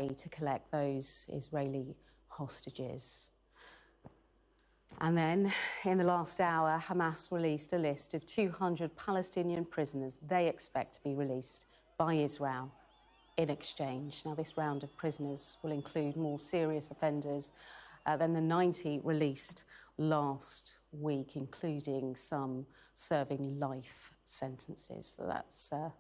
to collect those Israeli hostages. And then, in the last hour, Hamas released a list of 200 Palestinian prisoners they expect to be released by Israel in exchange. Now, this round of prisoners will include more serious offenders than the 90 released last week, including some serving life sentences. So that's the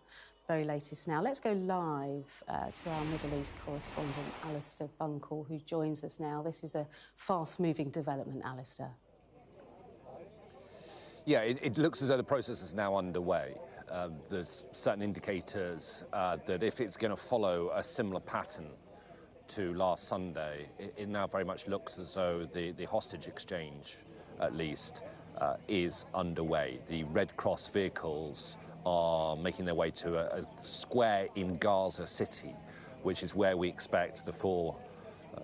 very latest now. Let's go live to our Middle East correspondent, Alistair Bunkle, who joins us now. This is a fast-moving development, Alistair. Yeah, it looks as though the process is now underway. There's certain indicators that if it's going to follow a similar pattern to last Sunday, it now very much looks as though the hostage exchange, at least, is underway. The Red Cross vehicles are making their way to a square in Gaza City, which is where we expect the 4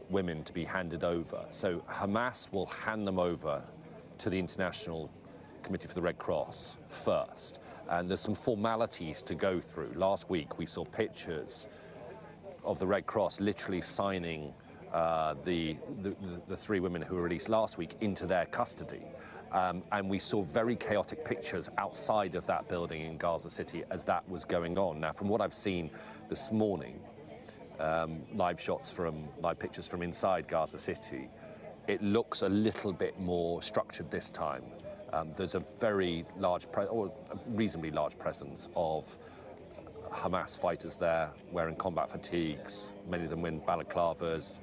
women to be handed over. So Hamas will hand them over to the International Committee for the Red Cross first. And there's some formalities to go through. Last week we saw pictures of the Red Cross literally signing the 3 women who were released last week into their custody. And we saw very chaotic pictures outside of that building in Gaza City as that was going on. Now, from what I've seen this morning, live pictures from inside Gaza City, it looks a little bit more structured this time. There's a very large, or a reasonably large presence of Hamas fighters there wearing combat fatigues, many of them wearing balaclavas,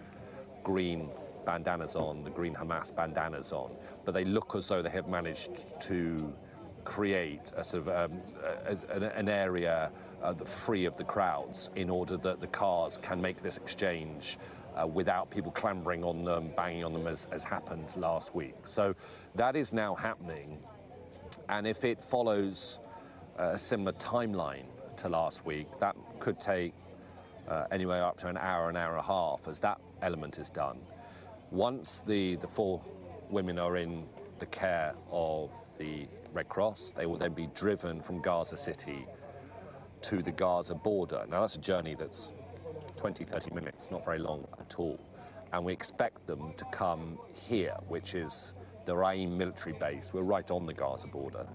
green bandanas on, the green Hamas bandanas on, but they look as though they have managed to create a sort of an area free of the crowds in order that the cars can make this exchange without people clambering on them, banging on them as happened last week. So that is now happening, and if it follows a similar timeline to last week, that could take anywhere up to an hour and a half as that element is done. Once the 4 women are in the care of the Red Cross, they will then be driven from Gaza City to the Gaza border. Now, that's a journey that's 20, 30 minutes, not very long at all. And we expect them to come here, which is the Reunited military base. We're right on the Gaza border.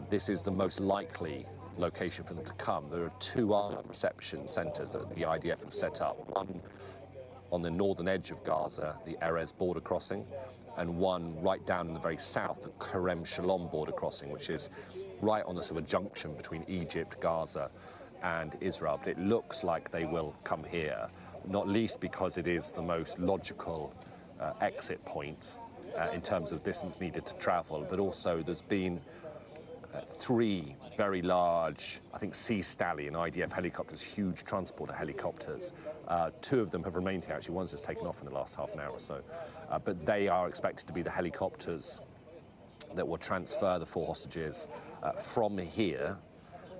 This is the most likely location for them to come. There are 2 other reception centres that the IDF have set up. One on the northern edge of Gaza, the Erez border crossing, and one right down in the very south, the Kerem Shalom border crossing, which is right on the sort of junction between Egypt, Gaza, and Israel. But it looks like they will come here, not least because it is the most logical exit point in terms of distance needed to travel, but also there's been 3 very large, I think, Sea Stallion IDF helicopters, huge transporter helicopters. 2 of them have remained here, actually. One's just taken off in the last half an hour or so. But they are expected to be the helicopters that will transfer the 4 hostages from here.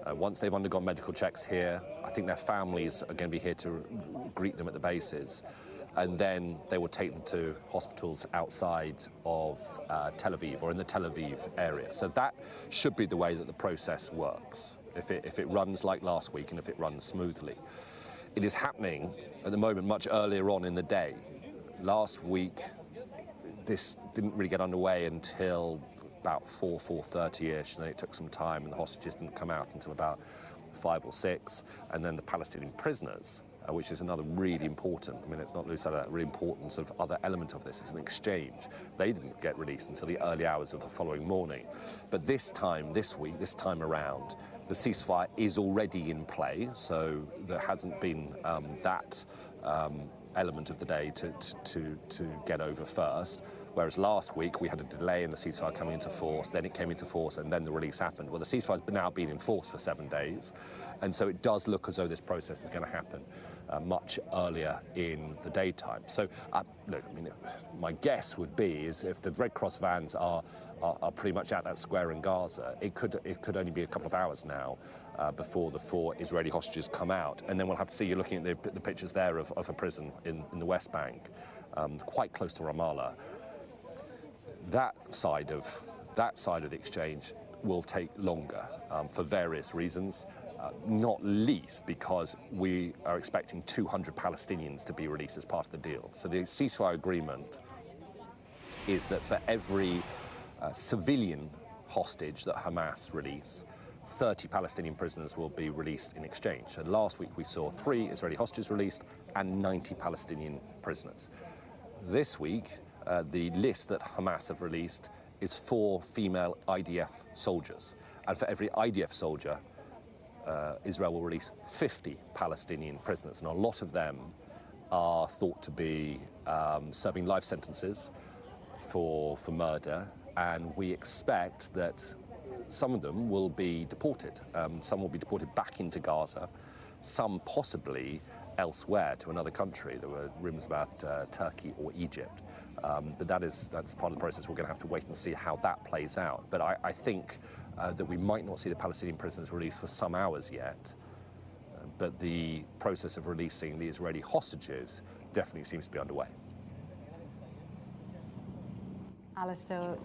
Once they've undergone medical checks here, I think their families are going to be here to greet them at the bases. And then they will take them to hospitals outside of Tel Aviv or in the Tel Aviv area. So that should be the way that the process works, if it runs like last week and if it runs smoothly. It is happening at the moment much earlier on in the day. Last week, this didn't really get underway until about 4:30-ish, and then it took some time, and the hostages didn't come out until about 5 or 6, and then the Palestinian prisoners, which is another really important, I mean, it's not lose sight of that, really important sort of other element of this. It's an exchange. They didn't get released until the early hours of the following morning. But this time, this week, this time around, the ceasefire is already in play, so there hasn't been that element of the day to get over first. Whereas last week we had a delay in the ceasefire coming into force, then it came into force, and then the release happened. Well, the ceasefire's now been in force for 7 days, and so it does look as though this process is going to happen much earlier in the daytime. So, look, I mean, my guess would be is if the Red Cross vans are pretty much at that square in Gaza, it could only be a couple of hours now before the 4 Israeli hostages come out, and then we'll have to see. You're looking at the pictures there of a prison in the West Bank, quite close to Ramallah. That side of the exchange will take longer for various reasons. not least because we are expecting 200 Palestinians to be released as part of the deal. So the ceasefire agreement is that for every civilian hostage that Hamas release, 30 Palestinian prisoners will be released in exchange. So last week we saw 3 Israeli hostages released and 90 Palestinian prisoners. This week, the list that Hamas have released is 4 female IDF soldiers. And for every IDF soldier, Israel will release 50 Palestinian prisoners. And a lot of them are thought to be serving life sentences for murder. And we expect that some of them will be deported. Some will be deported back into Gaza, some possibly elsewhere to another country. There were rumours about Turkey or Egypt. But that's part of the process. We're going to have to wait and see how that plays out. But I think that we might not see the Palestinian prisoners released for some hours yet. But the process of releasing the Israeli hostages definitely seems to be underway. Alistair,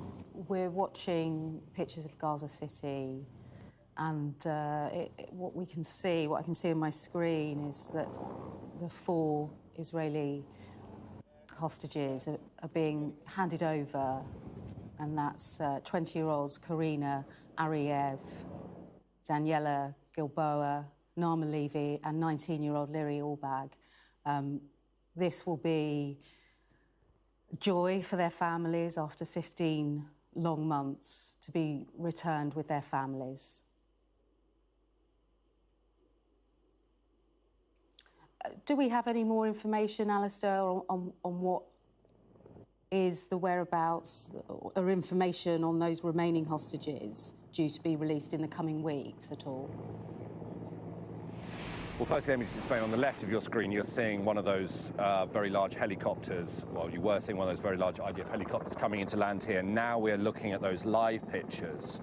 we're watching pictures of Gaza City, and what I can see on my screen is that the 4 Israeli hostages are being handed over, and that's 20-year-olds Karina Ariev, Daniela Gilboa, Naama Levy, and 19-year-old Liri Albag. This will be joy for their families after 15 long months to be returned with their families. Do we have any more information, Alistair, on what is the whereabouts or information on those remaining hostages due to be released in the coming weeks at all? Well, firstly, let me just explain. On the left of your screen, you're seeing one of those very large helicopters. Well, you were seeing one of those very large IDF helicopters coming into land here. Now we're looking at those live pictures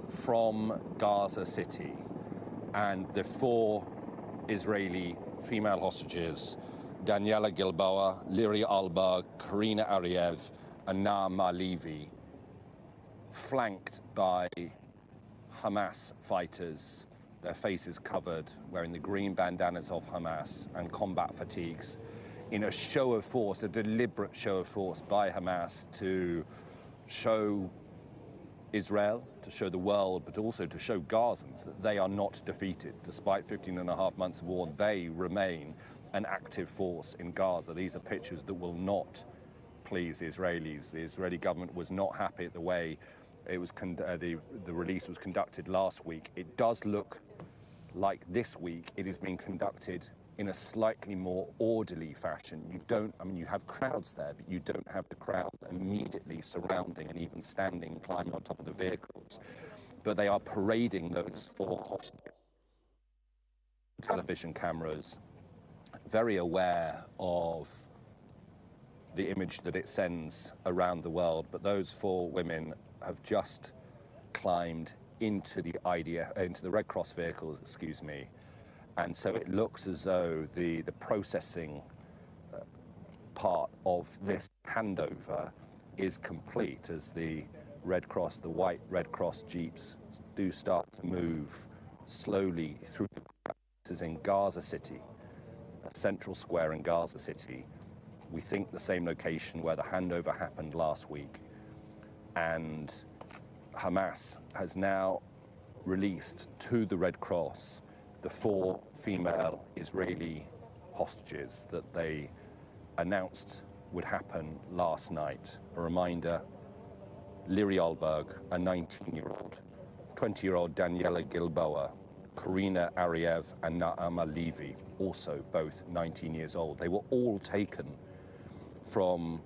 from Gaza City. And the 4 Israeli female hostages, Daniela Gilboa, Liri Albag, Karina Ariev, and Naama Levy, flanked by Hamas fighters, their faces covered, wearing the green bandanas of Hamas and combat fatigues, in a show of force, a deliberate show of force by Hamas to show Israel, to show the world, but also to show Gazans that they are not defeated. Despite 15.5 months of war, they remain an active force in Gaza. These are pictures that will not please the Israelis. The Israeli government was not happy at the way it was the release was conducted last week. It does look like this week it is being conducted in a slightly more orderly fashion. You have crowds there, but you don't have the crowd immediately surrounding and even standing, climbing on top of the vehicles. But they are parading those 4 hostages. Television cameras, very aware of the image that it sends around the world. But those 4 women have just climbed into the Red Cross vehicles, and so it looks as though the processing part of this handover is complete as the Red Cross, the white Red Cross jeeps do start to move slowly through the crowd. This is in Gaza City, a central square in Gaza City. We think the same location where the handover happened last week. And Hamas has now released to the Red Cross the 4 female Israeli hostages that they announced would happen last night. A reminder, Liri Albag, a 19-year-old, 20-year-old Daniela Gilboa, Karina Ariev, and Naama Levy, also both 19 years old. They were all taken from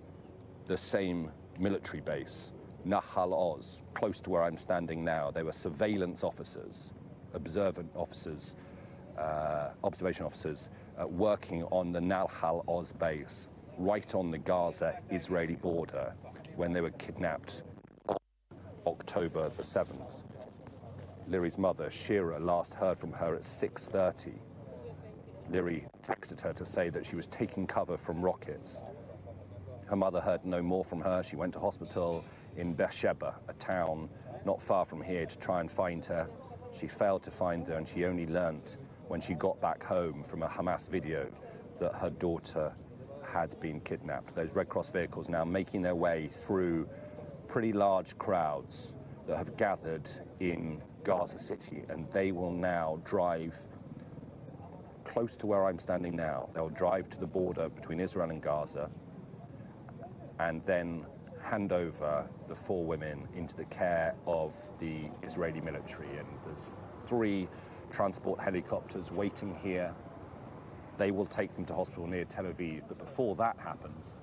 the same military base, Nahal Oz, close to where I'm standing now. They were surveillance officers, observation officers, working on the Nahal Oz base, right on the Gaza-Israeli border, when they were kidnapped on October the 7th. Liri's mother, Shira, last heard from her at 6:30. Liri texted her to say that she was taking cover from rockets. Her mother heard no more from her. She went to hospital in Beersheba, a town not far from here, to try and find her. She failed to find her, and she only learnt when she got back home from a Hamas video that her daughter had been kidnapped. Those Red Cross vehicles now making their way through pretty large crowds that have gathered in Gaza City, and they will now drive close to where I'm standing now. They'll drive to the border between Israel and Gaza and then hand over the 4 women into the care of the Israeli military. And there's 3 transport helicopters waiting here. They will take them to hospital near Tel Aviv. But before that happens,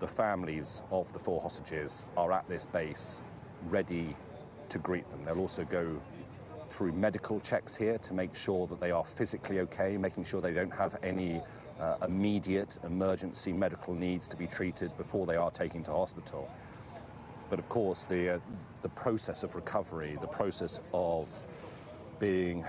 the families of the 4 hostages are at this base ready to greet them. They'll also go through medical checks here to make sure that they are physically okay, making sure they don't have any immediate emergency medical needs to be treated before they are taken to hospital. But of course, the process of recovery, the process of being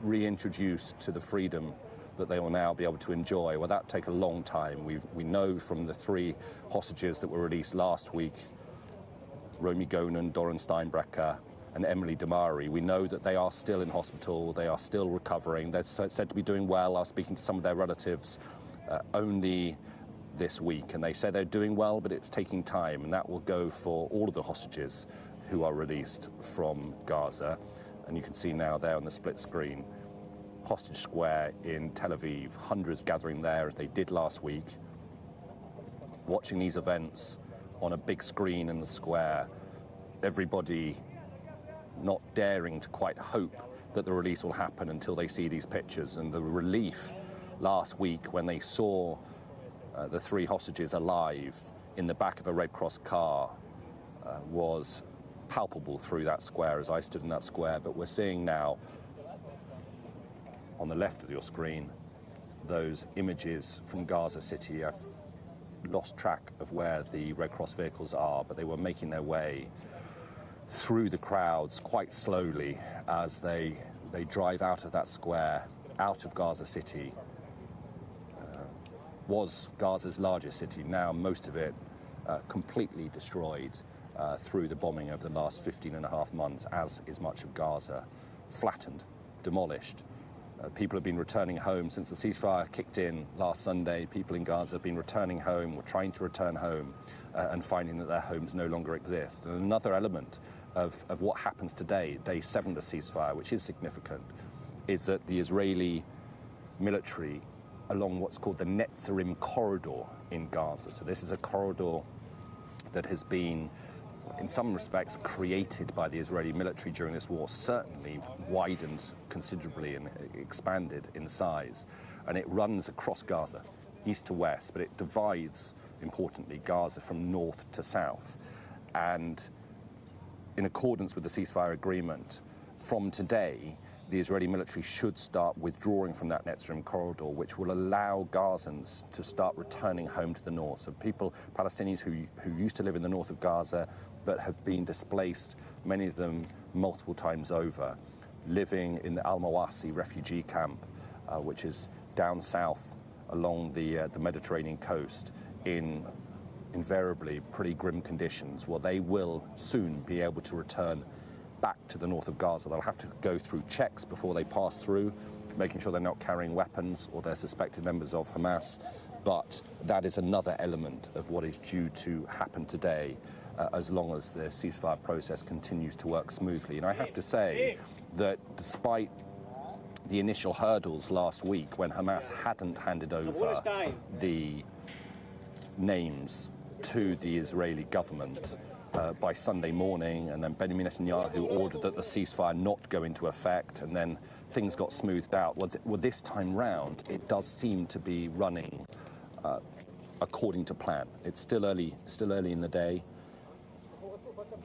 reintroduced to the freedom that they will now be able to enjoy, well, that take a long time. We know from the 3 hostages that were released last week, Romy Gonen, Doron Steinbrecher, and Emily Damari, we know that they are still in hospital, they are still recovering. They're said to be doing well. I was speaking to some of their relatives only this week, and they say they're doing well, but it's taking time, and that will go for all of the hostages who are released from Gaza. And you can see now there on the split screen, Hostage Square in Tel Aviv, hundreds gathering there as they did last week, watching these events on a big screen in the square, everybody not daring to quite hope that the release will happen until they see these pictures. And the relief last week when they saw the 3 hostages alive in the back of a Red Cross car was palpable through that square as I stood in that square. But we're seeing now on the left of your screen those images from Gaza City. I've lost track of where the Red Cross vehicles are, but they were making their way through the crowds quite slowly as they drive out of that square, out of Gaza City. Was Gaza's largest city, now most of it completely destroyed through the bombing of the last 15 and a half months, as is much of Gaza, flattened, demolished. People have been returning home since the ceasefire kicked in last Sunday. People in Gaza have been returning home, or trying to return home, and finding that their homes no longer exist. And another element of what happens today, day 7 of the ceasefire, which is significant, is that the Israeli military, along what's called the Netzarim corridor in Gaza, so this is a corridor that has been, in some respects, created by the Israeli military during this war, certainly widened considerably and expanded in size. And it runs across Gaza, east to west, but it divides, importantly, Gaza from north to south. And in accordance with the ceasefire agreement, from today, the Israeli military should start withdrawing from that Netzarim corridor, which will allow Gazans to start returning home to the north. So people, Palestinians who used to live in the north of Gaza, but have been displaced, many of them multiple times over, living in the Al-Mawasi refugee camp, which is down south along the Mediterranean coast in invariably pretty grim conditions. Well, they will soon be able to return back to the north of Gaza. They'll have to go through checks before they pass through, making sure they're not carrying weapons or they're suspected members of Hamas. But that is another element of what is due to happen today, as long as the ceasefire process continues to work smoothly. And I have to say that despite the initial hurdles last week when Hamas hadn't handed over the names to the Israeli government by Sunday morning, and then Benjamin Netanyahu ordered that the ceasefire not go into effect, and then things got smoothed out. Well, this time round, it does seem to be running according to plan. It's still early in the day,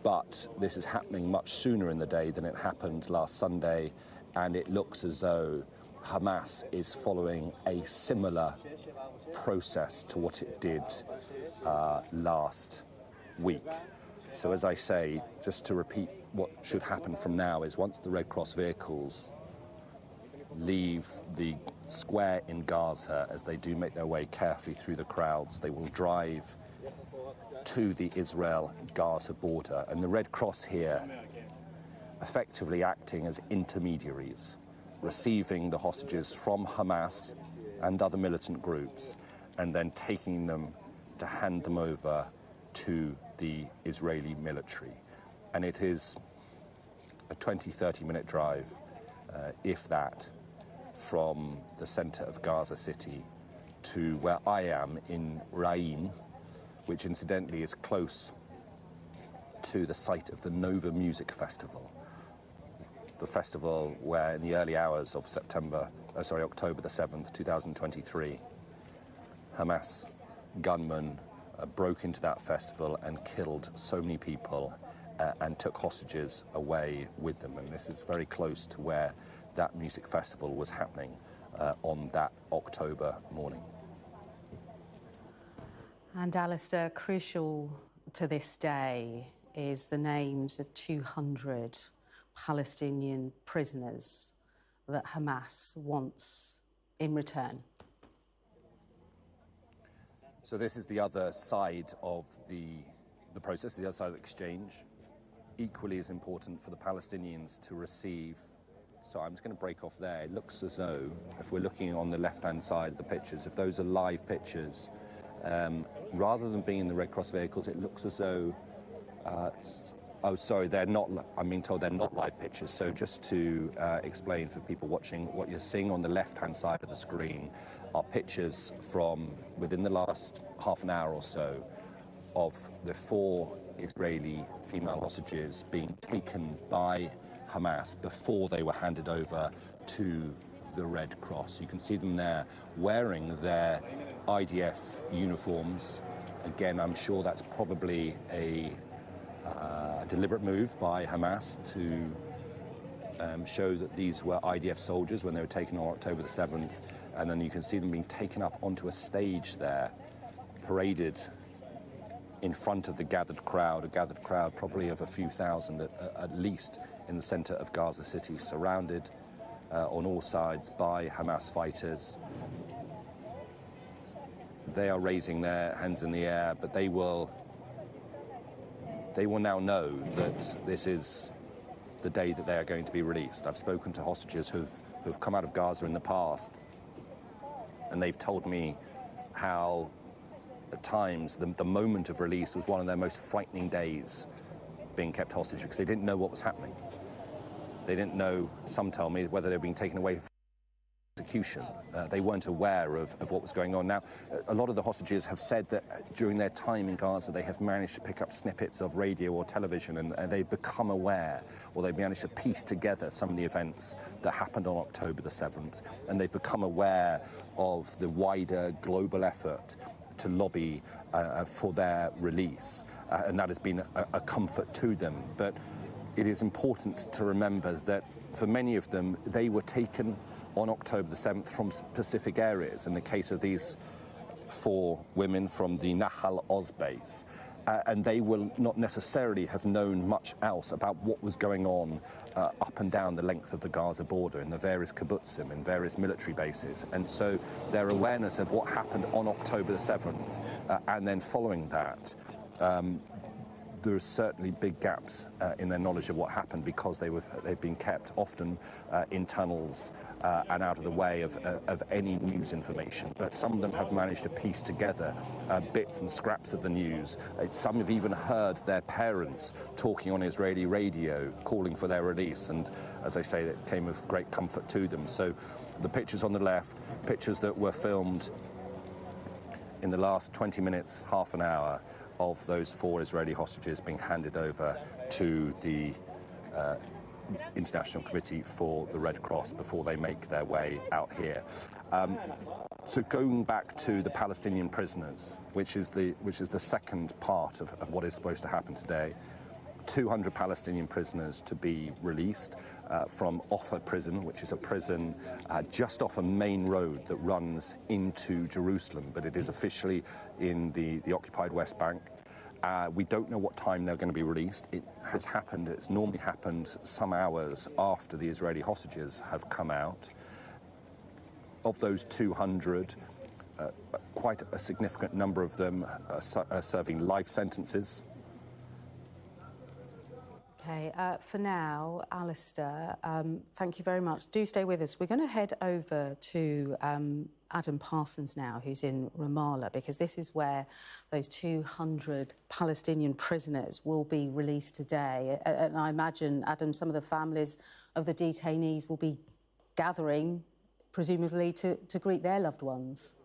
but this is happening much sooner in the day than it happened last Sunday, and it looks as though Hamas is following a similar process to what it did last week. So as I say, just to repeat, what should happen from now is once the Red Cross vehicles leave the square in Gaza, as they do make their way carefully through the crowds, they will drive to the Israel-Gaza border. And the Red Cross here effectively acting as intermediaries, receiving the hostages from Hamas and other militant groups, and then taking them to hand them over to the Israeli military. And it is a 20-30 minute drive, if that, from the center of Gaza City to where I am in Reunited, which incidentally is close to the site of the Nova Music Festival. The festival where in the early hours of October the 7th, 2023, Hamas gunmen broke into that festival and killed so many people and took hostages away with them. And this is very close to where that music festival was happening on that October morning. And Alistair, crucial to this day is the names of 200 Palestinian prisoners that Hamas wants in return. So this is the other side of the process, the other side of the exchange. Equally as important for the Palestinians to receive. So I'm just going to break off there. It looks as though, if we're looking on the left-hand side of the pictures, if those are live pictures, rather than being in the Red Cross vehicles, it looks as though, oh, sorry, they're not, I'm being told they're not live pictures. So just to explain for people watching, what you're seeing on the left-hand side of the screen are pictures from within the last half an hour or so of the 4 Israeli female hostages being taken by Hamas before they were handed over to the Red Cross. You can see them there wearing their IDF uniforms. Again, I'm sure that's probably a deliberate move by Hamas to show that these were IDF soldiers when they were taken on October the 7th. And then you can see them being taken up onto a stage there, paraded in front of the gathered crowd, probably of a few thousand at least, in the center of Gaza City, surrounded on all sides by Hamas fighters. They are raising their hands in the air, but they will now know that this is the day that they are going to be released. I've spoken to hostages who've come out of Gaza in the past, and they've told me how at times the moment of release was one of their most frightening days being kept hostage, because they didn't know what was happening. They didn't know, some tell me, whether they were being taken away for execution. They weren't aware of what was going on. Now, a lot of the hostages have said that during their time in Gaza, they have managed to pick up snippets of radio or television, and they've become aware, or they've managed to piece together some of the events that happened on October the 7th, and they've become aware of the wider global effort to lobby for their release, and that has been a comfort to them. But it is important to remember that for many of them, they were taken on October the 7th from specific areas. In the case of these 4 women from the Nahal Oz base, and they will not necessarily have known much else about what was going on up and down the length of the Gaza border in the various kibbutzim and various military bases. And so their awareness of what happened on October the 7th and then following that, there are certainly big gaps in their knowledge of what happened, because they've been kept often in tunnels and out of the way of any news information. But some of them have managed to piece together bits and scraps of the news. Some have even heard their parents talking on Israeli radio, calling for their release, and as I say, it came of great comfort to them. So the pictures on the left, pictures that were filmed in the last 20 minutes, half an hour, of those 4 Israeli hostages being handed over to the International Committee for the Red Cross before they make their way out here. So going back to the Palestinian prisoners, which is the second part of what is supposed to happen today, 200 Palestinian prisoners to be released from Offa prison, which is a prison just off a main road that runs into Jerusalem, but it is officially in the occupied West Bank. We don't know what time they're going to be released. It has happened, it's normally happened some hours after the Israeli hostages have come out. Of those 200, quite a significant number of them are serving life sentences. OK, for now, Alistair, thank you very much. Do stay with us. We're going to head over to Adam Parsons now, who's in Ramallah, because this is where those 200 Palestinian prisoners will be released today. And I imagine, Adam, some of the families of the detainees will be gathering, presumably, to greet their loved ones.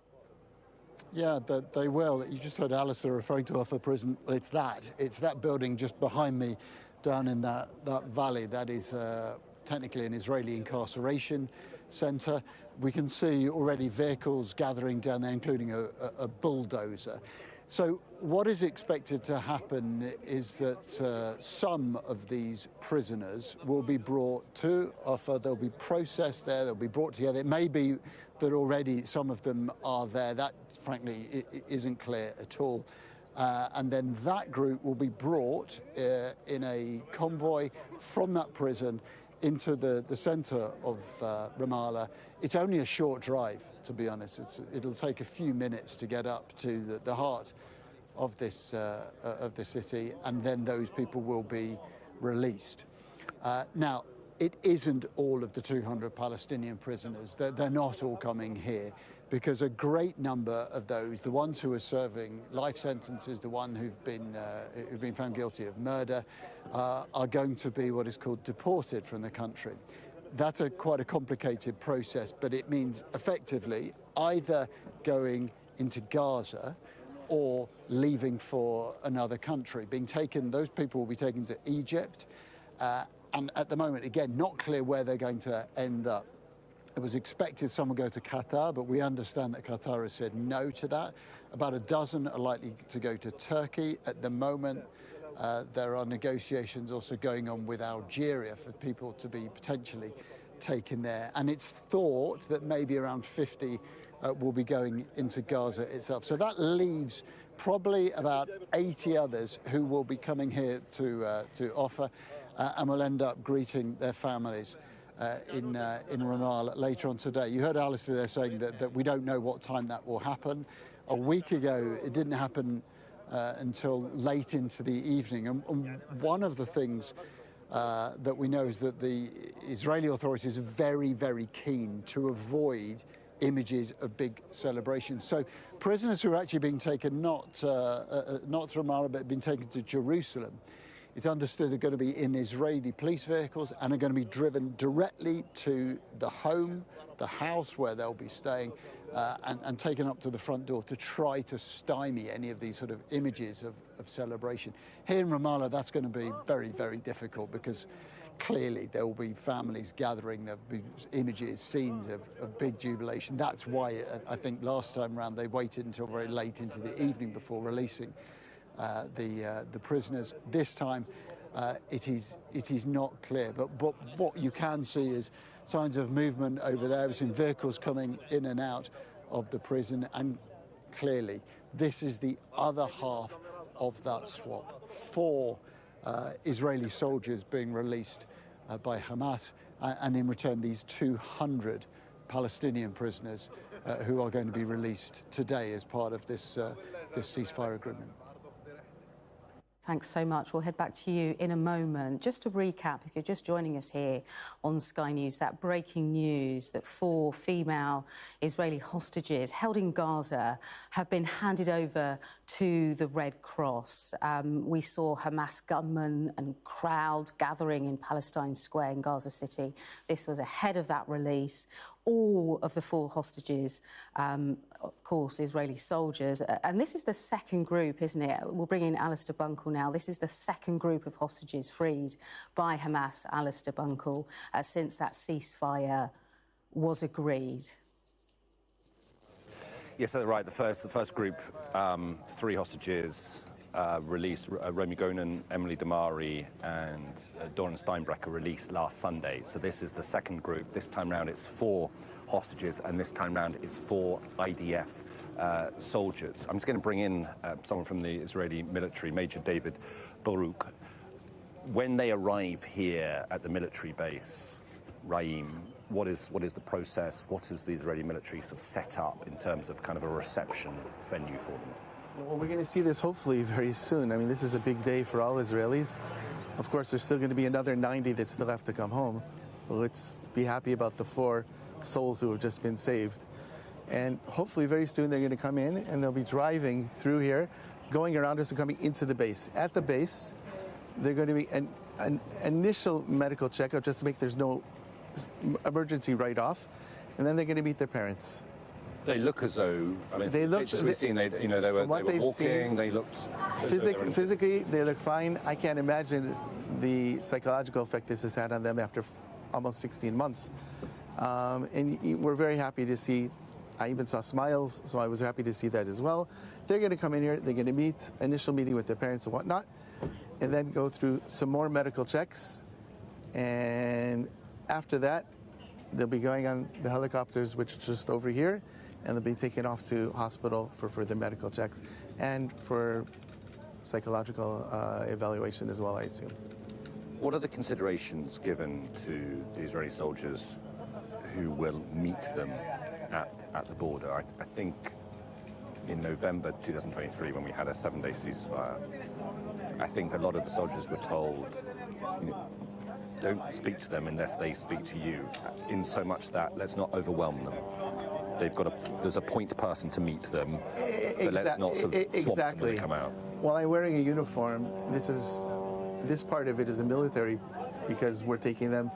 Yeah, they will. You just heard Alistair referring to Offa Prison. It's that building just behind me down in that valley. That is technically an Israeli incarceration centre. We can see already vehicles gathering down there, including a bulldozer. So what is expected to happen is that some of these prisoners will be brought to Offa. They'll be processed there. They'll be brought together. It may be that already some of them are there. That, frankly, it isn't clear at all. And then that group will be brought in a convoy from that prison into the centre of Ramallah. It's only a short drive, to be honest. It'll take a few minutes to get up to the heart of this city, and then those people will be released. Now, it isn't all of the 200 Palestinian prisoners. They're not all coming here, because a great number of those, the ones who are serving life sentences, the ones who've been found guilty of murder, are going to be what is called deported from the country. That's quite a complicated process, but it means effectively either going into Gaza or leaving for another country. Those people will be taken to Egypt, and at the moment, again, not clear where they're going to end up. It was expected some would go to Qatar, but we understand that Qatar has said no to that. About a dozen are likely to go to Turkey. At the moment, there are negotiations also going on with Algeria for people to be potentially taken there. And it's thought that maybe around 50 will be going into Gaza itself. So that leaves probably about 80 others who will be coming here to Offa and will end up greeting their families in Ramallah later on today. You heard Alistair there saying that we don't know what time that will happen. A week ago, it didn't happen until late into the evening. And one of the things that we know is that the Israeli authorities are very, very keen to avoid images of big celebrations. So prisoners who are actually being taken not to Ramallah, but being taken to Jerusalem, it's understood they're going to be in Israeli police vehicles and are going to be driven directly to the house where they'll be staying, and taken up to the front door to try to stymie any of these sort of images of celebration. Here in Ramallah, that's going to be very, very difficult, because clearly there will be families gathering, there'll be images, scenes of big jubilation. That's why I think last time round they waited until very late into the evening before releasing the prisoners. This time it is not clear, but what you can see is signs of movement over there. We've seen vehicles coming in and out of the prison, and clearly this is the other half of that swap. 4 Israeli soldiers being released by Hamas, and in return these 200 Palestinian prisoners who are going to be released today as part of this ceasefire agreement. Thanks so much. We'll head back to you in a moment. Just to recap, if you're just joining us here on Sky News, that breaking news that 4 female Israeli hostages held in Gaza have been handed over to the Red Cross. We saw Hamas gunmen and crowds gathering in Palestine Square in Gaza City. This was ahead of that release. All of the 4 hostages, of course, Israeli soldiers. And this is the second group, isn't it? We'll bring in Alistair Bunkle now. This is the second group of hostages freed by Hamas, Alistair Bunkle, since that ceasefire was agreed. Yes, that's right. The first group, 3 hostages released. Romy Gonen, Emily Damari and Doran Steinbrecher released last Sunday. So this is the second group. This time round it's 4 hostages, and this time round it's 4 IDF soldiers. I'm just going to bring in someone from the Israeli military, Major David Baruch. When they arrive here at the military base, Raim, what is the process? What is the Israeli military sort of set up in terms of kind of a reception venue for them? Well, we're going to see this hopefully very soon. I mean, this is a big day for all Israelis. Of course, there's still going to be another 90 that still have to come home. But let's be happy about the 4 souls who have just been saved. And hopefully very soon they're going to come in and they'll be driving through here, going around us and coming into the base. At the base, they're going to be an initial medical checkup just to make there's no emergency write-off. And then they're going to meet their parents. They look as though, I mean, They look- pictures we've seen, they were they've walking, seen, they looked... Physically, they look fine. I can't imagine the psychological effect this has had on them after almost 16 months. And we're very happy to see, I even saw smiles, so I was happy to see that as well. They're going to come in here, they're going to meet, initial meeting with their parents and whatnot, and then go through some more medical checks. And after that, they'll be going on the helicopters, which is just over here, and they'll be taken off to hospital for further medical checks and for psychological evaluation as well, I assume. What are the considerations given to the Israeli soldiers who will meet them at the border? I think in November 2023, when we had a 7-day ceasefire, I think a lot of the soldiers were told, don't speak to them unless they speak to you, in so much that let's not overwhelm them. There's a point person to meet them, but let's not sort of swamp them when they come out. While I'm wearing a uniform, this part of it is a military because we're taking them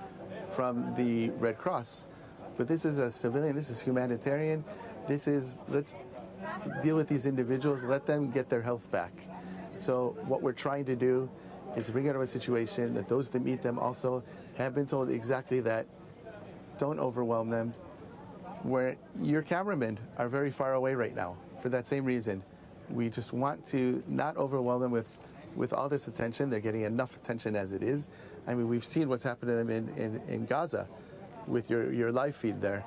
from the Red Cross. But this is a civilian, this is humanitarian. Let's deal with these individuals, let them get their health back. So what we're trying to do is bring out of a situation that those that meet them also have been told exactly that. Don't overwhelm them. Where your cameramen are very far away right now for that same reason. We just want to not overwhelm them with all this attention. They're getting enough attention as it is. I mean, we've seen what's happened to them in Gaza with your live feed there.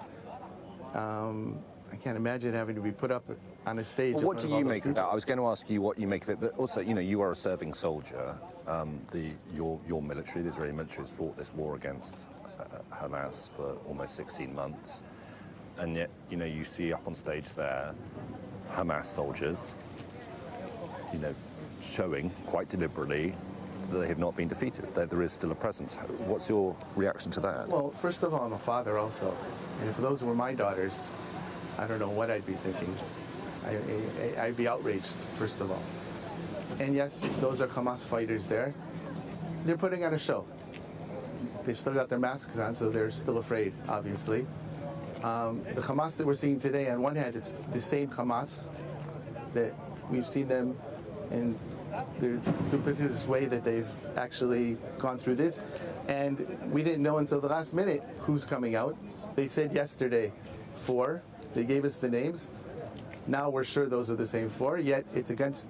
I can't imagine having to be put up on a stage. Well, what do you make of that? I was going to ask you what you make of it, but also, you are a serving soldier. Your military, the Israeli military, has fought this war against Hamas for almost 16 months. And yet, you see up on stage there Hamas soldiers, showing quite deliberately that they have not been defeated, that there is still a presence. What's your reaction to that? Well, first of all, I'm a father also. And if those were my daughters, I don't know what I'd be thinking. I'd be outraged, first of all. And yes, those are Hamas fighters there. They're putting on a show. They still got their masks on, so they're still afraid, obviously. The Hamas that we're seeing today, on one hand, it's the same Hamas that we've seen them in the duplicitous way that they've actually gone through this. And we didn't know until the last minute who's coming out. They said yesterday 4. They gave us the names. Now we're sure those are the same 4, yet it's against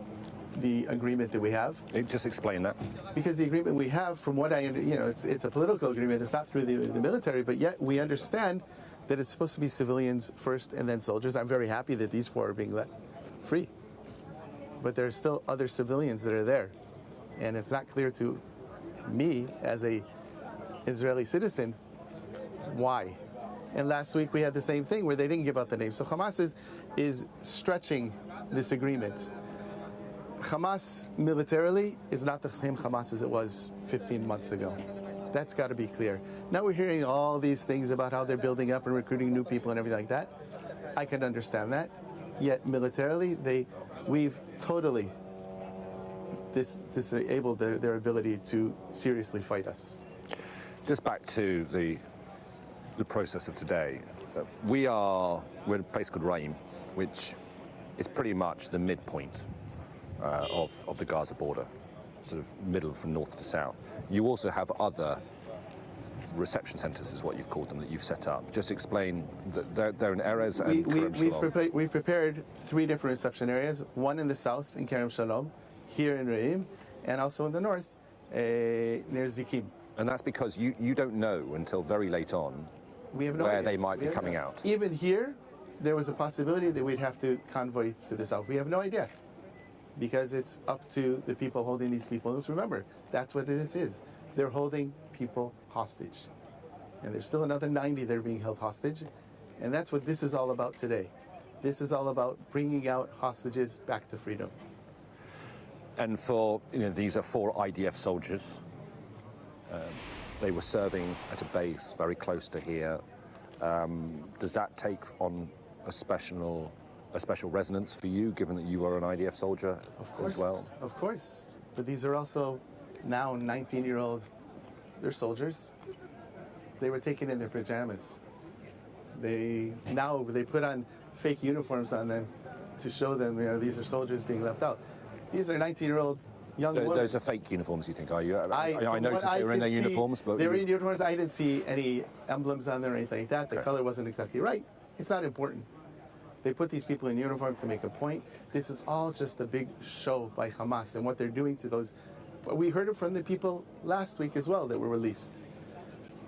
the agreement that we have. Just explain that. Because the agreement we have, from what I it's a political agreement. It's not through the military, but yet we understand that it's supposed to be civilians first and then soldiers. I'm very happy that these 4 are being let free. But there are still other civilians that are there. And it's not clear to me as a Israeli citizen why. And last week we had the same thing where they didn't give out the names. So Hamas is stretching this agreement. Hamas militarily is not the same Hamas as it was 15 months ago. That's got to be clear. Now we're hearing all these things about how they're building up and recruiting new people and everything like that. I can understand that. Yet militarily, we've totally disabled their ability to seriously fight us. Just back to the process of today. We're in a place called Reunited, which is pretty much the midpoint of the Gaza border, sort of middle from north to south. You also have other reception centres, is what you've called them, that you've set up. Just explain that they're in Erez and Kerem Shalom. We've prepared 3 different reception areas, one in the south in Kerem Shalom, here in Reim, and also in the north near Zikim. And that's because you don't know until very late on where they might be coming out. Even here, there was a possibility that we'd have to convoy to the south. We have no idea, because it's up to the people holding these people. Let's remember, that's what this is. They're holding people hostage. And there's still another 90 that are being held hostage. And that's what this is all about today. This is all about bringing out hostages back to freedom. And these are 4 IDF soldiers They were serving at a base very close to here. Does that take on a special resonance for you, given that you are an IDF soldier as well? Of course. But these are also now 19-year-old, they're soldiers. They were taken in their pajamas. They put on fake uniforms on them to show them, these are soldiers being left out. These are 19-year-old young women. Those are fake uniforms, you think, are you? I noticed they were in their uniforms, but... They were in uniforms. I didn't see any emblems on them or anything like that. The color wasn't exactly right. It's not important. They put these people in uniform to make a point. This is all just a big show by Hamas and what they're doing to those. But we heard it from the people last week as well that were released.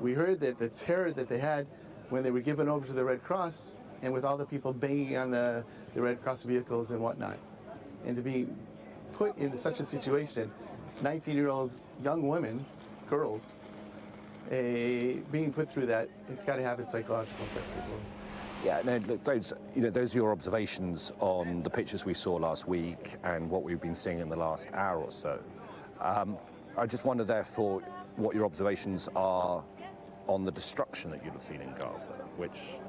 We heard that the terror that they had when they were given over to the Red Cross and with all the people banging on the Red Cross vehicles and whatnot. And to be put in such a situation, 19-year-old young women, girls, being put through that, it's got to have its psychological effects as well. Yeah, no, look, those are your observations on the pictures we saw last week and what we've been seeing in the last hour or so. I just wonder, therefore, what your observations are on the destruction that you'll have seen in Gaza, which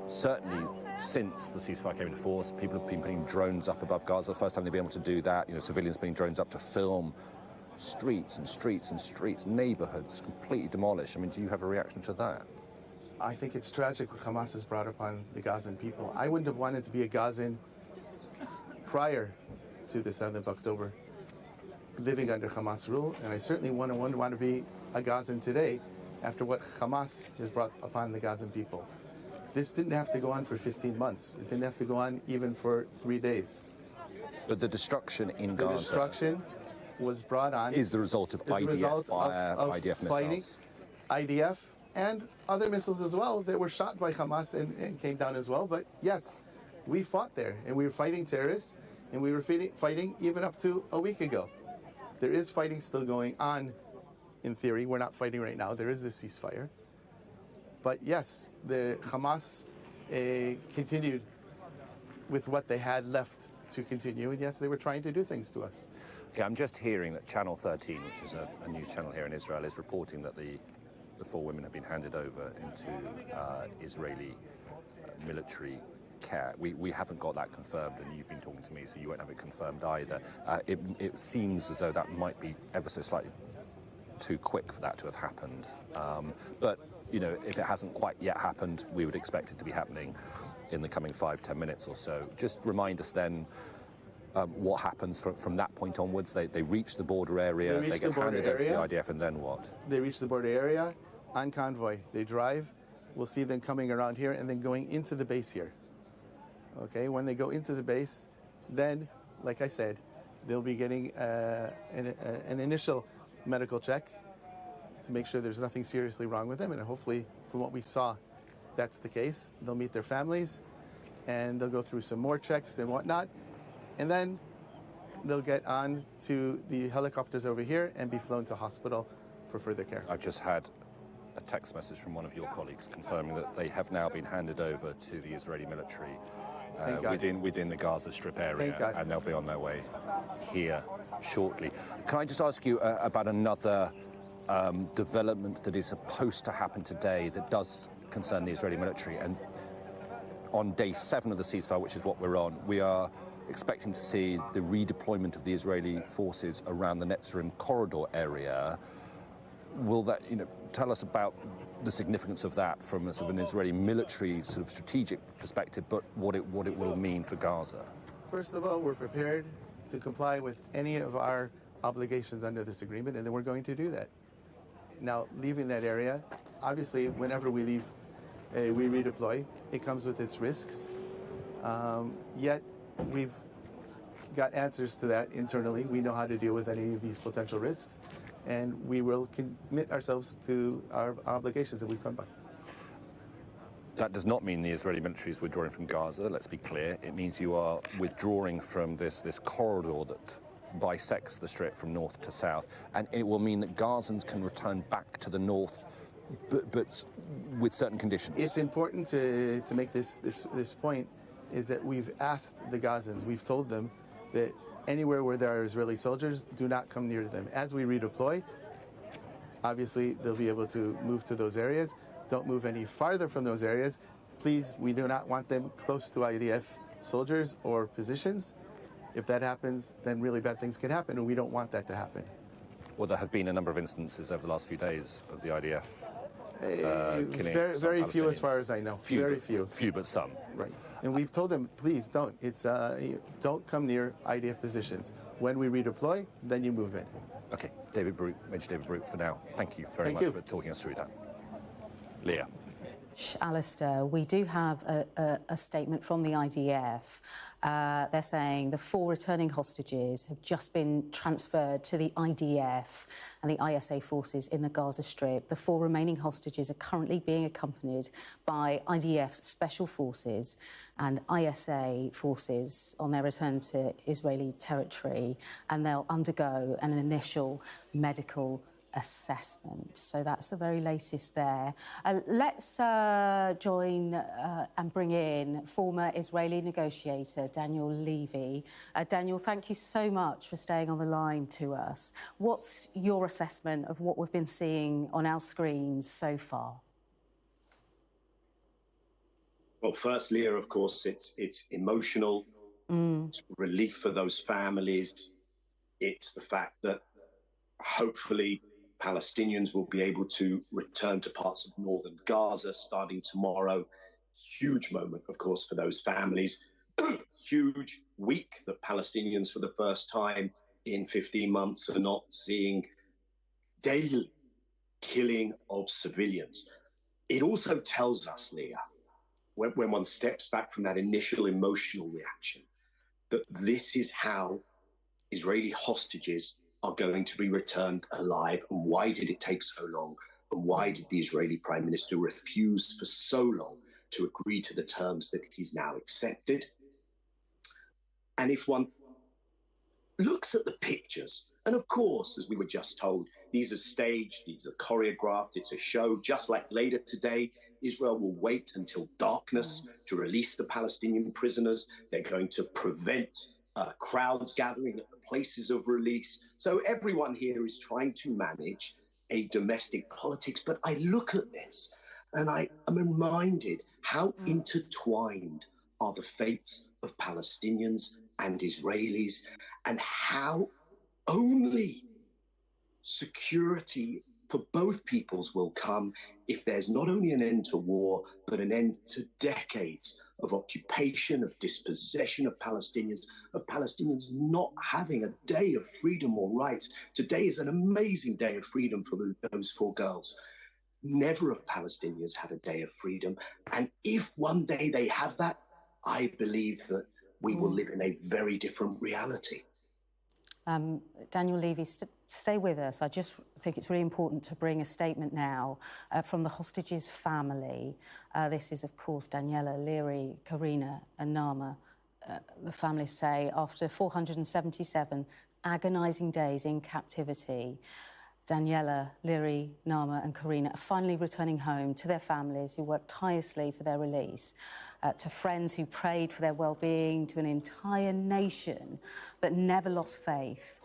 certainly since the ceasefire came into force, people have been putting drones up above Gaza. The first time they've been able to do that, civilians putting drones up to film streets and streets and streets, neighborhoods completely demolished. I mean, do you have a reaction to that? I think it's tragic what Hamas has brought upon the Gazan people. I wouldn't have wanted to be a Gazan prior to the 7th of October, living under Hamas rule, and I certainly wouldn't want to be a Gazan today after what Hamas has brought upon the Gazan people. This didn't have to go on for 15 months. It didn't have to go on even for 3 days. But the destruction in Gaza... The destruction was brought on... is the result of IDF fire, IDF fighting, missiles. IDF and other missiles as well that were shot by Hamas and came down as well. But yes, we fought there, and we were fighting terrorists, and we were fighting even up to a week ago. There is fighting still going on, in theory. We're not fighting right now. There is a ceasefire. But yes, the Hamas continued with what they had left to continue, and yes, they were trying to do things to us. Okay, I'm just hearing that Channel 13, which is a news channel here in Israel, is reporting that the 4 women have been handed over into Israeli military care. We haven't got that confirmed, and you've been talking to me, so you won't have it confirmed either. It seems as though that might be ever so slightly too quick for that to have happened. But, if it hasn't quite yet happened, we would expect it to be happening in the coming 5-10 minutes or so. Just remind us then what happens from that point onwards. They reach the border area, they get handed over to the IDF, and then what? They reach the border area on convoy. They drive. We'll see them coming around here and then going into the base here. Okay, when they go into the base, then, like I said, they'll be getting an initial medical check to make sure there's nothing seriously wrong with them, and hopefully, from what we saw, that's the case. They'll meet their families, and they'll go through some more checks and whatnot, and then they'll get on to the helicopters over here and be flown to hospital for further care. I've just had a text message from one of your colleagues confirming that they have now been handed over to the Israeli military within the Gaza Strip area, and they'll be on their way here shortly. Can I just ask you about another development that is supposed to happen today that does concern the Israeli military? And on day 7 of the ceasefire, which is what we're on, we are expecting to see the redeployment of the Israeli forces around the Netzarim corridor area. Will that, tell us about the significance of that from a sort of an Israeli military sort of strategic perspective, but what it will mean for Gaza? First of all, we're prepared to comply with any of our obligations under this agreement, and then we're going to do that. Now, leaving that area, obviously, whenever we leave, we redeploy, it comes with its risks. Yet, we've got answers to that internally. We know how to deal with any of these potential risks, and we will commit ourselves to our obligations that we've come by. That does not mean the Israeli military is withdrawing from Gaza, let's be clear. It means you are withdrawing from this corridor that bisects the Strip from north to south, and it will mean that Gazans can return back to the north, but with certain conditions. It's important to make this point, is that we've asked the Gazans, we've told them that anywhere where there are Israeli soldiers, do not come near them. As we redeploy, obviously they'll be able to move to those areas. Don't move any farther from those areas. Please, we do not want them close to IDF soldiers or positions. If that happens, then really bad things can happen, and we don't want that to happen. Well, there have been a number of instances over the last few days of the IDF killing Very few as far as I know. Very few. Few, but some. Right. And we've told them, please don't. Don't come near IDF positions. When we redeploy, then you move in. Okay, Major David Brooke, for now, thank you very much for talking us through that. Leah. Alistair, we do have a statement from the IDF. They're saying the 4 returning hostages have just been transferred to the IDF and the ISA forces in the Gaza Strip. The 4 remaining hostages are currently being accompanied by IDF special forces and ISA forces on their return to Israeli territory, and they'll undergo an initial medical assessment. So that's the very latest there. Let's join and bring in former Israeli negotiator Daniel Levy. Daniel, thank you so much for staying on the line to us. What's your assessment of what we've been seeing on our screens so far? Well, first, Leah, of course, it's emotional. It's relief for those families. It's the fact that hopefully Palestinians will be able to return to parts of northern Gaza starting tomorrow. Huge moment, of course, for those families. Huge week that Palestinians, for the first time in 15 months, are not seeing daily killing of civilians. It also tells us, Leah, when one steps back from that initial emotional reaction, that this is how Israeli hostages are going to be returned alive. And why did it take so long? And why did the Israeli Prime Minister refuse for so long to agree to the terms that he's now accepted? And if one looks at the pictures, and of course, as we were just told, these are staged, these are choreographed, it's a show. Just like later today, Israel will wait until darkness to release the Palestinian prisoners. They're going to prevent crowds gathering at the places of release. So everyone here is trying to manage a domestic politics. But I look at this and I am reminded how intertwined are the fates of Palestinians and Israelis, and how only security for both peoples will come if there's not only an end to war, but an end to decades of occupation, of dispossession of Palestinians not having a day of freedom or rights. Today is an amazing day of freedom for those 4 girls. Never have Palestinians had a day of freedom. And if one day they have that, I believe that we will live in a very different reality. Daniel Levy, stay with us. I just think it's really important to bring a statement now from the hostages' family. This is, of course, Daniela, Leary, Karina and Nama. The families say, after 477 agonising days in captivity, Daniela, Leary, Nama and Karina are finally returning home to their families who worked tirelessly for their release, to friends who prayed for their well-being, to an entire nation that never lost faith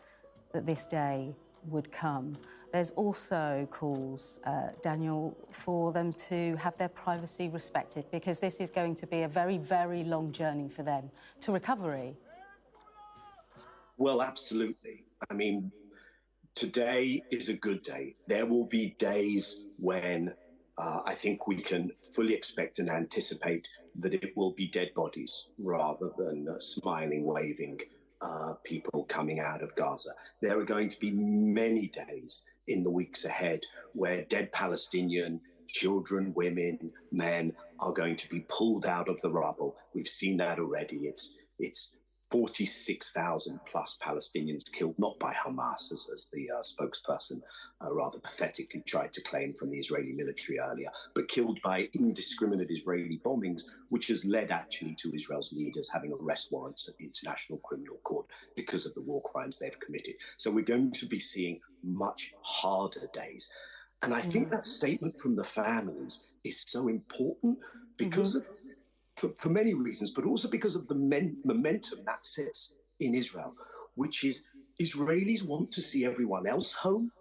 that this day would come. There's also calls, Daniel, for them to have their privacy respected, because this is going to be a very, very long journey for them to recovery. Well, absolutely. I mean, today is a good day. There will be days when I think we can fully expect and anticipate that it will be dead bodies rather than smiling, waving people coming out of Gaza. There are going to be many days in the weeks ahead where dead Palestinian children, women, men are going to be pulled out of the rubble. We've seen that already. It's 46,000 plus Palestinians killed, not by Hamas, as the spokesperson rather pathetically tried to claim from the Israeli military earlier, but killed by indiscriminate Israeli bombings, which has led actually to Israel's leaders having arrest warrants at the International Criminal Court because of the war crimes they've committed. So we're going to be seeing much harder days. And I think that statement from the families is so important because of for many reasons, but also because of the momentum that sets in Israel, which is Israelis want to see everyone else home,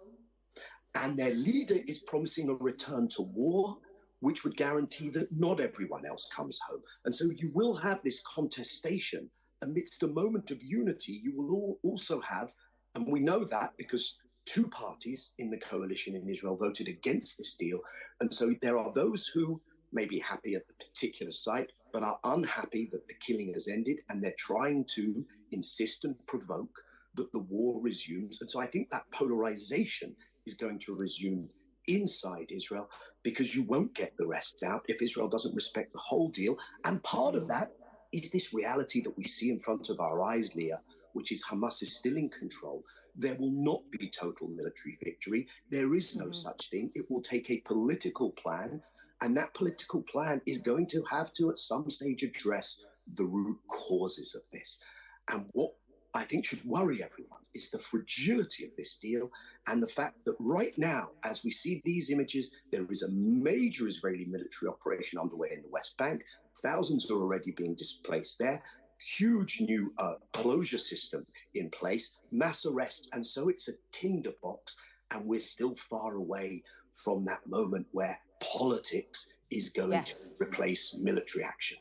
and their leader is promising a return to war, which would guarantee that not everyone else comes home. And so you will have this contestation amidst a moment of unity. You will also have, and we know that because two parties in the coalition in Israel voted against this deal. And so there are those who may be happy at the particular site, but are unhappy that the killing has ended, and they're trying to insist and provoke that the war resumes. And so I think that polarization is going to resume inside Israel, because you won't get the rest out if Israel doesn't respect the whole deal. And part of that is this reality that we see in front of our eyes, Leah, which is Hamas is still in control. There will not be total military victory. There is no such thing. It will take a political plan, and that political plan is going to have to, at some stage, address the root causes of this. And what I think should worry everyone is the fragility of this deal, and the fact that right now, as we see these images, there is a major Israeli military operation underway in the West Bank. Thousands are already being displaced there. Huge new closure system in place, mass arrest, and so it's a tinderbox, and we're still far away from that moment where politics is going to replace military action.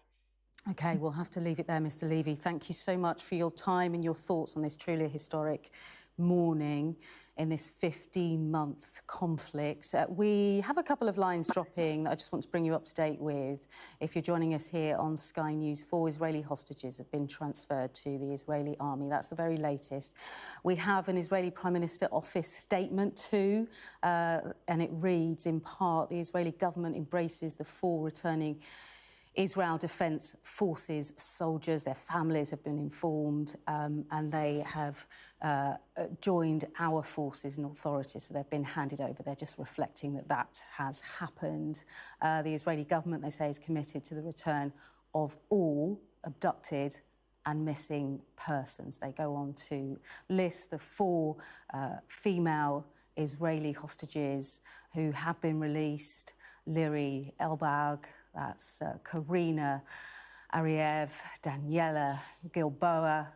OK, we'll have to leave it there, Mr Levy. Thank you so much for your time and your thoughts on this truly historic morning in this 15-month conflict. We have a couple of lines dropping that I just want to bring you up to date with. If you're joining us here on Sky News, 4 Israeli hostages have been transferred to the Israeli army. That's the very latest. We have an Israeli Prime Minister office statement too, and it reads, in part, the Israeli government embraces the 4 returning Israel Defence Forces soldiers. Their families have been informed, and they have joined our forces and authorities, so they've been handed over. They're just reflecting that that has happened. The Israeli government, they say, is committed to the return of all abducted and missing persons. They go on to list the 4 female Israeli hostages who have been released: Liri Elbag, that's Karina Ariev, Daniela Gilboa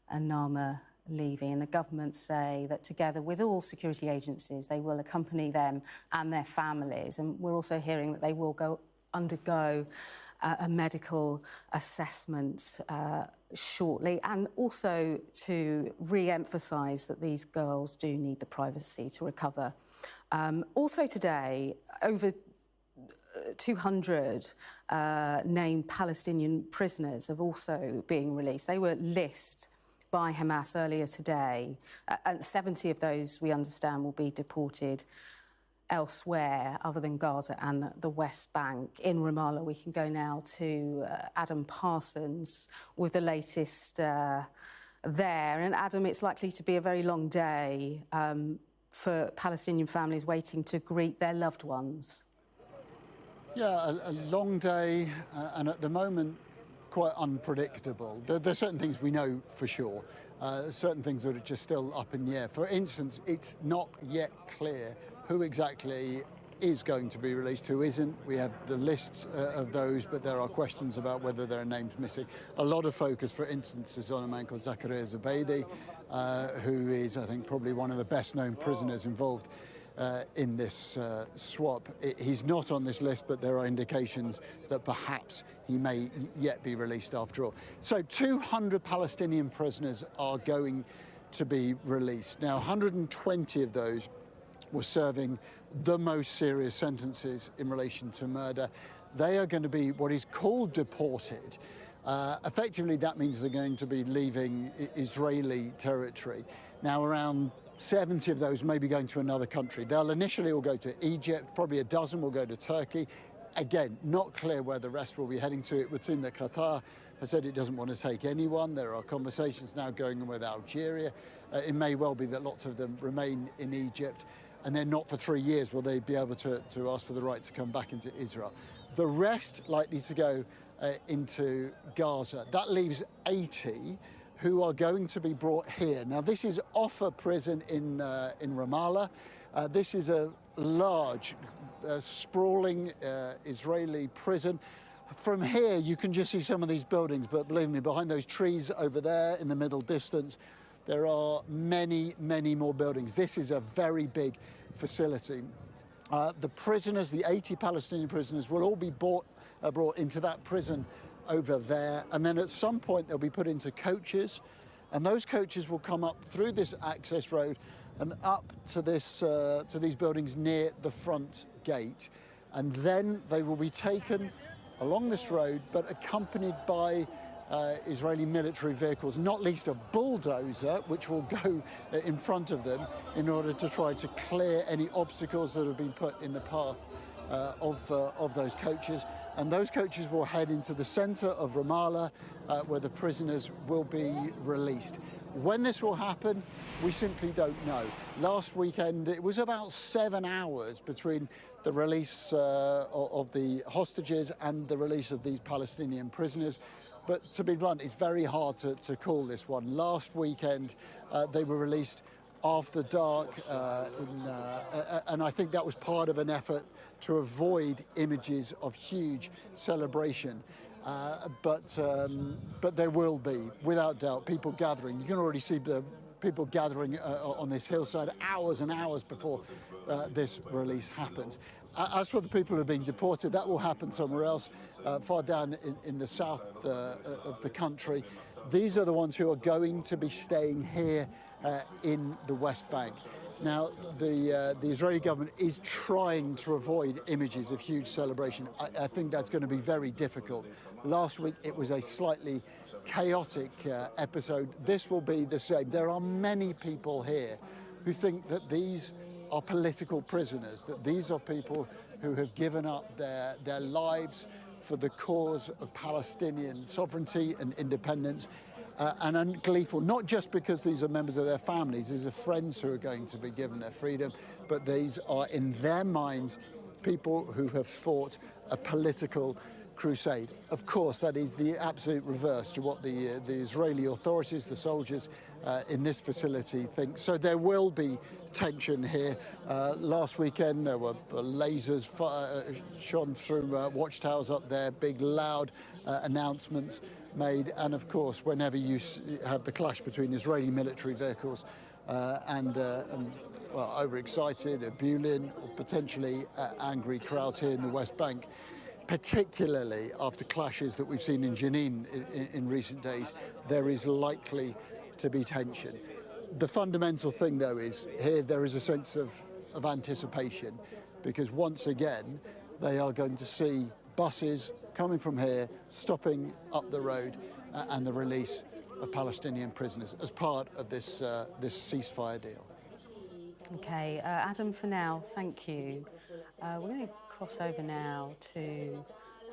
and Nama Levy. And the government say that together with all security agencies, they will accompany them and their families. And we're also hearing that they will undergo a medical assessment shortly, and also to re-emphasise that these girls do need the privacy to recover. Also today, over 200 named Palestinian prisoners have also been released. They were listed by Hamas earlier today, and 70 of those, we understand, will be deported elsewhere other than Gaza and the West Bank. In Ramallah, we can go now to Adam Parsons with the latest there. And Adam, it's likely to be a very long day for Palestinian families waiting to greet their loved ones. Yeah, a long day, and at the moment, quite unpredictable. There are certain things we know for sure, certain things that are just still up in the air. For instance, it's not yet clear who exactly is going to be released, who isn't. We have the lists of those, but there are questions about whether there are names missing. A lot of focus, for instance, is on a man called Zakaria Zubeidi, who is, I think, probably one of the best-known prisoners involved in this swap. He's not on this list, but there are indications that perhaps he may yet be released after all. So 200 Palestinian prisoners are going to be released. Now, 120 of those were serving the most serious sentences in relation to murder. They are going to be what is called deported. Effectively, that means they're going to be leaving Israeli territory. Now, around 70 of those may be going to another country. They'll initially all go to Egypt, probably a dozen will go to Turkey. Again, not clear where the rest will be heading to. It would seem that Qatar has said it doesn't want to take anyone. There are conversations now going on with Algeria. It may well be that lots of them remain in Egypt, and then not for 3 years will they be able to ask for the right to come back into Israel. The rest likely to go into Gaza. That leaves 80 who are going to be brought here. Now, this is Offa prison in Ramallah. This is a large, sprawling Israeli prison. From here, you can just see some of these buildings, but believe me, behind those trees over there in the middle distance, there are many, many more buildings. This is a very big facility. The prisoners, the 80 Palestinian prisoners, will all be brought into that prison over there, and then at some point they'll be put into coaches, and those coaches will come up through this access road and up to these buildings near the front gate, and then they will be taken along this road, but accompanied by Israeli military vehicles, not least a bulldozer, which will go in front of them in order to try to clear any obstacles that have been put in the path of those coaches. And those coaches will head into the center of Ramallah, where the prisoners will be released. When this will happen, we simply don't know. Last weekend, it was about 7 hours between the release of the hostages and the release of these Palestinian prisoners. But to be blunt, it's very hard to call this one. Last weekend, they were released after dark, and I think that was part of an effort to avoid images of huge celebration. But there will be, without doubt, people gathering. You can already see the people gathering on this hillside hours and hours before this release happens. As for the people who are being deported, that will happen somewhere else, far down in the south of the country. These are the ones who are going to be staying here in the West Bank. Now, the Israeli government is trying to avoid images of huge celebration. I think that's going to be very difficult. Last week, it was a slightly chaotic episode. This will be the same. There are many people here who think that these are political prisoners, that these are people who have given up their lives for the cause of Palestinian sovereignty and independence, and are gleeful, not just because these are members of their families, these are friends who are going to be given their freedom, but these are, in their minds, people who have fought a political crusade. Of course, that is the absolute reverse to what the Israeli authorities, the soldiers in this facility think. So there will be tension here. Last weekend there were lasers shone through watchtowers up there, big loud announcements made, and of course whenever you have the clash between Israeli military vehicles and overexcited, ebullient, or potentially angry crowds here in the West Bank, particularly after clashes that we've seen in Jenin in recent days, there is likely to be tension. The fundamental thing, though, is here there is a sense of anticipation, because once again they are going to see buses coming from here, stopping up the road, and the release of Palestinian prisoners as part of this ceasefire deal. Okay, Adam, for now, thank you. We're going to cross over now to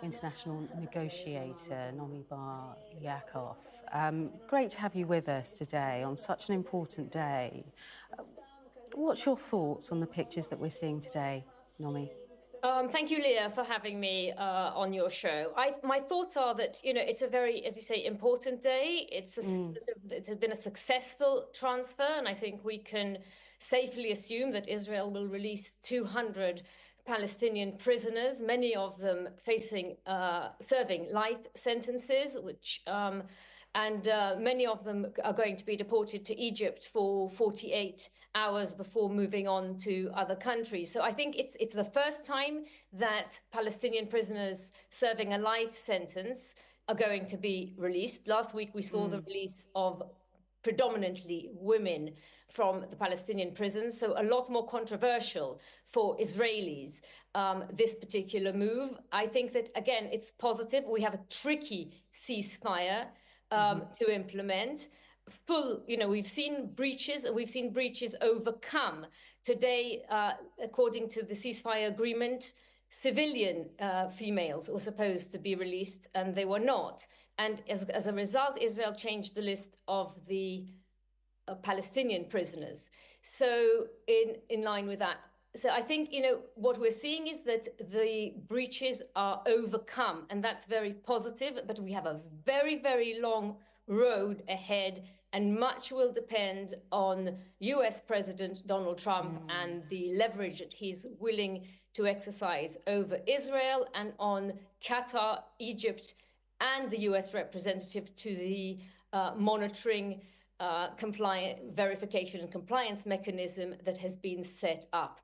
international negotiator Nomi Bar Yaakov. Great to have you with us today on such an important day. What's your thoughts on the pictures that we're seeing today, Nomi? Thank you, Leah, for having me on your show. My thoughts are that, it's a very, as you say, important day. It's been a successful transfer, and I think we can safely assume that Israel will release 200 Palestinian prisoners, many of them serving life sentences, and many of them are going to be deported to Egypt for 48 hours before moving on to other countries. So I think it's the first time that Palestinian prisoners serving a life sentence are going to be released. Last week we saw the release of predominantly women from the Palestinian prisons, so a lot more controversial for Israelis, this particular move. I think that, again, it's positive. We have a tricky ceasefire to implement. We've seen breaches, and we've seen breaches overcome. Today, according to the ceasefire agreement, civilian females were supposed to be released, and they were not. And as a result, Israel changed the list of the Palestinian prisoners. So in line with that. So I think, what we're seeing is that the breaches are overcome, and that's very positive, but we have a very, very long road ahead, and much will depend on US President Donald Trump and the leverage that he's willing to exercise over Israel, and on Qatar, Egypt, and the US representative to the monitoring, verification and compliance mechanism that has been set up.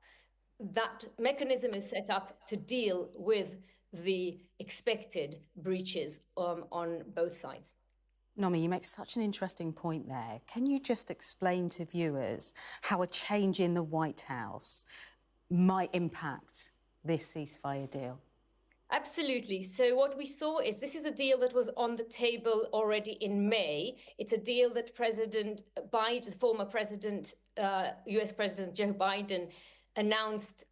that mechanism is set up to deal with the expected breaches on both sides. Nomi, you make such an interesting point there. Can you just explain to viewers how a change in the White House might impact this ceasefire deal? Absolutely. So what we saw is this is a deal that was on the table already in May. It's a deal that President Biden, former President, US President Joe Biden, announced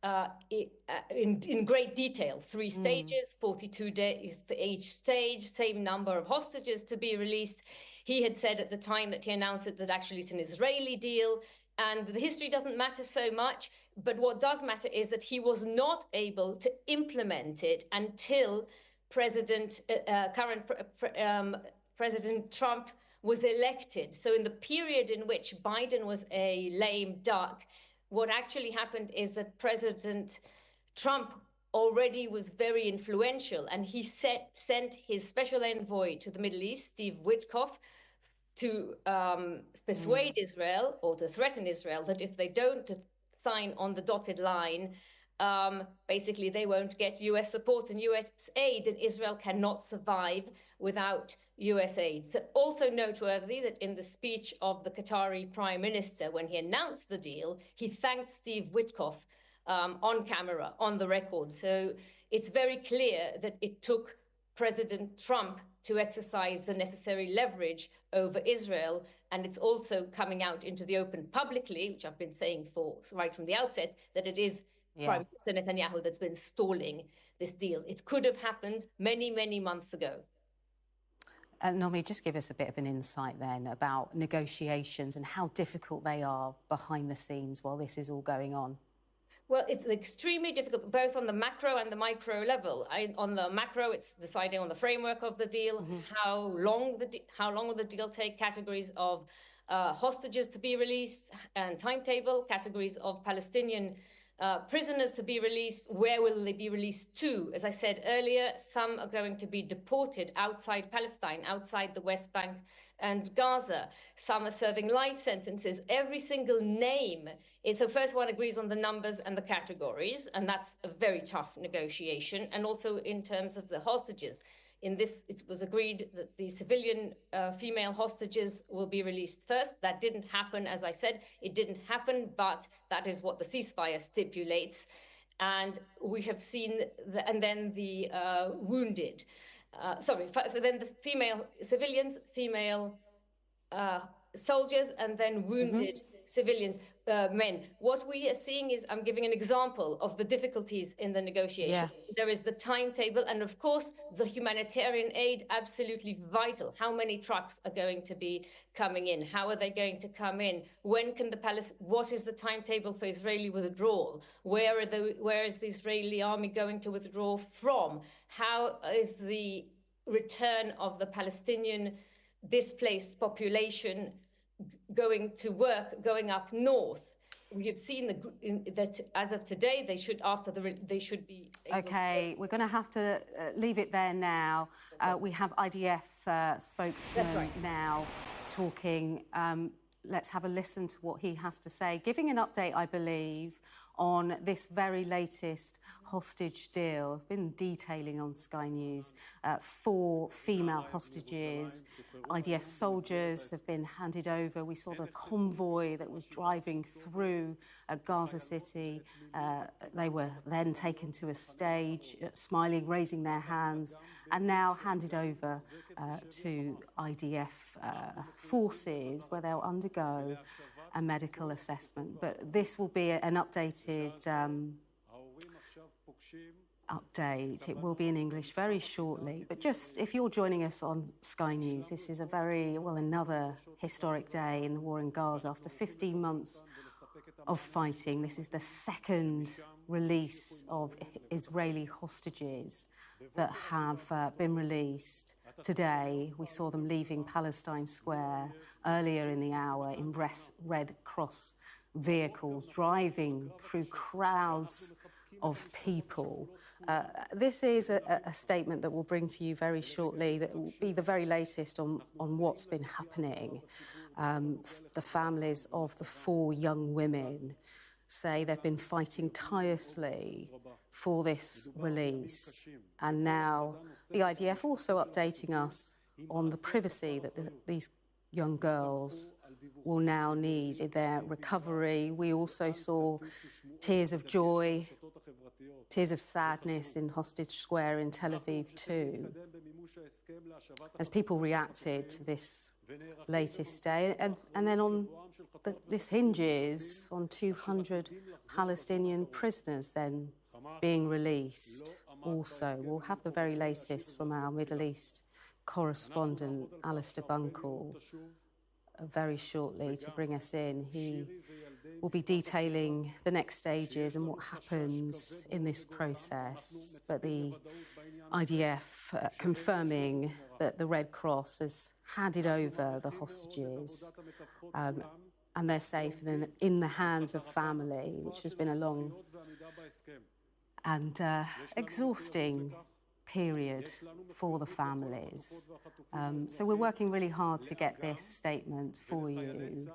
in great detail. 3 stages, 42 days for each stage, same number of hostages to be released. He had said at the time that he announced it that actually it's an Israeli deal. And the history doesn't matter so much, but what does matter is that he was not able to implement it until President Trump was elected. So in the period in which Biden was a lame duck, what actually happened is that President Trump already was very influential, and he sent his special envoy to the Middle East, Steve Witkoff, to persuade Israel or to threaten Israel that if they don't sign on the dotted line, basically they won't get US support and US aid, and Israel cannot survive without US aid. So also noteworthy that in the speech of the Qatari Prime Minister, when he announced the deal, he thanked Steve Witkoff on camera, on the record. So it's very clear that it took President Trump to exercise the necessary leverage over Israel. And it's also coming out into the open publicly, which I've been saying for right from the outset, that it is Prime Minister Netanyahu that's been stalling this deal. It could have happened many, many months ago. Nomi, just give us a bit of an insight then about negotiations and how difficult they are behind the scenes while this is all going on. Well, it's extremely difficult, both on the macro and the micro level. On the macro, it's deciding on the framework of the deal, how long will the deal take, categories of hostages to be released and timetable, categories of Palestinian prisoners to be released, where will they be released to? As I said earlier, some are going to be deported outside Palestine, outside the West Bank and Gaza. Some are serving life sentences. Every single name is, so first one agrees on the numbers and the categories, and that's a very tough negotiation. And also in terms of the hostages. In this, it was agreed that the civilian female hostages will be released first. That didn't happen, as I said. It didn't happen, but that is what the ceasefire stipulates. And we have seen, and then the wounded. Then the female civilians, female soldiers, and then wounded civilians, men. What we are seeing is, I'm giving an example of the difficulties in the negotiation. There is the timetable, and of course, the humanitarian aid, absolutely vital. How many trucks are going to be coming in? How are they going to come in? When can what is the timetable for Israeli withdrawal? Where is the Israeli army going to withdraw from? How is the return of the Palestinian displaced population going to work, going up north? We have seen that as of today, they should be. Okay, we're going to have to leave it there now. We have IDF spokesman now talking. Let's have a listen to what he has to say, giving an update, I believe, on this very latest hostage deal. I've been detailing on Sky News 4 female hostages. IDF soldiers have been handed over. We saw the convoy that was driving through Gaza City. They were then taken to a stage, smiling, raising their hands, and now handed over to IDF forces, where they'll undergo a medical assessment. But this will be an updated update. It will be in English very shortly. But just if you're joining us on Sky News, this is another historic day in the war in Gaza. After 15 months of fighting, this is the second release of Israeli hostages that have been released. Today, we saw them leaving Palestine Square earlier in the hour in Red Cross vehicles, driving through crowds of people. This is a statement that we'll bring to you very shortly, that will be the very latest on what's been happening. The families of the 4 young women say they've been fighting tirelessly for this release. And now the IDF also updating us on the privacy that these young girls will now need in their recovery. We also saw tears of joy, tears of sadness in Hostage Square in Tel Aviv too, as people reacted to this latest day. And then this hinges on 200 Palestinian prisoners then being released also. We'll have the very latest from our Middle East correspondent, Alistair Bunkle, very shortly to bring us in. He will be detailing the next stages and what happens in this process. But the IDF confirming that the Red Cross has handed over the hostages and they're safe in the hands of family, which has been a long and exhausting period for the families. So we're working really hard to get this statement for you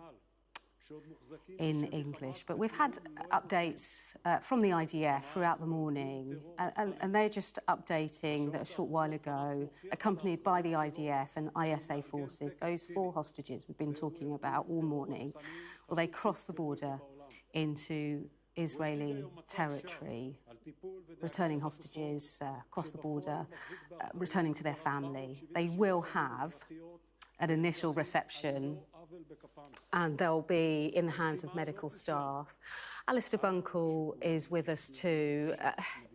in English. But we've had updates from the IDF throughout the morning, and they're just updating that a short while ago, accompanied by the IDF and ISA forces, those 4 hostages we've been talking about all morning, well, they crossed the border into Israeli territory, returning hostages across the border, returning to their family. They will have an initial reception and they'll be in the hands of medical staff. Alistair Bunkle is with us too.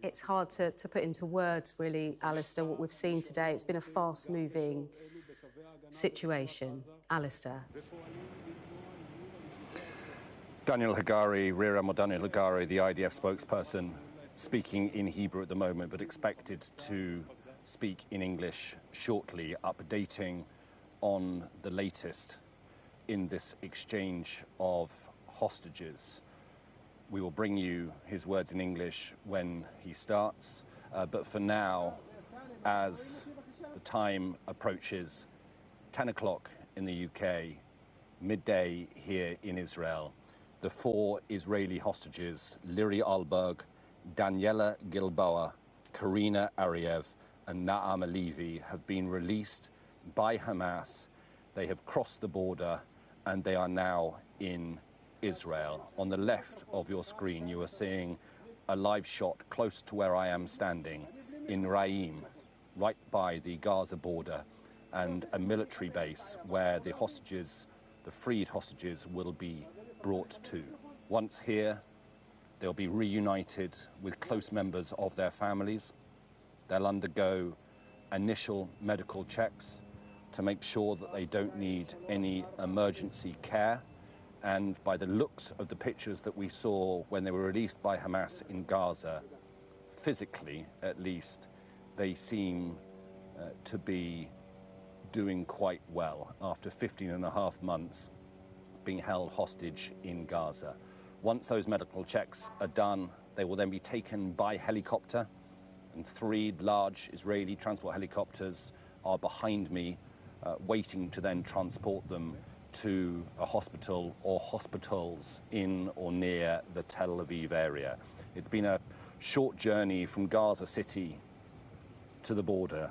It's hard to put into words, really, Alistair, what we've seen today. It's been a fast-moving situation. Alistair. Daniel Hagari, Rear Admiral Daniel Hagari, the IDF spokesperson, speaking in Hebrew at the moment, but expected to speak in English shortly, updating on the latest in this exchange of hostages. We will bring you his words in English when he starts, but for now, as the time approaches 10 o'clock in the UK, midday here in Israel, the 4 Israeli hostages, Liri Alberg, Daniela Gilboa, Karina Ariev, and Naam Alevi, have been released by Hamas. They have crossed the border and they are now in Israel. On the left of your screen, you are seeing a live shot close to where I am standing in Reunited, right by the Gaza border, and a military base where the hostages, the freed hostages, will be brought to. Once here, they'll be reunited with close members of their families. They'll undergo initial medical checks to make sure that they don't need any emergency care. And by the looks of the pictures that we saw when they were released by Hamas in Gaza, physically at least, they seem to be doing quite well after 15 and a half months being held hostage in Gaza. Once those medical checks are done, they will then be taken by helicopter, and 3 large Israeli transport helicopters are behind me, waiting to then transport them to a hospital or hospitals in or near the Tel Aviv area. It's been a short journey from Gaza City to the border,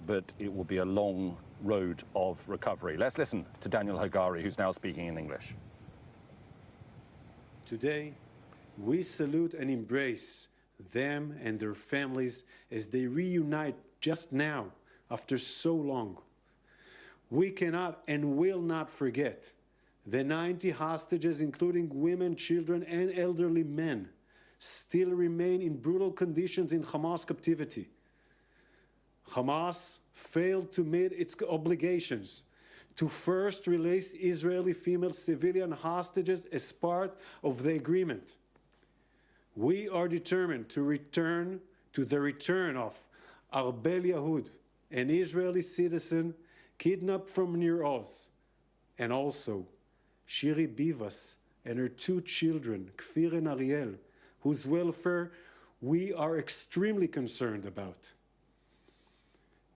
but it will be a long road of recovery. Let's listen to Daniel Hagari, who's now speaking in English. Today, we salute and embrace them and their families as they reunite just now after so long. We cannot and will not forget the 90 hostages, including women, children, and elderly men, still remain in brutal conditions in Hamas captivity. Hamas failed to meet its obligations to first release Israeli female civilian hostages as part of the agreement. We are determined to return to the return of Arbel Yahud, an Israeli citizen kidnapped from Nir Oz, and also Shiri Bivas and her 2 children, Kfir and Ariel, whose welfare we are extremely concerned about.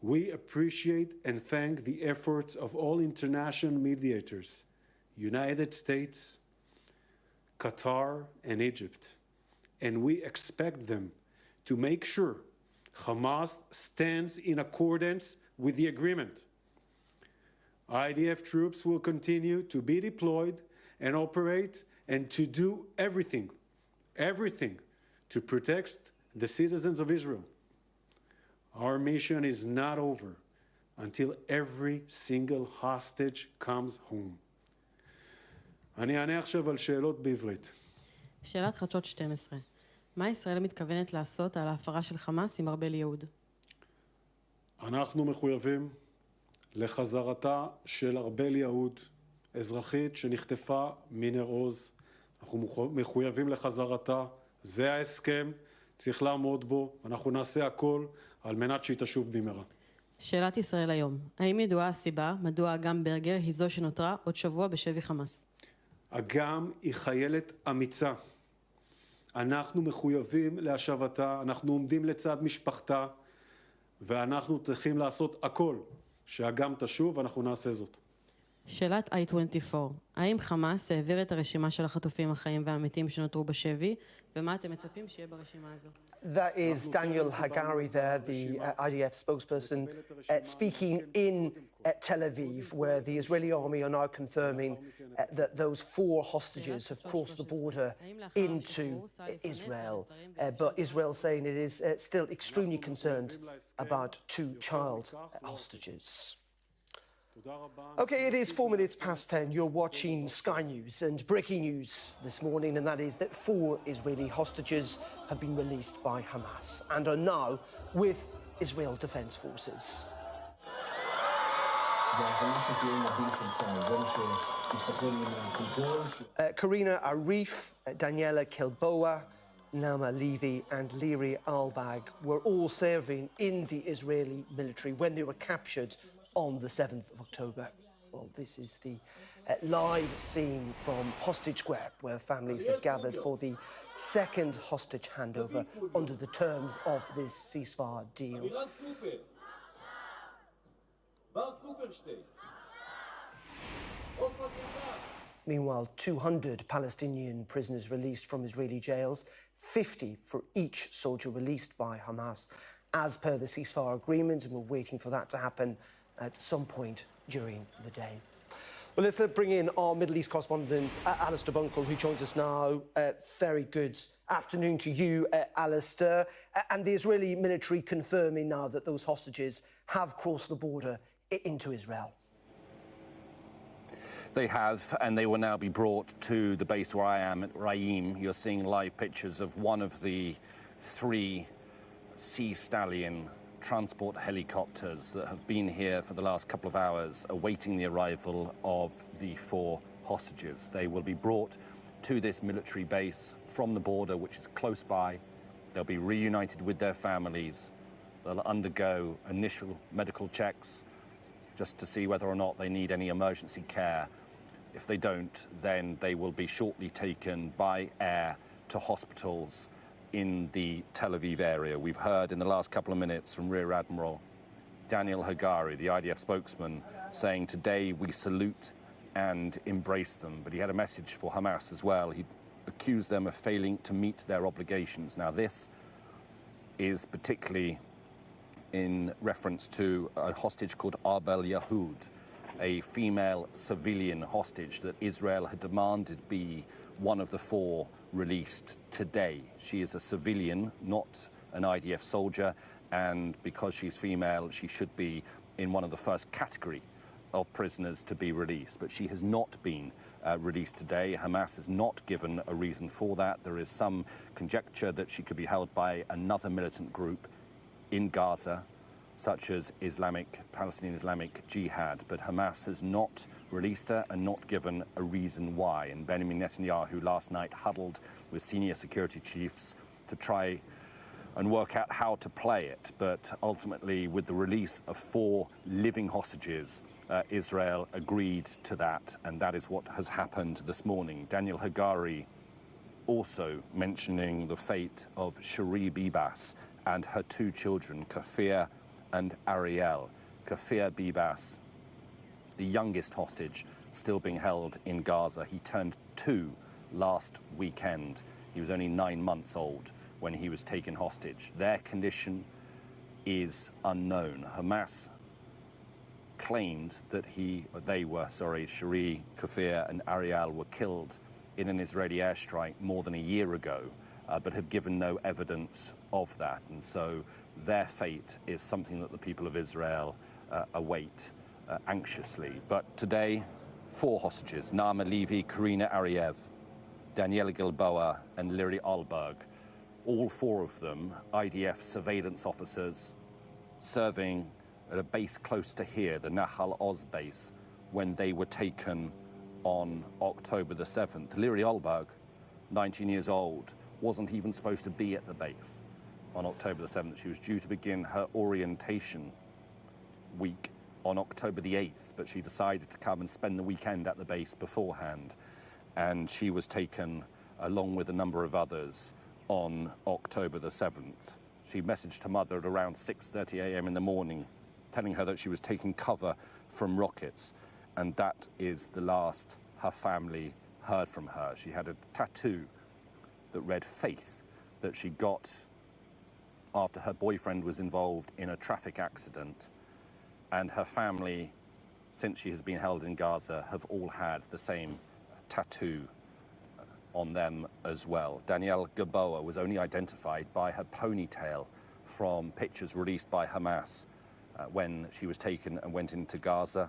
We appreciate and thank the efforts of all international mediators, United States, Qatar, and Egypt. And we expect them to make sure Hamas stands in accordance with the agreement. IDF troops will continue to be deployed and operate and to do everything to protect the citizens of Israel. Our mission is not over until every single hostage comes home. אני אענה עכשיו על שאלות בעברית. שאלת חדשות 12. מה ישראל מתכוונת לעשות על ההפרה של חמאס עם ארבל יהוד? אנחנו מחויבים לחזרתה של ארבל יהוד, אזרחית שנחטפה מניר עוז. אנחנו מחויבים לחזרתה. זה ההסכם, צריך לעמוד בו. אנחנו נעשה הכל על מנת שהיא תשוב במהרה. שאלת ישראל היום. האם ידועה הסיבה מדוע אגם ברגר היא זו שנותרה עוד שבוע בשבי חמאס? אגם היא חיילת אמיצה. אנחנו מחויבים להשבתה, אנחנו עומדים לצד משפחתה, ואנחנו צריכים לעשות הכל שאגם תשוב, ואנחנו נעשה זאת. שאלת I-24. האם חמאס העביר את הרשימה של החטופים החיים והמתים שנותרו בשבי, ומה אתם מצפים שיהיה ברשימה הזו? That is Daniel Hagari there, the IDF spokesperson, speaking in Tel Aviv, where the Israeli army are now confirming that those 4 hostages have crossed the border into Israel. But Israel saying it is still extremely concerned about 2 child hostages. Okay, it is 4 minutes past 10. You're watching Sky News, and breaking news this morning, and that is that 4 Israeli hostages have been released by Hamas and are now with Israel Defense Forces. Karina Arif, Daniela Kilboa, Nama Levy and Liri Albag were all serving in the Israeli military when they were captured on the 7th of October. Well, this is the live scene from Hostage Square, where families have gathered for the second hostage handover under the terms of this ceasefire deal. Meanwhile, 200 Palestinian prisoners released from Israeli jails, 50 for each soldier released by Hamas, as per the ceasefire agreement, and we're waiting for that to happen at some point during the day. Well, let's bring in our Middle East correspondent, Alistair Bunkle, who joins us now. Very good afternoon to you, Alistair. And the Israeli military confirming now that those hostages have crossed the border into Israel. They have, and they will now be brought to the base where I am at Reunited. You're seeing live pictures of one of the 3 Sea Stallion transport helicopters that have been here for the last couple of hours awaiting the arrival of the 4 hostages. They will be brought to this military base from the border, which is close by. They'll be reunited with their families. They'll undergo initial medical checks just to see whether or not they need any emergency care. If they don't, then they will be shortly taken by air to hospitals in the Tel Aviv area. We've heard in the last couple of minutes from Rear Admiral Daniel Hagari, the IDF spokesman, saying today we salute and embrace them. But he had a message for Hamas as well. He accused them of failing to meet their obligations. Now this is particularly in reference to a hostage called Arbel Yahud, a female civilian hostage that Israel had demanded be one of the 4 released today. She is a civilian, not an IDF soldier, and because she's female, she should be in one of the first category of prisoners to be released. But she has not been released today. Hamas has not given a reason for that. There is some conjecture that she could be held by another militant group in Gaza, such as Palestinian Islamic Jihad, but Hamas has not released her and not given a reason why. And Benjamin Netanyahu last night huddled with senior security chiefs to try and work out how to play it. But ultimately, with the release of 4 living hostages, Israel agreed to that, and that is what has happened this morning. Daniel Hagari also mentioning the fate of Shari Bibas and her 2 children, Kafir and Ariel. Kafir Bibas, the youngest hostage still being held in Gaza. He turned 2 last weekend. He was only 9 months old when he was taken hostage. Their condition is unknown. Hamas claimed that Shari, Kafir and Ariel were killed in an Israeli airstrike more than a year ago, but have given no evidence of that. And so their fate is something that the people of Israel await anxiously. But today, 4 hostages, Naama Levy, Karina Ariev, Daniela Gilboa and Liri Alberg, all 4 of them IDF surveillance officers serving at a base close to here, the Nahal Oz base, when they were taken on October the 7th. Liri Alberg, 19 years old, wasn't even supposed to be at the base on October the 7th. She was due to begin her orientation week on October the 8th, but she decided to come and spend the weekend at the base beforehand. And she was taken along with a number of others on October the 7th. She messaged her mother at around 6:30 a.m. in the morning, telling her that she was taking cover from rockets, and that is the last her family heard from her. She had a tattoo that read Faith, that she got after her boyfriend was involved in a traffic accident, and her family, since she has been held in Gaza, have all had the same tattoo on them as well. Danielle Gaboa was only identified by her ponytail from pictures released by Hamas when she was taken and went into Gaza.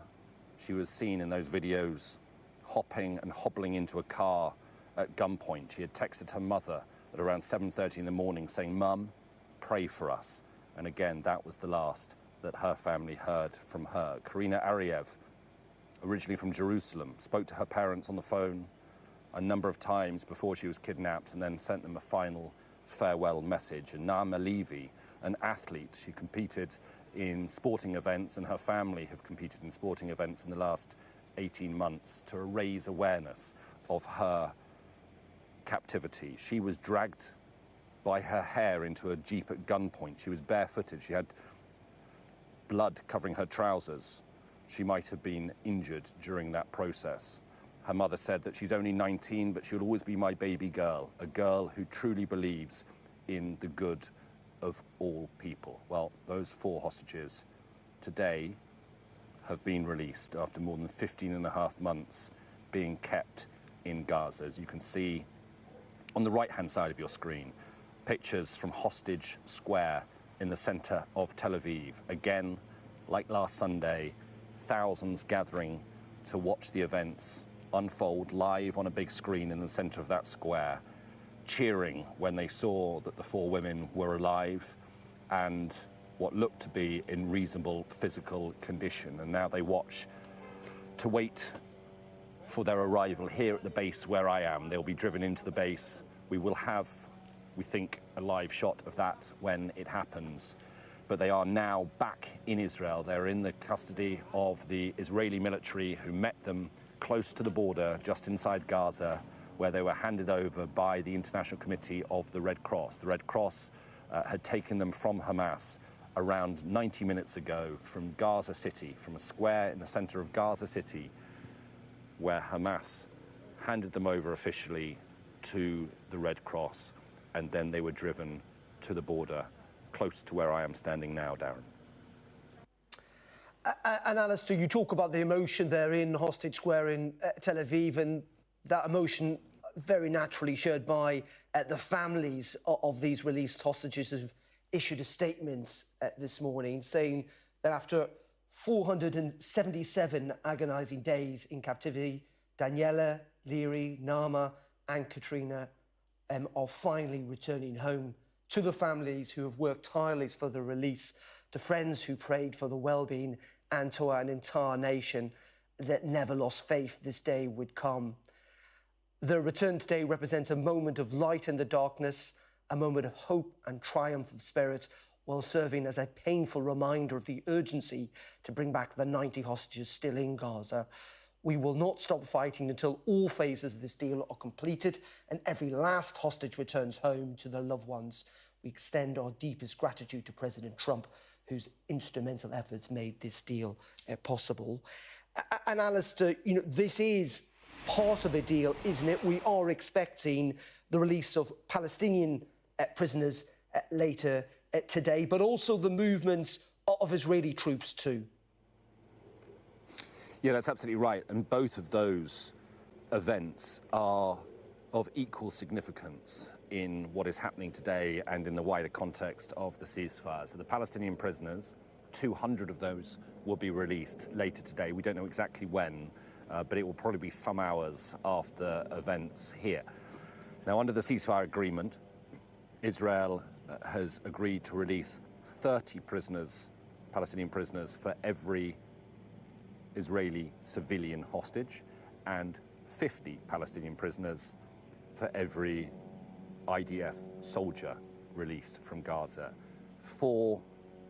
She was seen in those videos hopping and hobbling into a car at gunpoint. She had texted her mother at around 7:30 in the morning saying, "Mum, pray for us." And again, that was the last that her family heard from her. Karina Ariev, originally from Jerusalem, spoke to her parents on the phone a number of times before she was kidnapped and then sent them a final farewell message. And Naama Levy, an athlete, she competed in sporting events, and her family have competed in sporting events in the last 18 months to raise awareness of her captivity. She was dragged by her hair into a jeep at gunpoint. She was barefooted. She had blood covering her trousers. She might have been injured during that process. Her mother said that she's only 19, but she'll always be my baby girl, a girl who truly believes in the good of all people. Well, those 4 hostages today have been released after more than 15 and a half months being kept in Gaza. As you can see on the right-hand side of your screen, pictures from Hostage Square in the center of Tel Aviv. Again, like last Sunday, thousands gathering to watch the events unfold live on a big screen in the center of that square, cheering when they saw that the 4 women were alive and what looked to be in reasonable physical condition. And now they watch to wait for their arrival here at the base where I am. They'll be driven into the base. We will have, we think, a live shot of that when it happens. But they are now back in Israel. They're in the custody of the Israeli military who met them close to the border, just inside Gaza, where they were handed over by the International Committee of the Red Cross. The Red Cross had taken them from Hamas around 90 minutes ago from Gaza City, from a square in the center of Gaza City, where Hamas handed them over officially to the Red Cross, and then they were driven to the border, close to where I am standing now, Darren. And Alistair, you talk about the emotion there in Hostage Square in Tel Aviv, and that emotion very naturally shared by the families of these released hostages who've issued a statement this morning saying that after 477 agonizing days in captivity, Daniela, Liri, Naama and Katrina are finally returning home, to the families who have worked tirelessly for the release, to friends who prayed for the well-being, and to an entire nation that never lost faith this day would come. The return today represents a moment of light in the darkness, a moment of hope and triumph of spirit, while serving as a painful reminder of the urgency to bring back the 90 hostages still in Gaza. We will not stop fighting until all phases of this deal are completed and every last hostage returns home to their loved ones. We extend our deepest gratitude to President Trump, whose instrumental efforts made this deal possible. And Alistair, this is part of a deal, isn't it? We are expecting the release of Palestinian prisoners later today, but also the movements of Israeli troops too. Yeah, that's absolutely right. And both of those events are of equal significance in what is happening today and in the wider context of the ceasefire. So the Palestinian prisoners, 200 of those will be released later today. We don't know exactly when, but it will probably be some hours after events here. Now, under the ceasefire agreement, Israel has agreed to release 30 prisoners, Palestinian prisoners, for every Israeli civilian hostage, and 50 Palestinian prisoners for every IDF soldier released from Gaza. 4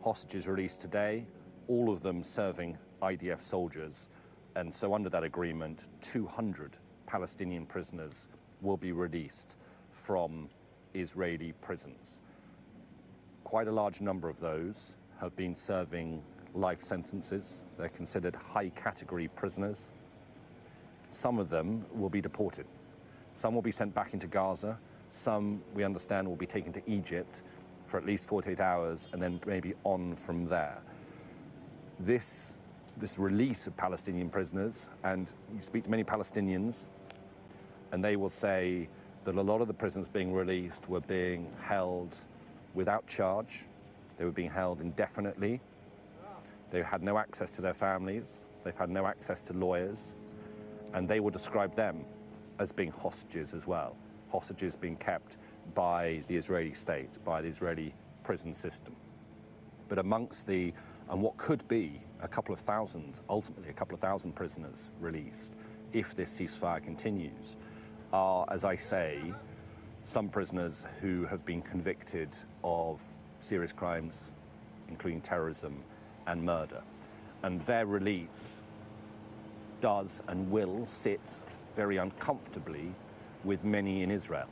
hostages released today, all of them serving IDF soldiers. And so under that agreement, 200 Palestinian prisoners will be released from Israeli prisons. Quite a large number of those have been serving life sentences. They're considered high-category prisoners. Some of them will be deported. Some will be sent back into Gaza. Some, we understand, will be taken to Egypt for at least 48 hours and then maybe on from there. This release of Palestinian prisoners, and you speak to many Palestinians, and they will say that a lot of the prisoners being released were being held without charge. They were being held indefinitely. They had no access to their families. They've had no access to lawyers. And they will describe them as being hostages as well. Hostages being kept by the Israeli state, by the Israeli prison system. But amongst and what could be a couple of thousand, ultimately a couple of thousand prisoners released, if this ceasefire continues, are, as I say, some prisoners who have been convicted of serious crimes, including terrorism and murder. And their release does and will sit very uncomfortably with many in Israel.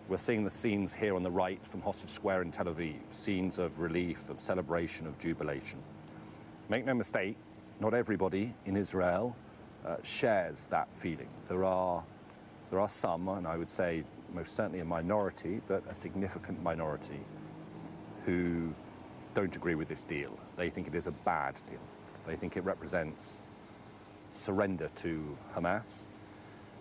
We're seeing the scenes here on the right from Hostage Square in Tel Aviv, scenes of relief, of celebration, of jubilation. Make no mistake, not everybody in Israel shares that feeling. There are some, and I would say most certainly a minority, but a significant minority, who don't agree with this deal. They think it is a bad deal. They think it represents surrender to Hamas,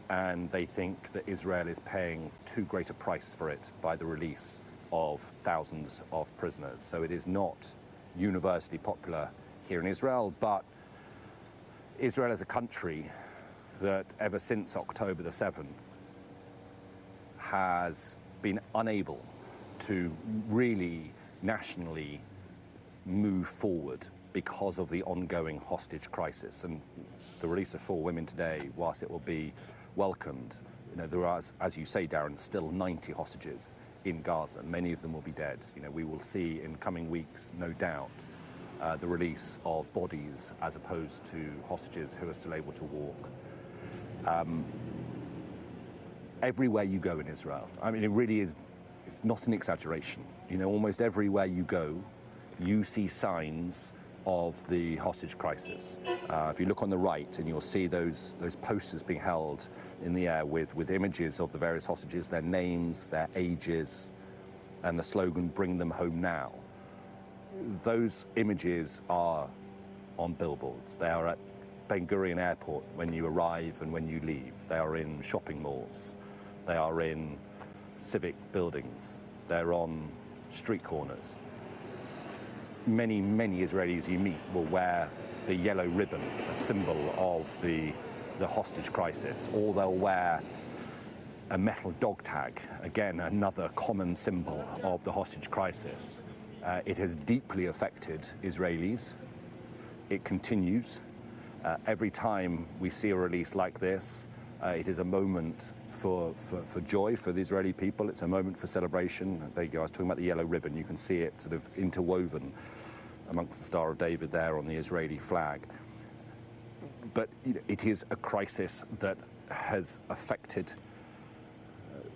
and they think that Israel is paying too great a price for it by the release of thousands of prisoners. So it is not universally popular here in Israel, but Israel is a country that ever since October the 7th has been unable to really nationally move forward because of the ongoing hostage crisis. And the release of 4 women today, whilst it will be welcomed, there are, as you say, Darren, still 90 hostages in Gaza. Many of them will be dead. We will see in coming weeks, no doubt, the release of bodies as opposed to hostages who are still able to walk. Everywhere you go in Israel, I mean, it really is, it's not an exaggeration. Almost everywhere you go, you see signs of the hostage crisis. If you look on the right, and you'll see those posters being held in the air with images of the various hostages, their names, their ages, and the slogan, "Bring them home now." Those images are on billboards. They are at Ben Gurion Airport when you arrive and when you leave. They are in shopping malls. They are in civic buildings. They're on street corners. Many, many Israelis you meet will wear the yellow ribbon, a symbol of the hostage crisis, or they'll wear a metal dog tag, again, another common symbol of the hostage crisis. It has deeply affected Israelis. It continues. Every time we see a release like this, it is a moment for joy for the Israeli people. It's a moment for celebration. There you go, I was talking about the yellow ribbon. You can see it sort of interwoven amongst the Star of David there on the Israeli flag. But it is a crisis that has affected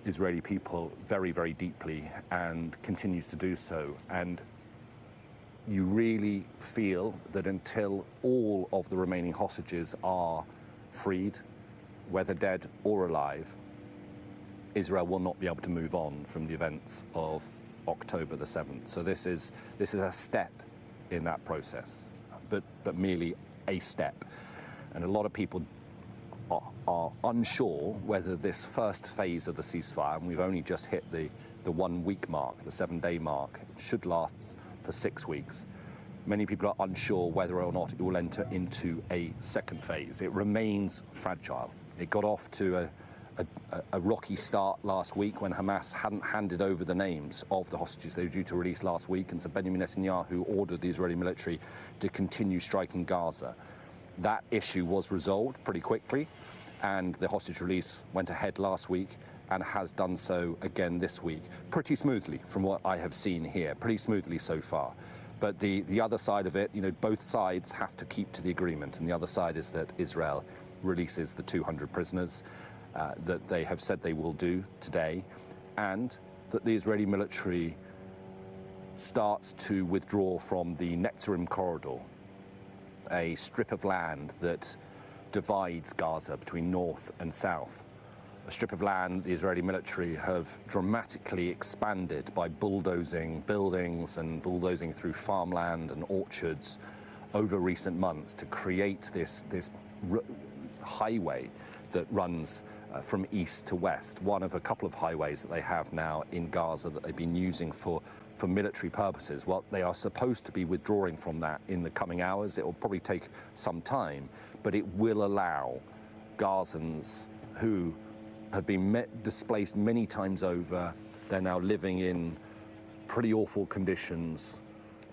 Israeli people very, very deeply and continues to do so. And you really feel that until all of the remaining hostages are freed, whether dead or alive, Israel will not be able to move on from the events of October the 7th. So this is a step in that process, but merely a step. And a lot of people are unsure whether this first phase of the ceasefire, and we've only just hit the 1 week mark, the 7-day mark, it should last for 6 weeks. Many people are unsure whether or not it will enter into a second phase. It remains fragile. It got off to a rocky start last week when Hamas hadn't handed over the names of the hostages they were due to release last week, and so Benjamin Netanyahu ordered the Israeli military to continue striking Gaza. That issue was resolved pretty quickly, and the hostage release went ahead last week and has done so again this week, pretty smoothly from what I have seen here, pretty smoothly so far. But the other side of it, you know, both sides have to keep to the agreement, and the other side is that Israel releases the 200 prisoners that they have said they will do today, and that the Israeli military starts to withdraw from the Netzarim corridor, a strip of land that divides Gaza between north and south. A strip of land the Israeli military have dramatically expanded by bulldozing buildings and bulldozing through farmland and orchards over recent months to create this highway that runs from east to west, one of a couple of highways that they have now in Gaza that they've been using for military purposes. Well, they are supposed to be withdrawing from that in the coming hours. It will probably take some time, but it will allow Gazans who have been displaced many times over. They're now living in pretty awful conditions.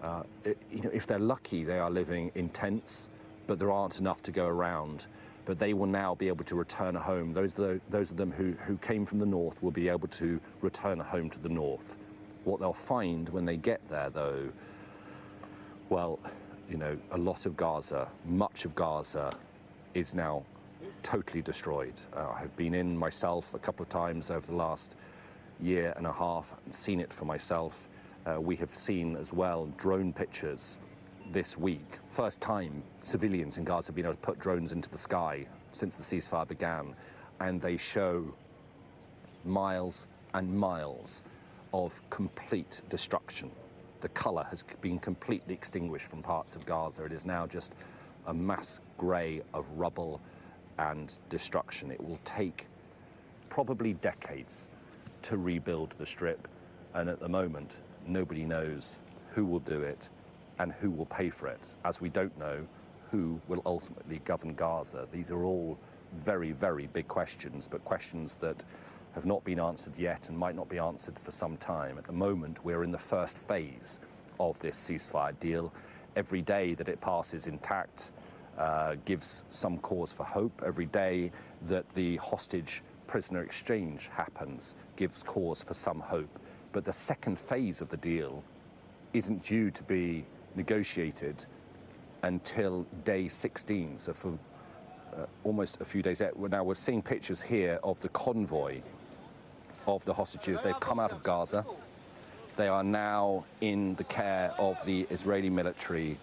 You know, if they're lucky, they are living in tents, but there aren't enough to go around. But they will now be able to return home. Those of them who came from the north will be able to return home to the north. What they'll find when they get there, though, well, you know, a lot of Gaza, much of Gaza, is now totally destroyed. I have been in myself a couple of times over the last year and a half and seen it for myself. We have seen as well drone pictures this week. First time civilians in Gaza have been able to put drones into the sky since the ceasefire began, and they show miles and miles of complete destruction. The colour has been completely extinguished from parts of Gaza. It is now just a mass grey of rubble and destruction. It will take probably decades to rebuild the strip, and at the moment nobody knows who will do it and who will pay for it, as we don't know who will ultimately govern Gaza. These are all very, very big questions, but questions that have not been answered yet and might not be answered for some time. At the moment, we're in the first phase of this ceasefire deal. Every day that it passes intact gives some cause for hope. Every day that the hostage prisoner exchange happens gives cause for some hope. But the second phase of the deal isn't due to be negotiated until day 16. So for almost a few days now, we're seeing pictures here of the convoy of the hostages. They've come out of Gaza. They are now in the care of the Israeli military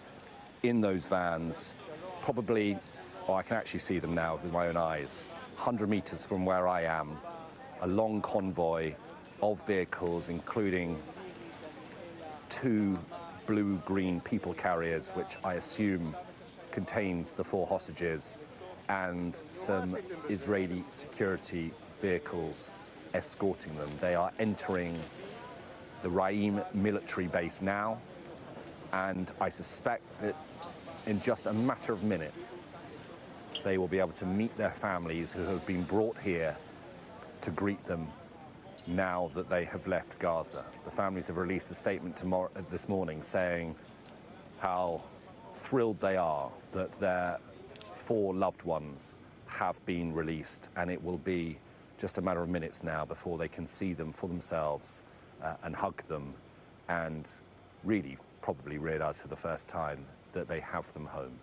in those vans, probably, oh, I can actually see them now with my own eyes, 100 meters from where I am, a long convoy of vehicles, including 2 blue-green people carriers, which I assume contains the 4 hostages, and some Israeli security vehicles escorting them. They are entering the Reunited military base now, and I suspect that in just a matter of minutes, they will be able to meet their families who have been brought here to greet them now that they have left Gaza. The families have released a statement this morning saying how thrilled they are that their 4 loved ones have been released, and it will be just a matter of minutes now before they can see them for themselves and hug them and really probably realize for the first time that they have them home.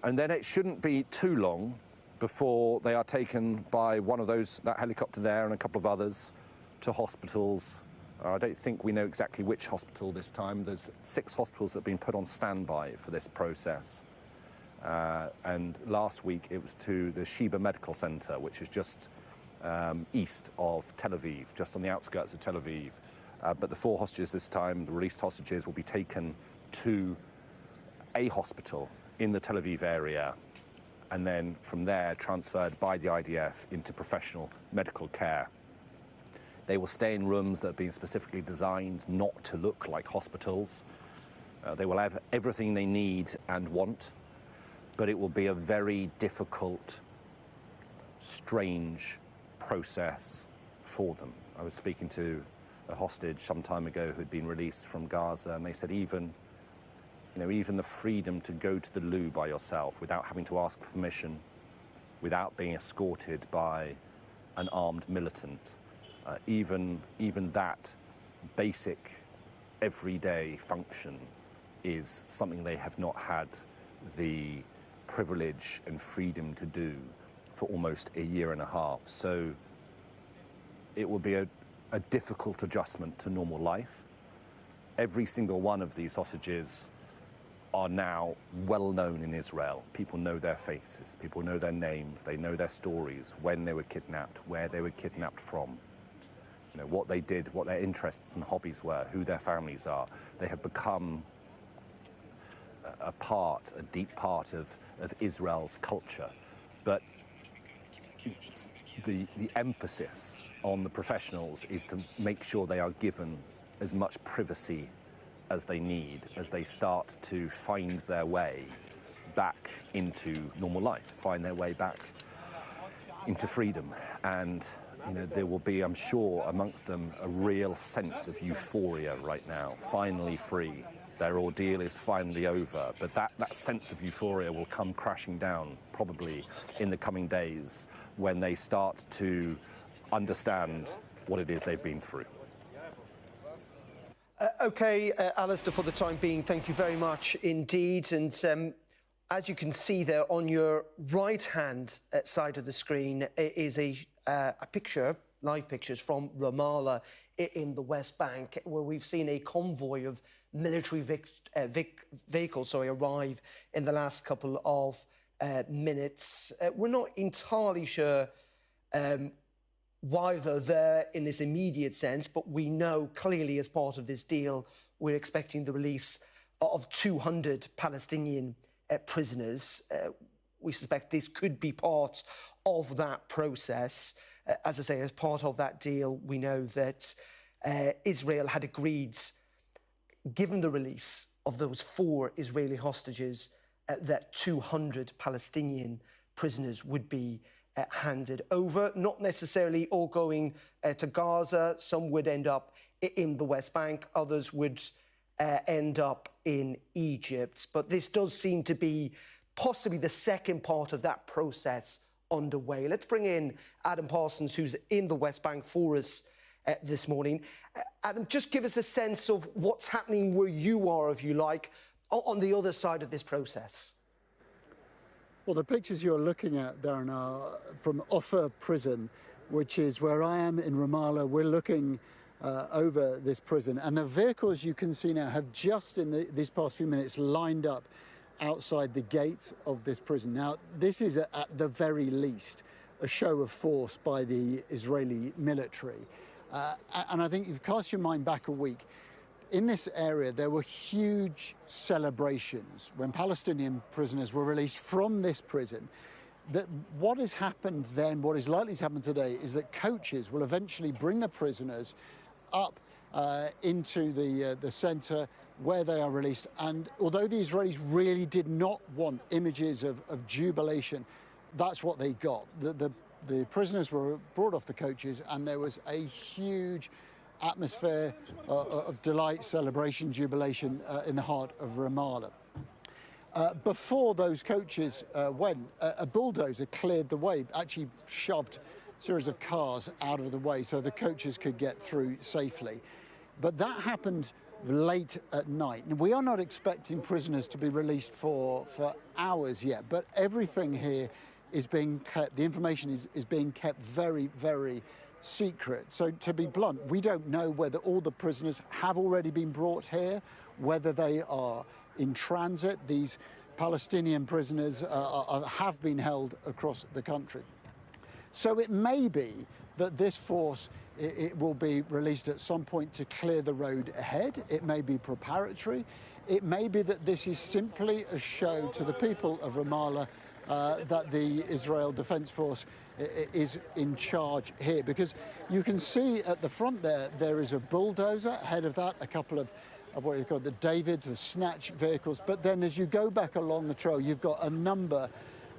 And then it shouldn't be too long before they are taken by one of that helicopter there and a couple of others to hospitals. I don't think we know exactly which hospital this time. There's 6 hospitals that have been put on standby for this process. And last week it was to the Sheba Medical Center, which is just east of Tel Aviv, just on the outskirts of Tel Aviv. But the 4 hostages this time, the released hostages, will be taken to a hospital in the Tel Aviv area, and then from there transferred by the IDF into professional medical care. They will stay in rooms that have been specifically designed not to look like hospitals. They will have everything they need and want, but it will be a very difficult, strange process for them. I was speaking to a hostage some time ago who'd been released from Gaza, and they said even the freedom to go to the loo by yourself without having to ask permission, without being escorted by an armed militant, even that basic everyday function is something they have not had the privilege and freedom to do for almost a year and a half. So it will be a difficult adjustment to normal life. Every single one of these hostages are now well known in Israel. People know their faces, people know their names, they know their stories, when they were kidnapped, where they were kidnapped from, what they did, what their interests and hobbies were, who their families are. They have become a deep part of Israel's culture. But the emphasis on the professionals is to make sure they are given as much privacy as they need as they start to find their way back into normal life, find their way back into freedom. And there will be, I'm sure, amongst them a real sense of euphoria right now, finally free. Their ordeal is finally over, but that sense of euphoria will come crashing down probably in the coming days when they start to understand what it is they've been through. OK, Alistair, for the time being, thank you very much indeed. And as you can see there on your right-hand side of the screen is a picture, live pictures from Ramallah in the West Bank, where we've seen a convoy of military vehicles arrive in the last couple of minutes. We're not entirely sure why they're there in this immediate sense, but we know clearly as part of this deal, we're expecting the release of 200 Palestinian prisoners. We suspect this could be part of that process. As I say, as part of that deal, we know that Israel had agreed, given the release of those 4 Israeli hostages, that 200 Palestinian prisoners would be handed over, not necessarily all going to Gaza. Some would end up in the West Bank, others would end up in Egypt. But this does seem to be possibly the second part of that process underway. Let's bring in Adam Parsons, who's in the West Bank for us this morning. Adam, just give us a sense of what's happening where you are, if you like, on the other side of this process. Well, the pictures you're looking at, Darren, are from Offa prison, which is where I am in Ramallah. We're looking over this prison, and the vehicles you can see now have just in these past few minutes lined up outside the gate of this prison. Now, this is at the very least a show of force by the Israeli military. And I think if you cast your mind back a week, in this area, there were huge celebrations when Palestinian prisoners were released from this prison. That what has happened then, what is likely to happen today, is that coaches will eventually bring the prisoners up into the centre where they are released. And although the Israelis really did not want images of jubilation, that's what they got. The prisoners were brought off the coaches, and there was a huge atmosphere of delight, celebration, jubilation in the heart of Ramallah. Before those coaches went, a bulldozer cleared the way, actually shoved a series of cars out of the way so the coaches could get through safely. But that happened late at night. And we are not expecting prisoners to be released for hours yet, but everything here is being kept, the information is being kept very, very secret. So to be blunt, we don't know whether all the prisoners have already been brought here, whether they are in transit. These Palestinian prisoners have been held across the country. So it may be that this force it will be released at some point to clear the road ahead. It may be preparatory. It may be that this is simply a show to the people of Ramallah that the Israel Defense Force is in charge here. Because you can see at the front there is a bulldozer. Ahead of that, a couple of what is called the Davids, the snatch vehicles. But then as you go back along the trail, you've got a number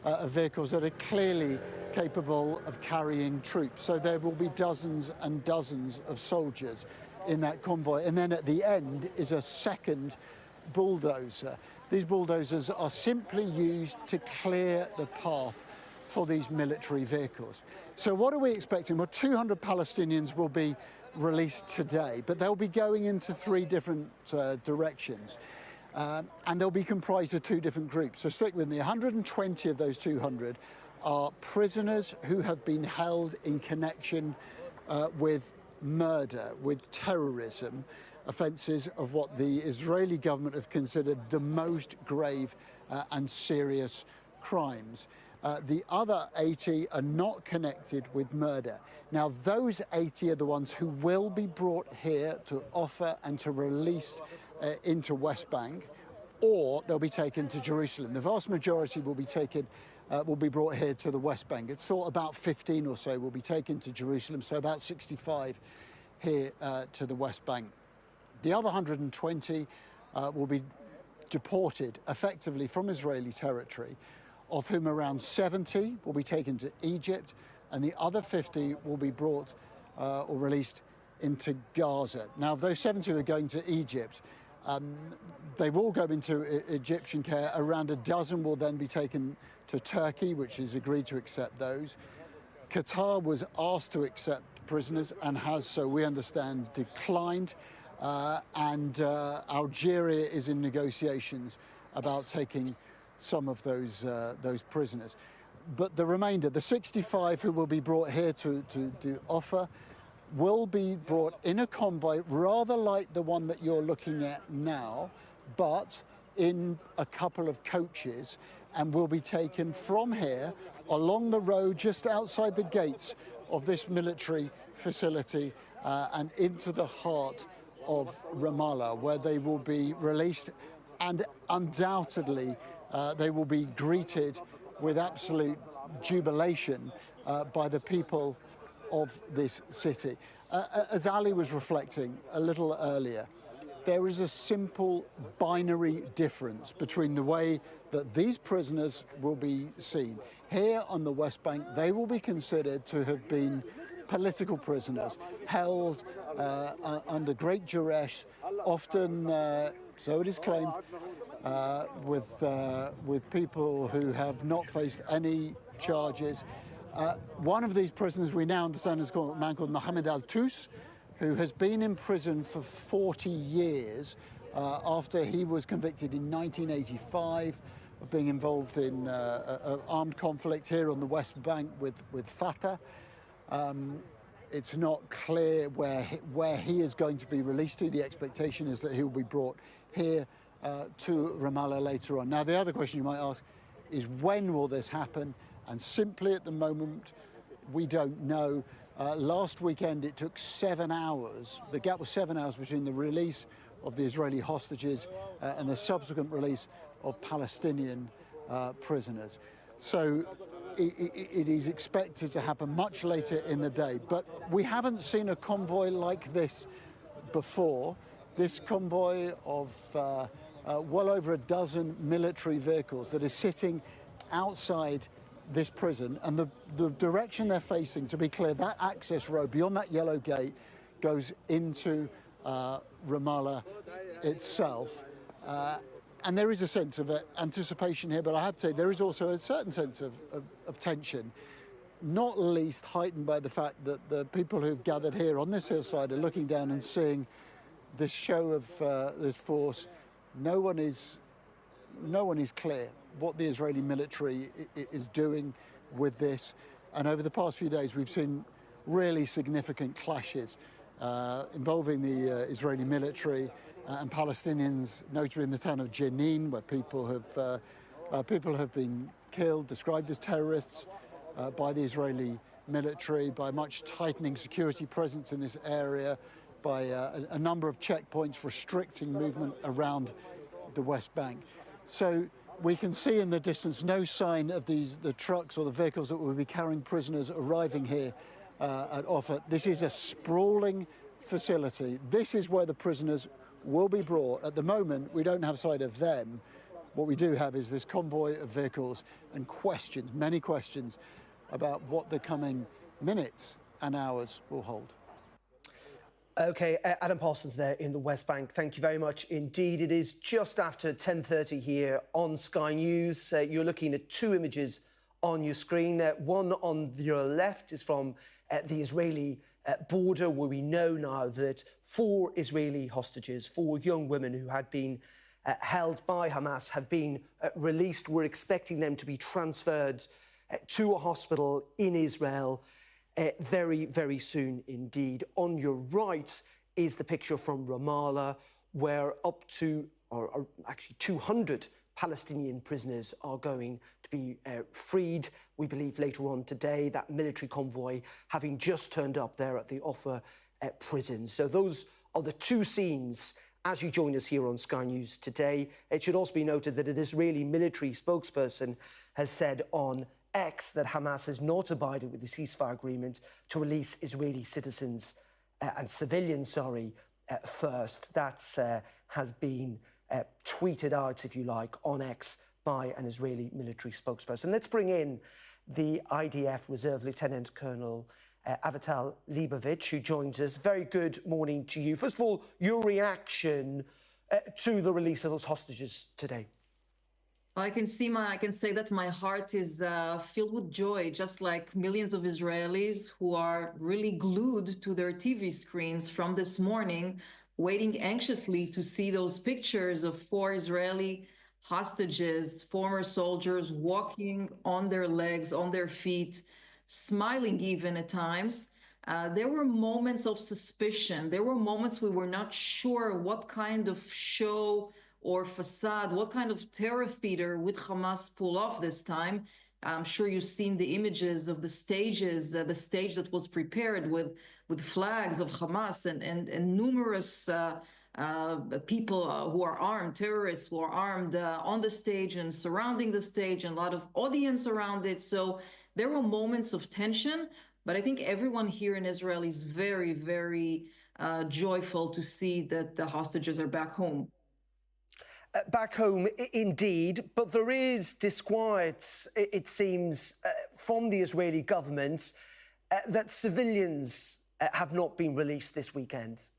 of vehicles that are clearly capable of carrying troops. So there will be dozens and dozens of soldiers in that convoy. And then at the end is a second bulldozer. These bulldozers are simply used to clear the path for these military vehicles. So what are we expecting? Well, 200 Palestinians will be released today, but they'll be going into 3 different directions. And they'll be comprised of 2 different groups. So stick with me. 120 of those 200 are prisoners who have been held in connection with murder, with terrorism, offences of what the Israeli government have considered the most grave and serious crimes. The other 80 are not connected with murder. Now, those 80 are the ones who will be brought here to offer and to release into West Bank, or they'll be taken to Jerusalem. The vast majority will be brought here to the West Bank. It's thought about 15 or so will be taken to Jerusalem, so about 65 here to the West Bank. The other 120 will be deported effectively from Israeli territory, of whom around 70 will be taken to Egypt, and the other 50 will be brought or released into Gaza. Now, of those 70 who are going to Egypt, they will go into Egyptian care. Around a dozen will then be taken to Turkey, which has agreed to accept those. Qatar was asked to accept prisoners and has, so we understand, declined. And Algeria is in negotiations about taking some of those prisoners. But the remainder, the 65 who will be brought here to offer, will be brought in a convoy rather like the one that you're looking at now, but in a couple of coaches, and will be taken from here along the road just outside the gates of this military facility and into the heart of Ramallah, where they will be released, and undoubtedly they will be greeted with absolute jubilation by the people of this city. As Ali was reflecting a little earlier, there is a simple binary difference between the way that these prisoners will be seen. Here on the West Bank, they will be considered to have been political prisoners, held under great duress, often, so it is claimed, with people who have not faced any charges. One of these prisoners we now understand is a man called Mohammed Al-Tous, who has been in prison for 40 years after he was convicted in 1985 of being involved in an armed conflict here on the West Bank with Fatah. It's not clear where he is going to be released to. The expectation is that he will be brought here to Ramallah later on. Now, the other question you might ask is, when will this happen? And simply at the moment, we don't know. Last weekend, it took 7 hours. The gap was 7 hours between the release of the Israeli hostages and the subsequent release of Palestinian prisoners. So it is expected to happen much later in the day. But we haven't seen a convoy like this before. This convoy of well over a dozen military vehicles that is sitting outside this prison, and the direction they're facing, to be clear, that access road beyond that yellow gate goes into Ramallah itself. And there is a sense of anticipation here, but I have to say there is also a certain sense of tension, not least heightened by the fact that the people who've gathered here on this hillside are looking down and seeing this show of this force. No one is clear what the Israeli military is doing with this. And over the past few days, we've seen really significant clashes involving the Israeli military and Palestinians, notably in the town of Jenin, where people People have been killed, described as terrorists by the Israeli military, by much tightening security presence in this area, by a number of checkpoints restricting movement around the West Bank. So we can see in the distance no sign of the trucks or the vehicles that will be carrying prisoners arriving here at Offa. This is a sprawling facility. This is where the prisoners will be brought. At the moment, we don't have sight of them. What we do have is this convoy of vehicles and questions, many questions, about what the coming minutes and hours will hold. OK, Adam Parsons there in the West Bank. Thank you very much indeed. It is just after 10:30 here on Sky News. You're looking at two images on your screen. One on your left is from the Israeli border, where we know now that 4 Israeli hostages, 4 young women who had been held by Hamas, have been released. We're expecting them to be transferred to a hospital in Israel very, very soon indeed. On your right is the picture from Ramallah, where up to, or actually 200 Palestinian prisoners are going to be freed. We believe later on today, that military convoy having just turned up there at the Offa prison. So those are the two scenes as you join us here on Sky News today. It should also be noted that an Israeli military spokesperson has said on X that Hamas has not abided with the ceasefire agreement to release Israeli citizens and civilians, first. That has been tweeted out, if you like, on X by an Israeli military spokesperson. Let's bring in the IDF Reserve Lieutenant Colonel Avital Leibovich, who joins us. Very good morning to you. First of all, your reaction to the release of those hostages today. I can say that my heart is filled with joy, just like millions of Israelis who are really glued to their TV screens from this morning, waiting anxiously to see those pictures of 4 Israeli hostages, former soldiers, walking on their legs, on their feet, smiling even at times. There were moments of suspicion. There were moments we were not sure what kind of show or facade, what kind of terror theater would Hamas pull off this time. I'm sure you've seen the images of the stages, the stage that was prepared with flags of Hamas and numerous people who are armed, terrorists who are armed on the stage and surrounding the stage, and a lot of audience around it. So there were moments of tension, but I think everyone here in Israel is very, very joyful to see that the hostages are back home. Back home, indeed, but there is disquiet, it seems, from the Israeli government that civilians have not been released this weekend.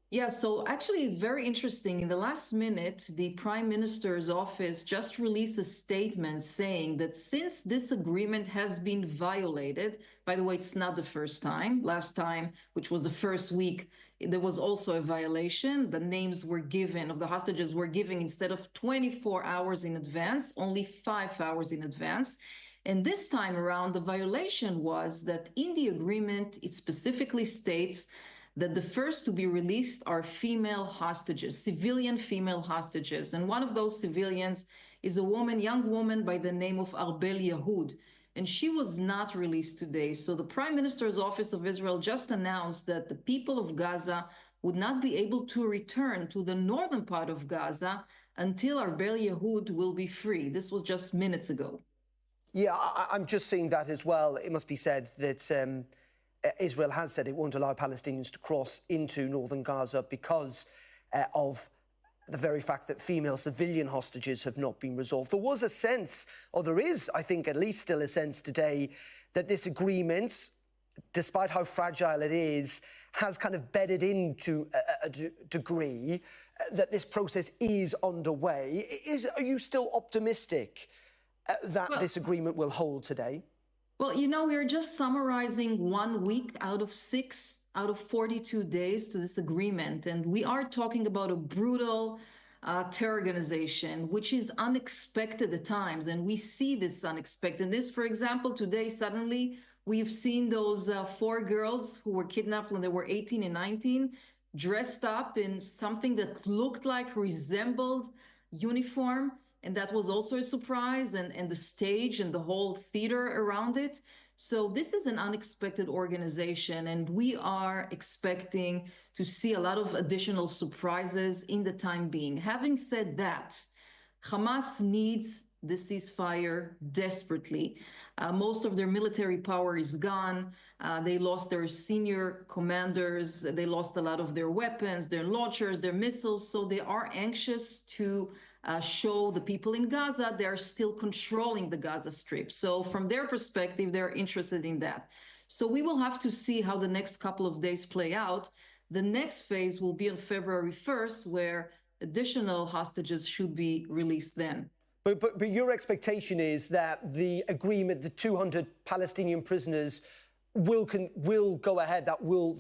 Yeah, so actually it's very interesting. In the last minute, the Prime Minister's office just released a statement saying that since this agreement has been violated, by the way, it's not the first time. Last time, which was the first week, there was also a violation. The names were given of the hostages were given instead of 24 hours in advance, only 5 hours in advance. And this time around, the violation was that in the agreement, it specifically states that the first to be released are female hostages, civilian female hostages. And one of those civilians is a woman, young woman by the name of Arbel Yahud. And she was not released today. So the Prime Minister's Office of Israel just announced that the people of Gaza would not be able to return to the northern part of Gaza until Arbel Yahud will be free. This was just minutes ago. Yeah, I'm just seeing that as well. It must be said that Israel has said it won't allow Palestinians to cross into northern Gaza because of the very fact that female civilian hostages have not been resolved. There was a sense, or there is, I think, at least still a sense today, that this agreement, despite how fragile it is, has kind of bedded into a degree that this process is underway. Are you still optimistic that this agreement will hold today? Well, you know, we're just summarizing 1 week out of 6 out of 42 days to this agreement. And we are talking about a brutal terror organization, which is unexpected at times. And we see this unexpectedness. For example, today, suddenly, we've seen those 4 girls who were kidnapped when they were 18 and 19, dressed up in something that looked like, resembled uniform. and that was also a surprise, and the stage and the whole theater around it. So this is an unexpected organization, and we are expecting to see a lot of additional surprises in the time being. Having said that, Hamas needs the ceasefire desperately. Most of their military power is gone. They lost their senior commanders. They lost a lot of their weapons, their launchers, their missiles. So they are anxious to show the people in Gaza they're still controlling the Gaza Strip. So from their perspective, they're interested in that. So we will have to see how the next couple of days play out. The next phase will be on February 1st, where additional hostages should be released then. But your expectation is that the agreement, the 200 Palestinian prisoners, will go ahead.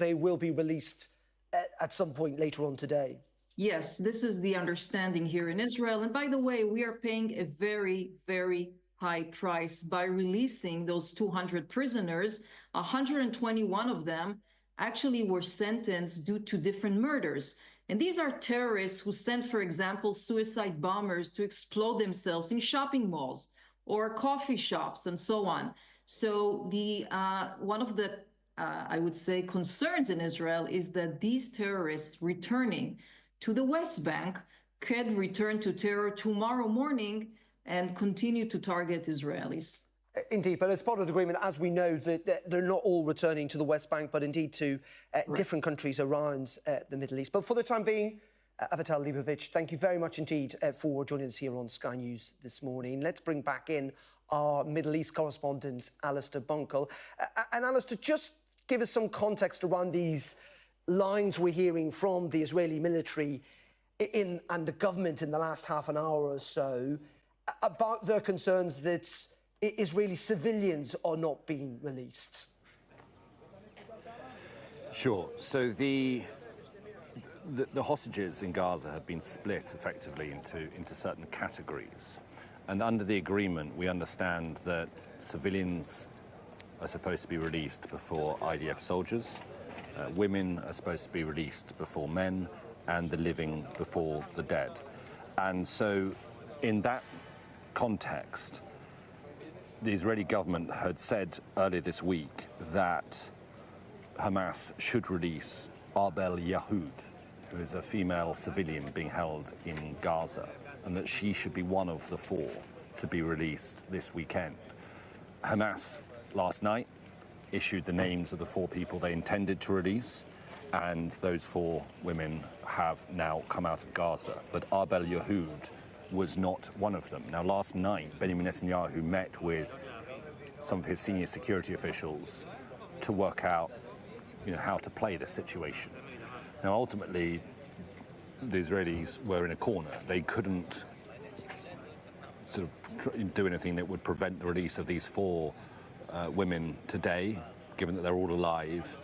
They will be released at some point later on today. Yes, this is the understanding here in Israel. And by the way, we are paying a very, very high price by releasing those 200 prisoners. 121 of them actually were sentenced due to different murders. And these are terrorists who sent, for example, suicide bombers to explode themselves in shopping malls or coffee shops and so on. So one of the, I would say, concerns in Israel is that these terrorists returning to the West Bank could return to terror tomorrow morning and continue to target Israelis. Indeed, but as part of the agreement, as we know, that they're not all returning to the West Bank, but indeed to different countries around the Middle East. But for the time being, Avital Leibovich, thank you very much indeed for joining us here on Sky News this morning. Let's bring back in our Middle East correspondent, Alistair Bunkle. And Alistair, just give us some context around these lines we're hearing from the Israeli military and the government in the last half an hour or so about their concerns that Israeli civilians are not being released. Sure. So the hostages in Gaza have been split effectively into certain categories. And under the agreement, we understand that civilians are supposed to be released before IDF soldiers, women are supposed to be released before men, and the living before the dead. And so in that context, the Israeli government had said earlier this week that Hamas should release Arbel Yahud, who is a female civilian being held in Gaza, and that she should be one of the 4 to be released this weekend. Hamas last night issued the names of the 4 people they intended to release, and those 4 women have now come out of Gaza. But Arbel Yahud was not one of them. Now, last night, Benjamin Netanyahu met with some of his senior security officials to work out, how to play this situation. Now, ultimately, the Israelis were in a corner. They couldn't sort of do anything that would prevent the release of these 4 women today, given that they're all alive.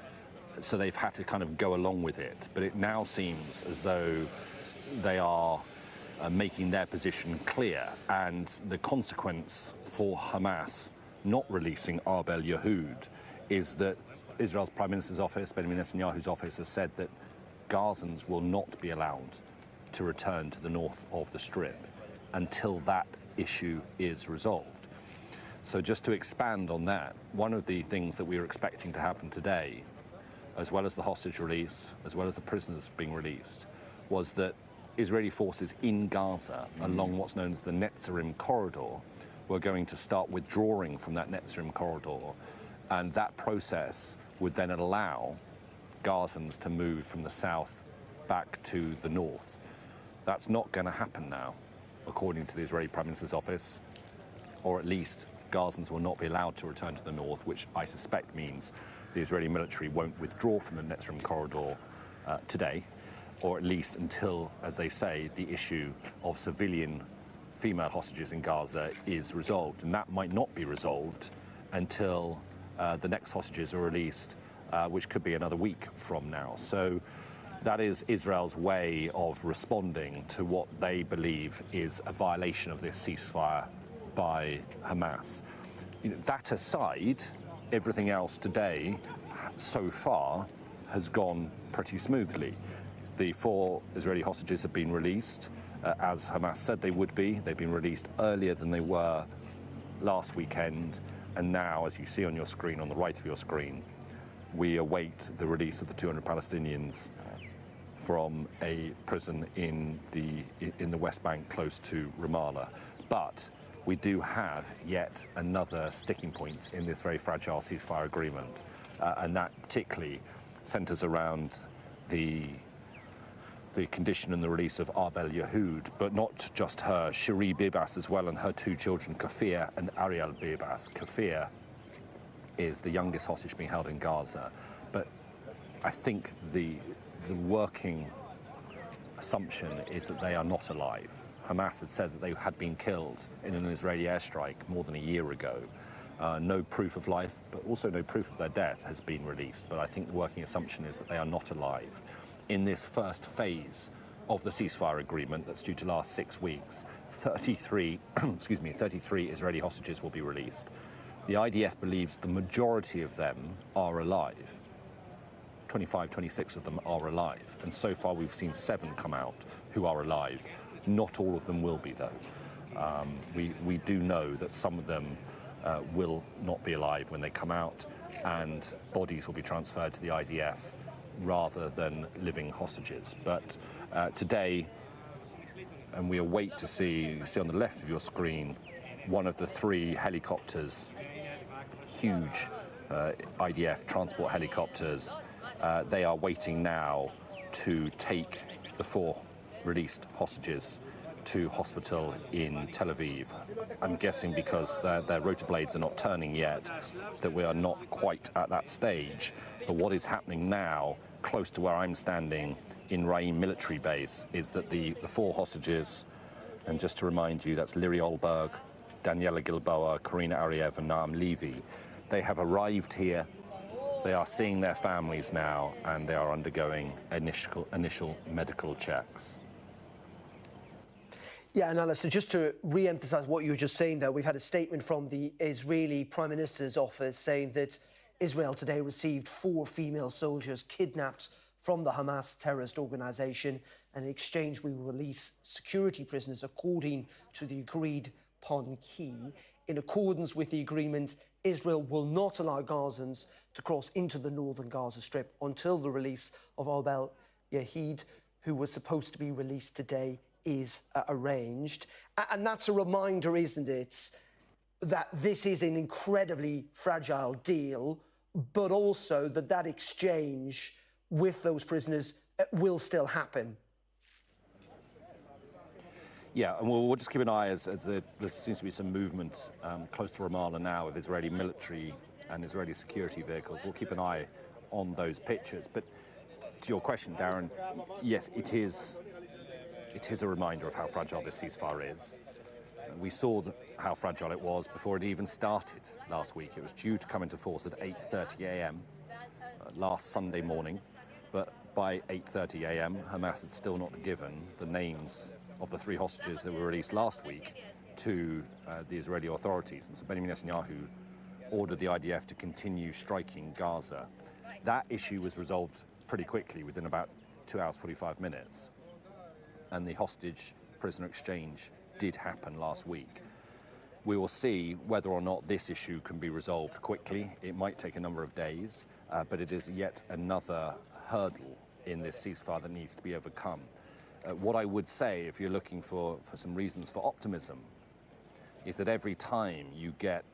So they've had to kind of go along with it. But it now seems as though they are making their position clear, and the consequence for Hamas not releasing Arbel Yahud is that Israel's Prime Minister's office, Benjamin Netanyahu's office, has said that Gazans will not be allowed to return to the north of the Strip until that issue is resolved. So just to expand on that, one of the things that we are expecting to happen today, as well as the hostage release, as well as the prisoners being released, was that Israeli forces in Gaza, along what's known as the Netzarim corridor, were going to start withdrawing from that Netzarim corridor, and that process would then allow Gazans to move from the south back to the north. That's not going to happen now, according to the Israeli Prime Minister's office, or at least Gazans will not be allowed to return to the north, which I suspect means the Israeli military won't withdraw from the Netzarim corridor today, or at least until, as they say, the issue of civilian female hostages in Gaza is resolved. And that might not be resolved until the next hostages are released, which could be another week from now. So that is Israel's way of responding to what they believe is a violation of this ceasefire by Hamas. That aside, everything else today so far has gone pretty smoothly. The 4 Israeli hostages have been released. as Hamas said they would be. They've been released earlier than they were last weekend, and now, as you see on your screen, on the right of your screen, we await the release of the 200 Palestinians from a prison in the West Bank close to Ramallah. But we do have yet another sticking point in this very fragile ceasefire agreement, and that particularly centres around the condition and the release of Arbel Yahoud, but not just her, Cherie Bibas as well, and her two children, Kafir and Ariel Bibas. Kafir is the youngest hostage being held in Gaza, but I think the working assumption is that they are not alive. Hamas had said that they had been killed in an Israeli airstrike more than a year ago. No proof of life, but also no proof of their death has been released, but I think the working assumption is that they are not alive. In this first phase of the ceasefire agreement that's due to last 6 weeks, 33 Israeli hostages will be released. The IDF believes the majority of them are alive. 25, 26 of them are alive. And so far we've seen 7 come out who are alive. Not all of them will be, though. We do know that some of them will not be alive when they come out, and bodies will be transferred to the IDF rather than living hostages. But today, and we await to see, you see on the left of your screen, one of the 3 helicopters, huge IDF transport helicopters. They are waiting now to take the 4 released hostages to hospital in Tel Aviv. I'm guessing because their rotor blades are not turning yet, that we are not quite at that stage. But what is happening now, close to where I'm standing in Reunited military base, is that the 4 hostages, and just to remind you, that's Liri Olberg, Daniela Gilboa, Karina Ariev, and Naam Levy. They have arrived here. They are seeing their families now, and they are undergoing initial medical checks. Yeah, and Alistair, just to re-emphasise what you were just saying there, we've had a statement from the Israeli Prime Minister's office saying that Israel today received 4 female soldiers kidnapped from the Hamas terrorist organisation, and in exchange we will release security prisoners according to the agreed upon key. In accordance with the agreement, Israel will not allow Gazans to cross into the northern Gaza Strip until the release of Arbel Yahoud, who was supposed to be released today, is arranged. And that's a reminder, isn't it, that this is an incredibly fragile deal, but also that exchange with those prisoners will still happen. Yeah, and we'll just keep an eye as there seems to be some movement close to Ramallah now of Israeli military and Israeli security vehicles. We'll keep an eye on those pictures. But to your question, Darren, yes, it is a reminder of how fragile this ceasefire is. We saw how fragile it was before it even started last week. It was due to come into force at 8:30 a.m. Last Sunday morning, but by 8:30 a.m. Hamas had still not given the names of the 3 hostages that were released last week to the Israeli authorities. And so Benjamin Netanyahu ordered the IDF to continue striking Gaza. That issue was resolved pretty quickly, within about 2 hours, 45 minutes. And the hostage prisoner exchange did happen last week. We will see whether or not this issue can be resolved quickly. It might take a number of days, but it is yet another hurdle in this ceasefire that needs to be overcome. What I would say, if you're looking for some reasons for optimism, is that every time you get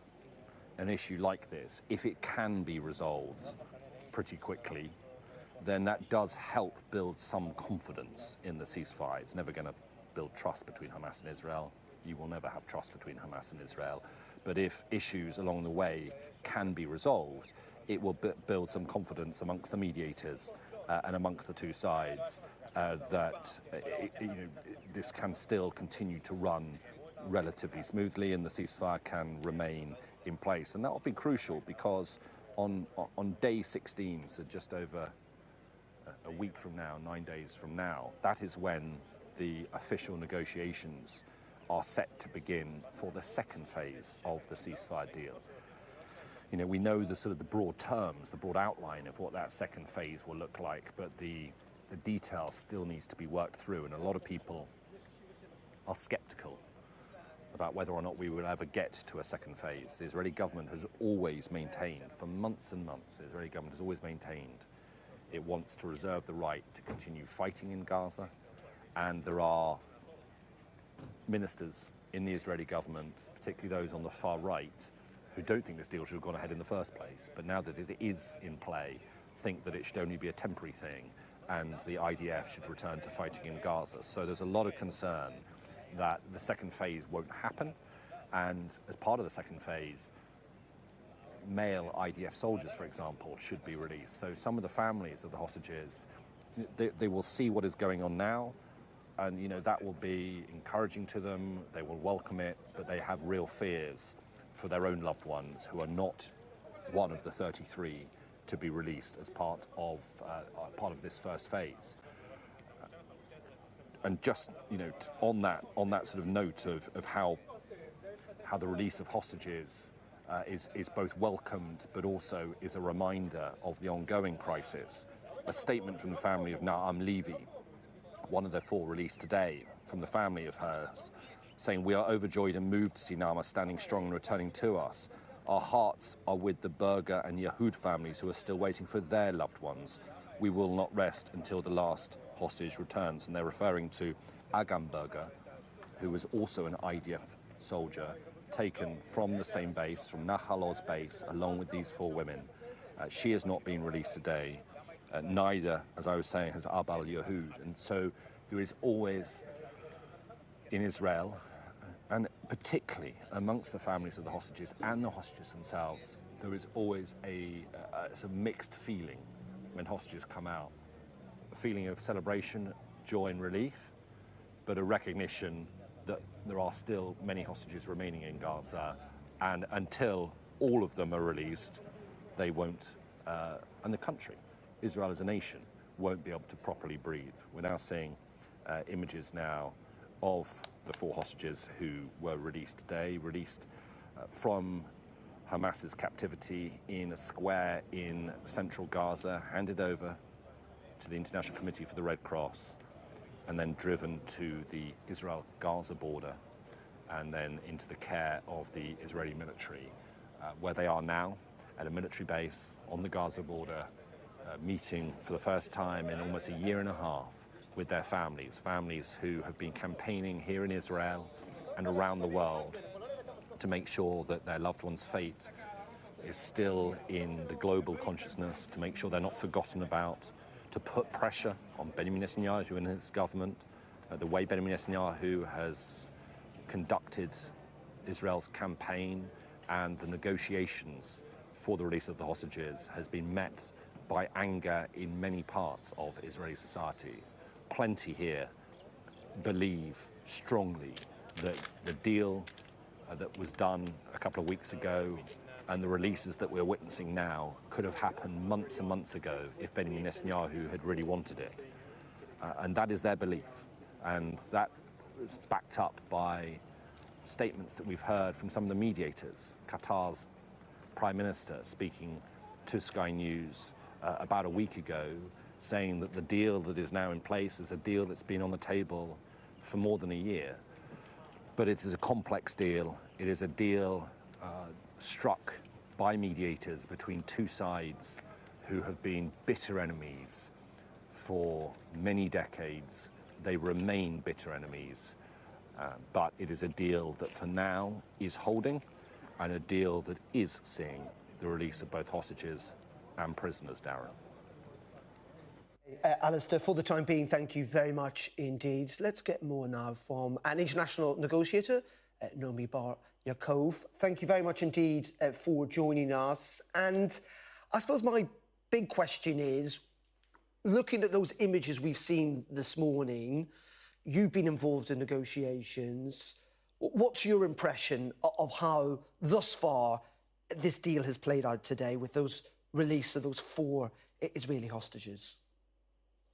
an issue like this, if it can be resolved pretty quickly, then that does help build some confidence in the ceasefire. It's never going to build trust between Hamas and Israel. You will never have trust between Hamas and Israel. But if issues along the way can be resolved, it will build some confidence amongst the mediators and amongst the two sides that this can still continue to run relatively smoothly and the ceasefire can remain in place. And that will be crucial because on day 16, so just over a week from now, 9 days from now, that is when the official negotiations are set to begin for the second phase of the ceasefire deal. You know, we know the broad terms, the broad outline of what that second phase will look like, but the detail still needs to be worked through, and a lot of people are sceptical about whether or not we will ever get to a second phase. The Israeli government has always maintained, for months and months, the Israeli government has always maintained it wants to reserve the right to continue fighting in Gaza, and there are ministers in the Israeli government, particularly those on the far right, who don't think this deal should have gone ahead in the first place, but now that it is in play, think that it should only be a temporary thing and the IDF should return to fighting in Gaza. So there's a lot of concern that the second phase won't happen, and as part of the second phase, male IDF soldiers, for example, should be released. So some of the families of the hostages, they will see what is going on now, and that will be encouraging to them. They will welcome it, but they have real fears for their own loved ones who are not one of the 33 to be released as part of this first phase. And just on that sort of note of how the release of hostages is both welcomed, but also is a reminder of the ongoing crisis. A statement from the family of Naam Levy, one of the 4 released today, from the family of hers, saying, "We are overjoyed and moved to see Naama standing strong and returning to us. Our hearts are with the Berger and Yehud families who are still waiting for their loved ones. We will not rest until the last hostage returns." And they're referring to Agam Berger, who was also an IDF soldier, taken from the same base, from Nahal Oz base, along with these 4 women. She has not been released today. Neither, as I was saying, has Abal Yehud. And so there is always, in Israel, and particularly amongst the families of the hostages and the hostages themselves, there is always a sort of mixed feeling when hostages come out. A feeling of celebration, joy and relief, but a recognition that there are still many hostages remaining in Gaza, and until all of them are released, they won't, and the country, Israel as a nation, won't be able to properly breathe. We're now seeing images now of the 4 hostages who were released today, released from Hamas's captivity in a square in central Gaza, handed over to the International Committee for the Red Cross, and then driven to the Israel-Gaza border, and then into the care of the Israeli military, where they are now at a military base on the Gaza border, meeting for the first time in almost a year and a half with their families who have been campaigning here in Israel and around the world to make sure that their loved one's fate is still in the global consciousness, to make sure they're not forgotten about, to put pressure on Benjamin Netanyahu and his government, the way Benjamin Netanyahu has conducted Israel's campaign and the negotiations for the release of the hostages has been met by anger in many parts of Israeli society. Plenty here believe strongly that the deal that was done a couple of weeks ago and the releases that we're witnessing now could have happened months and months ago if Benjamin Netanyahu had really wanted it. And that is their belief. And that is backed up by statements that we've heard from some of the mediators. Qatar's Prime Minister speaking to Sky News about a week ago, saying that the deal that is now in place is a deal that's been on the table for more than a year. But it is a complex deal. It is a deal struck by mediators between 2 sides who have been bitter enemies for many decades. They remain bitter enemies. But it is a deal that for now is holding, and a deal that is seeing the release of both hostages and prisoners, Darren. Alistair, for the time being, thank you very much indeed. Let's get more now from an international negotiator, Nomi Bar Yaakov. Thank you very much indeed for joining us. And I suppose my big question is, looking at those images we've seen this morning, you've been involved in negotiations. What's your impression of how, thus far, this deal has played out today with those release of those 4 Israeli hostages?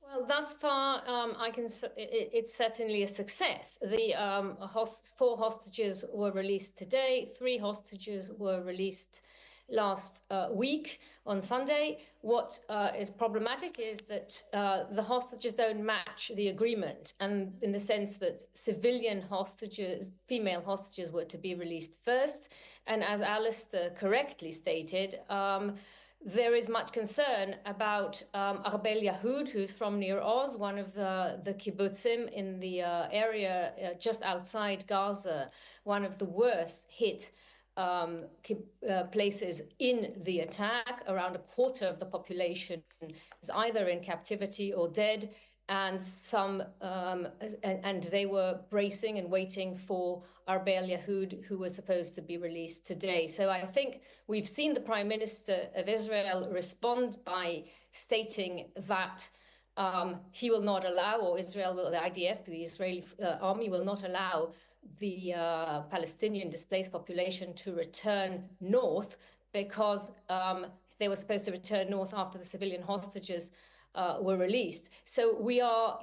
Well, thus far, it's certainly a success. The 4 hostages were released today. 3 hostages were released last week on Sunday. What is problematic is that the hostages don't match the agreement, and in the sense that civilian hostages, female hostages, were to be released first. And as Alistair correctly stated, there is much concern about Arbel Yahoud, who's from Nir Oz, one of the kibbutzim in the area just outside Gaza, one of the worst hit places in the attack. Around a quarter of the population is either in captivity or dead, and and they were bracing and waiting for Arbel Yahoud, who was supposed to be released today. So I think we've seen the Prime Minister of Israel respond by stating that he will not allow, or Israel will, the IDF, the Israeli army, will not allow the Palestinian displaced population to return north, because they were supposed to return north after the civilian hostages were released. So we are,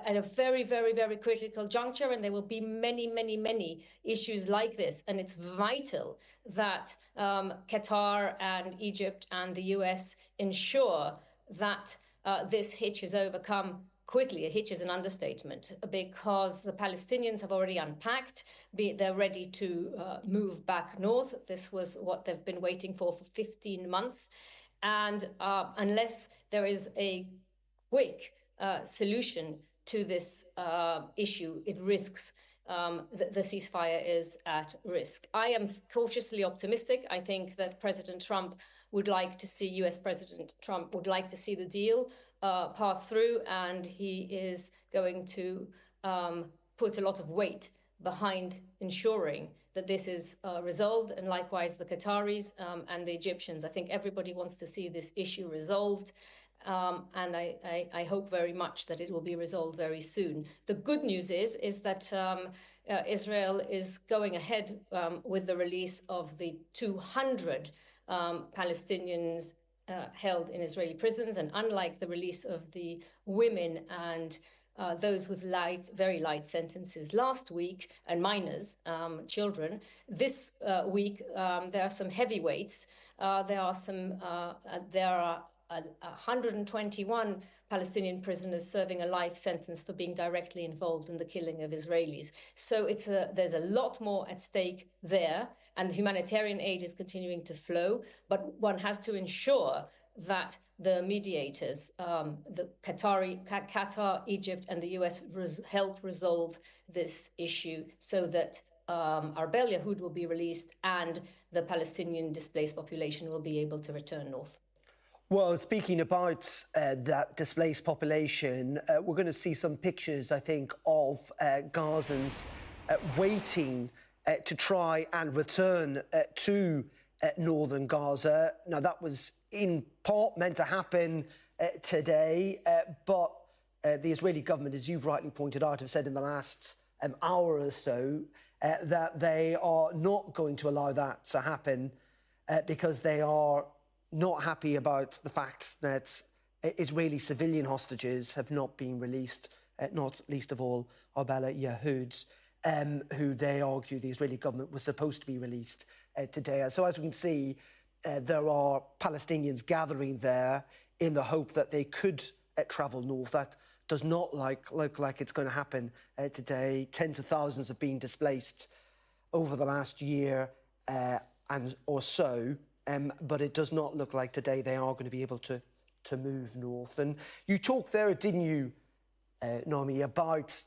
at a very, very, very critical juncture, and there will be many, many, many issues like this. And it's vital that Qatar and Egypt and the US ensure that this hitch is overcome quickly. A hitch is an understatement, because the Palestinians have already unpacked. They're ready to move back north. This was what they've been waiting for 15 months. And unless there is a quick solution to this issue, it risks, the ceasefire is at risk. I am cautiously optimistic. I think that President Trump would like to see, US President Trump would like to see the deal pass through, and he is going to put a lot of weight behind ensuring that this is resolved, and likewise the Qataris and the Egyptians. I think everybody wants to see this issue resolved, and I hope very much that it will be resolved very soon. The good news is that Israel is going ahead with the release of the 200 Palestinians held in Israeli prisons, and unlike the release of the women and those with very light sentences last week, and minors, children, this week there are some heavyweights. There are 121 Palestinian prisoners serving a life sentence for being directly involved in the killing of Israelis. So there's a lot more at stake there, and humanitarian aid is continuing to flow, but one has to ensure that the mediators, the Qatar, Egypt, and the US help resolve this issue, so that Arbel Yahoud will be released and the Palestinian displaced population will be able to return north. Well, speaking about that displaced population, we're going to see some pictures, I think, of Gazans waiting to try and return to northern Gaza. Now, that was in part meant to happen today, but the Israeli government, as you've rightly pointed out, have said in the last hour or so that they are not going to allow that to happen because they are not happy about the fact that Israeli civilian hostages have not been released, not least of all Arbel Yahoud, who they argue the Israeli government was supposed to be released today. So as we can see, there are Palestinians gathering there in the hope that they could travel north. That does not look like it's going to happen today. Tens of thousands have been displaced over the last year or so. But it does not look like today they are going to be able to move north. And you talked there, didn't you, Naomi, about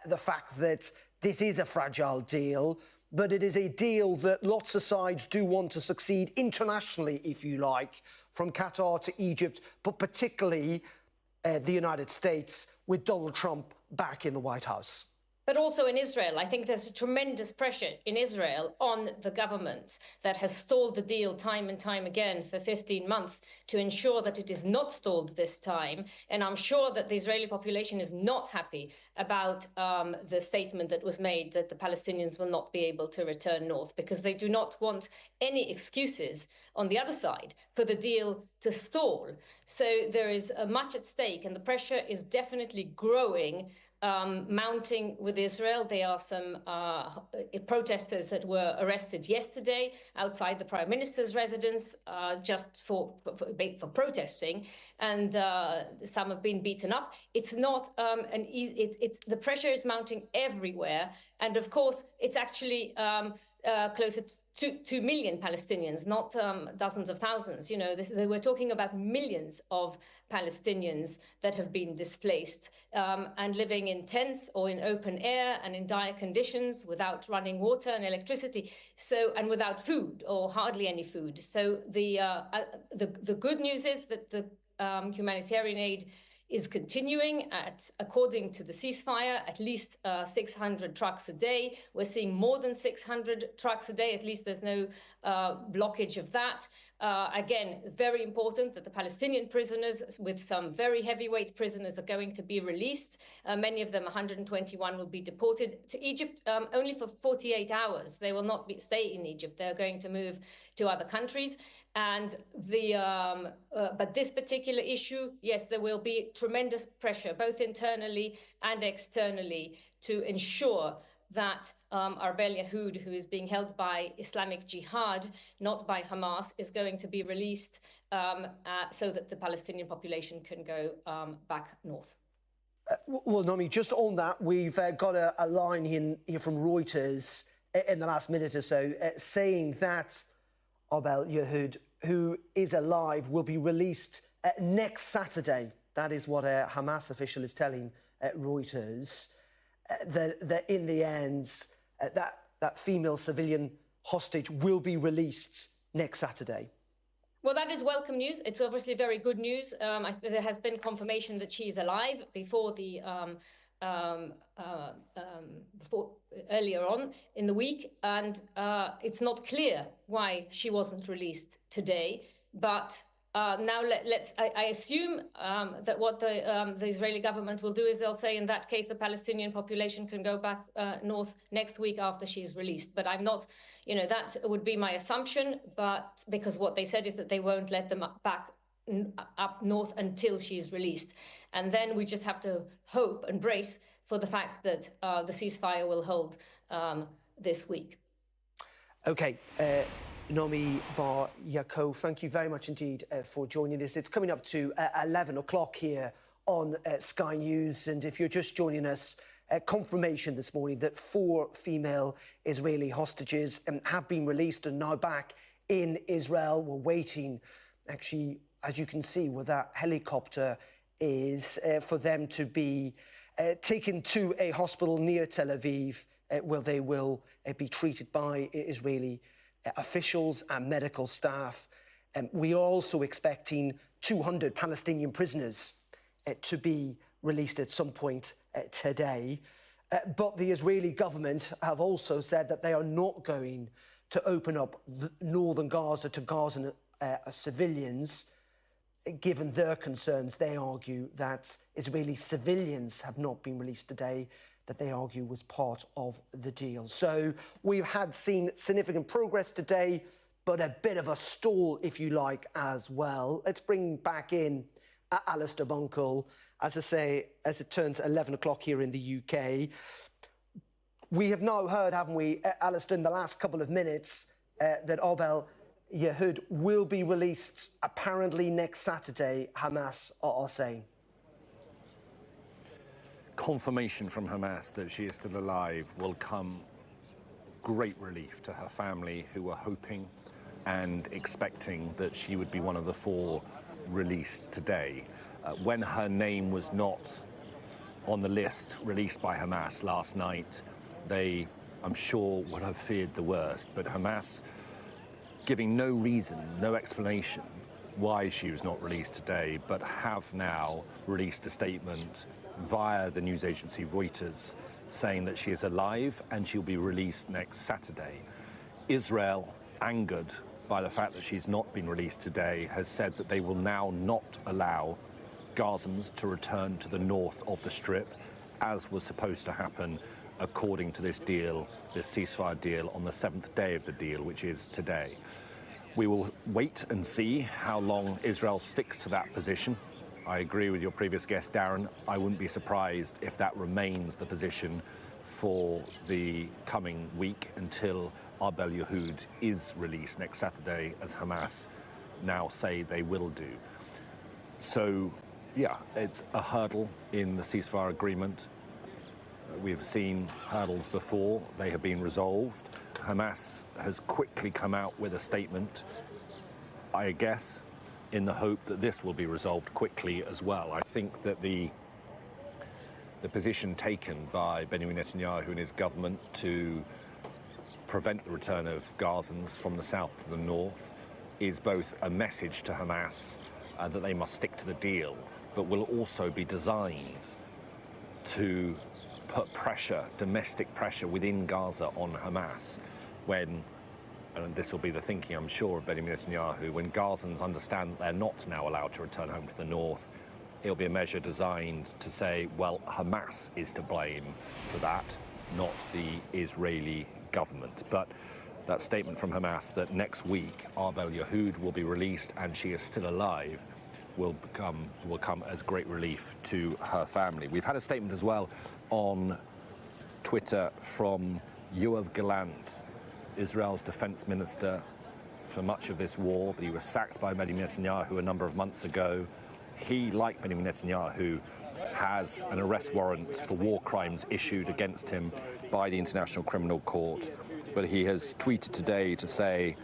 the fact that this is a fragile deal, but it is a deal that lots of sides do want to succeed internationally, if you like, from Qatar to Egypt, but particularly the United States, with Donald Trump back in the White House. But also in Israel, I think there's a tremendous pressure in Israel on the government that has stalled the deal time and time again for 15 months to ensure that it is not stalled this time. And I'm sure that the Israeli population is not happy about the statement that was made that the Palestinians will not be able to return north, because they do not want any excuses on the other side for the deal to stall. So there is much at stake, and the pressure is definitely growing mounting with Israel. There are some protesters that were arrested yesterday outside the Prime Minister's residence just for protesting, and some have been beaten up. It's not an easy. The pressure is mounting everywhere, and of course, it's actually closer to 2 million Palestinians, not dozens of thousands. You know, we're talking about millions of Palestinians that have been displaced and living in tents or in open air and in dire conditions without running water and electricity, and without food or hardly any food. So the good news is that the humanitarian aid is continuing according to the ceasefire, at least 600 trucks a day. We're seeing more than 600 trucks a day. At least there's no blockage of that. Again, very important that the Palestinian prisoners, with some very heavyweight prisoners, are going to be released. Many of them, 121, will be deported to Egypt only for 48 hours. They will not stay in Egypt. They're going to move to other countries. And but this particular issue, yes, there will be tremendous pressure, both internally and externally, to ensure that Arbel Yahoud, who is being held by Islamic Jihad, not by Hamas, is going to be released so that the Palestinian population can go back north. Well, Naomi, just on that, we've got a line here from Reuters in the last minute or so saying that Arbel Yahoud, who is alive, will be released next Saturday. That is what a Hamas official is telling Reuters. That in the end, that female civilian hostage will be released next Saturday. Well, that is welcome news. It's obviously very good news. There has been confirmation that she is alive before earlier on in the week, and it's not clear why she wasn't released today. But now I assume that what the Israeli government will do is they'll say, in that case, the Palestinian population can go back north next week after she's released. But I'm not, that would be my assumption. But because what they said is that they won't let them back up north until she's released. And then we just have to hope and brace for the fact that the ceasefire will hold this week. OK. Naomi Bar Yaakov, thank you very much indeed for joining us. It's coming up to 11 o'clock here on Sky News. And if you're just joining us, confirmation this morning that 4 female Israeli hostages have been released and now back in Israel. We're waiting, actually, as you can see, where that helicopter is, for them to be taken to a hospital near Tel Aviv, where they will be treated by Israeli officials and medical staff. We are also expecting 200 Palestinian prisoners to be released at some point today. But the Israeli government have also said that they are not going to open up northern Gaza to Gazan civilians. Given their concerns, they argue that Israeli civilians have not been released today, that they argue was part of the deal. So we've seen significant progress today, but a bit of a stall, if you like, as well. Let's bring back in Alistair Bunkle. As I say, as it turns 11 o'clock here in the UK. We have now heard, haven't we, Alistair, in the last couple of minutes, that Arbel Yahoud will be released apparently next Saturday, Hamas are saying. Confirmation from Hamas that she is still alive will come great relief to her family, who were hoping and expecting that she would be one of the 4 released today. When her name was not on the list released by Hamas last night, they, I'm sure, would have feared the worst. But Hamas, giving no reason, no explanation why she was not released today, but have now released a statement via the news agency Reuters saying that she is alive and she'll be released next Saturday. Israel, angered by the fact that she's not been released today, has said that they will now not allow Gazans to return to the north of the Strip, as was supposed to happen according to this deal, this ceasefire deal, on the 7th day of the deal, which is today. We will wait and see how long Israel sticks to that position. I agree with your previous guest, Darren. I wouldn't be surprised if that remains the position for the coming week until Arbel Yahoud is released next Saturday, as Hamas now say they will do. So, yeah, it's a hurdle in the ceasefire agreement. We've seen hurdles before. They have been resolved. Hamas has quickly come out with a statement, I guess, in the hope that this will be resolved quickly as well. I think that the position taken by Benjamin Netanyahu and his government to prevent the return of Gazans from the south to the north is both a message to Hamas that they must stick to the deal, but will also be designed to put pressure, domestic pressure within Gaza on Hamas when, and this will be the thinking, I'm sure, of Benjamin Netanyahu, when Gazans understand that they're not now allowed to return home to the north, it'll be a measure designed to say, well, Hamas is to blame for that, not the Israeli government. But that statement from Hamas that next week Arbel Yahoud will be released and she is still alive will come as great relief to her family. We've had a statement as well on Twitter from Yoav Gallant, Israel's defense minister for much of this war, but he was sacked by Benjamin Netanyahu a number of months ago. He, like Benjamin Netanyahu, has an arrest warrant for war crimes issued against him by the International Criminal Court. But he has tweeted today to say,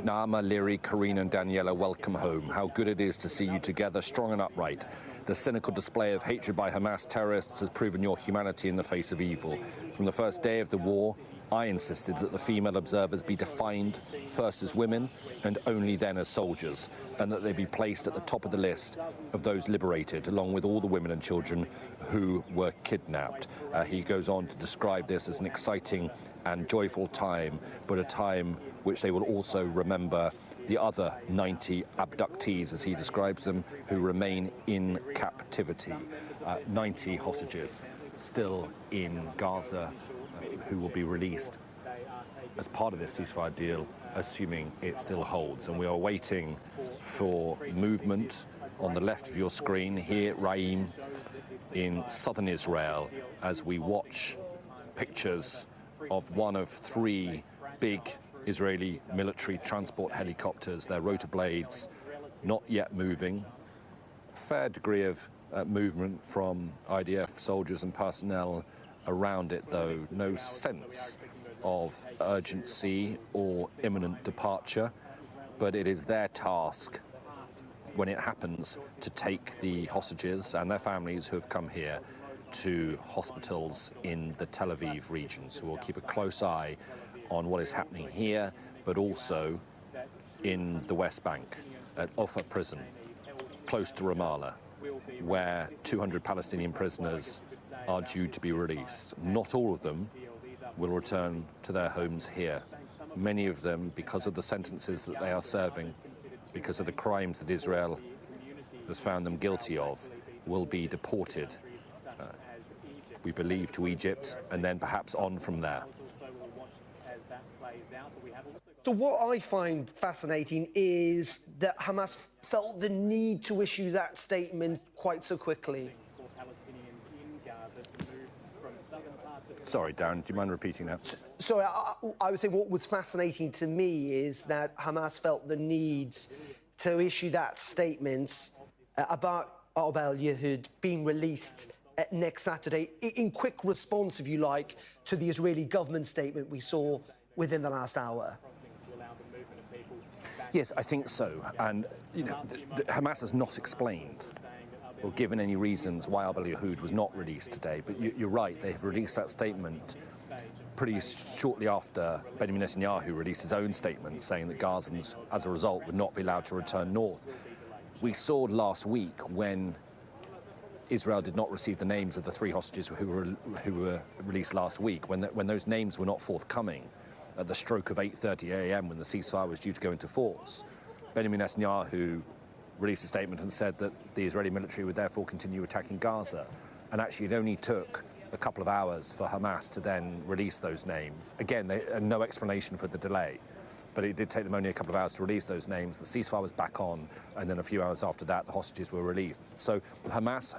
Naama, Liri, Karina and Daniela, welcome home. How good it is to see you together, strong and upright. The cynical display of hatred by Hamas terrorists has proven your humanity in the face of evil. From the first day of the war, I insisted that the female observers be defined first as women and only then as soldiers, and that they be placed at the top of the list of those liberated, along with all the women and children who were kidnapped. He goes on to describe this as an exciting and joyful time, but a time which they will also remember the other 90 abductees, as he describes them, who remain in captivity. 90 hostages still in Gaza who will be released as part of this ceasefire deal, assuming it still holds. And we are waiting for movement on the left of your screen here at Reunited in southern Israel as we watch pictures of one of 3 big Israeli military transport helicopters, their rotor blades not yet moving. A fair degree of movement from IDF soldiers and personnel around it, though. No sense of urgency or imminent departure, but it is their task when it happens to take the hostages and their families who have come here to hospitals in the Tel Aviv region. So we'll keep a close eye on what is happening here, but also in the West Bank at Offa prison, close to Ramallah, where 200 Palestinian prisoners are due to be released. Not all of them will return to their homes here. Many of them, because of the sentences that they are serving, because of the crimes that Israel has found them guilty of, will be deported, we believe, to Egypt, and then perhaps on from there. So what I find fascinating is that Hamas felt the need to issue that statement quite so quickly. Sorry, Darren, do you mind repeating that? So I would say what was fascinating to me is that Hamas felt the need to issue that statement about Arbel Yahoud being released next Saturday in quick response, if you like, to the Israeli government statement we saw within the last hour. Yes, I think so. And you know, Hamas has not explained or given any reasons why Arbel Yahoud was not released today. But you're right, they have released that statement pretty shortly after Benjamin Netanyahu released his own statement saying that Gazans, as a result, would not be allowed to return north. We saw last week when Israel did not receive the names of the 3 hostages who were released last week, when those names were not forthcoming at the stroke of 8:30 a.m. when the ceasefire was due to go into force. Benjamin Netanyahu released a statement and said that the Israeli military would therefore continue attacking Gaza. And actually it only took a couple of hours for Hamas to then release those names. Again, no explanation for the delay. but it did take them only a couple of hours to release those names. The ceasefire was back on, and then a few hours after that, the hostages were released. So Hamas,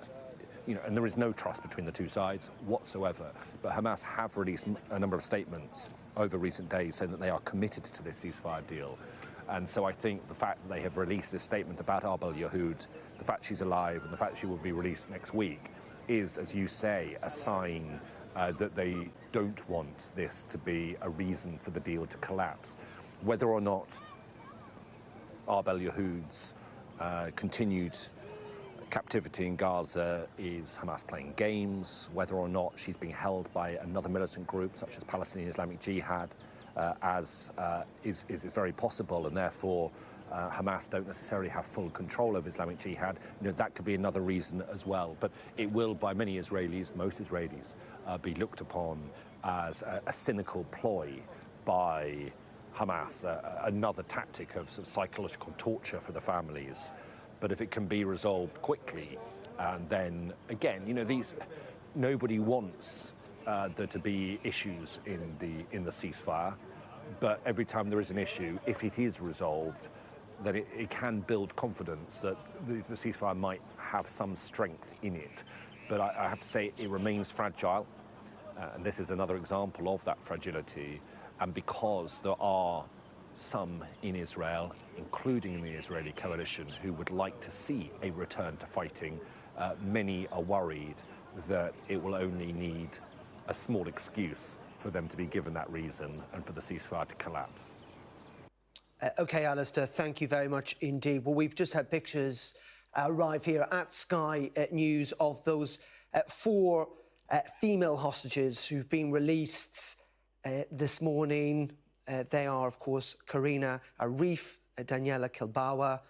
and there is no trust between the two sides whatsoever, but Hamas have released a number of statements over recent days saying that they are committed to this ceasefire deal. And so I think the fact that they have released this statement about Arbel Yahoud, the fact she's alive and the fact she will be released next week is, as you say, a sign that they don't want this to be a reason for the deal to collapse. Whether or not Arbel Yahoud's continued captivity in Gaza is Hamas playing games, whether or not she's being held by another militant group such as Palestinian Islamic Jihad, is very possible, and therefore Hamas don't necessarily have full control of Islamic Jihad. That could be another reason as well. But it will, by many Israelis, most Israelis, be looked upon as a cynical ploy by Hamas, another tactic of sort of psychological torture for the families. But if it can be resolved quickly, then again, nobody wants there to be issues in the ceasefire. But every time there is an issue, if it is resolved, then it can build confidence that the ceasefire might have some strength in it. But I have to say it remains fragile, and this is another example of that fragility. And because there are some in Israel, including in the Israeli coalition, who would like to see a return to fighting, many are worried that it will only need a small excuse for them to be given that reason and for the ceasefire to collapse. OK, Alistair, thank you very much indeed. Well, we've just had pictures arrive here at Sky News of those 4 female hostages who've been released this morning. They are, of course, Karina Arif, Daniela Kilbawa,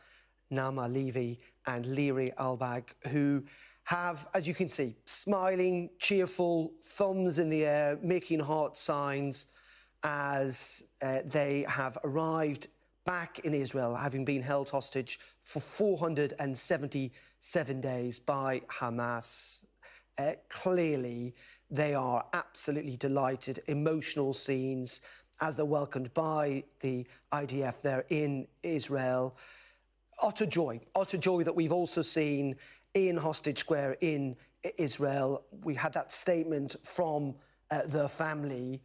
Nama Levy and Leary Albag, who have, as you can see, smiling, cheerful, thumbs in the air, making heart signs as they have arrived back in Israel, having been held hostage for 477 days by Hamas. Clearly, they are absolutely delighted, emotional scenes as they're welcomed by the IDF there in Israel. Utter joy that we've also seen in Hostage Square in Israel. We had that statement from the family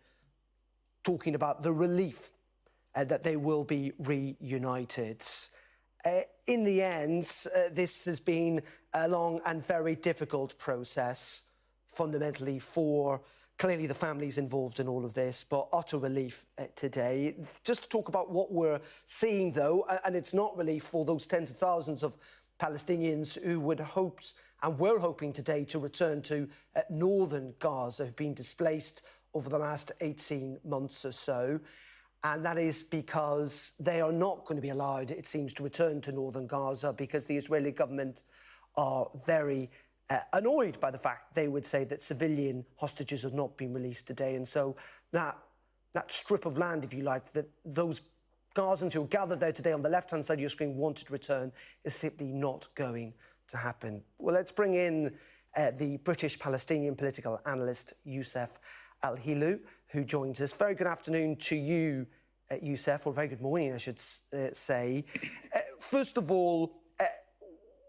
talking about the relief that they will be reunited. In the end, this has been a long and very difficult process, fundamentally for clearly the families involved in all of this, but utter relief today. Just to talk about what we're seeing, though, and it's not relief for those tens of thousands of Palestinians who would hoped and were hoping today to return to northern Gaza, have been displaced over the last 18 months or so. And that is because they are not going to be allowed, it seems, to return to northern Gaza because the Israeli government are very annoyed by the fact, they would say, that civilian hostages have not been released today. And so that strip of land, if you like, that those Gazans who are gathered there today on the left-hand side of your screen wanted to return is simply not going to happen. Well, let's bring in the British-Palestinian political analyst, Youssef Al-Hilu, who joins us. Very good afternoon to you, Youssef, or very good morning, I should say. First of all,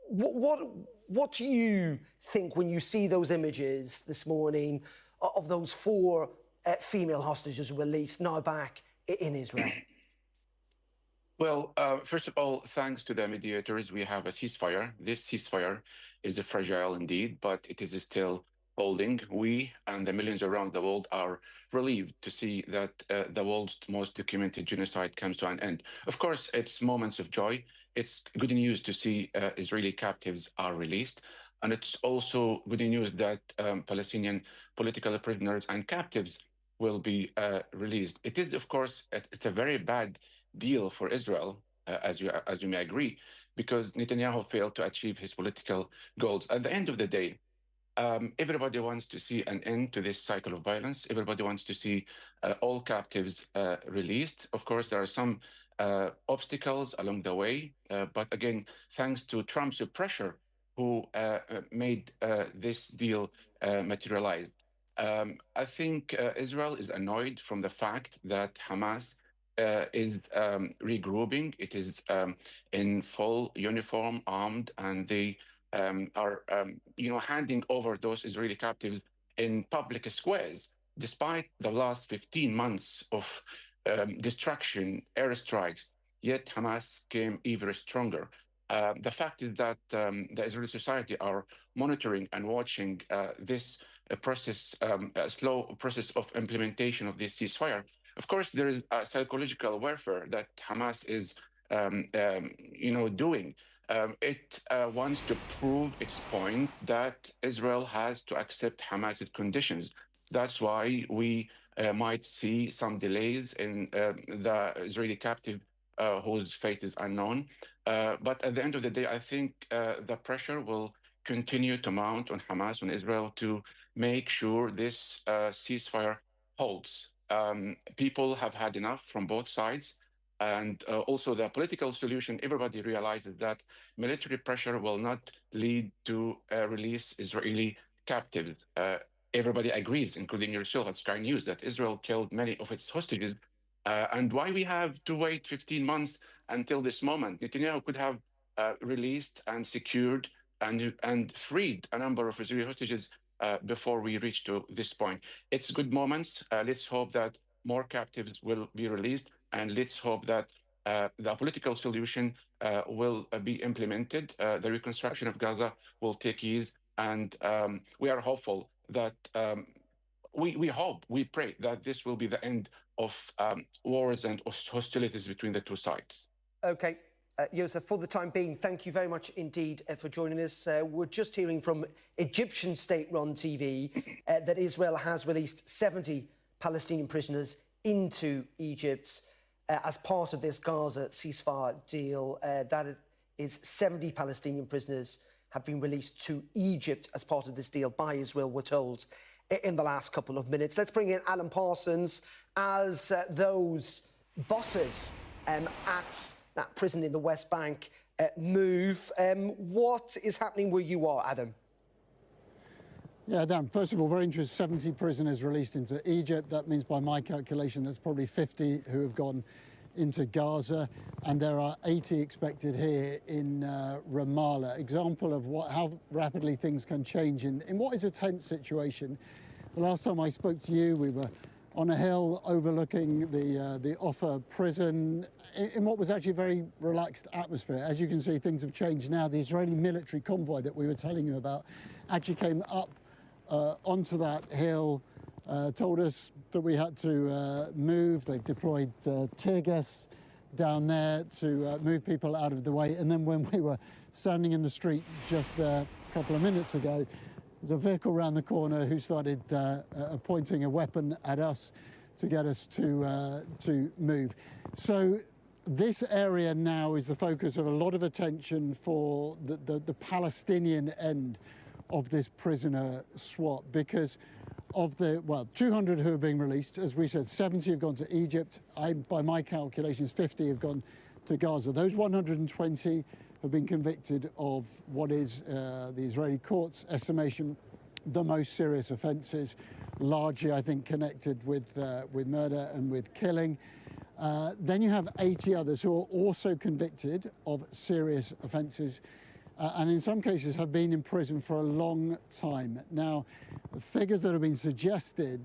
what do you think when you see those images this morning of those 4 female hostages released, now back in Israel? Well, first of all, thanks to the mediators, we have a ceasefire. This ceasefire is fragile indeed, but it is still holding. We and the millions around the world are relieved to see that the world's most documented genocide comes to an end. Of course, it's moments of joy. It's good news to see Israeli captives are released. And it's also good news that Palestinian political prisoners and captives will be released. It is, of course, it's a very bad deal for Israel, as you may agree, because Netanyahu failed to achieve his political goals. At the end of the day, everybody wants to see an end to this cycle of violence. Everybody wants to see all captives released. Of course, there are some obstacles along the way, but again, thanks to Trump's pressure, who made this deal materialize. I think Israel is annoyed from the fact that Hamas is regrouping. It is in full uniform, armed, and they are, handing over those Israeli captives in public squares, despite the last 15 months of destruction, airstrikes. Yet Hamas came even stronger. The fact is that the Israeli society are monitoring and watching this process, slow process of implementation of this ceasefire. Of course, there is a psychological warfare that Hamas is, doing. It wants to prove its point that Israel has to accept Hamas's conditions. That's why we might see some delays in the Israeli captive whose fate is unknown. But at the end of the day, I think the pressure will continue to mount on Hamas, on Israel, to make sure this ceasefire holds. People have had enough from both sides. And also the political solution, everybody realizes that military pressure will not lead to release Israeli captives. Everybody agrees, including yourself at Sky News, that Israel killed many of its hostages. And why we have to wait 15 months until this moment? Netanyahu could have released and secured and freed a number of Israeli hostages before we reach to this point. It's good moments. Let's hope that more captives will be released, and let's hope that the political solution will be implemented. The reconstruction of Gaza will take ease, and we are hopeful that we hope, we pray that this will be the end of wars and hostilities between the two sides. Okay. Yosef, for the time being, thank you very much indeed for joining us. We're just hearing from Egyptian state-run TV that Israel has released 70 Palestinian prisoners into Egypt as part of this Gaza ceasefire deal. That is 70 Palestinian prisoners have been released to Egypt as part of this deal by Israel, we're told, in the last couple of minutes. Let's bring in Alan Parsons as those bosses at that prison in the West Bank move. What is happening where you are, Adam? Yeah, Dan, first of all, very interesting, 70 prisoners released into Egypt. That means, by my calculation, there's probably 50 who have gone into Gaza, and there are 80 expected here in Ramallah. Example of how rapidly things can change in what is a tense situation. The last time I spoke to you, we were on a hill overlooking the Offa prison in what was actually a very relaxed atmosphere. As you can see, things have changed now. The Israeli military convoy that we were telling you about actually came up onto that hill, told us that we had to move. They've deployed tear gas down there to move people out of the way. And then when we were standing in the street just there a couple of minutes ago, there's a vehicle around the corner who started pointing a weapon at us to get us to move. So this area now is the focus of a lot of attention for the Palestinian end of this prisoner swap, because of the 200 who are being released, as we said, 70 have gone to Egypt. By my calculations, 50 have gone to Gaza. Those 120 have been convicted of what is the Israeli court's estimation the most serious offences, largely, I think, connected with murder and with killing. Then you have 80 others who are also convicted of serious offences, and in some cases have been in prison for a long time. Now, the figures that have been suggested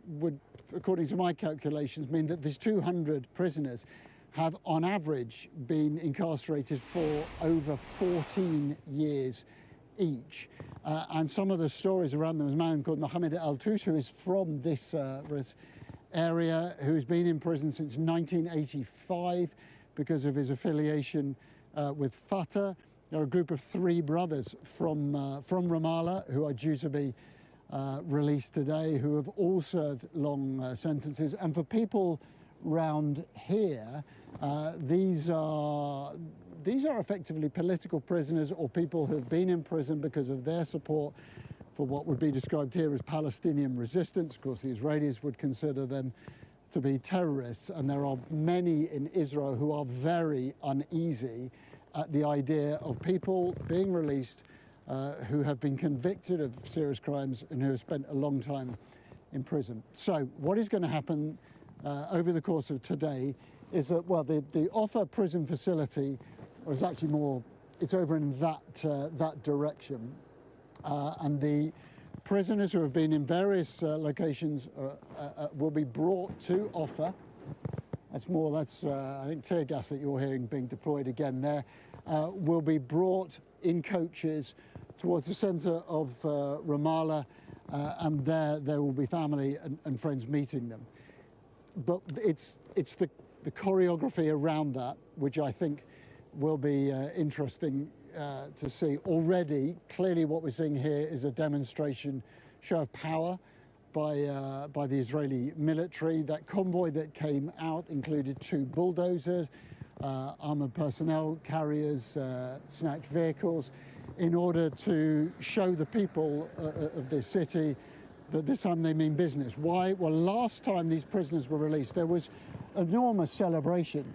would, according to my calculations, mean that these 200 prisoners have, on average, been incarcerated for over 14 years each. And some of the stories around them, there's a man called Mohammed Al-Tous, who is from this area, who's been in prison since 1985 because of his affiliation with Fatah. There are a group of 3 brothers from Ramallah who are due to be released today, who have all served long sentences. And for people round here, these are effectively political prisoners or people who have been in prison because of their support for what would be described here as Palestinian resistance. Of course, the Israelis would consider them to be terrorists, and there are many in Israel who are very uneasy at the idea of people being released who have been convicted of serious crimes and who have spent a long time in prison. So what is going to happen over the course of today is that, well, the Offa prison facility is actually more, it's over in that direction. And the prisoners who have been in various locations will be brought to Offa. That's I think tear gas that you're hearing being deployed again there, will be brought in coaches towards the centre of Ramallah, and there will be family and friends meeting them. But it's the choreography around that which I think will be interesting to see. Already, clearly what we're seeing here is a demonstration, show of power by the Israeli military. That convoy that came out included 2 bulldozers, armoured personnel carriers, snatched vehicles, in order to show the people of this city that this time they mean business. Why? Well, last time these prisoners were released, there was enormous celebration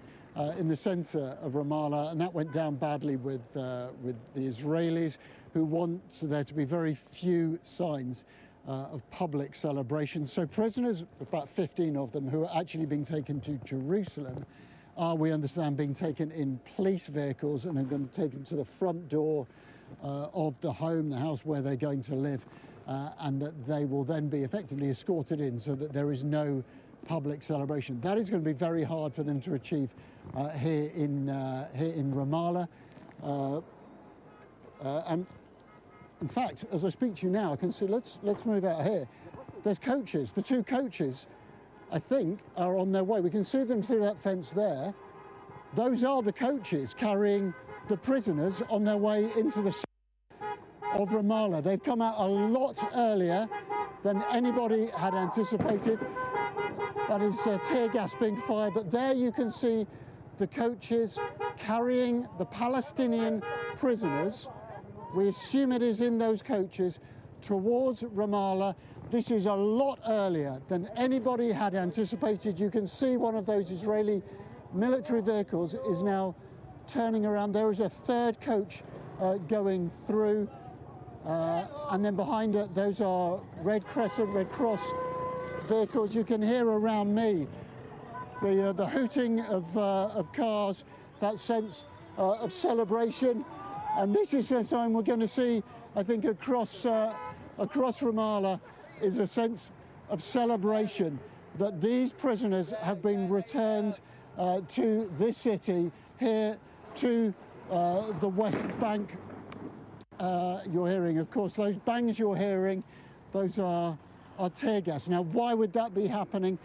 in the centre of Ramallah, and that went down badly with the Israelis, who want there to be very few signs of public celebration. So prisoners, about 15 of them, who are actually being taken to Jerusalem, are, we understand, being taken in police vehicles and are going to be taken to the front door of the home, the house where they're going to live, and that they will then be effectively escorted in so that there is no public celebration. That is going to be very hard for them to achieve here in Ramallah. And in fact, as I speak to you now, I can see, let's move out here. There's coaches. The 2 coaches, I think, are on their way. We can see them through that fence there. Those are the coaches carrying the prisoners on their way into the city of Ramallah. They've come out a lot earlier than anybody had anticipated. That is tear gas being fired, but there you can see the coaches carrying the Palestinian prisoners. We assume it is in those coaches towards Ramallah. This is a lot earlier than anybody had anticipated. You can see one of those Israeli military vehicles is now turning around. There is a 3rd coach going through, and then behind it, those are Red Crescent, Red Cross vehicles. You can hear around me the hooting of cars, that sense of celebration. And this is a sign we're going to see, I think, across Ramallah, is a sense of celebration that these prisoners have been returned to this city, here to the West Bank. You're hearing, of course, those bangs you're hearing, those are tear gas. Now, why would that be happening?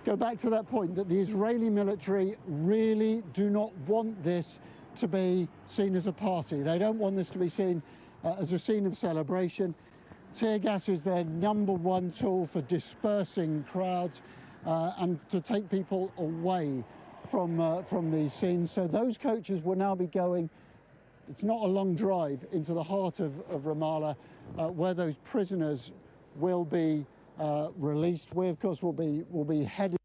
Go back to that point that the Israeli military really do not want this to be seen as a party. They don't want this to be seen as a scene of celebration. Tear gas is their #1 tool for dispersing crowds and to take people away from these scenes. So those coaches will now be going, it's not a long drive, into the heart of Ramallah, where those prisoners will be released. We, of course, will be headed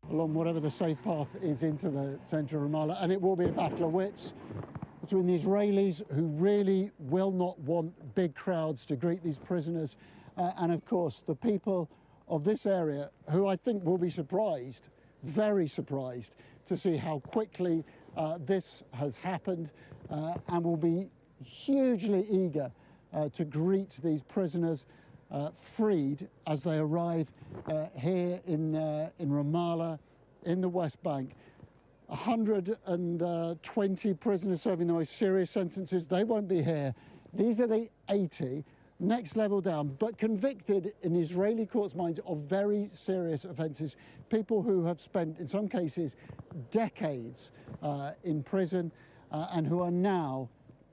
along whatever the safe path is into the centre of Ramallah, and it will be a battle of wits between the Israelis, who really will not want big crowds to greet these prisoners, and of course the people of this area, who I think will be surprised, very surprised, to see how quickly this has happened, and will be hugely eager to greet these prisoners freed as they arrive here in Ramallah, in the West Bank. 120 prisoners serving the most serious sentences. They won't be here. These are the 80, next level down, but convicted in Israeli courts' minds of very serious offences. People who have spent, in some cases, decades in prison and who are now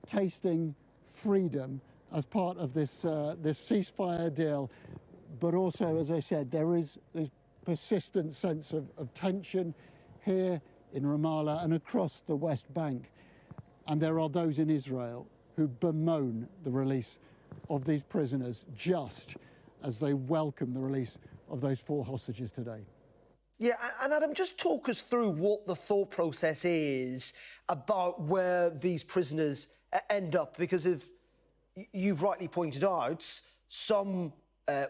tasting freedom as part of this ceasefire deal. But also, as I said, there is this persistent sense of tension here in Ramallah and across the West Bank. And there are those in Israel who bemoan the release of these prisoners just as they welcome the release of those 4 hostages today. Yeah, and Adam, just talk us through what the thought process is about where these prisoners end up, because if you've rightly pointed out, some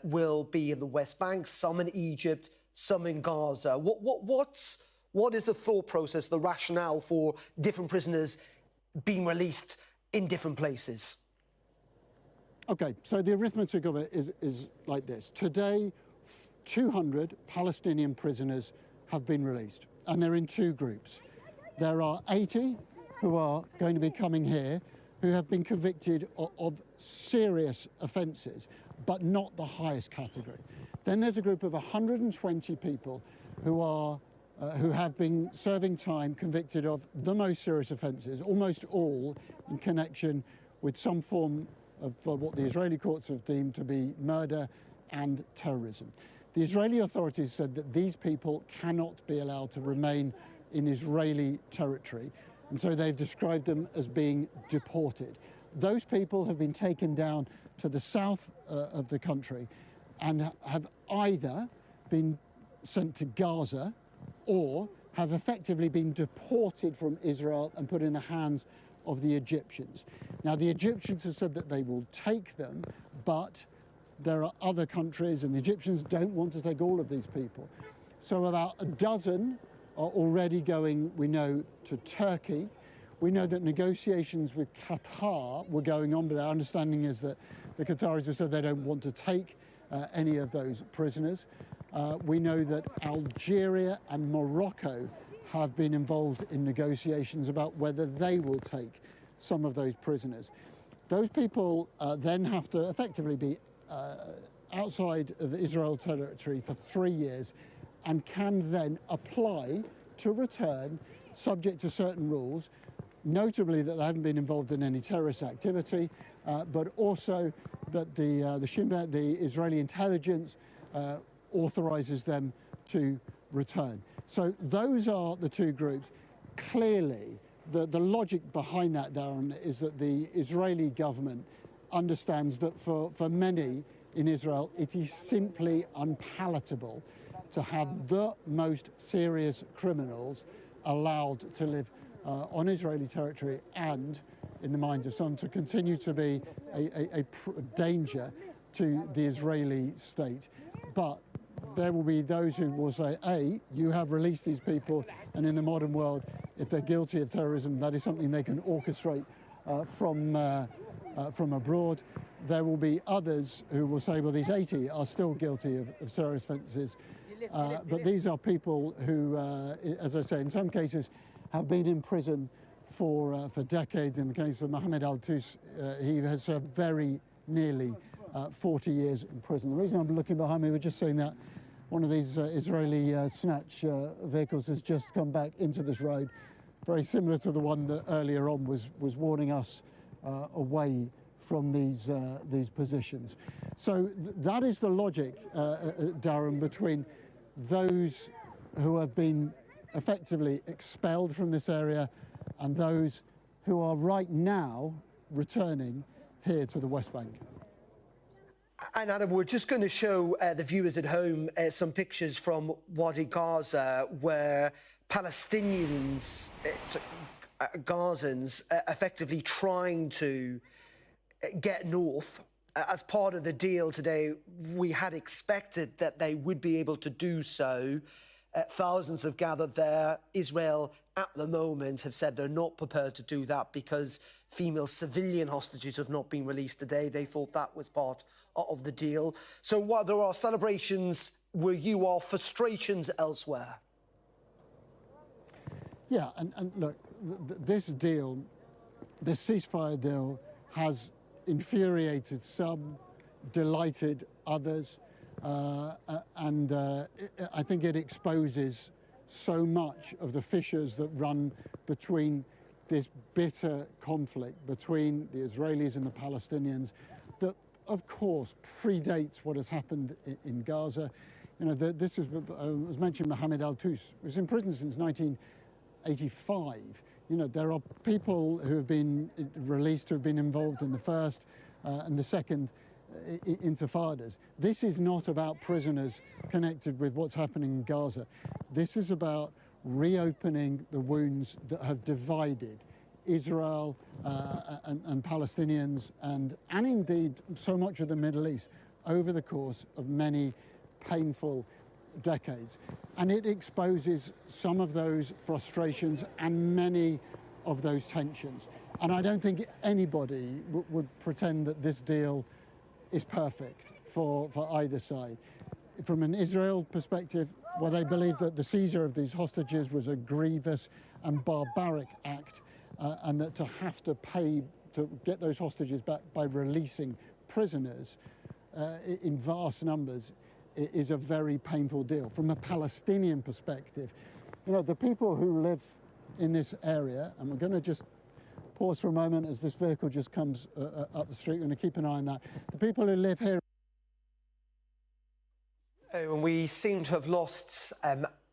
will be in the West Bank, some in Egypt, some in Gaza. What is the thought process, the rationale for different prisoners being released in different places? Okay, so the arithmetic of it is like this. Today, 200 Palestinian prisoners have been released, and they're in two groups. There are 80 who are going to be coming here who have been convicted of serious offences, but not the highest category. Then there's a group of 120 people who have been serving time convicted of the most serious offences, almost all in connection with some form of what the Israeli courts have deemed to be murder and terrorism. The Israeli authorities said that these people cannot be allowed to remain in Israeli territory, and so they've described them as being deported. Those people have been taken down to the south of the country and have either been sent to Gaza or have effectively been deported from Israel and put in the hands of the Egyptians. Now, the Egyptians have said that they will take them, but there are other countries, and the Egyptians don't want to take all of these people. So about a dozen are already going, we know, to Turkey. We know that negotiations with Qatar were going on, but our understanding is that the Qataris have said they don't want to take any of those prisoners. We know that Algeria and Morocco have been involved in negotiations about whether they will take some of those prisoners. Those people then have to effectively be outside of Israel territory for 3 years and can then apply to return subject to certain rules, notably that they haven't been involved in any terrorist activity, but also that the Israeli intelligence authorises them to return. So those are the two groups. Clearly, the logic behind that, Darren, is that the Israeli government understands that for many in Israel, it is simply unpalatable to have the most serious criminals allowed to live on Israeli territory and, in the minds of some, to continue to be a danger to the Israeli state. But there will be those who will say, A, you have released these people, and in the modern world, if they're guilty of terrorism, that is something they can orchestrate from abroad. There will be others who will say, well, these 80 are still guilty of serious offences, but these are people who, as I say, in some cases have been in prison for decades. In the case of Mohammed al-Tous, he has served very nearly 40 years in prison. The reason I'm looking behind me, we're just seeing that one of these Israeli snatch vehicles has just come back into this road, very similar to the one that earlier on was warning us away from these positions. So that is the logic, Darren, between those who have been effectively expelled from this area and those who are right now returning here to the West Bank. And Adam, we're just going to show the viewers at home some pictures from Wadi Gaza where Palestinians, Gazans, effectively trying to get north. As part of the deal today, we had expected that they would be able to do so. Thousands have gathered there. Israel, at the moment, have said they're not prepared to do that because female civilian hostages have not been released today. They thought that was part of the deal. So while there are celebrations where you are, frustrations elsewhere. Yeah, and look, this deal, this ceasefire deal, has infuriated some, delighted others, and I think it exposes so much of the fissures that run between this bitter conflict between the Israelis and the Palestinians that, of course, predates what has happened in Gaza. You know, this is, was mentioned, Mohammed al-Tous was in prison since 1985. You know, there are people who have been released who have been involved in the first and the second intifadas. This is not about prisoners connected with what's happening in Gaza. This is about reopening the wounds that have divided Israel and Palestinians and indeed so much of the Middle East over the course of many painful decades. And it exposes some of those frustrations and many of those tensions. And I don't think anybody would pretend that this deal is perfect for either side. From an Israel perspective, well, they believe that the seizure of these hostages was a grievous and barbaric act, and that to have to pay to get those hostages back by releasing prisoners in vast numbers is a very painful deal. From a Palestinian perspective, you know, the people who live in this area, and we're going to just pause for a moment as this vehicle just comes up the street. We're going to keep an eye on that. The people who live here. And we seem to have lost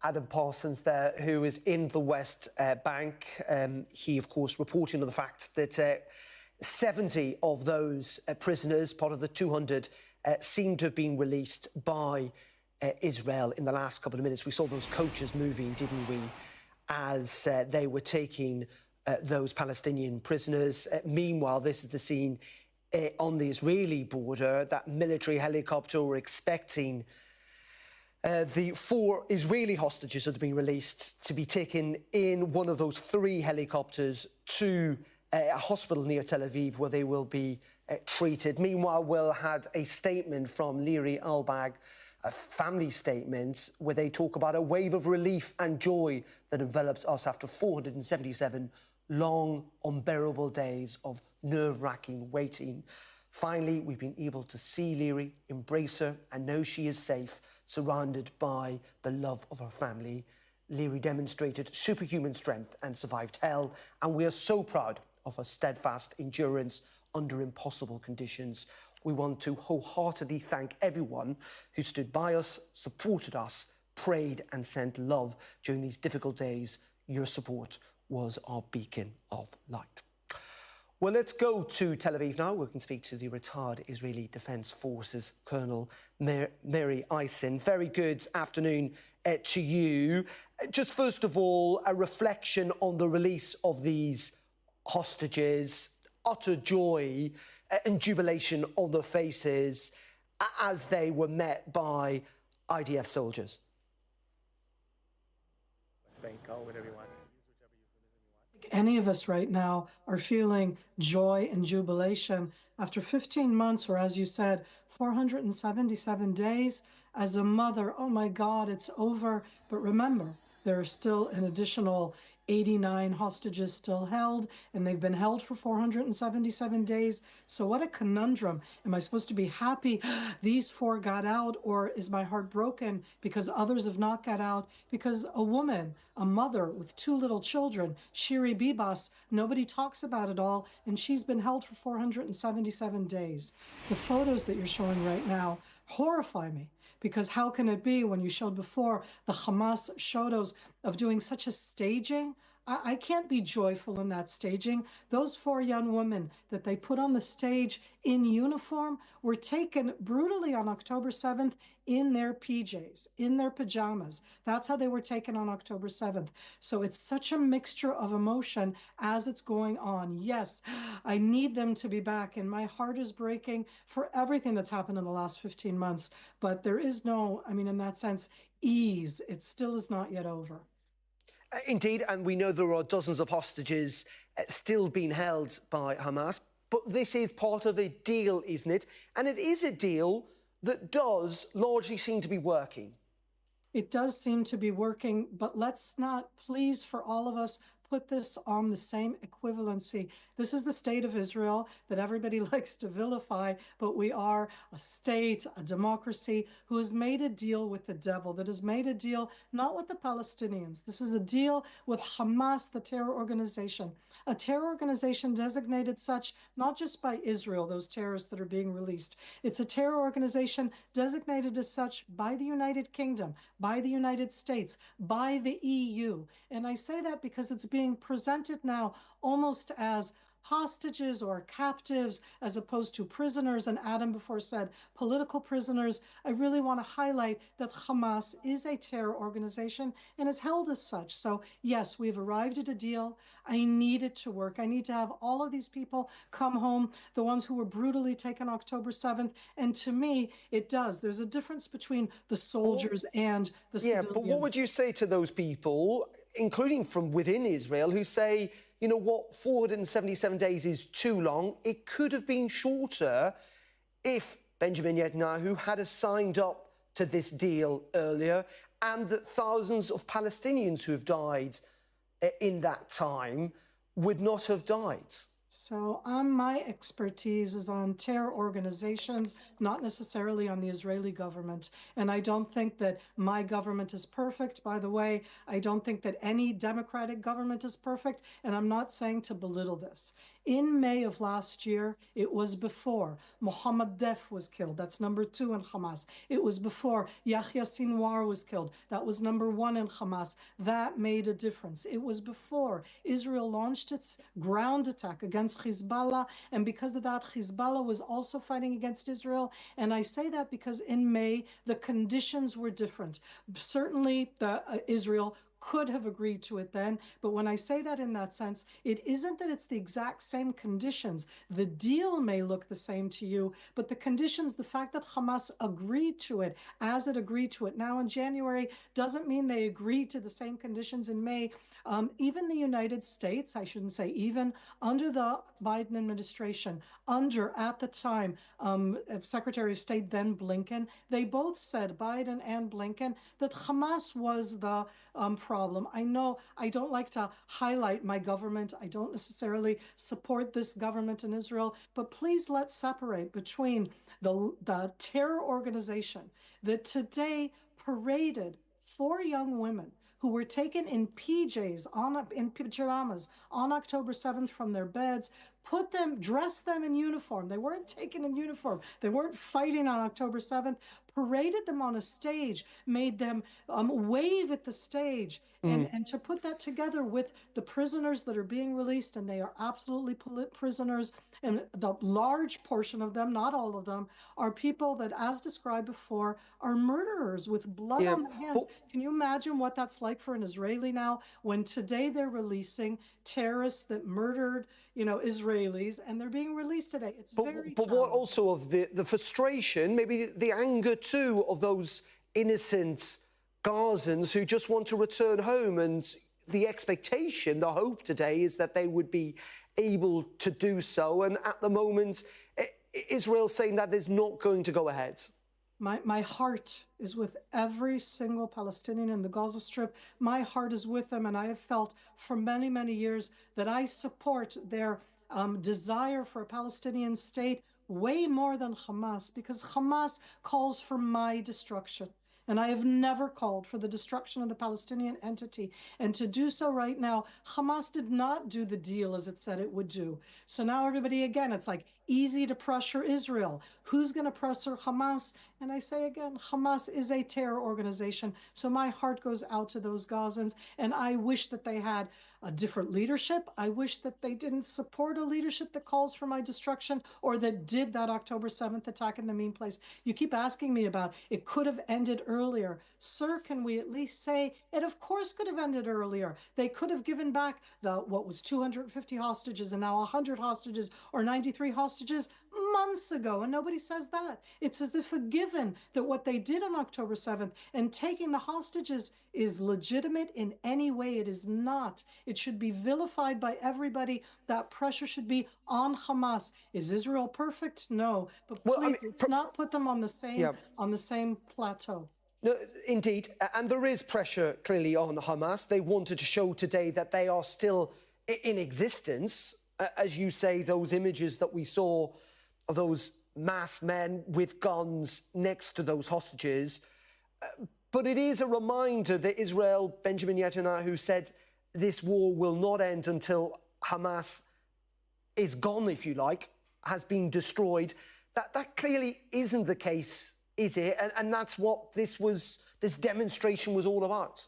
Adam Parsons there, who is in the West Bank. He, of course, reporting on the fact that 70 of those prisoners, part of the 200, seem to have been released by Israel in the last couple of minutes. We saw those coaches moving, didn't we, as they were taking those Palestinian prisoners. Meanwhile, this is the scene on the Israeli border. That military helicopter were expecting the 4 Israeli hostages that have been released to be taken in one of those 3 helicopters to a hospital near Tel Aviv where they will be treated. Meanwhile, Will had a statement from Leary Albag, a family statement, where they talk about a wave of relief and joy that envelops us after 477 long, unbearable days of nerve-wracking waiting. Finally, we've been able to see Leary, embrace her, and know she is safe, surrounded by the love of her family. Leary demonstrated superhuman strength and survived hell, and we are so proud of her steadfast endurance under impossible conditions. We want to wholeheartedly thank everyone who stood by us, supported us, prayed and sent love during these difficult days. Your support was our beacon of light. Well, let's go to Tel Aviv now. We can speak to the retired Israeli Defense Forces Colonel Mary Eisen. Very good afternoon to you. Just first of all, a reflection on the release of these hostages, utter joy and jubilation on their faces as they were met by IDF soldiers. Spain, call whatever you want. Any of us right now are feeling joy and jubilation after 15 months, or as you said, 477 days. As a mother, oh my God, it's over. But remember, there are still an additional 89 hostages still held, and they've been held for 477 days. So what a conundrum. Am I supposed to be happy these 4 got out, or is my heart broken because others have not got out? Because a woman, a mother with 2 little children, Shiri Bibas, nobody talks about it all, and she's been held for 477 days. The photos that you're showing right now horrify me. Because how can it be when you showed before the Hamas photos of doing such a staging? I can't be joyful in that staging. Those 4 young women that they put on the stage in uniform were taken brutally on October 7th in their PJs, in their pajamas. That's how they were taken on October 7th. So it's such a mixture of emotion as it's going on. Yes, I need them to be back, and my heart is breaking for everything that's happened in the last 15 months. But there is no, I mean, in that sense, ease. It still is not yet over. Indeed, and we know there are dozens of hostages still being held by Hamas, but this is part of a deal, isn't it? And it is a deal that does largely seem to be working. It does seem to be working, but let's not, please, for all of us, put this on the same equivalency. This is the state of Israel that everybody likes to vilify, but we are a state, a democracy, who has made a deal with the devil, that has made a deal not with the Palestinians. This is a deal with Hamas, the terror organization. A terror organization designated such not just by Israel, those terrorists that are being released. It's a terror organization designated as such by the United Kingdom, by the United States, by the EU. And I say that because it's being presented now almost as hostages or captives as opposed to prisoners, and Adam before said political prisoners, I really want to highlight that Hamas is a terror organization and is held as such. So yes, we've arrived at a deal. I need it to work. I need to have all of these people come home, the ones who were brutally taken October 7th. And to me, it does. There's a difference between the soldiers and the civilians. Yeah, but what would you say to those people, including from within Israel, who say, you know what, 477 days is too long. It could have been shorter if Benjamin Netanyahu had signed up to this deal earlier, and that thousands of Palestinians who have died in that time would not have died. So my expertise is on terror organizations, not necessarily on the Israeli government. And I don't think that my government is perfect. By the way, I don't think that any democratic government is perfect. And I'm not saying to belittle this. In May of last year, it was before Mohammed Def was killed. That's number 2 in Hamas. It was before Yahya Sinwar was killed. That was number 1 in Hamas. That made a difference. It was before Israel launched its ground attack against Hizbollah. And because of that, Hizbollah was also fighting against Israel. And I say that because in May, the conditions were different. Certainly, Israel could have agreed to it then. But when I say that in that sense, it isn't that it's the exact same conditions. The deal may look the same to you, but the conditions, the fact that Hamas agreed to it as it agreed to it now in January, doesn't mean they agreed to the same conditions in May. Even the United States, I shouldn't say even, under the Biden administration, at the time, Secretary of State then Blinken, they both said, Biden and Blinken, that Hamas was the problem. I know I don't like to highlight my government. I don't necessarily support this government in Israel, but please let's separate between the terror organization that today paraded 4 young women who were taken in PJs, in pajamas, on October 7th from their beds, dressed them in uniform. They weren't taken in uniform. They weren't fighting on October 7th, paraded them on a stage, made them wave at the stage. And to put that together with the prisoners that are being released, and they are absolutely prisoners, and the large portion of them, not all of them, are people that, as described before, are murderers with blood on their hands. Can you imagine what that's like for an Israeli now, when today they're releasing terrorists that murdered, Israelis, and they're being released today? It's very But what also of the frustration, maybe the anger too, of those innocent Gazans who just want to return home, and the expectation, the hope today is that they would be able to do so. And at the moment, Israel's saying that is not going to go ahead. My heart is with every single Palestinian in the Gaza Strip. My heart is with them, and I have felt for many, many years that I support their desire for a Palestinian state way more than Hamas, because Hamas calls for my destruction. And I have never called for the destruction of the Palestinian entity. And to do so right now, Hamas did not do the deal as it said it would do. So now everybody, again, it's like easy to pressure Israel. Who's going to pressure Hamas? And I say again, Hamas is a terror organization. So my heart goes out to those Gazans. And I wish that they had a different leadership. I wish that they didn't support a leadership that calls for my destruction, or that did that October 7th attack in the mean place. You keep asking me about it could have ended earlier. Sir, can we at least say it of course could have ended earlier? They could have given back what was 250 hostages and now 100 hostages or 93 hostages months ago, and nobody says that. It's as if a given that what they did on October 7th and taking the hostages is legitimate in any way. It is not. It should be vilified by everybody. That pressure should be on Hamas. Is Israel perfect? No. But please, let's not put them on the same plateau. No, indeed. And there is pressure clearly on Hamas. They wanted to show today that they are still in existence. As you say, those images that we saw of those masked men with guns next to those hostages. But it is a reminder that Israel, Benjamin Netanyahu said this war will not end until Hamas is gone, if you like, has been destroyed. That clearly isn't the case, is it? And that's what this demonstration was all about.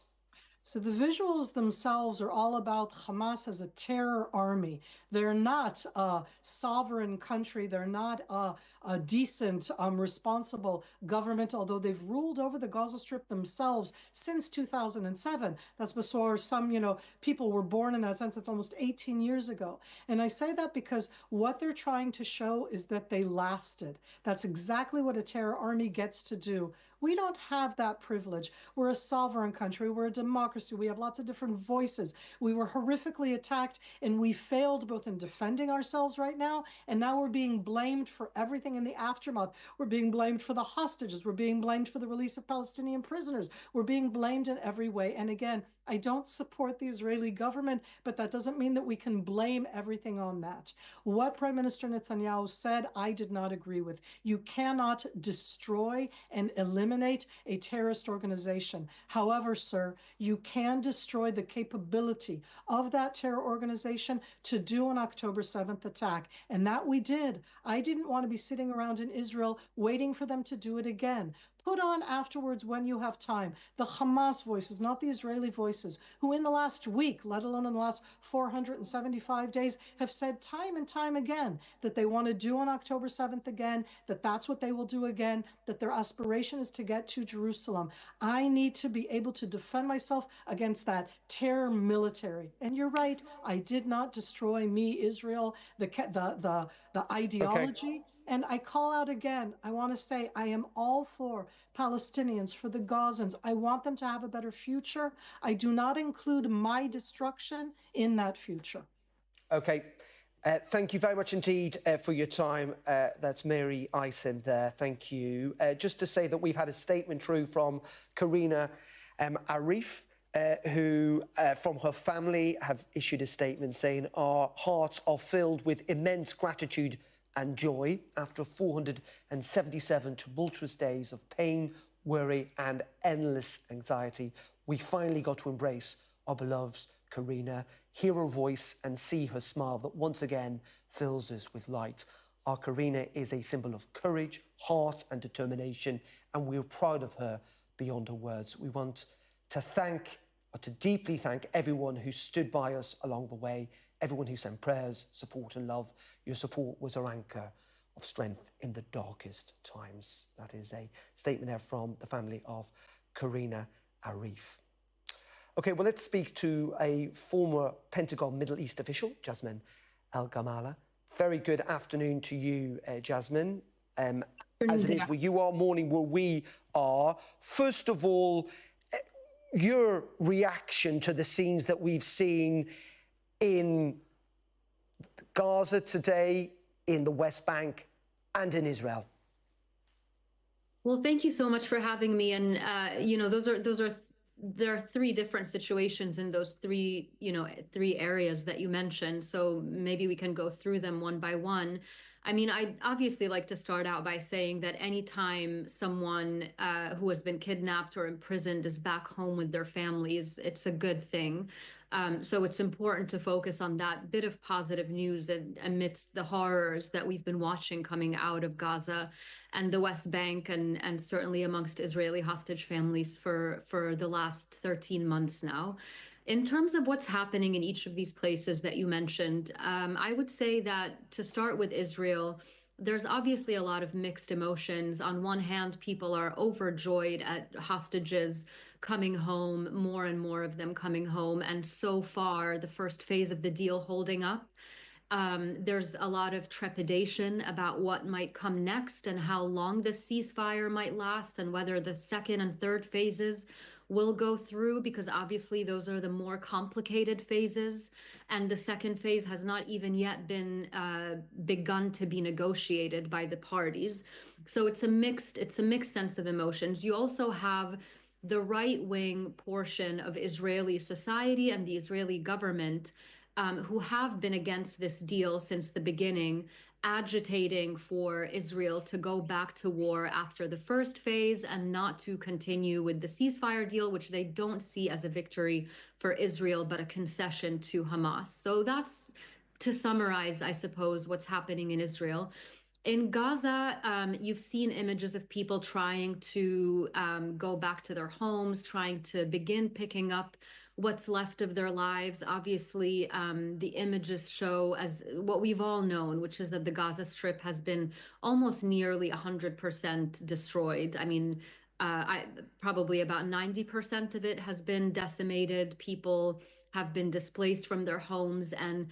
So the visuals themselves are all about Hamas as a terror army. They're not a sovereign country. They're not a decent, responsible government, although they've ruled over the Gaza Strip themselves since 2007. That's before some, people were born in that sense. It's almost 18 years ago. And I say that because what they're trying to show is that they lasted. That's exactly what a terror army gets to do. We don't have that privilege. We're a sovereign country. We're a democracy. We have lots of different voices. We were horrifically attacked, and we failed both in defending ourselves right now, and now we're being blamed for everything in the aftermath. We're being blamed for the hostages. We're being blamed for the release of Palestinian prisoners. We're being blamed in every way. And again, I don't support the Israeli government, but that doesn't mean that we can blame everything on that. What Prime Minister Netanyahu said, I did not agree with. You cannot destroy and eliminate a terrorist organization. However, sir, you can destroy the capability of that terror organization to do an October 7th attack. And that we did. I didn't want to be sitting around in Israel waiting for them to do it again. Put on afterwards when you have time the Hamas voices, not the Israeli voices, who in the last week, let alone in the last 475 days, have said time and time again that they want to do on October 7th again, that that's what they will do again, that their aspiration is to get to Jerusalem. I need to be able to defend myself against that terror military. And you're right, I did not destroy me, Israel, the ideology. Okay. And I call out again, I want to say I am all for Palestinians, for the Gazans. I want them to have a better future. I do not include my destruction in that future. Okay. Thank you very much indeed for your time. That's Mary Eisen there. Thank you. Just to say that we've had a statement through from Karina Arif, who from her family have issued a statement saying, our hearts are filled with immense gratitude and joy after 477 tumultuous days of pain, worry and endless anxiety. We finally got to embrace our beloved Karina, hear her voice and see her smile that once again fills us with light. Our Karina is a symbol of courage, heart and determination, and we're proud of her beyond her words. We want to deeply thank everyone who stood by us along the way, everyone who sent prayers, support and love. Your support was our anchor of strength in the darkest times. That is a statement there from the family of Karina Arif. Okay, well, let's speak to a former Pentagon Middle East official, Jasmine Al-Gamala. Very good afternoon to you, Jasmine. As it is where you are, morning where we are. First of all, your reaction to the scenes that we've seen in Gaza today, in the West Bank, and in Israel. Well, thank you so much for having me. And there are three different situations in those three areas that you mentioned. So maybe we can go through them one by one. I mean, I'd obviously like to start out by saying that anytime someone who has been kidnapped or imprisoned is back home with their families, it's a good thing. So it's important to focus on that bit of positive news amidst the horrors that we've been watching coming out of Gaza and the West Bank and certainly amongst Israeli hostage families for the last 13 months now. In terms of what's happening in each of these places that you mentioned, I would say that to start with Israel, there's obviously a lot of mixed emotions. On one hand, people are overjoyed at hostages coming home, more and more of them coming home. And so far, the first phase of the deal holding up. There's a lot of trepidation about what might come next and how long the ceasefire might last and whether the second and third phases will go through, because obviously those are the more complicated phases, and the second phase has not even yet been begun to be negotiated by the parties. So it's a mixed sense of emotions. You also have the right-wing portion of Israeli society and the Israeli government who have been against this deal since the beginning, agitating for Israel to go back to war after the first phase and not to continue with the ceasefire deal, which they don't see as a victory for Israel, but a concession to Hamas. So that's, to summarize, I suppose, what's happening in Israel. In Gaza, you've seen images of people trying to go back to their homes, trying to begin picking up what's left of their lives. Obviously, the images show as what we've all known, which is that the Gaza Strip has been almost nearly 100% destroyed. I mean, probably about 90% of it has been decimated. People have been displaced from their homes, and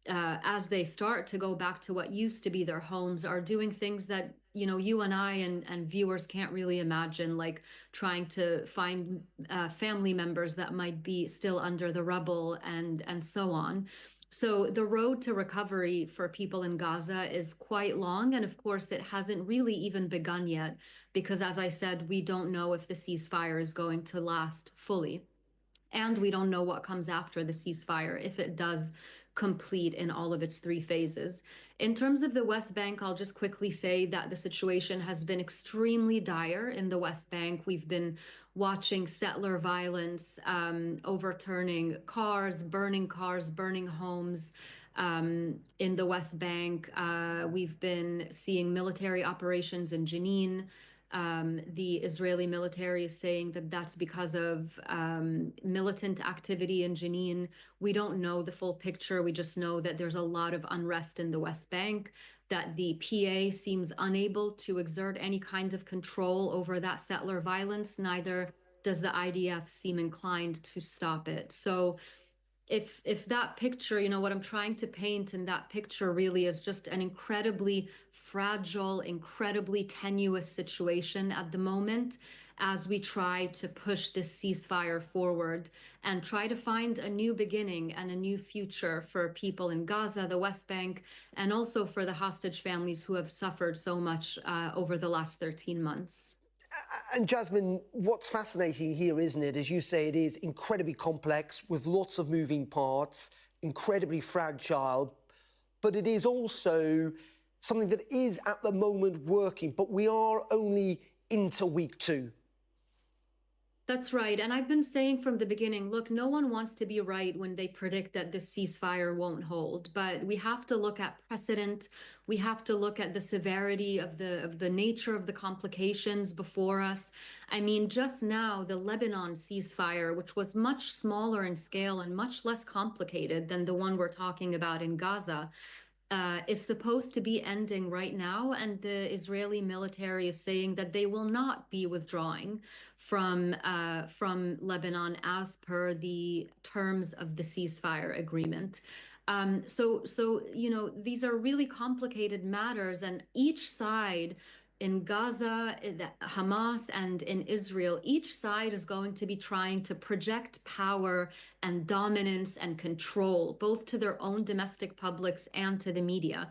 as they start to go back to what used to be their homes, are doing things that, you know, you and I and viewers can't really imagine, like trying to find family members that might be still under the rubble and so on. So the road to recovery for people in Gaza is quite long. And of course, it hasn't really even begun yet, because as I said, we don't know if the ceasefire is going to last fully. And we don't know what comes after the ceasefire, if it does complete in all of its 3 phases. In terms of the West Bank, I'll just quickly say that the situation has been extremely dire in the West Bank. We've been watching settler violence, overturning cars, burning homes. In the West Bank, we've been seeing military operations in Jenin. The Israeli military is saying that that's because of militant activity in Jenin. We don't know the full picture. We just know that there's a lot of unrest in the West Bank, that the PA seems unable to exert any kind of control over that settler violence. Neither does the IDF seem inclined to stop it. So if that picture, you know, what I'm trying to paint in that picture really is just an incredibly fragile, incredibly tenuous situation at the moment, as we try to push this ceasefire forward and try to find a new beginning and a new future for people in Gaza, the West Bank, and also for the hostage families who have suffered so much over the last 13 months. And Jasmine, what's fascinating here, isn't it? As you say, it is incredibly complex with lots of moving parts, incredibly fragile, but it is also something that is at the moment working, but we are only into week 2. That's right. And I've been saying from the beginning, look, no one wants to be right when they predict that this ceasefire won't hold. But we have to look at precedent. We have to look at the severity of the nature of the complications before us. I mean, just now, the Lebanon ceasefire, which was much smaller in scale and much less complicated than the one we're talking about in Gaza, is supposed to be ending right now, and the Israeli military is saying that they will not be withdrawing from Lebanon as per the terms of the ceasefire agreement. So you know, these are really complicated matters, and each side in Gaza, Hamas, and in Israel, each side is going to be trying to project power and dominance and control, both to their own domestic publics and to the media.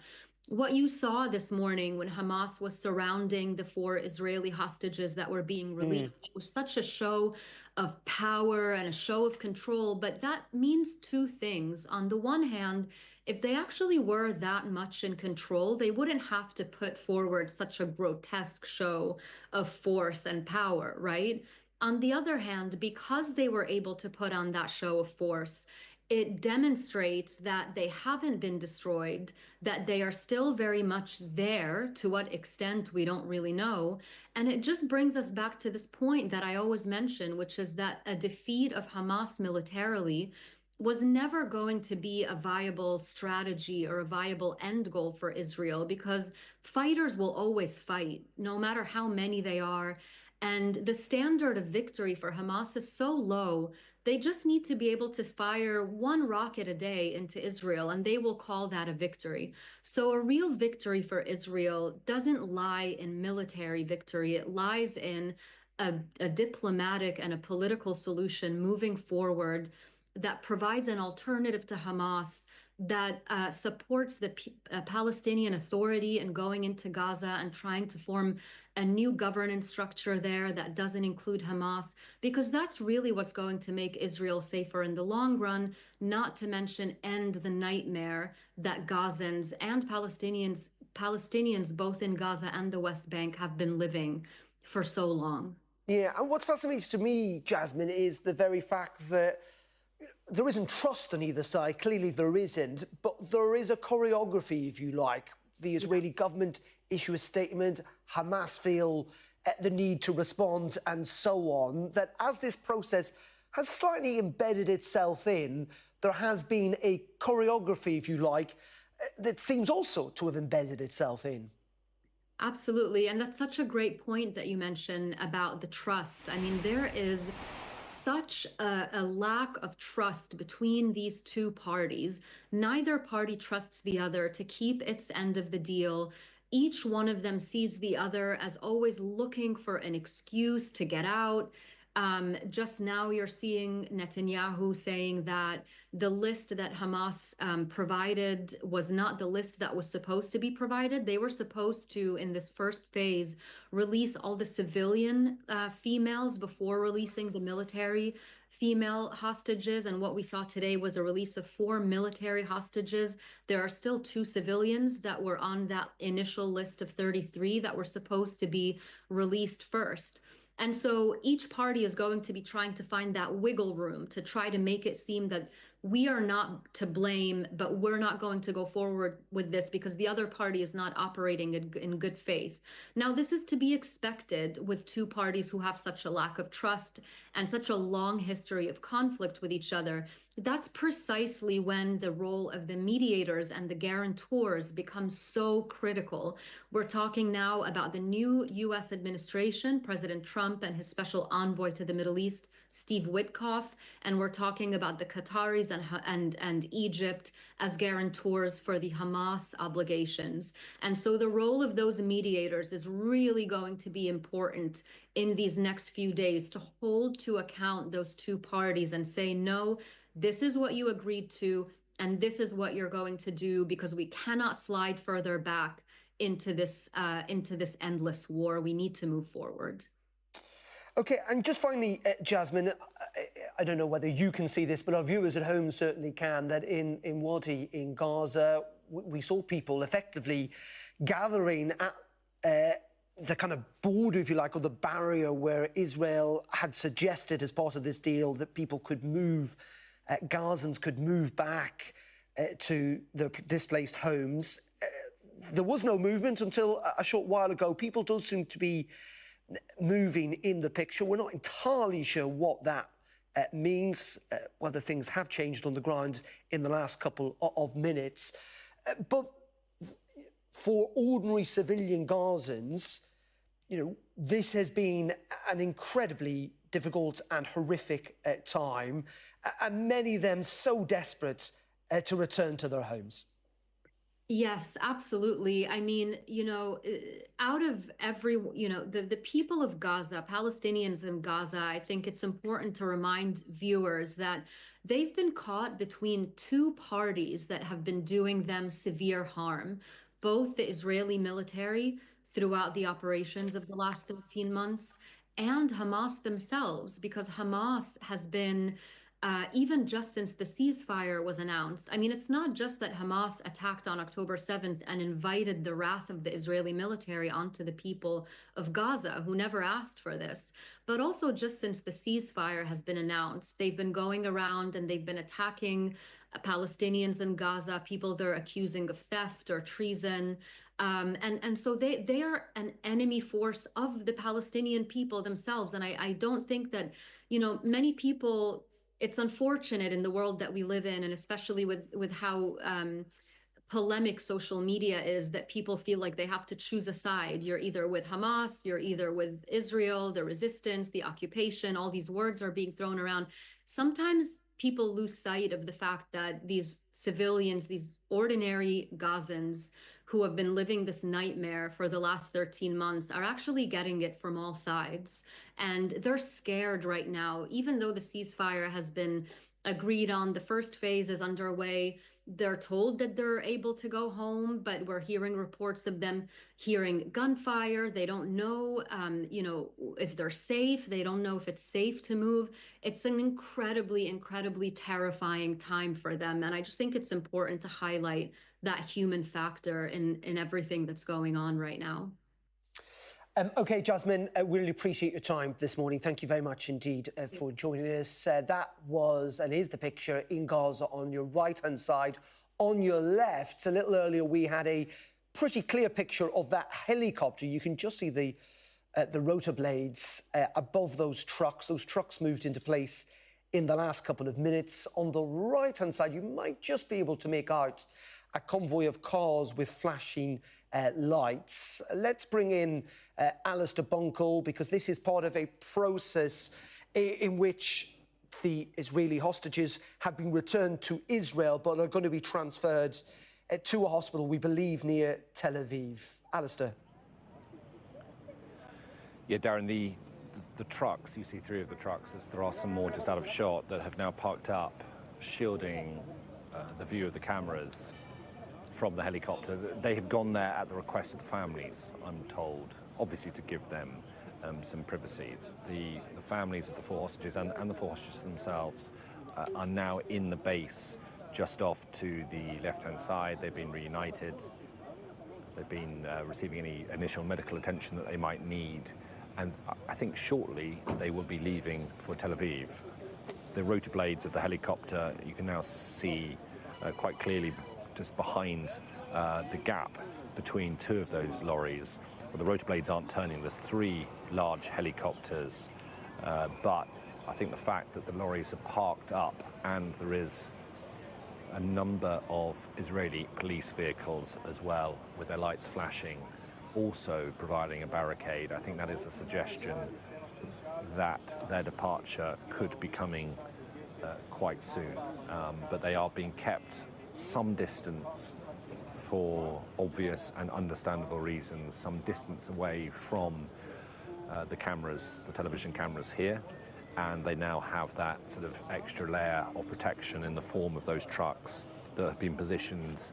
What you saw this morning when Hamas was surrounding the 4 Israeli hostages that were being released, it was such a show of power and a show of control, but that means 2 things. On the one hand, if they actually were that much in control, they wouldn't have to put forward such a grotesque show of force and power, right? On the other hand, because they were able to put on that show of force, it demonstrates that they haven't been destroyed, that they are still very much there. To what extent, we don't really know. And it just brings us back to this point that I always mention, which is that a defeat of Hamas militarily was never going to be a viable strategy or a viable end goal for Israel, because fighters will always fight, no matter how many they are. And the standard of victory for Hamas is so low, they just need to be able to fire 1 rocket a day into Israel, and they will call that a victory. So a real victory for Israel doesn't lie in military victory. It lies in a diplomatic and a political solution moving forward that provides an alternative to Hamas, that supports the Palestinian Authority in going into Gaza and trying to form a new governance structure there that doesn't include Hamas, because that's really what's going to make Israel safer in the long run, not to mention end the nightmare that Gazans and Palestinians both in Gaza and the West Bank have been living for so long. Yeah, and what's fascinating to me, Jasmine, is the very fact that there isn't trust on either side. Clearly there isn't, but there is a choreography, if you like. The Israeli government issue a statement, Hamas feel the need to respond, and so on, that as this process has slightly embedded itself in, there has been a choreography, if you like, that seems also to have embedded itself in. Absolutely. And that's such a great point that you mentioned about the trust. I mean, there is such a lack of trust between these two parties. Neither party trusts the other to keep its end of the deal. Each one of them sees the other as always looking for an excuse to get out. Just now you're seeing Netanyahu saying that the list that Hamas provided was not the list that was supposed to be provided. They were supposed to, in this first phase, release all the civilian females before releasing the military female hostages. And what we saw today was a release of 4 military hostages. There are still 2 civilians that were on that initial list of 33 that were supposed to be released first. And so each party is going to be trying to find that wiggle room to try to make it seem that we are not to blame, but we're not going to go forward with this because the other party is not operating in good faith. Now, this is to be expected with two parties who have such a lack of trust and such a long history of conflict with each other. That's precisely when the role of the mediators and the guarantors becomes so critical. We're talking now about the new U.S. administration, President Trump and his special envoy to the Middle East, Steve Witkoff, and we're talking about the Qataris and Egypt as guarantors for the Hamas obligations. And so the role of those mediators is really going to be important in these next few days to hold to account those two parties and say, no, this is what you agreed to, and this is what you're going to do, because we cannot slide further back into this endless war. We need to move forward. Okay, and just finally, Jasmine, I don't know whether you can see this, but our viewers at home certainly can, that in Wadi, in Gaza, we saw people effectively gathering at the kind of border, if you like, or the barrier where Israel had suggested as part of this deal that people could move, Gazans could move back to their displaced homes. There was no movement until a short while ago. People do seem to be moving in the picture. We're not entirely sure what that means, whether things have changed on the ground in the last couple of minutes. But for ordinary civilian Gazans, you know, this has been an incredibly difficult and horrific time, and many of them so desperate to return to their homes. Yes, absolutely. I mean, you know, out of every, you know, the people of Gaza, Palestinians in Gaza, I think it's important to remind viewers that they've been caught between two parties that have been doing them severe harm, both the Israeli military throughout the operations of the last 13 months and Hamas themselves, because Hamas has been even just since the ceasefire was announced. I mean, it's not just that Hamas attacked on October 7th and invited the wrath of the Israeli military onto the people of Gaza, who never asked for this, but also just since the ceasefire has been announced, they've been going around and they've been attacking Palestinians in Gaza, people they're accusing of theft or treason. And so they are an enemy force of the Palestinian people themselves. And I don't think that, you know, many people, it's unfortunate in the world that we live in, and especially with how polemic social media is, that people feel like they have to choose a side. You're either with Hamas, you're either with Israel, the resistance, the occupation, all these words are being thrown around. Sometimes people lose sight of the fact that these civilians, these ordinary Gazans who have been living this nightmare for the last 13 months are actually getting it from all sides. And they're scared right now, even though the ceasefire has been agreed on, the first phase is underway. They're told that they're able to go home, but we're hearing reports of them hearing gunfire. They don't know, you know, if they're safe. They don't know if it's safe to move. It's an incredibly, incredibly terrifying time for them. And I just think it's important to highlight that human factor in everything that's going on right now. Okay, Jasmine, we really appreciate your time this morning. Thank you very much indeed for joining us. That was and is the picture in Gaza on your right-hand side. On your left, a little earlier, we had a pretty clear picture of that helicopter. You can just see the rotor blades above those trucks. Those trucks moved into place in the last couple of minutes. On the right-hand side, you might just be able to make out a convoy of cars with flashing lights. Let's bring in Alistair Bunkle, because this is part of a process in which the Israeli hostages have been returned to Israel but are going to be transferred to a hospital, we believe, near Tel Aviv. Alistair. Yeah, Darren, the trucks, you see 3 of the trucks, there are some more just out of shot that have now parked up, shielding the view of the cameras from the helicopter. They have gone there at the request of the families, I'm told, obviously to give them some privacy. The families of the 4 hostages and the 4 hostages themselves are now in the base just off to the left-hand side. They've been reunited. They've been receiving any initial medical attention that they might need. And I think shortly they will be leaving for Tel Aviv. The rotor blades of the helicopter, you can now see quite clearly just behind the gap between 2 of those lorries. Well, the rotor blades aren't turning. There's 3 large helicopters, but I think the fact that the lorries are parked up and there is a number of Israeli police vehicles as well with their lights flashing, also providing a barricade, I think that is a suggestion that their departure could be coming quite soon. But they are being kept some distance for obvious and understandable reasons, some distance away from the cameras, the television cameras here, and they now have that sort of extra layer of protection in the form of those trucks that have been positioned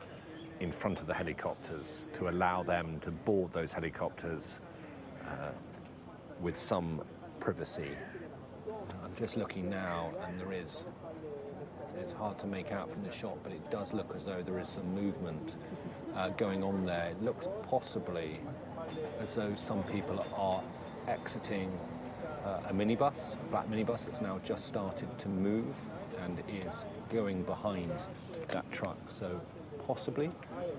in front of the helicopters to allow them to board those helicopters with some privacy. I'm just looking now, and it's hard to make out from this shot, but it does look as though there is some movement going on there. It looks possibly as though some people are exiting a minibus, a black minibus that's now just started to move and is going behind that truck. So possibly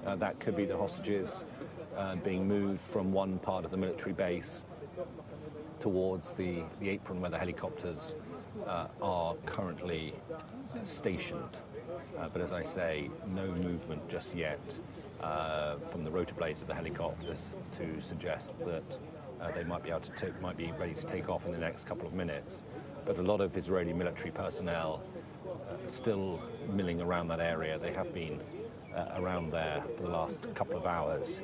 that could be the hostages being moved from one part of the military base towards the apron where the helicopters are currently stationed. But as I say, no movement just yet from the rotor blades of the helicopters to suggest that they might be ready to take off in the next couple of minutes. But a lot of Israeli military personnel still milling around that area. They have been around there for the last couple of hours.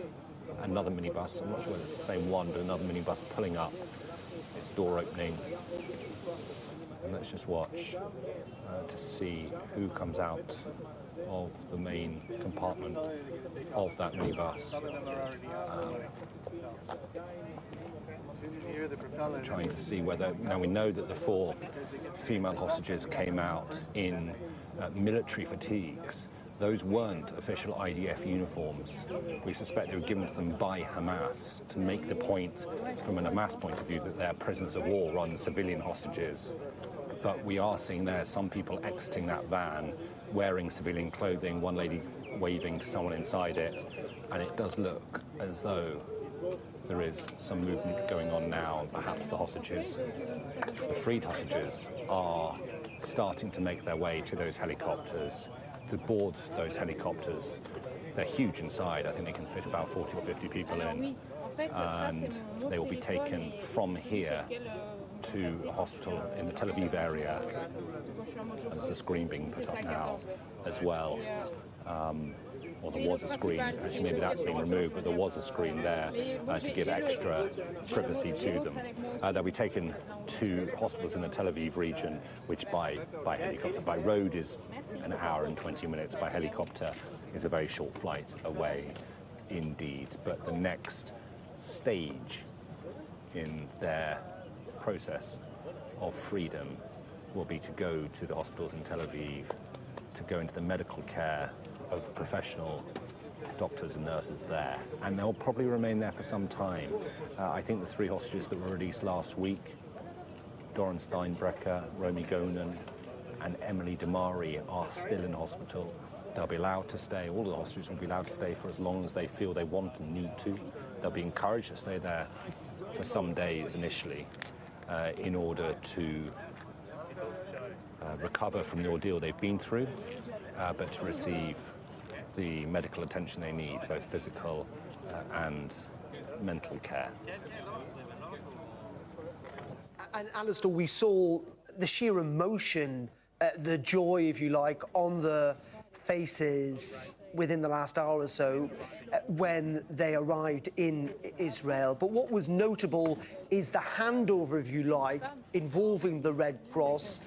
Another minibus, I'm not sure whether it's the same one, but another minibus pulling up, its door opening. And let's just watch to see who comes out of the main compartment of that minibus. Trying to see whether, now we know that the 4 female hostages came out in military fatigues. Those weren't official IDF uniforms. We suspect they were given to them by Hamas to make the point, from a Hamas point of view, that they're prisoners of war on civilian hostages. But we are seeing there some people exiting that van wearing civilian clothing, one lady waving to someone inside it, and it does look as though there is some movement going on now, and perhaps the hostages, the freed hostages, are starting to make their way to those helicopters, to board those helicopters. They're huge inside. I think they can fit about 40 or 50 people in, and they will be taken from here to a hospital in the Tel Aviv area. And there's a screen being put up now as well. Or there was a screen, actually maybe that's been removed, but there was a screen there to give extra privacy to them. They'll be taken to hospitals in the Tel Aviv region, which by helicopter, by road is an hour and 20 minutes, by helicopter is a very short flight away indeed. But the next stage in their process of freedom will be to go to the hospitals in Tel Aviv, to go into the medical care of the professional doctors and nurses there, and they'll probably remain there for some time. I think the 3 hostages that were released last week, Doron Steinbrecher, Romy Gonen and Emily Damari, are still in hospital. They'll be allowed to stay, all of the hostages will be allowed to stay for as long as they feel they want and need to. They'll be encouraged to stay there for some days initially in order to recover from the ordeal they've been through, but to receive the medical attention they need, both physical and mental care. And Alistair, we saw the sheer emotion, the joy, if you like, on the faces within the last hour or so when they arrived in Israel. But what was notable is the handover, if you like, involving the Red Cross,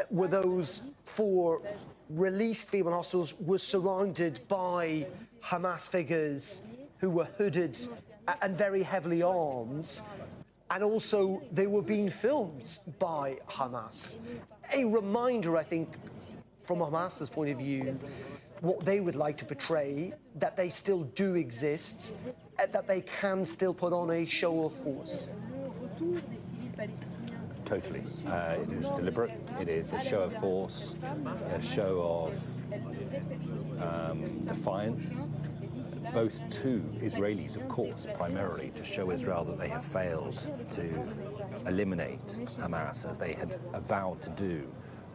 where those 4 released female hostages were surrounded by Hamas figures who were hooded and very heavily armed. And also, they were being filmed by Hamas. A reminder, I think, from Hamas's point of view, what they would like to portray, that they still do exist, that they can still put on a show of force. Totally. It is deliberate. It is a show of force, a show of defiance. Both to Israelis, of course, primarily to show Israel that they have failed to eliminate Hamas as they had vowed to do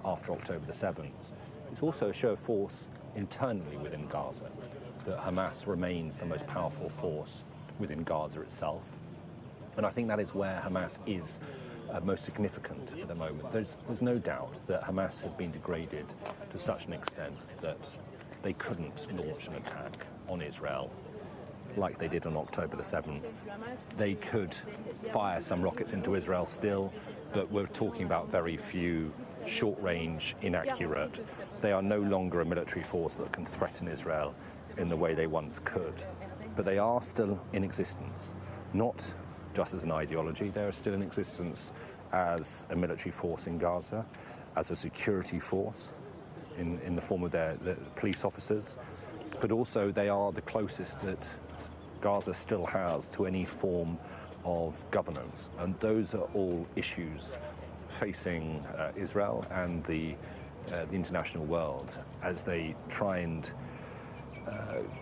after October the 7th. It's also a show of force internally within Gaza, that Hamas remains the most powerful force within Gaza itself. And I think that is where Hamas is most significant at the moment. There's no doubt that Hamas has been degraded to such an extent that they couldn't launch an attack on Israel like they did on October the 7th. They could fire some rockets into Israel still, but we're talking about very few, short-range, inaccurate. They are no longer a military force that can threaten Israel in the way they once could. But they are still in existence, not just as an ideology. They are still in existence as a military force in Gaza, as a security force in the form of their police officers, but also they are the closest that Gaza still has to any form of governance. And those are all issues facing Israel and the international world as they try and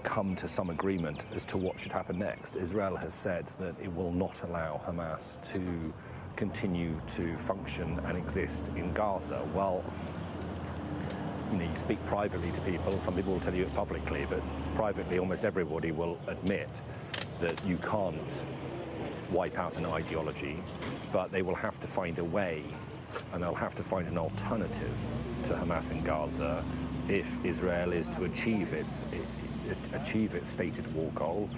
come to some agreement as to what should happen next. Israel has said that it will not allow Hamas to continue to function and exist in Gaza. Well, you speak privately to people, some people will tell you it publicly, but privately almost everybody will admit that you can't wipe out an ideology, but they will have to find a way, and they'll have to find an alternative to Hamas in Gaza if Israel is to achieve its stated war goal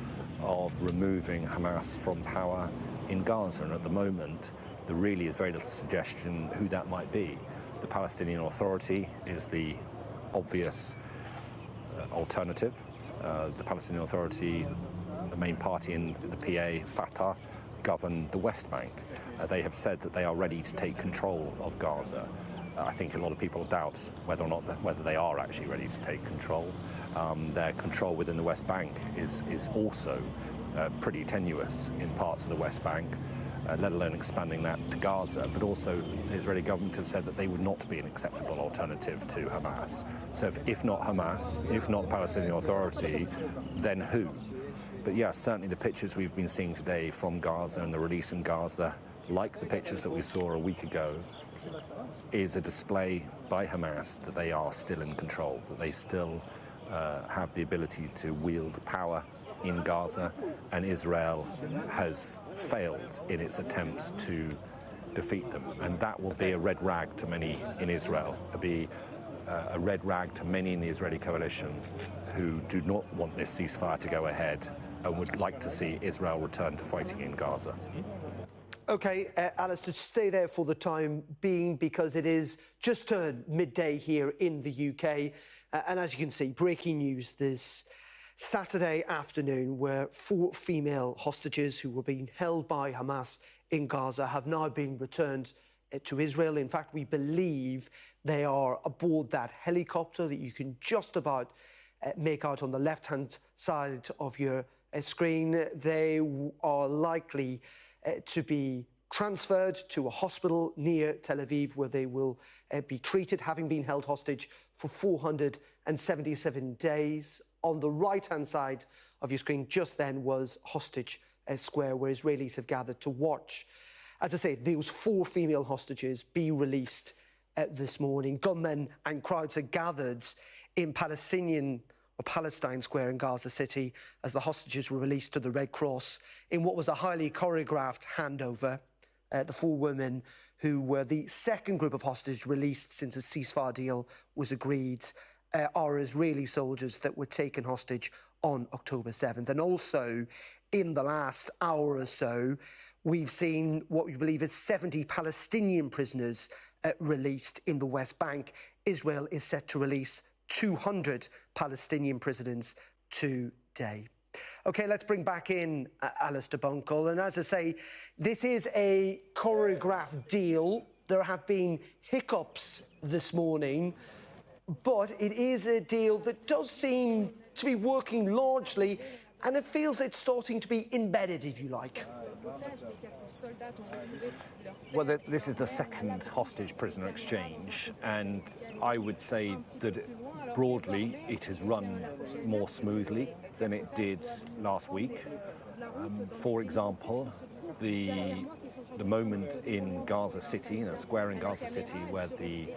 of removing Hamas from power in Gaza. And at the moment, there really is very little suggestion who that might be. The Palestinian Authority is the obvious alternative. The Palestinian Authority, the main party in the PA, Fatah, govern the West Bank. They have said that they are ready to take control of Gaza. I think a lot of people doubt whether they are actually ready to take control. Their control within the West Bank is also pretty tenuous in parts of the West Bank, let alone expanding that to Gaza. But also, the Israeli government have said that they would not be an acceptable alternative to Hamas. So if not Hamas, if not the Palestinian Authority, then who? But yeah, certainly the pictures we've been seeing today from Gaza and the release in Gaza, like the pictures that we saw a week ago, is a display by Hamas that they are still in control, that they still have the ability to wield power in Gaza, and Israel has failed in its attempts to defeat them. And that will be a red rag to many in Israel. It'll be a red rag to many in the Israeli coalition who do not want this ceasefire to go ahead and would like to see Israel return to fighting in Gaza. OK, Alistair, stay there for the time being, because it is just turned midday here in the UK. And as you can see, breaking news this Saturday afternoon, where 4 female hostages who were being held by Hamas in Gaza have now been returned to Israel. In fact, we believe they are aboard that helicopter that you can just about make out on the left-hand side of your screen. They are likely to be transferred to a hospital near Tel Aviv where they will be treated, having been held hostage for 477 days. On the right-hand side of your screen just then was Hostage Square, where Israelis have gathered to watch, as I say, those 4 female hostages be released this morning. Gunmen and crowds are gathered in Palestine Square in Gaza City as the hostages were released to the Red Cross in what was a highly choreographed handover. The 4 women who were the second group of hostages released since a ceasefire deal was agreed are Israeli soldiers that were taken hostage on October 7th. And also, in the last hour or so, we've seen what we believe is 70 Palestinian prisoners released in the West Bank. Israel is set to release 200 Palestinian prisoners today. OK, let's bring back in Alistair Bunkle. And as I say, this is a choreographed deal. There have been hiccups this morning, but it is a deal that does seem to be working largely, and it feels it's starting to be embedded, if you like. Well, this is the second hostage prisoner exchange, and I would say that broadly it has run more smoothly than it did last week. For example, the moment in Gaza City, in a square in Gaza City, where the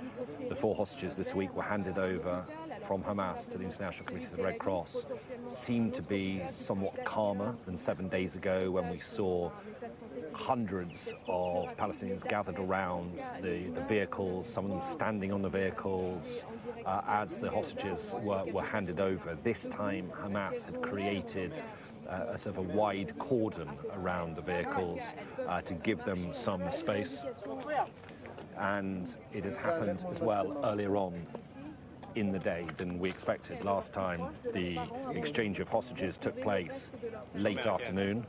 4 hostages this week were handed over from Hamas to the International Committee of the Red Cross, seemed to be somewhat calmer than 7 days ago, when we saw hundreds of Palestinians gathered around the vehicles, some of them standing on the vehicles as the hostages were handed over. This time Hamas had created a sort of a wide cordon around the vehicles to give them some space. And it has happened as well earlier on in the day than we expected. Last time the exchange of hostages took place late afternoon,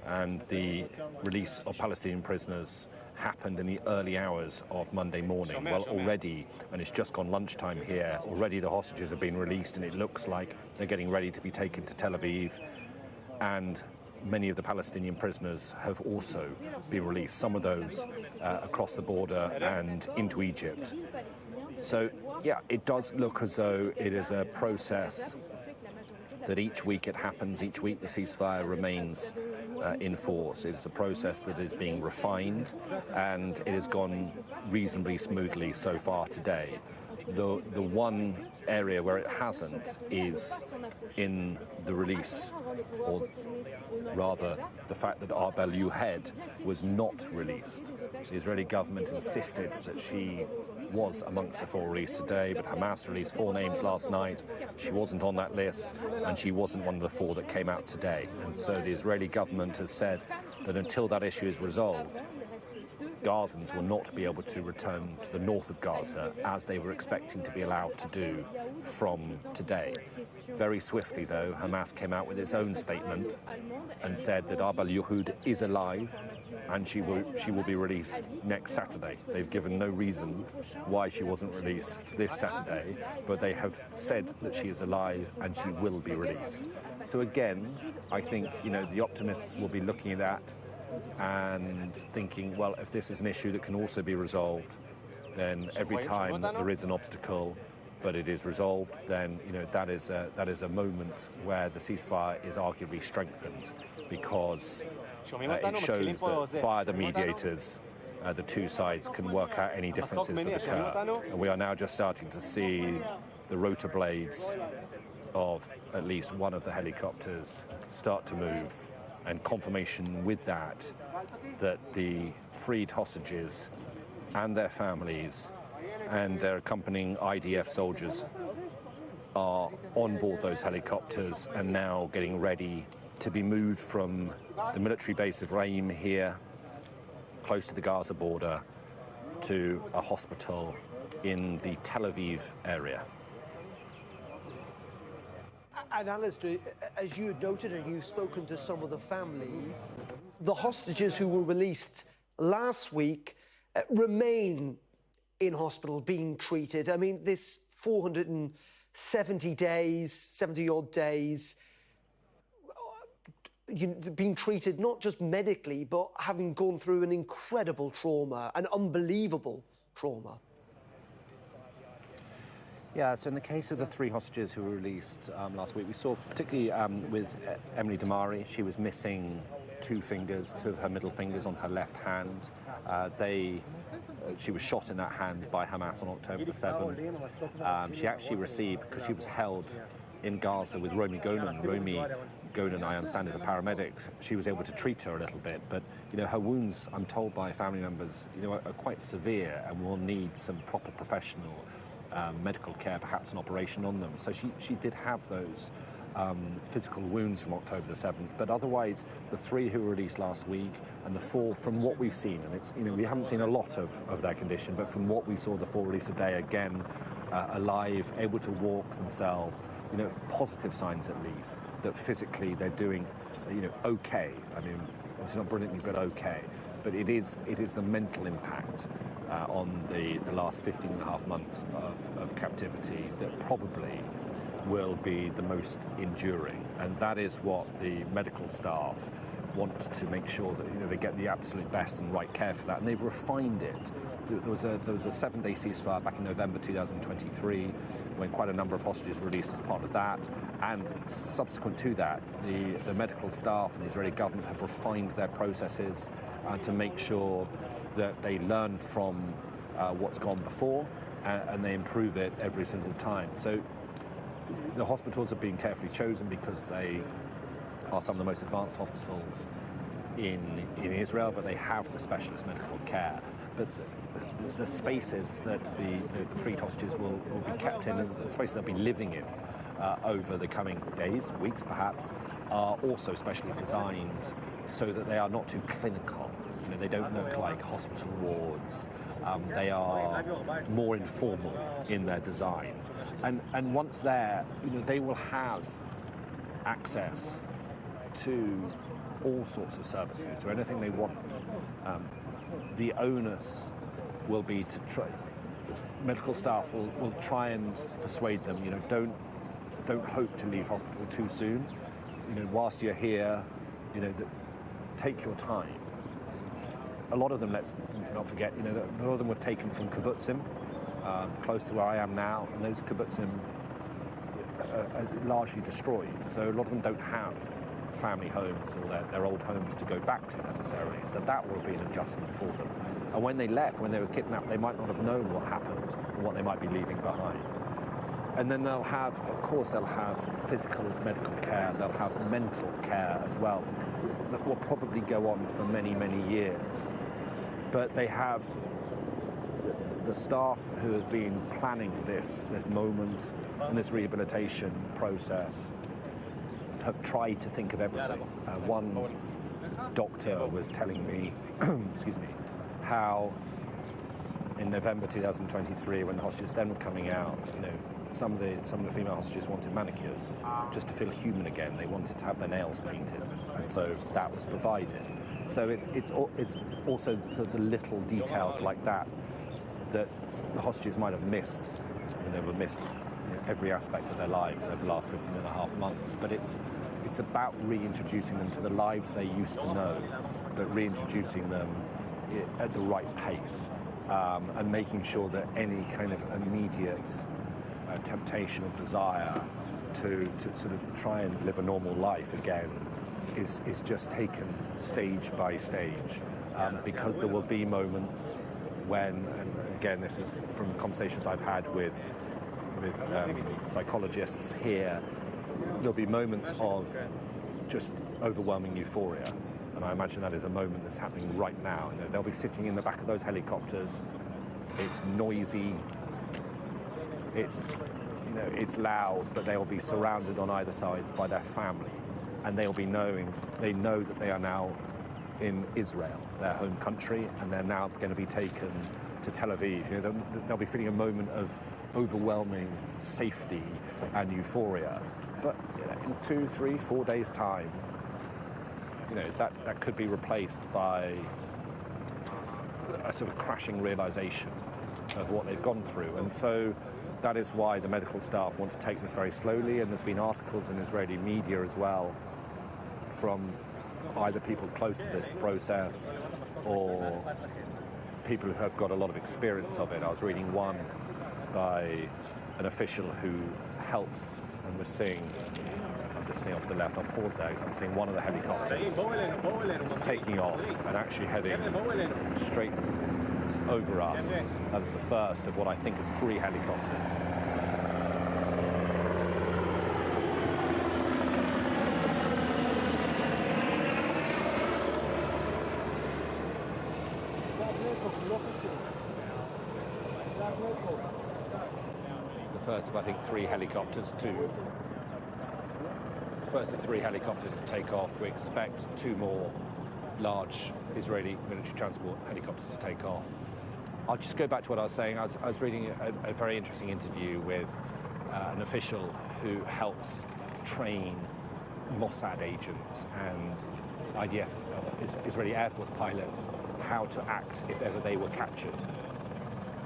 and the release of Palestinian prisoners happened in the early hours of Monday morning. Well, already, and it's just gone lunchtime here, already the hostages have been released, and it looks like they're getting ready to be taken to Tel Aviv. And many of the Palestinian prisoners have also been released, some of those across the border and into Egypt. So, yeah, it does look as though it is a process that each week it happens, each week the ceasefire remains in force. It's a process that is being refined, and it has gone reasonably smoothly so far today. The one area where it hasn't is in the release, or rather the fact that Arbel Yuhed was not released. The Israeli government insisted that she was amongst the 4 released today, but Hamas released 4 names last night. She wasn't on that list, and she wasn't one of the 4 that came out today. And so the Israeli government has said that until that issue is resolved, Gazans will not be able to return to the north of Gaza as they were expecting to be allowed to do from today. Very swiftly, though, Hamas came out with its own statement and said that Arbel Yuhed is alive and she will be released next Saturday. They've given no reason why she wasn't released this Saturday, but they have said that she is alive and she will be released. So again, I think, the optimists will be looking at that and thinking, well, if this is an issue that can also be resolved, then every time that there is an obstacle, but it is resolved, then that is a moment where the ceasefire is arguably strengthened, because it shows that via the mediators, the 2 sides can work out any differences that occur. And we are now just starting to see the rotor blades of at least one of the helicopters start to move, and confirmation with that the freed hostages and their families and their accompanying IDF soldiers are on board those helicopters and now getting ready to be moved from the military base of Reunited here, close to the Gaza border, to a hospital in the Tel Aviv area. And Alistair, as you had noted, and you've spoken to some of the families, the hostages who were released last week remain in hospital being treated. I mean, this 470 days, 70-odd days, being treated not just medically, but having gone through an incredible trauma, an unbelievable trauma. Yeah, so in the case of the 3 hostages who were released last week, we saw particularly with Emily Damari, she was missing 2 fingers, 2 of her middle fingers on her left hand. She was shot in that hand by Hamas on October the 7th. She actually received, because she was held in Gaza with Romy Gonen. Romy Gonen, I understand, is a paramedic. She was able to treat her a little bit, but her wounds, I'm told by family members, are quite severe and will need some proper professional medical care, perhaps an operation on them. So she did have those physical wounds from October the 7th, but otherwise the 3 who were released last week and the 4 from what we've seen, and it's we haven't seen a lot of their condition, but from what we saw, the 4 released today, again alive, able to walk themselves, positive signs at least that physically they're doing okay. I mean, it's not brilliantly, but okay. But it is the mental impact on the last 15 and a half months of captivity that probably will be the most enduring, and that is what the medical staff want to make sure that they get the absolute best and right care for that, and they've refined it. There was a 7-day ceasefire back in November 2023 when quite a number of hostages were released as part of that, and subsequent to that the medical staff and the Israeli government have refined their processes to make sure that they learn from what's gone before and they improve it every single time. So the hospitals are being carefully chosen because they are some of the most advanced hospitals in Israel, but they have the specialist medical care. But the spaces that the freed hostages will be kept in, and the spaces they'll be living in over the coming days, weeks perhaps, are also specially designed so that they are not too clinical. They don't look like hospital wards. They are more informal in their design. And once there, they will have access to all sorts of services, to anything they want. The onus will be to try. Medical staff will try and persuade them. Don't hope to leave hospital too soon. Whilst you're here, take your time. A lot of them, let's not forget, a lot of them were taken from kibbutzim, close to where I am now, and those kibbutzim are largely destroyed. So a lot of them don't have family homes or their old homes to go back to necessarily. So that will be an adjustment for them. And when they left, when they were kidnapped, they might not have known what happened and what they might be leaving behind. And then they'll have, of course, they'll have physical medical care, they'll have mental care as well, that will probably go on for many, many years. But they have the staff who have been planning this moment and this rehabilitation process have tried to think of everything. One doctor was telling me, excuse me, how in November 2023, when the hostages then were coming out, some of the female hostages wanted manicures just to feel human again. They wanted to have their nails painted, and so that was provided. So it's also sort of the little details like that that the hostages might have missed when they were missed every aspect of their lives over the last 15 and a half months. But it's about reintroducing them to the lives they used to know, but reintroducing them at the right pace, and making sure that any kind of immediate temptation or desire to sort of try and live a normal life again is just taken stage by stage, because there will be moments when, and again this is from conversations I've had with psychologists here, there'll be moments of just overwhelming euphoria, and I imagine that is a moment that's happening right now. They'll be sitting in the back of those helicopters, it's noisy, it's loud, but they'll be surrounded on either side by their family, and they know that they are now in Israel, their home country, and they're now going to be taken to Tel Aviv. They'll be feeling a moment of overwhelming safety and euphoria. But in 2, 3, 4 days' time, that could be replaced by a sort of crashing realization of what they've gone through. And so that is why the medical staff want to take this very slowly, and there's been articles in Israeli media as well from either people close to this process or people who have got a lot of experience of it. I was reading one by an official who helps, and we're seeing, I'm just seeing off to the left, I'll pause there because I'm seeing one of the helicopters taking off and actually heading straight over us. That's the first of what I think is 3 helicopters. The first of, I think, 3 helicopters to... First of 3 helicopters to take off. We expect 2 more large Israeli military transport helicopters to take off. I'll just go back to what I was saying. I was reading a very interesting interview with an official who helps train Mossad agents and IDF, Israeli Air Force pilots, how to act if ever they were captured.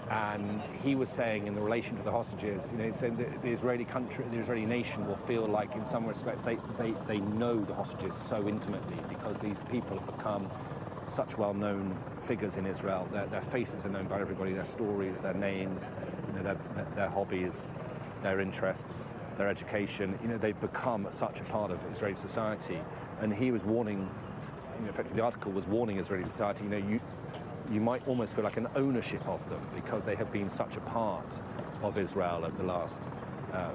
And he was saying, in the relation to the hostages, you know, he's saying that the Israeli country, the Israeli nation will feel like, in some respects, they know the hostages so intimately because these people have become such well-known figures in Israel. Their faces are known by everybody, their stories, their names, you know, their hobbies, their interests, their education. You know, they've become such a part of Israeli society. And he was warning, you know, effectively the article was warning Israeli society, you know, you might almost feel like an ownership of them because they have been such a part of Israel over the last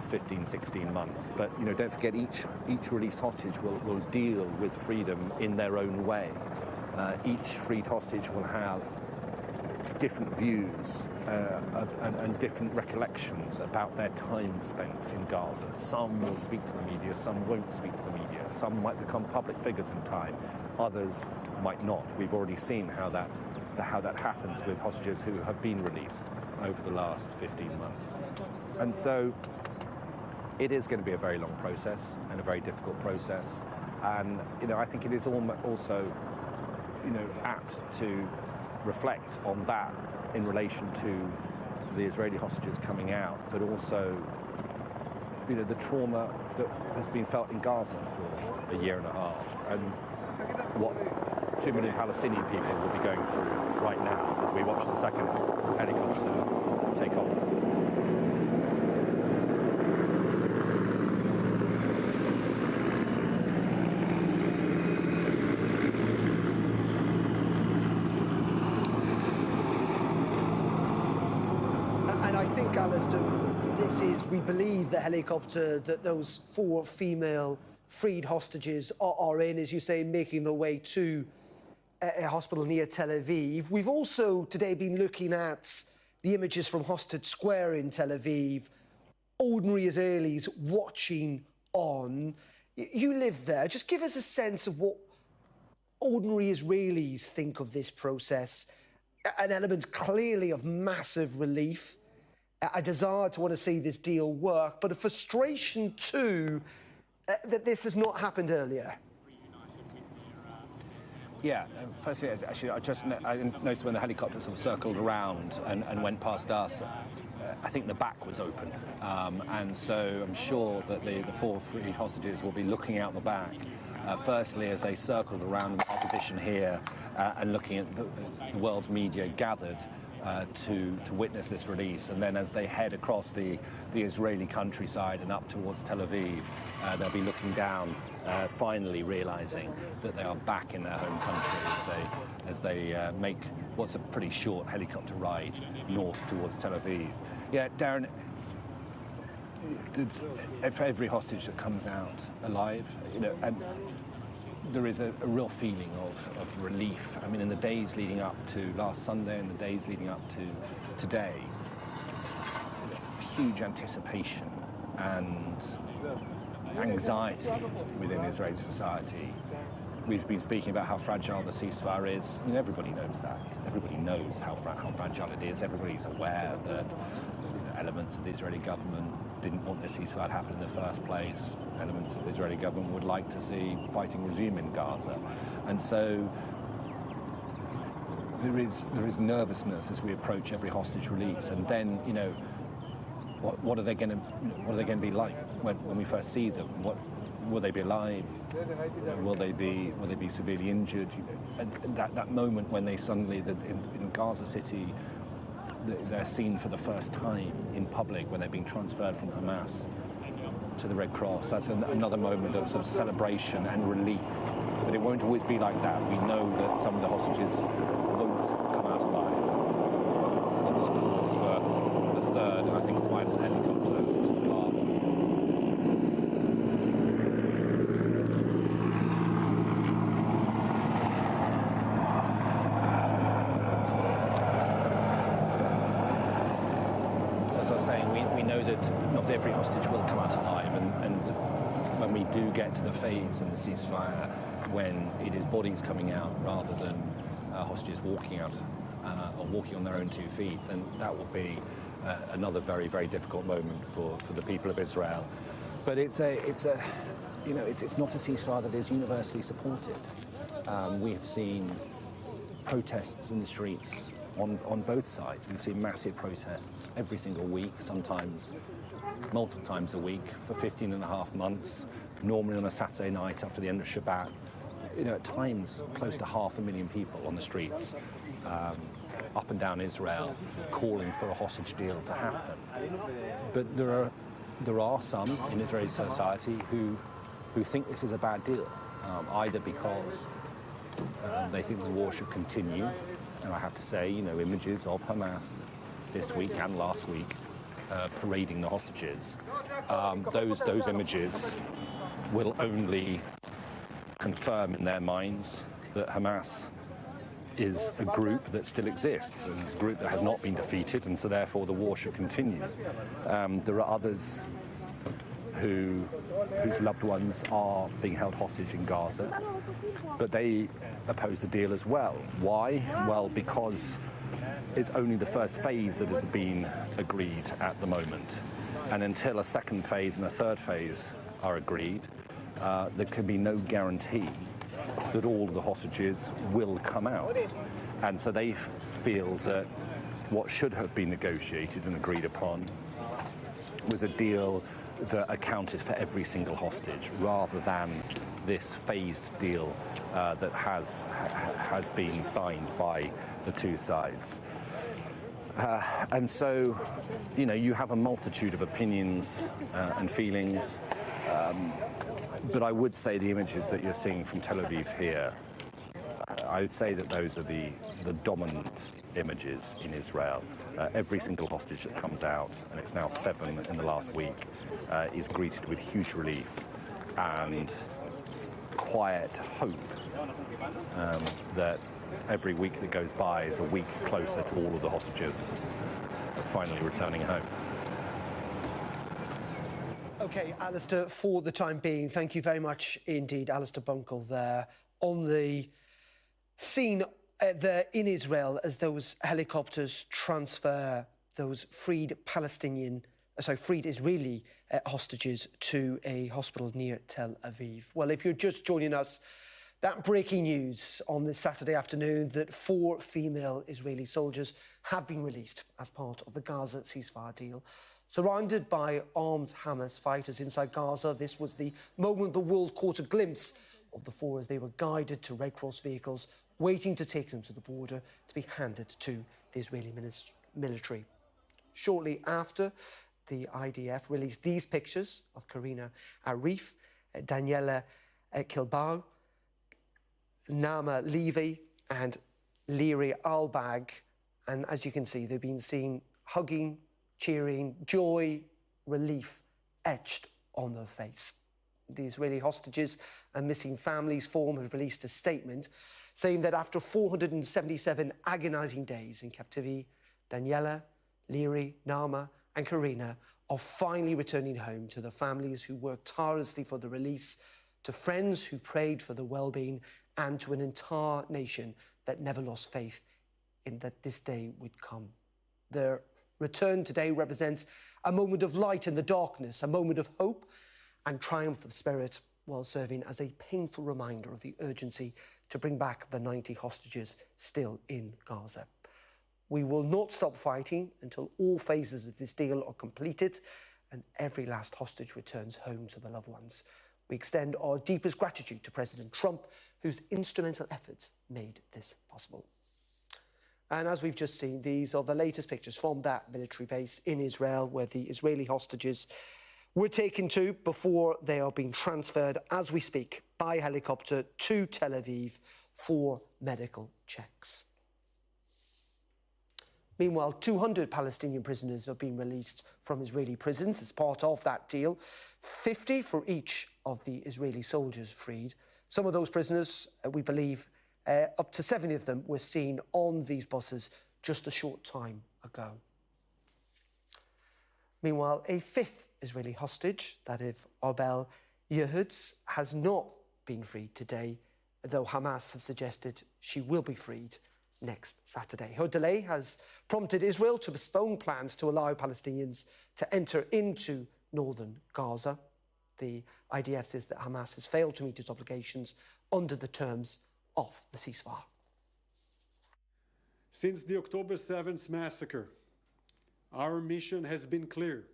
15, 16 months. But, you know, don't forget, each released hostage will deal with freedom in their own way. Each freed hostage will have different views and different recollections about their time spent in Gaza. Some will speak to the media, some won't speak to the media. Some might become public figures in time, others might not. We've already seen how that happens with hostages who have been released over the last 15 months. And so it is going to be a very long process and a very difficult process. And, you know, I think it is also, you know, apt to reflect on that in relation to the Israeli hostages coming out, but also, you know, the trauma that has been felt in Gaza for a year and a half, and what 2 million Palestinian people will be going through right now as we watch the second helicopter take off. And I think, Alistair, this is, we believe, the helicopter that those 4 female freed hostages are in, as you say, making their way to a hospital near Tel Aviv. We've also today been looking at the images from Hosted Square in Tel Aviv, ordinary Israelis watching on. You live there. Just give us a sense of what ordinary Israelis think of this process. An element clearly of massive relief, a desire to want to see this deal work, but a frustration too that this has not happened earlier. Yeah, firstly, actually, I noticed when the helicopters sort of circled around and went past us, I think the back was open. And so I'm sure that the 4 freed hostages will be looking out the back, firstly, as they circled around our position here and looking at the world's media gathered to witness this release. And then as they head across the Israeli countryside and up towards Tel Aviv, they'll be looking down, finally realizing that they are back in their home country as they make what's a pretty short helicopter ride north towards Tel Aviv. Yeah, Darren, for every hostage that comes out alive, you know, and there is a real feeling of relief. I mean, in the days leading up to last Sunday and the days leading up to today, huge anticipation and anxiety within Israeli society. We've been speaking about how fragile the ceasefire is. I mean, everybody knows that. Everybody knows how fragile it is. Everybody's aware that elements of the Israeli government didn't want this ceasefire to happen in the first place. Elements of the Israeli government would like to see fighting resume in Gaza. And so there is nervousness as we approach every hostage release. And then, you know, what are they going to be like when we first see them? will they be alive? Will they be severely injured? And that moment when they suddenly, in Gaza City, they're seen for the first time in public when they're being transferred from Hamas to the Red Cross. That's another moment of sort of celebration and relief. But it won't always be like that. We know that some of the hostages won't come out alive. And there's calls for the third and I think final helicopter to depart. So as I was saying, we know that not every hostage will come out alive, and when we do get to the phase in the ceasefire when it is bodies coming out rather than hostages walking out or walking on their own 2 feet, then that will be another very, very difficult moment for the people of Israel. But it's not a ceasefire that is universally supported. We have seen protests in the streets on both sides. We've seen massive protests every single week, sometimes multiple times a week for 15 and a half months, normally on a Saturday night after the end of Shabbat. At times close to 500,000 people on the streets up and down Israel calling for a hostage deal to happen. But there are some in Israeli society who think this is a bad deal, either because they think the war should continue. And I have to say, images of Hamas this week and last week parading the hostages, those images will only confirm in their minds that Hamas is a group that still exists, and it's a group that has not been defeated, and so therefore the war should continue. There are others whose loved ones are being held hostage in Gaza, but they oppose the deal as well. Why? Well, because it's only the first phase that has been agreed at the moment. And until a second phase and a third phase are agreed, there can be no guarantee that all of the hostages will come out. And so they feel that what should have been negotiated and agreed upon was a deal that accounted for every single hostage, rather than this phased deal that has been signed by the two sides. And so, you have a multitude of opinions and feelings, but I would say the images that you're seeing from Tel Aviv here, I would say that those are the dominant images in Israel. Every single hostage that comes out, and it's now 7 in the last week, is greeted with huge relief and quiet hope that every week that goes by is a week closer to all of the hostages finally returning home. OK, Alistair, for the time being, thank you very much indeed, Alistair Bunkle there on the scene there in Israel as those helicopters transfer those freed Israeli hostages to a hospital near Tel Aviv. Well, if you're just joining us, that breaking news on this Saturday afternoon that 4 female Israeli soldiers have been released as part of the Gaza ceasefire deal. Surrounded by armed Hamas fighters inside Gaza, this was the moment the world caught a glimpse of the 4 as they were guided to Red Cross vehicles, waiting to take them to the border to be handed to the Israeli military. Shortly after, the IDF released these pictures of Karina Arif, Daniela Kilbau, Nama Levy and Leary Albag. And as you can see, they've been seen hugging, cheering, joy, relief etched on their face. The Israeli hostages and missing families forum have released a statement saying that after 477 agonizing days in captivity, Daniela, Leary, Nama and Karina are finally returning home to the families who worked tirelessly for the release, to friends who prayed for the well-being, and to an entire nation that never lost faith in that this day would come. Their return today represents a moment of light in the darkness, a moment of hope and triumph of spirit, while serving as a painful reminder of the urgency to bring back the 90 hostages still in Gaza. We will not stop fighting until all phases of this deal are completed and every last hostage returns home to their loved ones. We extend our deepest gratitude to President Trump, whose instrumental efforts made this possible. And as we've just seen, these are the latest pictures from that military base in Israel where the Israeli hostages were taken to before they are being transferred, as we speak, by helicopter to Tel Aviv for medical checks. Meanwhile, 200 Palestinian prisoners have been released from Israeli prisons as part of that deal, 50 for each of the Israeli soldiers freed. Some of those prisoners, we believe, up to 70 of them were seen on these buses just a short time ago. Meanwhile, a fifth Israeli hostage, that of Arbel Yehudz, has not been freed today, though Hamas have suggested she will be freed next Saturday. Her delay has prompted Israel to postpone plans to allow Palestinians to enter into northern Gaza. The IDF says that Hamas has failed to meet its obligations under the terms of the ceasefire. Since the October 7th massacre, our mission has been clear.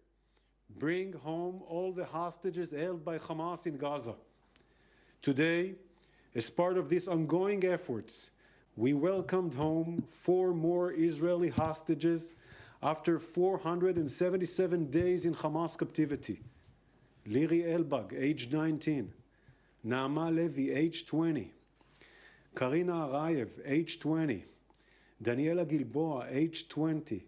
Bring home all the hostages held by Hamas in Gaza. Today, as part of these ongoing efforts, we welcomed home 4 more Israeli hostages after 477 days in Hamas captivity. Liri Elbag, age 19, Naama Levi, age 20, Karina Arayev, age 20, Daniela Gilboa, age 20,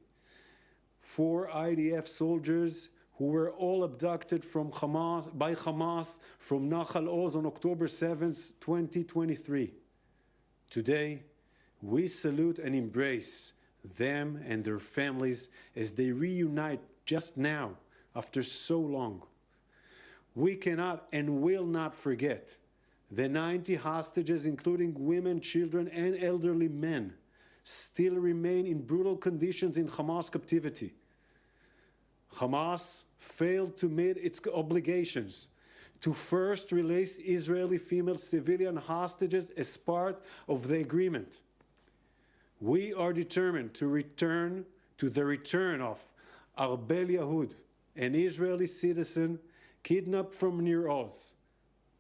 4 IDF soldiers who were all abducted by Hamas from Nahal Oz on October 7th, 2023. Today, we salute and embrace them and their families as they reunite just now after so long. We cannot and will not forget the 90 hostages, including women, children, and elderly men, still remain in brutal conditions in Hamas captivity. Hamas failed to meet its obligations to first release Israeli female civilian hostages as part of the agreement. We are determined to return to the return of Arbel Yehud, an Israeli citizen kidnapped from Nir Oz,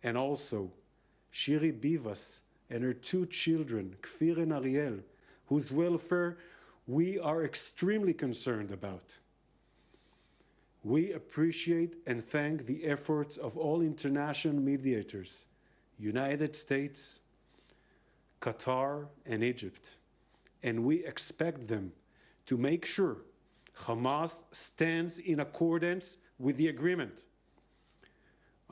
and also Shiri Bivas and her 2 children, Kfir and Ariel, whose welfare we are extremely concerned about. We appreciate and thank the efforts of all international mediators, United States, Qatar, and Egypt, and we expect them to make sure Hamas stands in accordance with the agreement.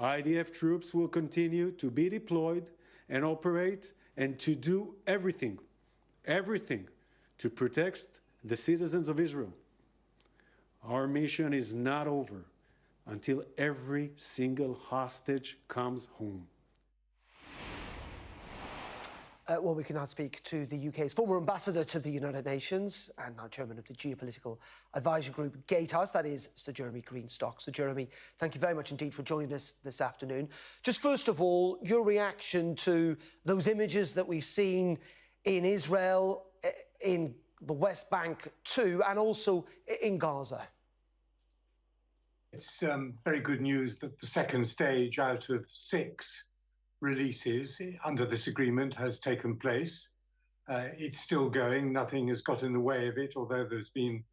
IDF troops will continue to be deployed and operate and to do everything to protect the citizens of Israel. Our mission is not over until every single hostage comes home. Well, we can now speak to the UK's former ambassador to the United Nations and now chairman of the geopolitical advisory group Gatehouse, that is Sir Jeremy Greenstock. Sir Jeremy, thank you very much indeed for joining us this afternoon. Just first of all, your reaction to those images that we've seen in Israel, in the West Bank too, and also in Gaza. It's very good news that the second stage out of 6 releases under this agreement has taken place. It's still going. Nothing has got in the way of it, although there's been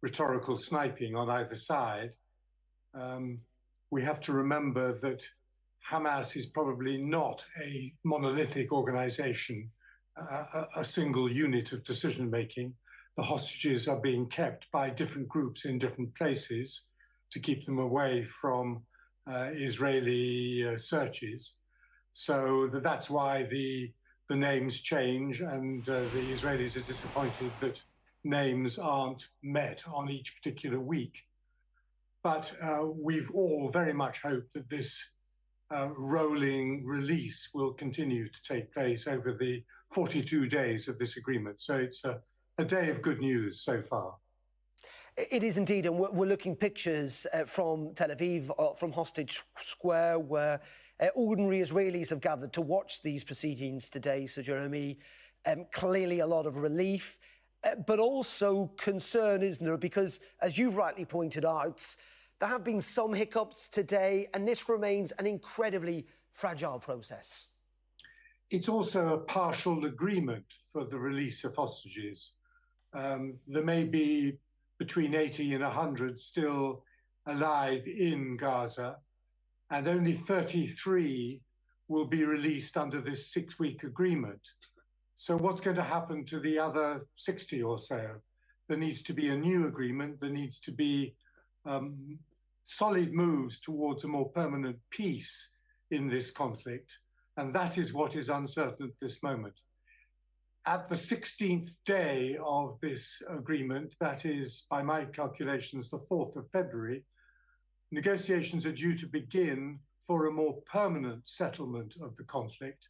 rhetorical sniping on either side. We have to remember that Hamas is probably not a monolithic organization, a single unit of decision-making. The hostages are being kept by different groups in different places to keep them away from Israeli searches. So that's why the names change, and the Israelis are disappointed that names aren't met on each particular week. But we've all very much hoped that this rolling release will continue to take place over the 42 days of this agreement. So it's a day of good news so far. It is indeed, and we're looking pictures from Tel Aviv, from Hostage Square, where ordinary Israelis have gathered to watch these proceedings today, Sir Jeremy. Clearly a lot of relief, but also concern, isn't there? Because, as you've rightly pointed out, There have been some hiccups today, and this remains an incredibly fragile process. It's also a partial agreement for the release of hostages. There may be between 80 and 100 still alive in Gaza, and only 33 will be released under this 6-week agreement. So what's going to happen to the other 60 or so? There needs to be a new agreement. There needs to be solid moves towards a more permanent peace in this conflict. And that is what is uncertain at this moment. At the 16th day of this agreement, that is, by my calculations, the 4th of February, negotiations are due to begin for a more permanent settlement of the conflict.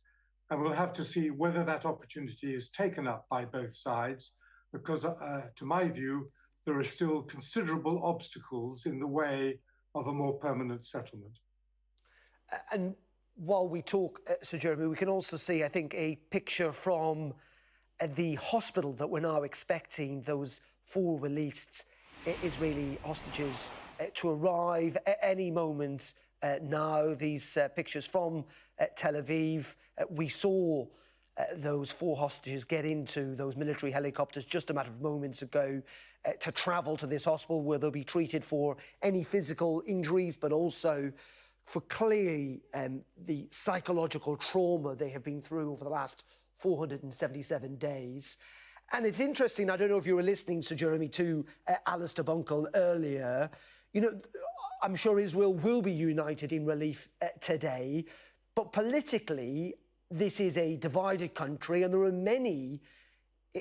And we'll have to see whether that opportunity is taken up by both sides, because to my view, there are still considerable obstacles in the way of a more permanent settlement. And while we talk, Sir Jeremy, we can also see, I think, a picture from the hospital that we're now expecting those 4 released Israeli hostages to arrive at any moment now. These pictures from Tel Aviv. We saw those 4 hostages get into those military helicopters just a matter of moments ago to travel to this hospital where they'll be treated for any physical injuries, but also for clearly the psychological trauma they have been through over the last 477 days. And it's interesting, I don't know if you were listening, Sir Jeremy, to Alistair Bunkle earlier. You know, I'm sure Israel will be united in relief today, but politically, this is a divided country, and there are many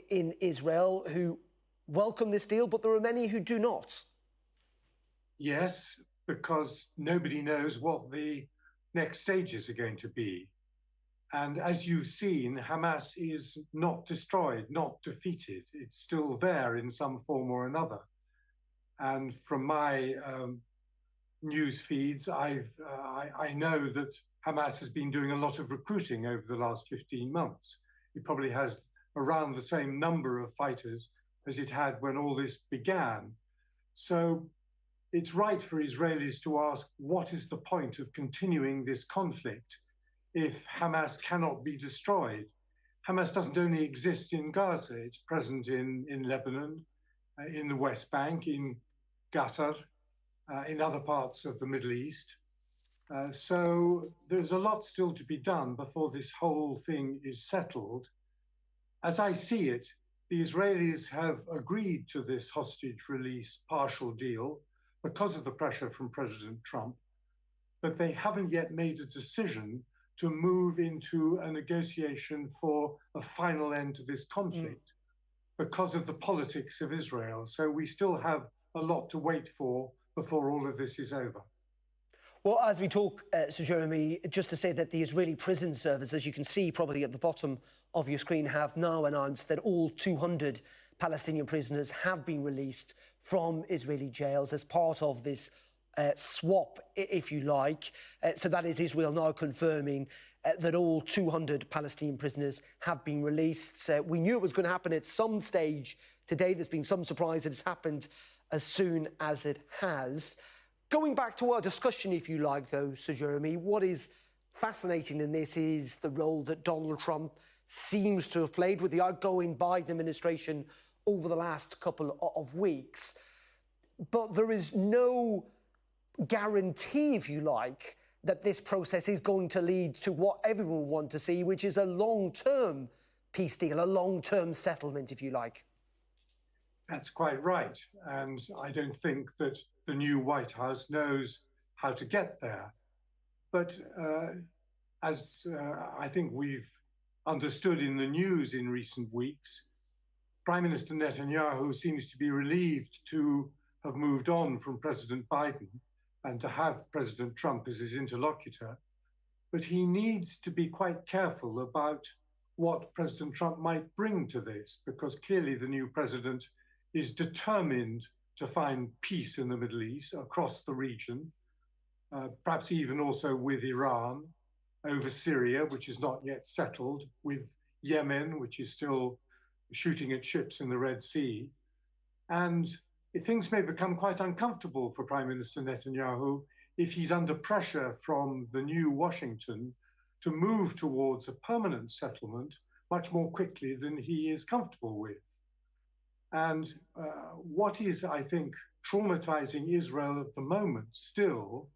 in Israel who welcome this deal, but there are many who do not. Yes, because nobody knows what the next stages are going to be. And as you've seen, Hamas is not destroyed, not defeated. It's still there in some form or another. And from my news feeds, I know that Hamas has been doing a lot of recruiting over the last 15 months. It probably has around the same number of fighters as it had when all this began. So it's right for Israelis to ask, what is the point of continuing this conflict if Hamas cannot be destroyed? Hamas doesn't only exist in Gaza, it's present in Lebanon, in the West Bank, in Qatar, in other parts of the Middle East. So there's a lot still to be done before this whole thing is settled. As I see it, the Israelis have agreed to this hostage release partial deal because of the pressure from President Trump, but they haven't yet made a decision to move into a negotiation for a final end to this conflict because of the politics of Israel. So we still have a lot to wait for before all of this is over. Well, as we talk, Sir Jeremy, just to say that the Israeli prison service, as you can see probably at the bottom of your screen, have now announced that all 200 Palestinian prisoners have been released from Israeli jails as part of this swap, if you like. So that is Israel now confirming that all 200 Palestinian prisoners have been released. We knew it was going to happen at some stage today. There's been some surprise that it's happened as soon as it has. Going back to our discussion, if you like, though, Sir Jeremy, what is fascinating in this is the role that Donald Trump seems to have played with the outgoing Biden administration over the last couple of weeks. But there is no guarantee, if you like, that this process is going to lead to what everyone wants to see, which is a long-term peace deal, a long-term settlement, if you like. That's quite right. And I don't think that the new White House knows how to get there. But as I think we've understood in the news in recent weeks, Prime Minister Netanyahu seems to be relieved to have moved on from President Biden and to have President Trump as his interlocutor. But he needs to be quite careful about what President Trump might bring to this, because clearly the new president is determined to find peace in the Middle East, across the region, perhaps even also with Iran, over Syria, which is not yet settled, with Yemen, which is still shooting at ships in the Red Sea. And things may become quite uncomfortable for Prime Minister Netanyahu if he's under pressure from the new Washington to move towards a permanent settlement much more quickly than he is comfortable with. And what is, I think, traumatizing Israel at the moment still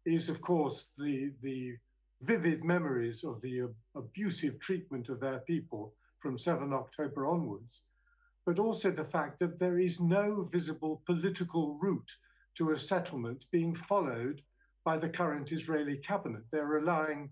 is, of course, the vivid memories of the abusive treatment of their people from 7 October onwards, but also the fact that there is no visible political route to a settlement being followed by the current Israeli cabinet. They're relying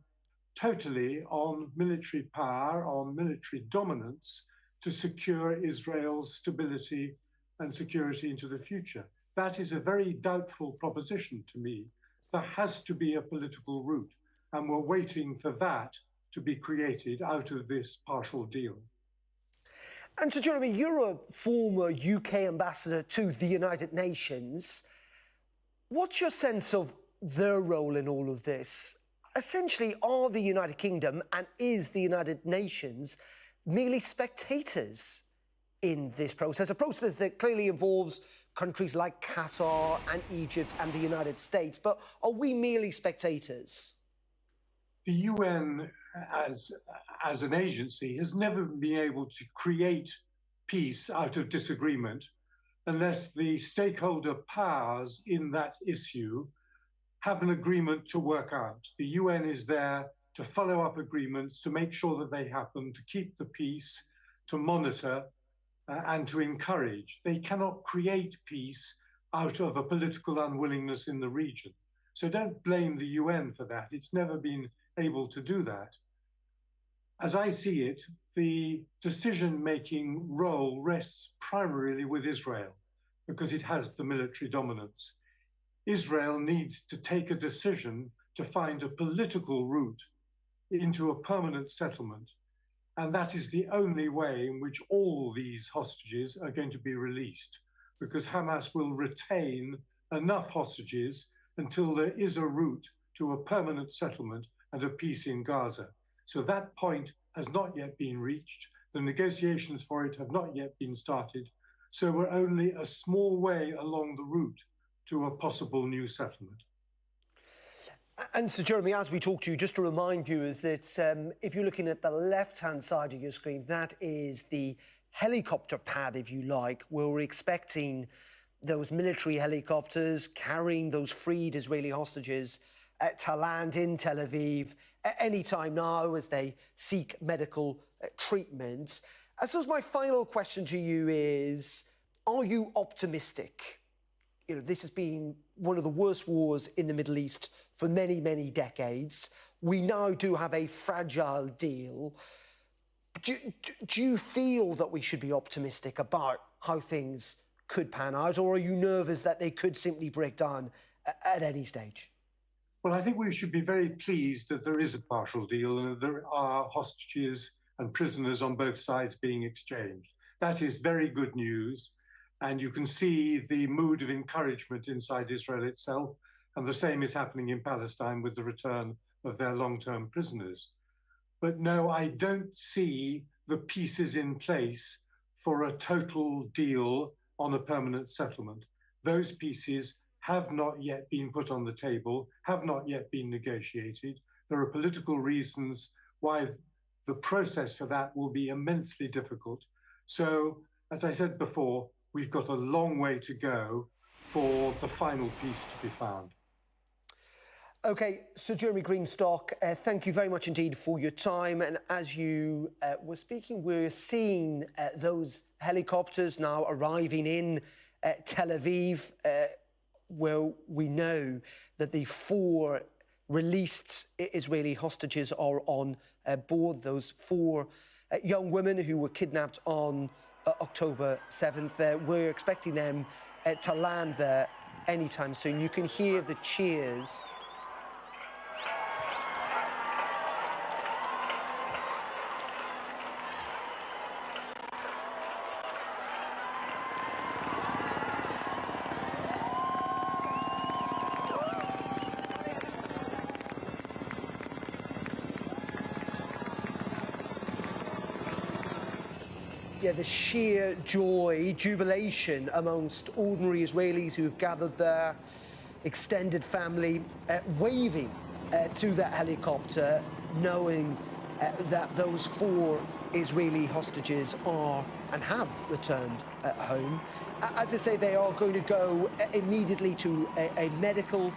totally on military power, on military dominance to secure Israel's stability and security into the future. That is a very doubtful proposition to me. There has to be a political route, and we're waiting for that to be created out of this partial deal. And so, Jeremy, you're a former UK ambassador to the United Nations. What's your sense of their role in all of this? Essentially, are the United Kingdom and is the United Nations merely spectators in this process? A process that clearly involves countries like Qatar and Egypt and the United States, but are we merely spectators? The UN as an agency has never been able to create peace out of disagreement unless the stakeholder powers in that issue have an agreement to work out. The UN is there to follow up agreements, to make sure that they happen, to keep the peace, to monitor, and to encourage. They cannot create peace out of a political unwillingness in the region. So don't blame the UN for that. It's never been able to do that. As I see it, the decision-making role rests primarily with Israel because it has the military dominance. Israel needs to take a decision to find a political route into a permanent settlement. And that is the only way in which all these hostages are going to be released, because Hamas will retain enough hostages until there is a route to a permanent settlement and a peace in Gaza. So that point has not yet been reached. The negotiations for it have not yet been started. So we're only a small way along the route to a possible new settlement. And so, Jeremy, as we talk to you, just to remind viewers that if you're looking at the left-hand side of your screen, that is the helicopter pad, if you like, where we're expecting those military helicopters carrying those freed Israeli hostages to land in Tel Aviv at any time now as they seek medical treatment. I suppose my final question to you is, are you optimistic? You know, this has been one of the worst wars in the Middle East for many, many decades. We now do have a fragile deal. Do you feel that we should be optimistic about how things could pan out, or are you nervous that they could simply break down at any stage? Well, I think we should be very pleased that there is a partial deal and that there are hostages and prisoners on both sides being exchanged. That is very good news. And you can see the mood of encouragement inside Israel itself. And the same is happening in Palestine with the return of their long-term prisoners. But no, I don't see the pieces in place for a total deal on a permanent settlement. Those pieces have not yet been put on the table, have not yet been negotiated. There are political reasons why the process for that will be immensely difficult. So, as I said before, we've got a long way to go for the final piece to be found. OK, Sir Jeremy Greenstock, thank you very much indeed for your time. And as you were speaking, we're seeing those helicopters now arriving in Tel Aviv, where we know that the 4 released Israeli hostages are on board, those 4 young women who were kidnapped on October 7th. We're expecting them to land there anytime soon. You can hear the cheers. the sheer joy, jubilation amongst ordinary Israelis who've gathered there, extended family, waving to that helicopter, knowing that those 4 Israeli hostages are and have returned home. As I say, they are going to go immediately to a medical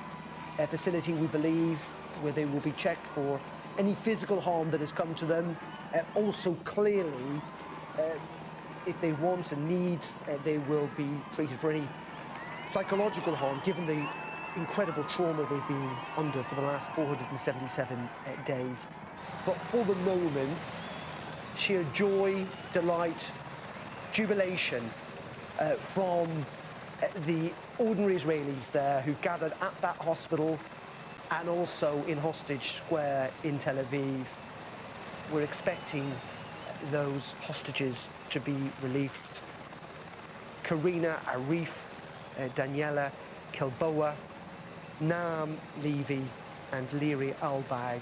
facility, we believe, where they will be checked for any physical harm that has come to them. Also, clearly, if they want and need, they will be treated for any psychological harm, given the incredible trauma they've been under for the last 477 days. But for the moment, sheer joy, delight, jubilation from the ordinary Israelis there who've gathered at that hospital and also in Hostage Square in Tel Aviv. We're expecting those hostages to be released. Karina, Arif, Daniela, Kilboa, Naam, Levy and Leary Albag,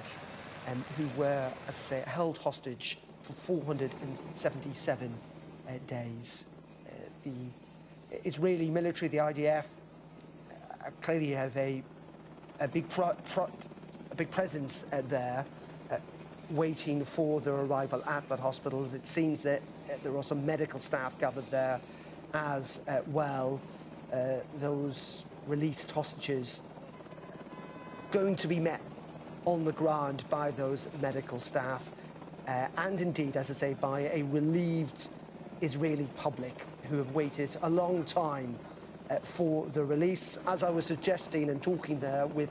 who were, as I say, held hostage for 477 days. The Israeli military, the IDF, clearly have a big presence there, waiting for their arrival at that hospital. It seems that there are some medical staff gathered there as well. Those released hostages going to be met on the ground by those medical staff and indeed, as I say, by a relieved Israeli public who have waited a long time for the release. As I was suggesting and talking there with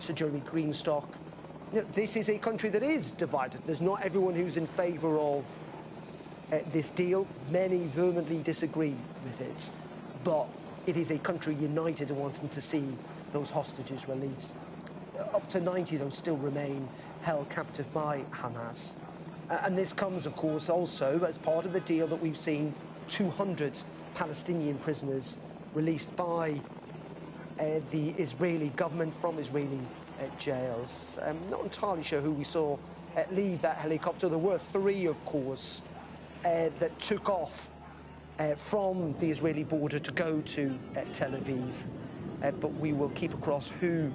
Sir Jeremy Greenstock, this is a country that is divided. There's not everyone who's in favour of this deal. Many vehemently disagree with it. But it is a country united in wanting to see those hostages released. Up to 90, though, still remain held captive by Hamas. And this comes, of course, also as part of the deal that we've seen 200 Palestinian prisoners released by the Israeli government from Israeli jails. I'm not entirely sure who we saw leave that helicopter. There were 3, of course, that took off from the Israeli border to go to Tel Aviv. But we will keep across who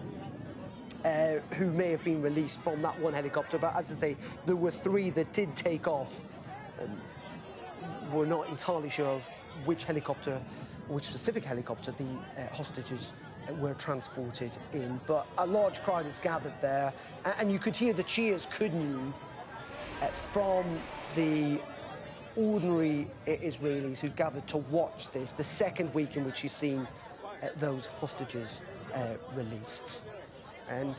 may have been released from that one helicopter. But as I say, there were 3 that did take off. We're not entirely sure of which helicopter, which specific helicopter the hostages were transported in. But a large crowd has gathered there, and you could hear the cheers, couldn't you, from the ordinary Israelis who've gathered to watch this, the second week in which you've seen those hostages released. And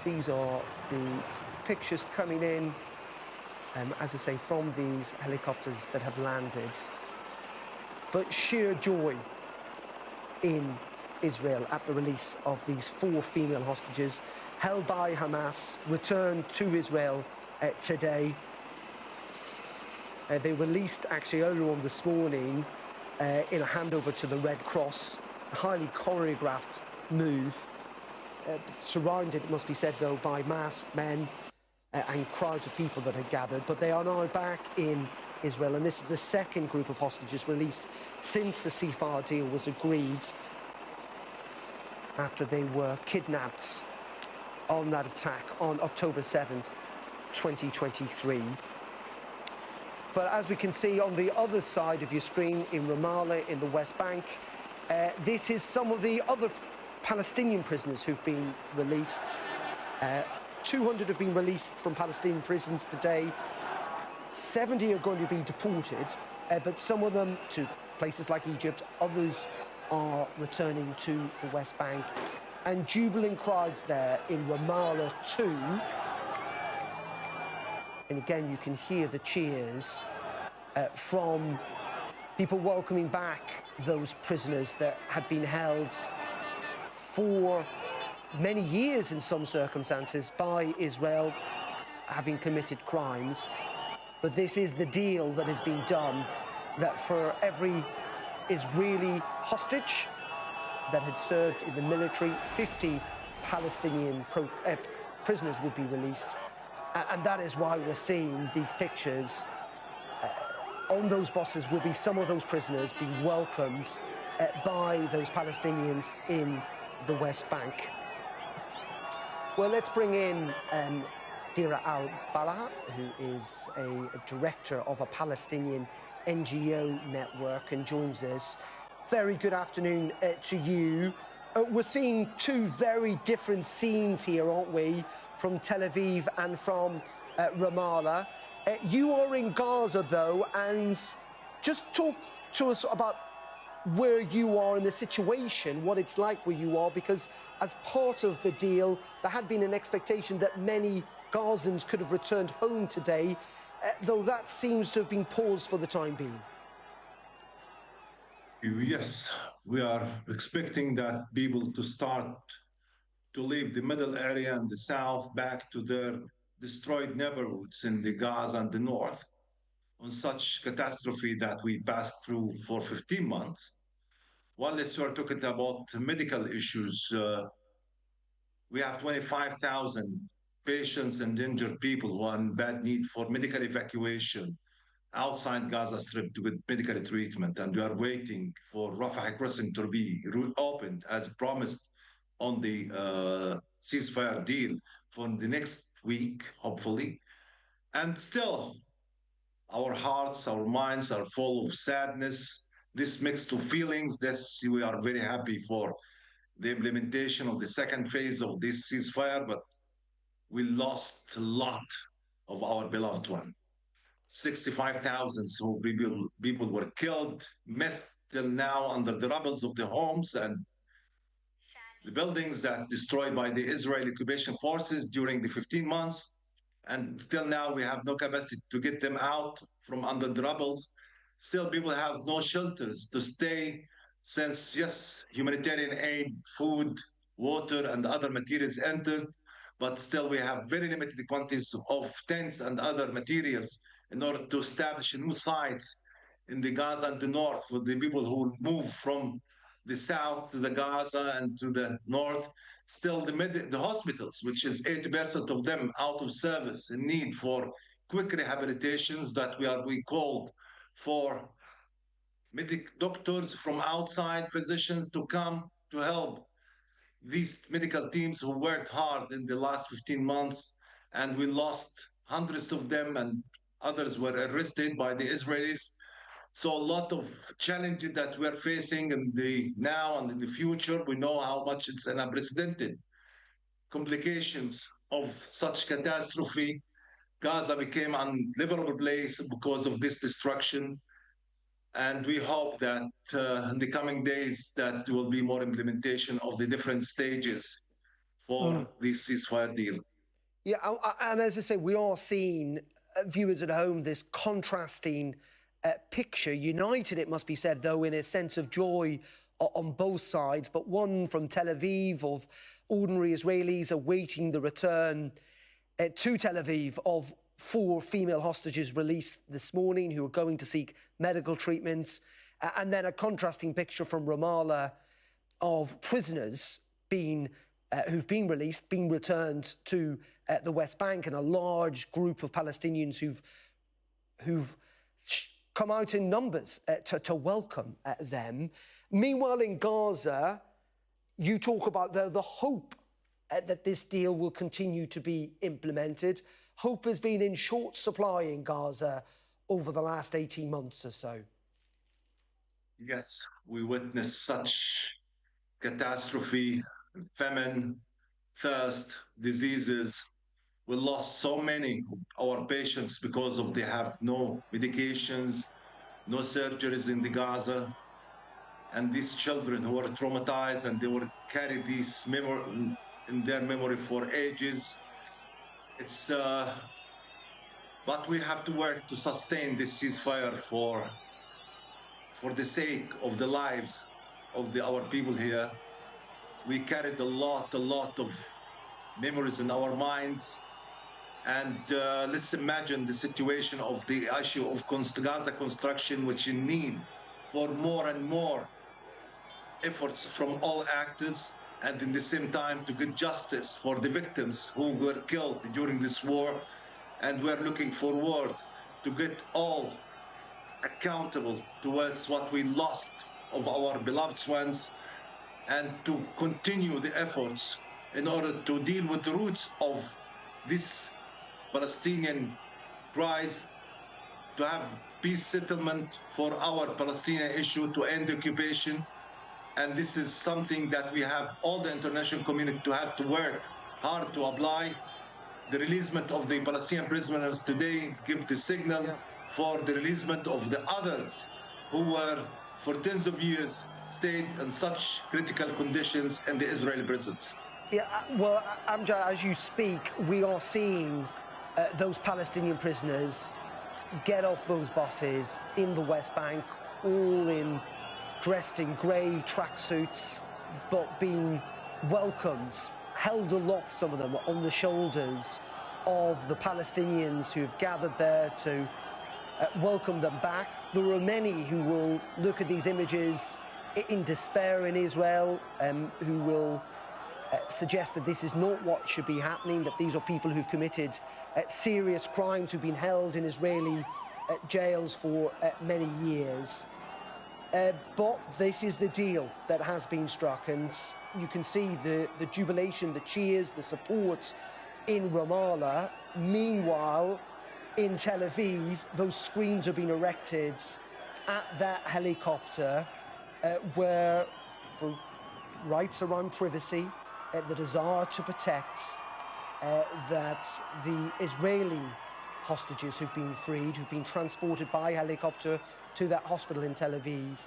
these are the pictures coming in, as I say, from these helicopters that have landed. But sheer joy in Israel at the release of these 4 female hostages held by Hamas, returned to Israel today. They released actually earlier on this morning in a handover to the Red Cross, a highly choreographed move, surrounded, it must be said though, by masked men and crowds of people that had gathered. But they are now back in Israel, and this is the second group of hostages released since the ceasefire deal was agreed, after they were kidnapped on that attack on October 7th, 2023. But as we can see on the other side of your screen in Ramallah, in the West Bank, this is some of the other Palestinian prisoners who've been released. 200 have been released from Palestinian prisons today. 70 are going to be deported, but some of them to places like Egypt, others are returning to the West Bank. And jubilant crowds there in Ramallah too. And again, you can hear the cheers from people welcoming back those prisoners that had been held for many years in some circumstances by Israel, having committed crimes. But this is the deal that has been done, that for every Israeli hostage that had served in the military, 50 Palestinian prisoners would be released. And that is why we're seeing these pictures on those buses will be some of those prisoners being welcomed by those Palestinians in the West Bank. Well, let's bring in Dira al-Balaha, who is a director of a Palestinian NGO network and joins us. Very good afternoon to you. We're seeing two very different scenes here, aren't we, from Tel Aviv and from Ramallah. You are in Gaza, though, and just talk to us about where you are in the situation, what it's like where you are, because as part of the deal, there had been an expectation that many Gazans could have returned home today, though that seems to have been paused for the time being. Yes, we are expecting that people to start to leave the middle area and the south back to their destroyed neighborhoods in the Gaza and the north on such catastrophe that we passed through for 15 months. While we are talking about medical issues, we have 25,000 patients and injured people who are in bad need for medical evacuation outside Gaza Strip to get medical treatment, and we are waiting for Rafah crossing to be opened as promised on the ceasefire deal for the next week, hopefully. And still, our hearts, our minds are full of sadness, this mixed of feelings. This, we are very happy for the implementation of the second phase of this ceasefire, but we lost a lot of our beloved one. 65,000 people were killed, missed till now under the rubbles of the homes and the buildings that destroyed by the Israeli occupation forces during the 15 months. And still now we have no capacity to get them out from under the rubbles. Still people have no shelters to stay since, yes, humanitarian aid, food, water, and other materials entered, but still we have very limited quantities of tents and other materials in order to establish new sites in the Gaza and the north for the people who move from the south to the Gaza and to the north. Still the hospitals, which is 80% of them out of service, in need for quick rehabilitations that we called for doctors from outside, physicians to come to help these medical teams who worked hard in the last 15 months, and we lost hundreds of them, and others were arrested by the Israelis. So a lot of challenges that we're facing in the now and in the future. We know how much it's an unprecedented complications of such catastrophe. Gaza became an unlivable place because of this destruction. And we hope that in the coming days that there will be more implementation of the different stages for this ceasefire deal. Yeah, and as I say, we are seeing, viewers at home, this contrasting picture. United, it must be said, though, in a sense of joy on both sides, but one from Tel Aviv of ordinary Israelis awaiting the return to Tel Aviv of 4 female hostages released this morning who are going to seek medical treatment, and then a contrasting picture from Ramallah of prisoners who've been released, being returned to the West Bank, and a large group of Palestinians who've come out in numbers to welcome them. Meanwhile, in Gaza, you talk about the hope that this deal will continue to be implemented. Hope has been in short supply in Gaza over the last 18 months or so. Yes, we witnessed such catastrophe, famine, thirst, diseases. We lost so many of our patients because of they have no medications, no surgeries in the Gaza. And these children who were traumatized, and they will carry this memory in their memory for ages. It's but we have to work to sustain this ceasefire for the sake of the lives of our people here. We carried a lot of memories in our minds. And let's imagine the situation of the issue of Gaza construction, which in need for more and more efforts from all actors, and in the same time to get justice for the victims who were killed during this war. And we're looking forward to get all accountable towards what we lost of our beloved ones, and to continue the efforts in order to deal with the roots of this Palestinian cries, to have peace settlement for our Palestinian issue, to end occupation. And this is something that we have all the international community to have to work hard to apply. The releasement of the Palestinian prisoners today give the signal for the releasement of the others who were for tens of years stayed in such critical conditions in the Israeli prisons. Yeah, well, Amjad, as you speak, we are seeing those Palestinian prisoners get off those buses in the West Bank, all dressed in grey tracksuits, but being welcomed, held aloft, some of them, on the shoulders of the Palestinians who have gathered there to welcome them back. There are many who will look at these images in despair in Israel, who will suggest that this is not what should be happening, that these are people who've committed serious crimes, who've been held in Israeli jails for many years. But this is the deal that has been struck, and you can see the jubilation, the cheers, the support in Ramallah. Meanwhile, in Tel Aviv, those screens have been erected at that helicopter where, for rights around privacy, the desire to protect, that the Israeli hostages who've been freed, who've been transported by helicopter to that hospital in Tel Aviv,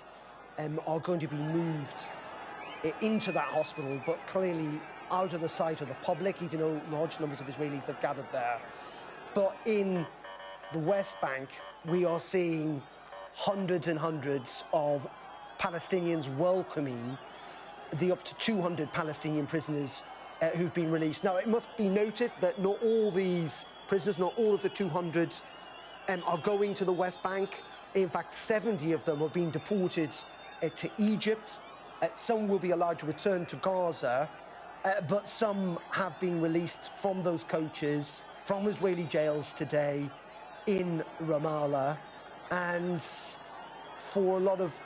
are going to be moved into that hospital, but clearly out of the sight of the public, even though large numbers of Israelis have gathered there. But in the West Bank, we are seeing hundreds and hundreds of Palestinians welcoming the up to 200 Palestinian prisoners who've been released. Now, it must be noted that not all these prisoners, not all of the 200 are going to the West Bank. In fact, 70 of them are being deported to Egypt. Some will be allowed to return to Gaza, but some have been released from those coaches, from Israeli jails today in Ramallah. And for a lot of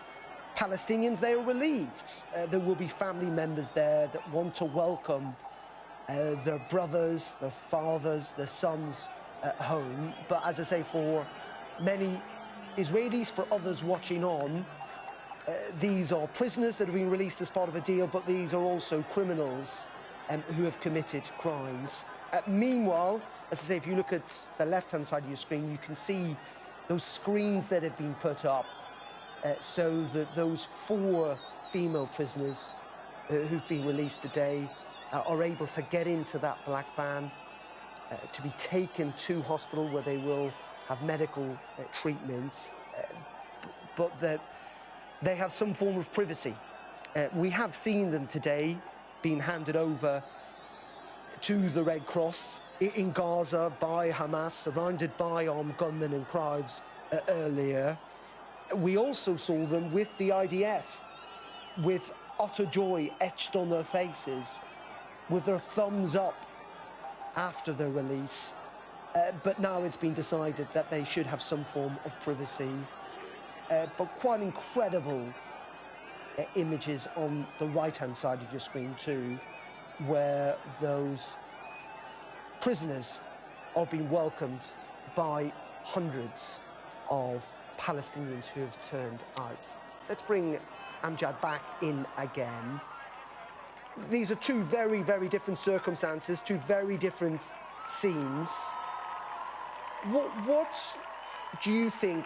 Palestinians, they are relieved. There will be family members there that want to welcome their brothers, their fathers, their sons at home. But as I say, for many Israelis, for others watching on, these are prisoners that have been released as part of a deal, but these are also criminals who have committed crimes. Meanwhile, as I say, if you look at the left-hand side of your screen, you can see those screens that have been put up so that those 4 female prisoners who've been released today are able to get into that black van, to be taken to hospital where they will have medical treatment, but that they have some form of privacy. We have seen them today being handed over to the Red Cross in Gaza by Hamas, surrounded by armed gunmen and crowds earlier. We also saw them with the IDF, with utter joy etched on their faces, with their thumbs up after their release. But now it's been decided that they should have some form of privacy. But quite incredible images on the right-hand side of your screen too, where those prisoners are being welcomed by hundreds of Palestinians who have turned out. Let's bring Amjad back in again. These are 2 very, very different circumstances, 2 very different scenes. What do you think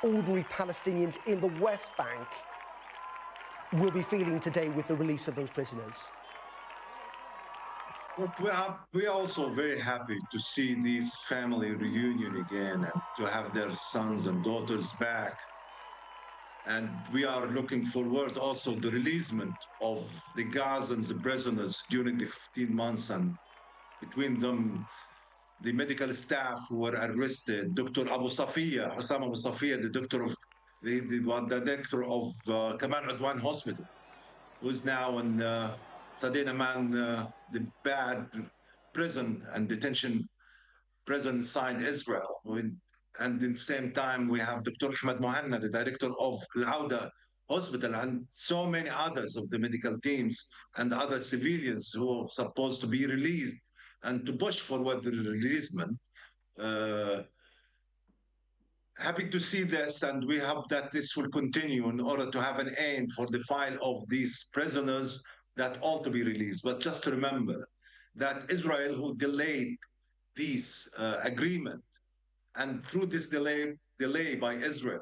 ordinary Palestinians in the West Bank will be feeling today with the release of those prisoners? We are also very happy to see this family reunion again and to have their sons and daughters back. And we are looking forward also the releasement of the Gazans prisoners during the 15 months, and between them, the medical staff who were arrested, Dr. Hussam Abu Safiya, the doctor of the director of Kamal Adwan Hospital, who is now in Sadin Aman, the bad prison and detention prison inside Israel. And at the same time, we have Dr. Ahmed Mohanna, the director of Al-Auda Hospital, and so many others of the medical teams and other civilians who are supposed to be released and to push forward the releasement. Happy to see this, and we hope that this will continue in order to have an aim for the file of these prisoners that ought to be released. But just to remember that Israel, who delayed this agreement, and through this delay by Israel,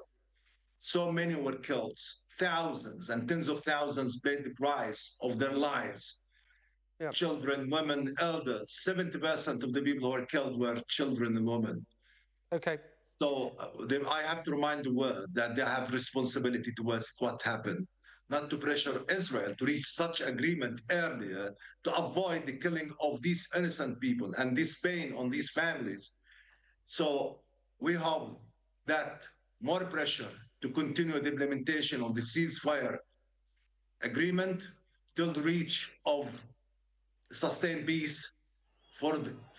so many were killed. Thousands and tens of thousands paid the price of their lives. Yep. Children, women, elders. 70% of the people who were killed were children and women. Okay. So I have to remind the world that they have responsibility towards what happened, not to pressure Israel to reach such agreement earlier to avoid the killing of these innocent people and this pain on these families. So we hope that more pressure to continue the implementation of the ceasefire agreement till the reach of sustained peace for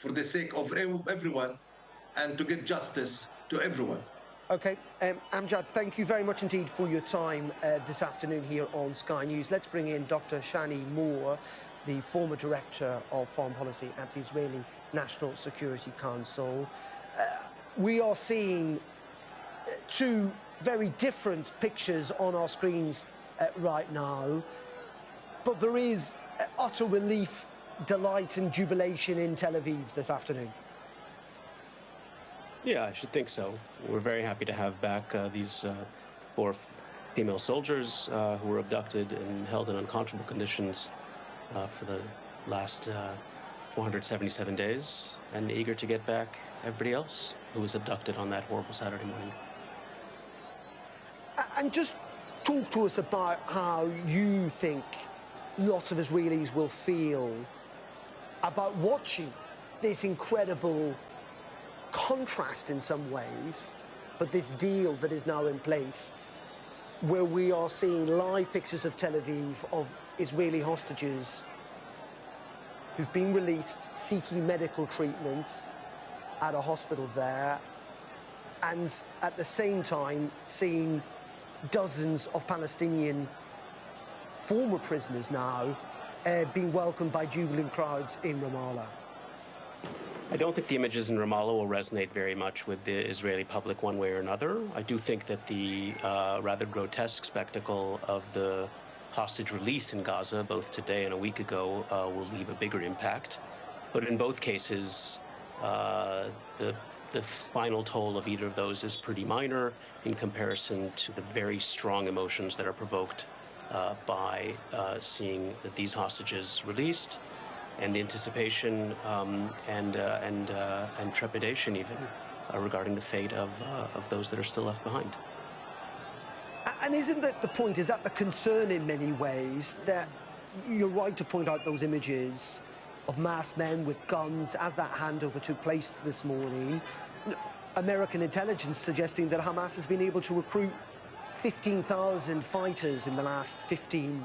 the sake of everyone and to get justice to everyone. Okay, Amjad, thank you very much indeed for your time this afternoon here on Sky News. Let's bring in Dr. Shani Moore, the former director of foreign policy at the Israeli National Security Council. We are seeing two very different pictures on our screens right now, but there is utter relief, delight and jubilation in Tel Aviv this afternoon. Yeah, I should think so. We're very happy to have back these 4 female soldiers who were abducted and held in unconscionable conditions for the last 477 days, and eager to get back everybody else who was abducted on that horrible Saturday morning. And just talk to us about how you think lots of Israelis will feel about watching this incredible contrast in some ways, but this deal that is now in place, where we are seeing live pictures of Tel Aviv of Israeli hostages who've been released seeking medical treatments at a hospital there, and at the same time seeing dozens of Palestinian former prisoners now being welcomed by jubilant crowds in Ramallah. I don't think the images in Ramallah will resonate very much with the Israeli public one way or another. I do think that the rather grotesque spectacle of the hostage release in Gaza, both today and a week ago, will leave a bigger impact. But in both cases, the final toll of either of those is pretty minor in comparison to the very strong emotions that are provoked by seeing that these hostages released, and the anticipation and trepidation even regarding the fate of those that are still left behind. And isn't that the point, is that the concern in many ways, that you're right to point out those images of masked men with guns as that handover took place this morning? American intelligence suggesting that Hamas has been able to recruit 15,000 fighters in the last 15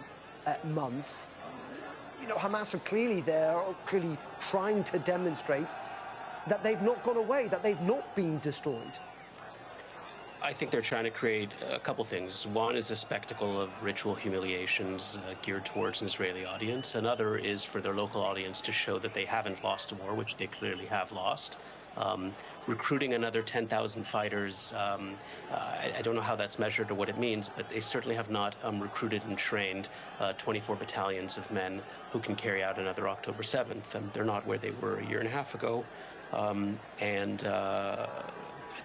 months. You know, Hamas are clearly there, clearly trying to demonstrate that they've not gone away, that they've not been destroyed. I think they're trying to create a couple things. One is a spectacle of ritual humiliations geared towards an Israeli audience. Another is for their local audience to show that they haven't lost a war, which they clearly have lost. Recruiting another 10,000 fighters, I don't know how that's measured or what it means, but they certainly have not recruited and trained 24 battalions of men who can carry out another October 7th. They're not where they were a year and a half ago. And I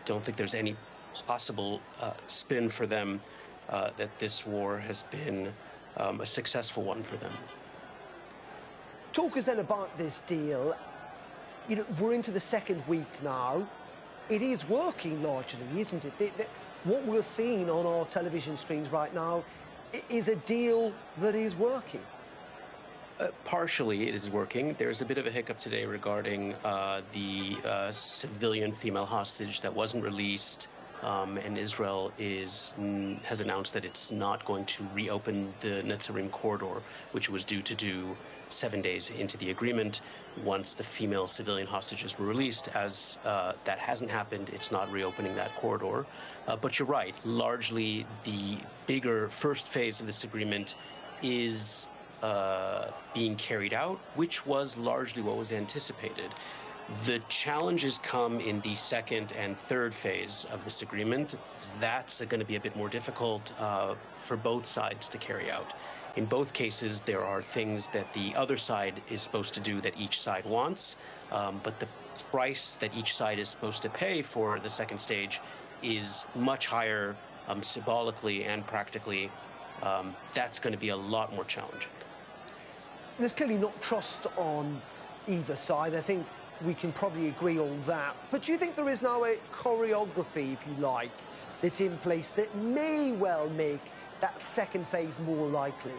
don't think there's any possible spin for them that this war has been a successful one for them. Talk us then about this deal. You know, we're into the second week now. It is working largely, isn't it? What we're seeing on our television screens right now is a deal that is working. Partially, it is working. There's a bit of a hiccup today regarding the civilian female hostage that wasn't released. And Israel has announced that it's not going to reopen the Netzarim corridor, which it was due to do 7 days into the agreement, once the female civilian hostages were released. As that hasn't happened, it's not reopening that corridor. But you're right, largely the bigger first phase of this agreement is being carried out, which was largely what was anticipated. The challenges come in the second and third phase of this agreement. That's going to be a bit more difficult for both sides to carry out. In both cases, there are things that the other side is supposed to do that each side wants, but the price that each side is supposed to pay for the second stage is much higher symbolically and practically. That's going to be a lot more challenging. There's clearly not trust on either side. I think we can probably agree on that. But do you think there is now a choreography, if you like, that's in place that may well make that second phase more likely?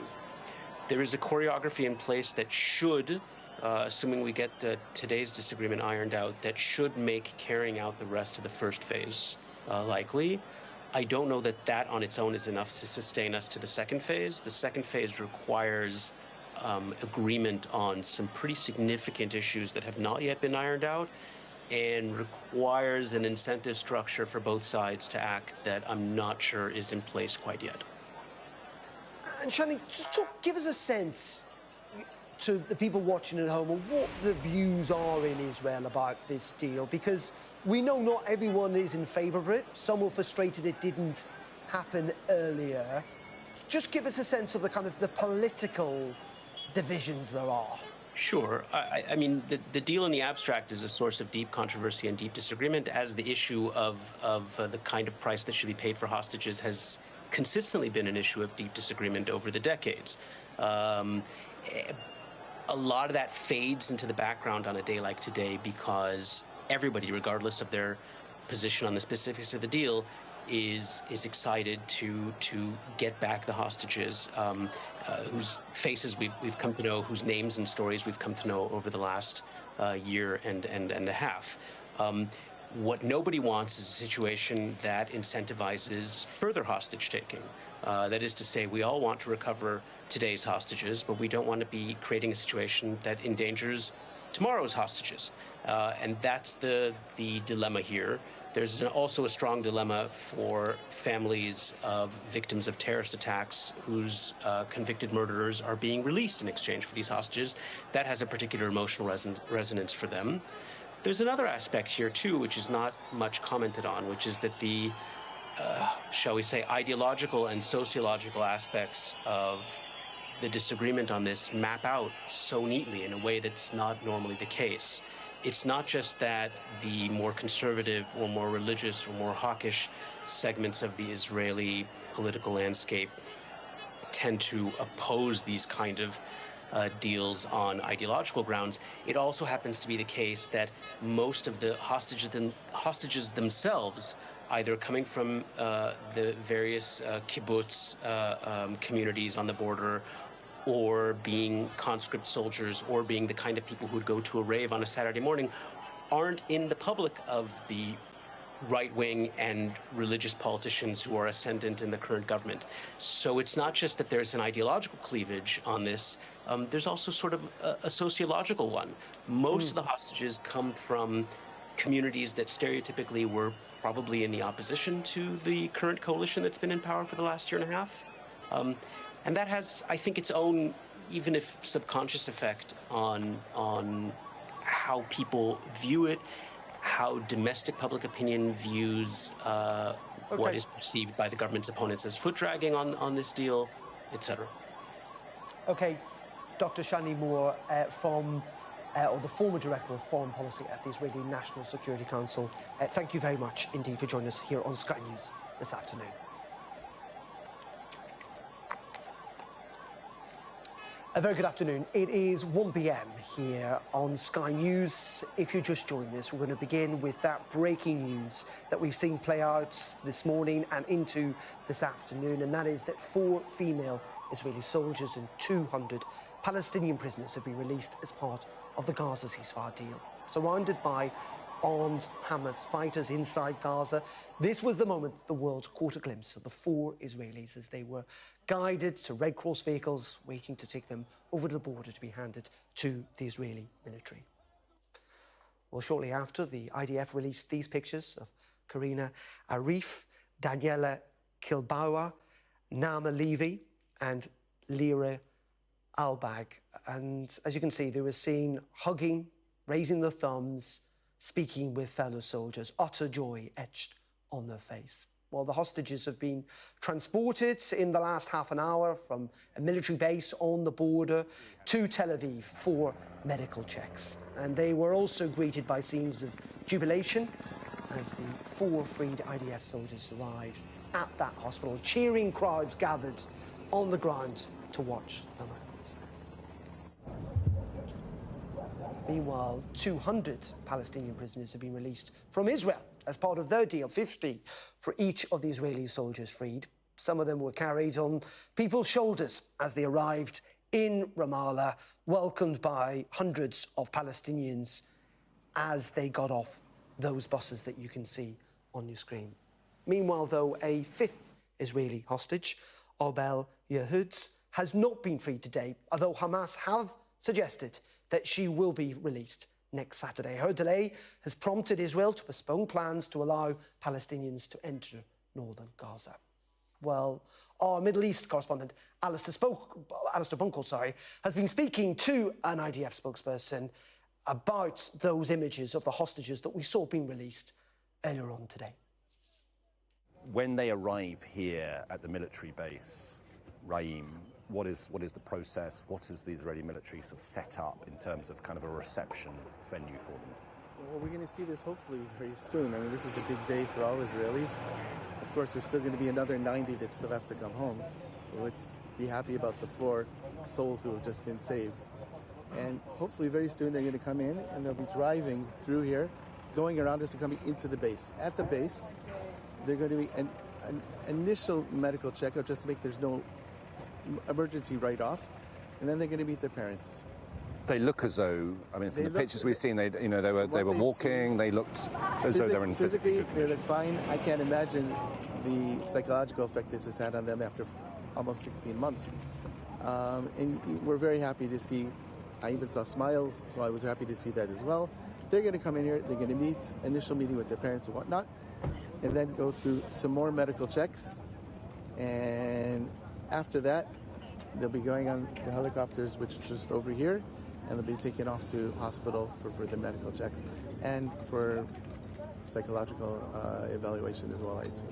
There is a choreography in place that should, assuming we get today's disagreement ironed out, that should make carrying out the rest of the first phase likely. I don't know that that on its own is enough to sustain us to the second phase. The second phase requires agreement on some pretty significant issues that have not yet been ironed out, and requires an incentive structure for both sides to act that I'm not sure is in place quite yet. And Shani, just give us a sense to the people watching at home of what the views are in Israel about this deal, because we know not everyone is in favour of it. Some were frustrated it didn't happen earlier. Just give us a sense of the kind of the political divisions there are. Sure. I mean, the deal in the abstract is a source of deep controversy and deep disagreement, as the issue of the kind of price that should be paid for hostages has consistently been an issue of deep disagreement over the decades. A lot of that fades into the background on a day like today because everybody, regardless of their position on the specifics of the deal, is excited to get back the hostages whose faces we've come to know, whose names and stories we've come to know over the last year and a half. What nobody wants is a situation that incentivizes further hostage taking. That is to say, we all want to recover today's hostages, but we don't want to be creating a situation that endangers tomorrow's hostages. And that's the dilemma here. There's also a strong dilemma for families of victims of terrorist attacks whose convicted murderers are being released in exchange for these hostages. That has a particular emotional resonance for them. There's another aspect here, too, which is not much commented on, which is that the, shall we say, ideological and sociological aspects of the disagreement on this map out so neatly in a way that's not normally the case. It's not just that the more conservative or more religious or more hawkish segments of the Israeli political landscape tend to oppose these kind of deals on ideological grounds. It also happens to be the case that most of the hostages themselves, either coming from the various kibbutz communities on the border, or being conscript soldiers, or being the kind of people who would go to a rave on a Saturday morning, aren't in the public of the right-wing and religious politicians who are ascendant in the current government. So it's not just that there's an ideological cleavage on this, there's also sort of a sociological one. Most of the hostages come from communities that stereotypically were probably in the opposition to the current coalition that's been in power for the last year and a half. And that has, I think, its own, even if subconscious effect on how people view it, how domestic public opinion views what is perceived by the government's opponents as foot-dragging on this deal, etc. Okay, Dr. Shani Moore from, or the former Director of Foreign Policy at the Israeli National Security Council, thank you very much indeed for joining us here on Sky News this afternoon. A very good afternoon. It is 1 p.m. here on Sky News. If you're just joining us, we're going to begin with that breaking news that we've seen play out this morning and into this afternoon, and that is that 4 female Israeli soldiers and 200 Palestinian prisoners have been released as part of the Gaza ceasefire deal. Surrounded by armed Hamas fighters inside Gaza, this was the moment the world caught a glimpse of the 4 Israelis as they were guided to Red Cross vehicles waiting to take them over the border to be handed to the Israeli military. Well, shortly after, the IDF released these pictures of Karina Arif, Daniela Kilbauer, Naama Levy and Lyra Albag. And as you can see, they were seen hugging, raising their thumbs, speaking with fellow soldiers, utter joy etched on their face. Well, the hostages have been transported in the last half an hour from a military base on the border to Tel Aviv for medical checks. And they were also greeted by scenes of jubilation as the 4 freed IDF soldiers arrived at that hospital. Cheering crowds gathered on the ground to watch the moment. Meanwhile, 200 Palestinian prisoners have been released from Israel as part of their deal, 50 for each of the Israeli soldiers freed. Some of them were carried on people's shoulders as they arrived in Ramallah, welcomed by hundreds of Palestinians as they got off those buses that you can see on your screen. Meanwhile, though, a 5th Israeli hostage, Obel Yehudz, has not been freed today, although Hamas have suggested that she will be released next Saturday. Her delay has prompted Israel to postpone plans to allow Palestinians to enter northern Gaza. Well, our Middle East correspondent, Alistair Bunkle, has been speaking to an IDF spokesperson about those images of the hostages that we saw being released earlier on today. When they arrive here at the military base, Raim, what is the process? What is the Israeli military sort of set up in terms of kind of a reception venue for them? Well, we're going to see this hopefully very soon. I mean, this is a big day for all Israelis. Of course, there's still going to be another 90 that still have to come home. So let's be happy about the 4 souls who have just been saved. And hopefully very soon they're going to come in and they'll be driving through here, going around us and coming into the base. At the base, they're going to be an initial medical checkup just to make there's no emergency right off, and then they're going to meet their parents. They look as though, I mean, from the pictures we've seen, they were walking. They looked as though they were in physically they look fine. I can't imagine the psychological effect this has had on them after almost 16 months. And we're very happy to see. I even saw smiles, so I was happy to see that as well. They're going to come in here. They're going to meet, initial meeting with their parents and whatnot, and then go through some more medical checks. And after that, they'll be going on the helicopters, which is just over here, and they'll be taken off to hospital for further medical checks and for psychological evaluation as well, I assume.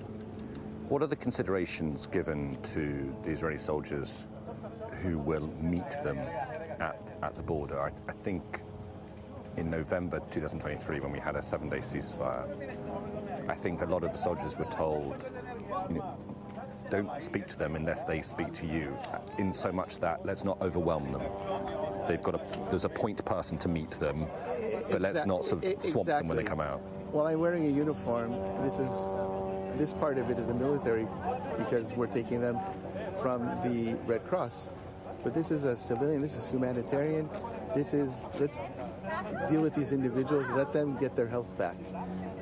What are the considerations given to the Israeli soldiers who will meet them at the border? I think in November 2023, when we had a 7-day ceasefire, I think a lot of the soldiers were told, don't speak to them unless they speak to you, in so much that let's not overwhelm them. There's a point person to meet them, but let's not sort of swamp them when they come out. Well, I'm wearing a uniform. This part of it is a military because we're taking them from the Red Cross. But this is a civilian, this is humanitarian. Let's deal with these individuals, let them get their health back.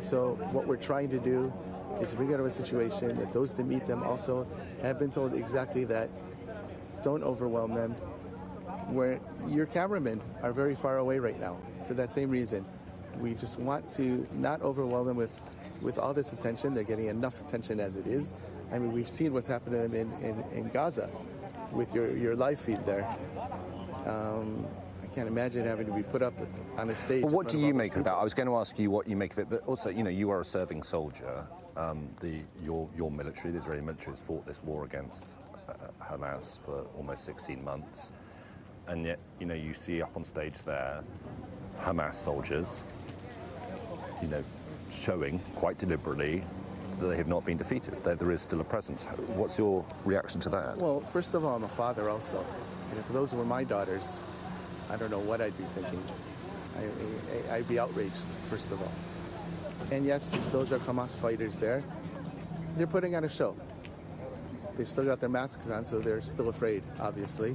So what we're trying to do is bring out of a situation that those that meet them also have been told exactly that. Don't overwhelm them. Where your cameramen are very far away right now for that same reason. We just want to not overwhelm them with all this attention. They're getting enough attention as it is. I mean, we've seen what's happened to them in Gaza with your live feed there. I can't imagine having to be put up on a stage. But what do you make of that? I was going to ask you what you make of it, but also, you are a serving soldier. Your military, the Israeli military, has fought this war against Hamas for almost 16 months. And yet, you see up on stage there Hamas soldiers, showing quite deliberately that they have not been defeated. There is still a presence. What's your reaction to that? Well, first of all, I'm a father also. And if those were my daughters, I don't know what I'd be thinking. I'd be outraged, first of all. And yes, those are Hamas fighters there. They're putting on a show. They've still got their masks on, so they're still afraid, obviously.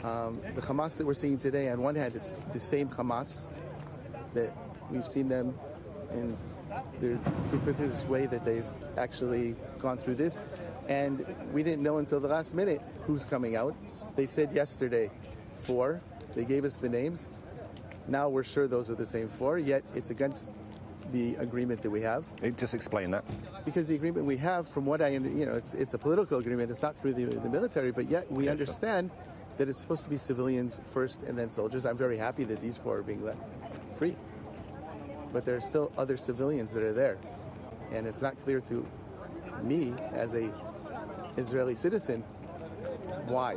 The Hamas that we're seeing today, on one hand, it's the same Hamas that we've seen them in their duplicitous way that they've actually gone through this. And we didn't know until the last minute who's coming out. They said yesterday 4. They gave us the names. Now we're sure those are the same 4, yet it's against the agreement that we have. Just explain that. Because the agreement we have, from what it's a political agreement. It's not through the military, but yet we understand that it's supposed to be civilians first and then soldiers. I'm very happy that these 4 are being let free. But there are still other civilians that are there. And it's not clear to me as a Israeli citizen why.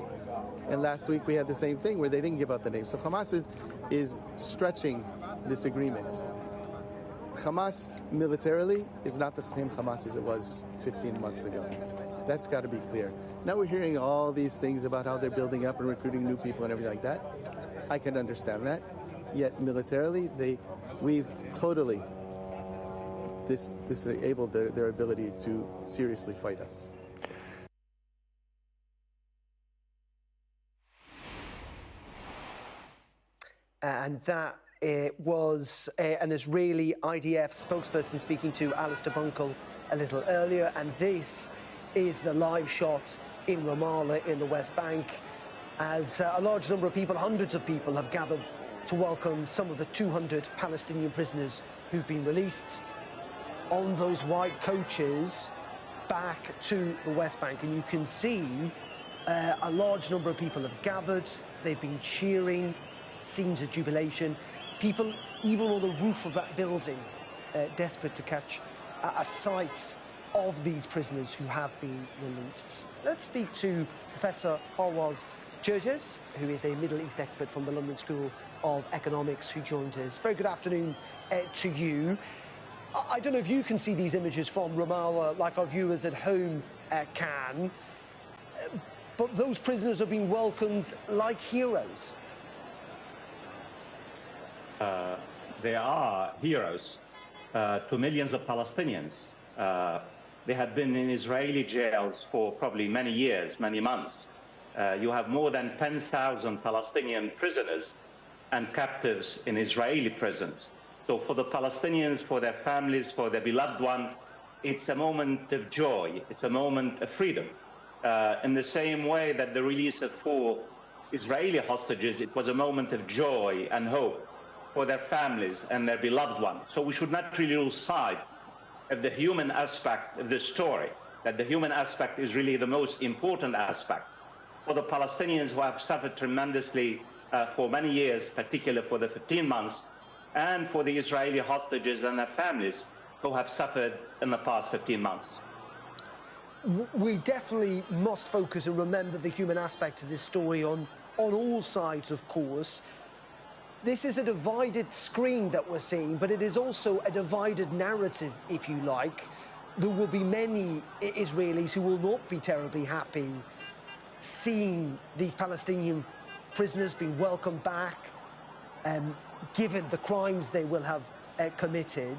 And last week we had the same thing where they didn't give out the names. So Hamas is stretching this agreement. Hamas militarily is not the same Hamas as it was 15 months ago. That's got to be clear. Now we're hearing all these things about how they're building up and recruiting new people and everything like that. I can understand that. Yet militarily, we've totally disabled their ability to seriously fight us. And that was an Israeli IDF spokesperson speaking to Alistair Bunkle a little earlier. And this is the live shot in Ramallah in the West Bank, as a large number of people, hundreds of people, have gathered to welcome some of the 200 Palestinian prisoners who've been released on those white coaches back to the West Bank. And you can see a large number of people have gathered. They've been cheering, scenes of jubilation. People even on the roof of that building, desperate to catch a sight of these prisoners who have been released. Let's speak to Professor Fawaz Gerges, who is a Middle East expert from the London School of Economics, who joined us. Very good afternoon to you. I don't know if you can see these images from Ramallah like our viewers at home can, but those prisoners are being welcomed like heroes. They are heroes to millions of Palestinians. They have been in Israeli jails for probably many years, many months. You have more than 10,000 Palestinian prisoners and captives in Israeli prisons. So for the Palestinians, for their families, for their beloved one, it's a moment of joy. It's a moment of freedom. In the same way that the release of 4 Israeli hostages, it was a moment of joy and hope for their families and their beloved one. So we should not really lose sight of the human aspect of this story, that the human aspect is really the most important aspect. For the Palestinians who have suffered tremendously for many years, particularly for the 15 months, and for the Israeli hostages and their families who have suffered in the past 15 months. We definitely must focus and remember the human aspect of this story on all sides, of course. This is a divided screen that we're seeing, but it is also a divided narrative, if you like. There will be many Israelis who will not be terribly happy seeing these Palestinian prisoners being welcomed back, given the crimes they will have committed.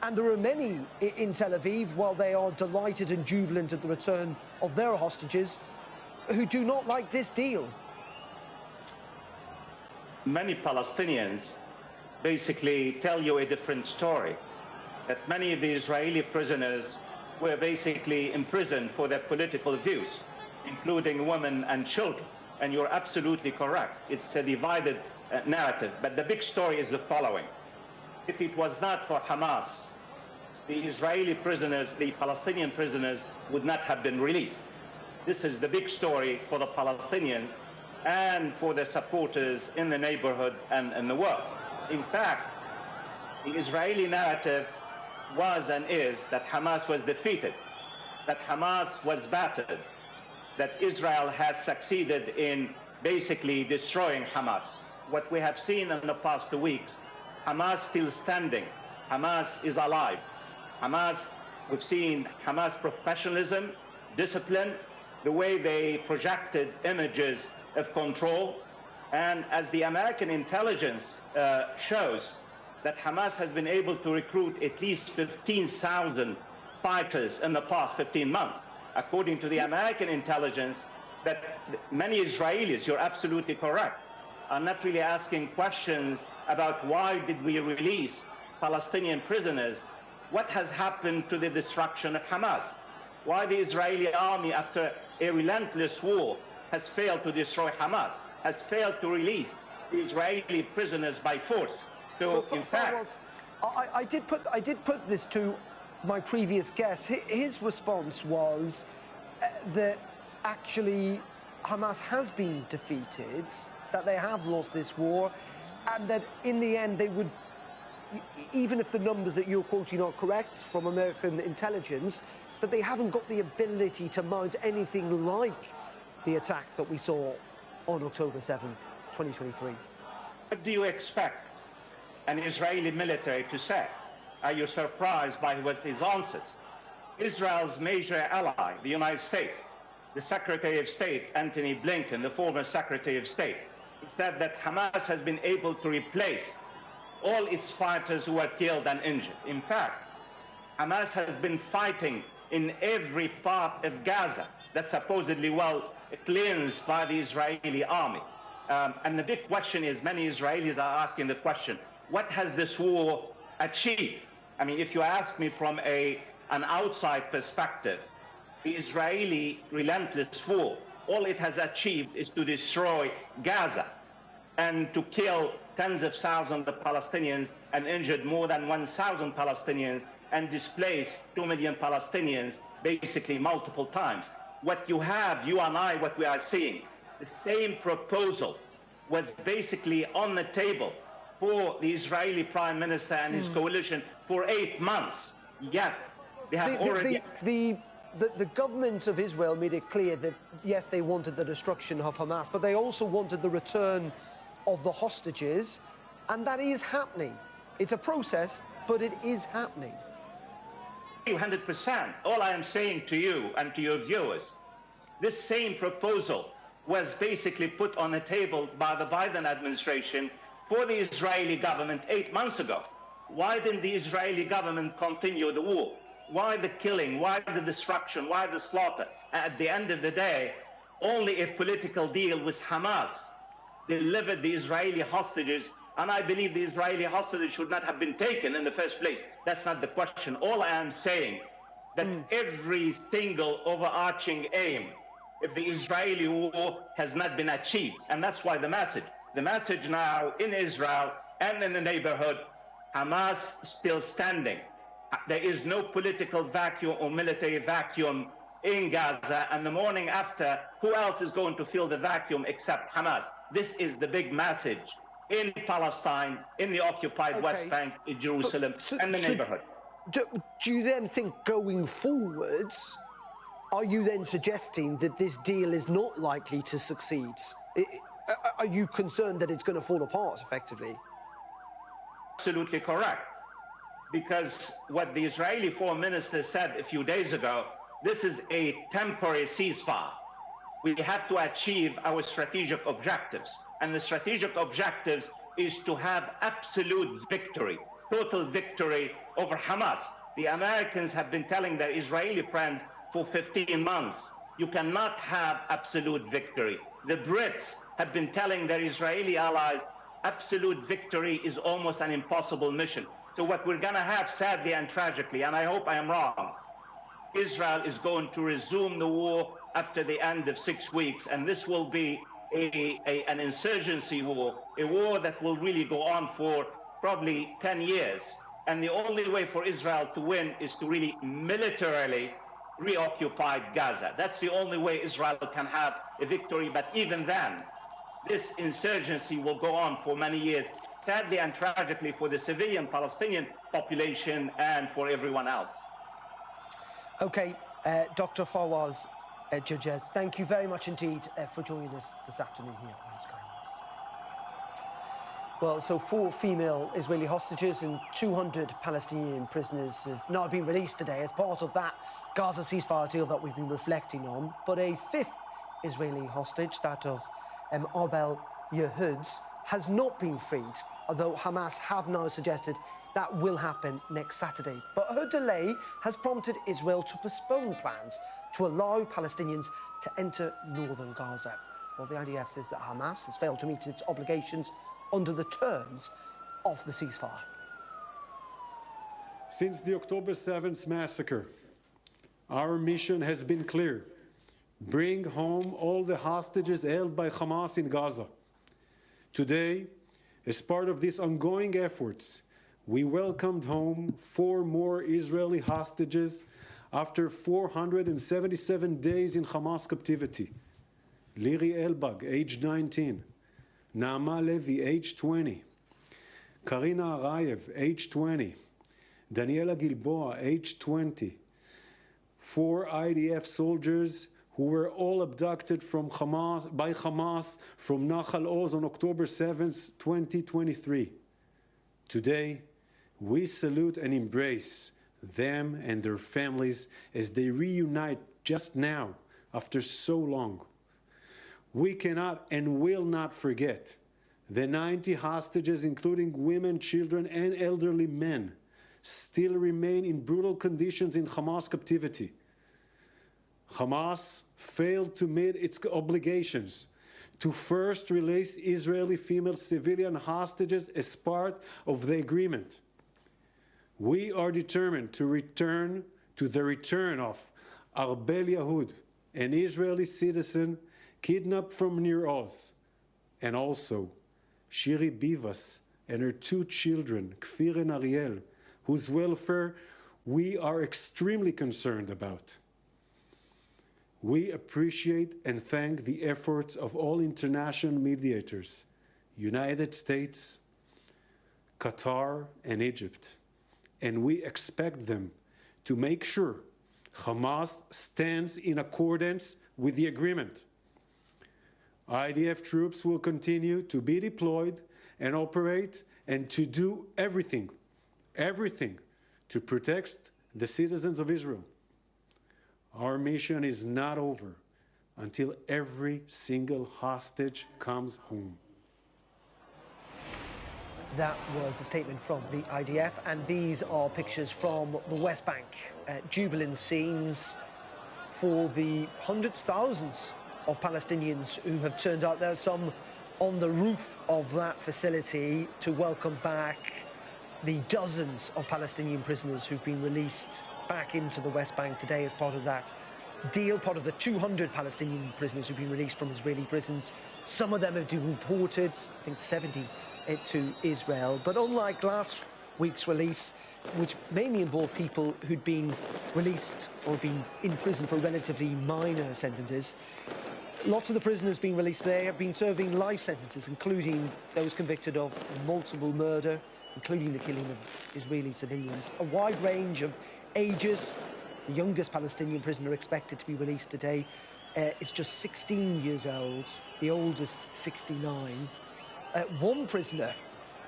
And there are many in Tel Aviv, while they are delighted and jubilant at the return of their hostages, who do not like this deal. Many Palestinians basically tell you a different story, that many of the Israeli prisoners were basically imprisoned for their political views, including women and children. And you're absolutely correct. It's a divided narrative. But the big story is the following. If it was not for Hamas, the Israeli prisoners, the Palestinian prisoners, would not have been released. This is the big story for the Palestinians and for their supporters in the neighborhood and in the world. In fact, the Israeli narrative was and is that Hamas was defeated, that Hamas was battered, that Israel has succeeded in basically destroying Hamas. What we have seen in the past 2 weeks, Hamas still standing, Hamas is alive. Hamas, we've seen Hamas professionalism, discipline, the way they projected images of control, and as the American intelligence shows, that Hamas has been able to recruit at least 15,000 fighters in the past 15 months. According to the American intelligence, that many Israelis, you're absolutely correct, are not really asking questions about why did we release Palestinian prisoners, what has happened to the destruction of Hamas. Why the Israeli army, after a relentless war, has failed to destroy Hamas, has failed to release the Israeli prisoners by force. So, in fact, I did put this to my previous guest. His response was that actually Hamas has been defeated, that they have lost this war, and that in the end they would, even if the numbers that you're quoting are correct from American intelligence, that they haven't got the ability to mount anything like the attack that we saw on October 7th, 2023. What do you expect an Israeli military to say? Are you surprised by his answers? Israel's major ally, the United States, the Secretary of State, Antony Blinken, the former Secretary of State, said that Hamas has been able to replace all its fighters who were killed and injured. In fact, Hamas has been fighting in every part of Gaza that's supposedly well cleansed by the Israeli army. And the big question is, many Israelis are asking the question, what has this war achieved? I mean, if you ask me from an outside perspective, the Israeli relentless war, all it has achieved is to destroy Gaza and to kill tens of thousands of Palestinians and injured more than 1,000 Palestinians and displaced 2 million Palestinians basically multiple times. What you have, you and I, what we are seeing, the same proposal was basically on the table for the Israeli Prime Minister and his coalition for 8 months. Yet they have already... The government of Israel made it clear that, yes, they wanted the destruction of Hamas, but they also wanted the return of the hostages, and that is happening. It's a process, but it is happening. 100%. All I am saying to you and to your viewers, this same proposal was basically put on the table by the Biden administration for the Israeli government 8 months ago. Why didn't the Israeli government continue the war? Why the killing? Why the destruction? Why the slaughter? At the end of the day, only a political deal with Hamas delivered the Israeli hostages, and I believe the Israeli hostages should not have been taken in the first place. That's not the question. All I am saying that every single overarching aim of the Israeli war has not been achieved, and that's why the message now in Israel and in the neighborhood, Hamas still standing. There is no political vacuum or military vacuum in Gaza, and the morning after, who else is going to fill the vacuum except Hamas? This is the big message in Palestine, in the occupied West Bank, in Jerusalem, and the neighborhood. Do you then think going forwards, are you then suggesting that this deal is not likely to succeed? Are you concerned that it's going to fall apart, effectively? Absolutely correct. Because what the Israeli Foreign Minister said a few days ago, this is a temporary ceasefire. We have to achieve our strategic objectives. And the strategic objectives is to have absolute victory, total victory over Hamas. The Americans have been telling their Israeli friends for 15 months, you cannot have absolute victory. The Brits have been telling their Israeli allies, absolute victory is almost an impossible mission. So what we're going to have, sadly and tragically, and I hope I am wrong, Israel is going to resume the war after the end of 6 weeks, and this will be an insurgency war, a war that will really go on for probably 10 years. And the only way for Israel to win is to really militarily reoccupy Gaza. That's the only way Israel can have a victory, but even then, this insurgency will go on for many years, sadly and tragically for the civilian Palestinian population and for everyone else. Okay, Dr. Fawaz Gerges, thank you very much indeed for joining us this afternoon here on Sky News. Well, so 4 female Israeli hostages and 200 Palestinian prisoners have now been released today as part of that Gaza ceasefire deal that we've been reflecting on. But a 5th Israeli hostage, that of Arbel Yehud's, has not been freed, although Hamas have now suggested that will happen next Saturday. But her delay has prompted Israel to postpone plans to allow Palestinians to enter northern Gaza. Well, the IDF says that Hamas has failed to meet its obligations under the terms of the ceasefire. Since the October 7th massacre, Our mission has been clear. Bring home all the hostages held by Hamas in Gaza. Today, as part of these ongoing efforts, we welcomed home 4 more Israeli hostages after 477 days in Hamas captivity. Liri Elbag, age 19, Naama Levi, age 20, Karina Arayev, age 20, Daniela Gilboa, age 20, 4 IDF soldiers who were all abducted by Hamas from Nahal Oz on October 7th, 2023. Today, we salute and embrace them and their families as they reunite just now after so long. We cannot and will not forget the 90 hostages, including women, children, and elderly men, still remain in brutal conditions in Hamas captivity. Hamas failed to meet its obligations to first release Israeli female civilian hostages as part of the agreement. We are determined to the return of Arbel Yahud, an Israeli citizen kidnapped from Nir Oz, and also Shiri Bivas and her 2 children, Kfir and Ariel, whose welfare we are extremely concerned about. We appreciate and thank the efforts of all international mediators, United States, Qatar, and Egypt, and we expect them to make sure Hamas stands in accordance with the agreement. IDF troops will continue to be deployed and operate and to do everything to protect the citizens of Israel. Our mission is not over until every single hostage comes home. That was a statement from the IDF, and these are pictures from the West Bank. Jubilant scenes for the hundreds, thousands of Palestinians who have turned out. There's some on the roof of that facility to welcome back the dozens of Palestinian prisoners who've been released back into the West Bank today as part of that deal, part of the 200 Palestinian prisoners who've been released from Israeli prisons. Some of them have been reported, I think 70, to Israel. But unlike last week's release, which mainly involved people who'd been released or been in prison for relatively minor sentences, lots of the prisoners being released today have been serving life sentences, including those convicted of multiple murder, including the killing of Israeli civilians. A wide range of ages. The youngest Palestinian prisoner expected to be released today is just 16 years old, the oldest 69. One prisoner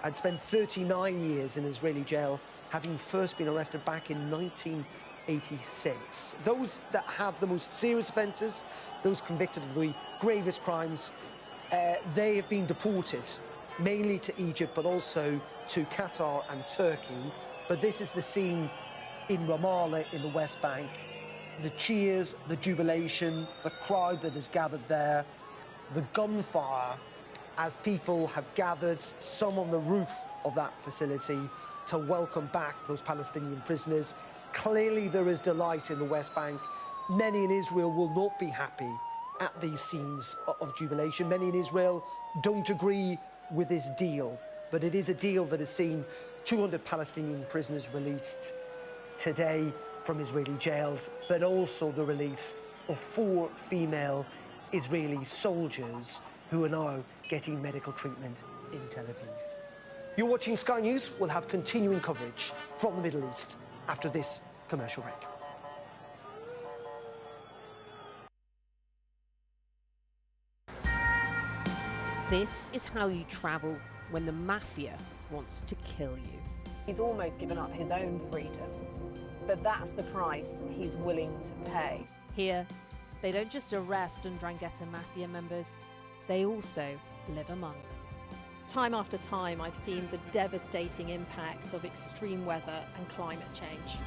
had spent 39 years in Israeli jail, having first been arrested back in 1986. Those that had the most serious offences, those convicted of the gravest crimes, they have been deported, mainly to Egypt, but also to Qatar and Turkey. But this is the scene in Ramallah, in the West Bank. The cheers, the jubilation, the crowd that has gathered there, the gunfire as people have gathered, some on the roof of that facility, to welcome back those Palestinian prisoners. Clearly there is delight in the West Bank. Many in Israel will not be happy at these scenes of jubilation. Many in Israel don't agree with this deal, but it is a deal that has seen 200 Palestinian prisoners released today from Israeli jails, but also the release of 4 female Israeli soldiers who are now getting medical treatment in Tel Aviv. You're watching Sky News. We'll have continuing coverage from the Middle East after this commercial break. This is how you travel when the mafia wants to kill you. He's almost given up his own freedom, but that's the price he's willing to pay. Here, they don't just arrest and Ndrangheta mafia members, they also live among them. Time after time, I've seen the devastating impact of extreme weather and climate change.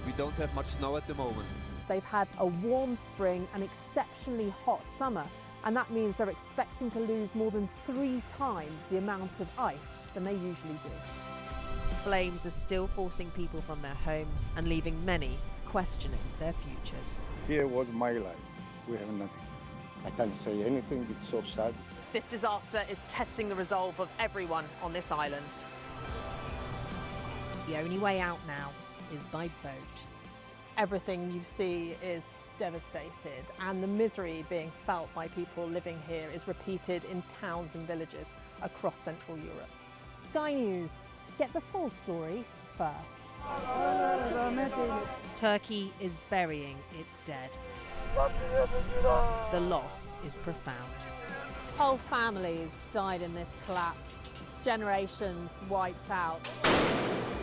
We don't have much snow at the moment. They've had a warm spring and exceptionally hot summer, and that means they're expecting to lose more than 3 times the amount of ice than they usually do. Flames are still forcing people from their homes and leaving many questioning their futures. Here was my life. We have nothing. I can't say anything. It's so sad. This disaster is testing the resolve of everyone on this island. The only way out now is by boat. Everything you see is devastated, and the misery being felt by people living here is repeated in towns and villages across Central Europe. Sky News, get the full story first. Turkey is burying its dead. The loss is profound. Whole families died in this collapse, generations wiped out.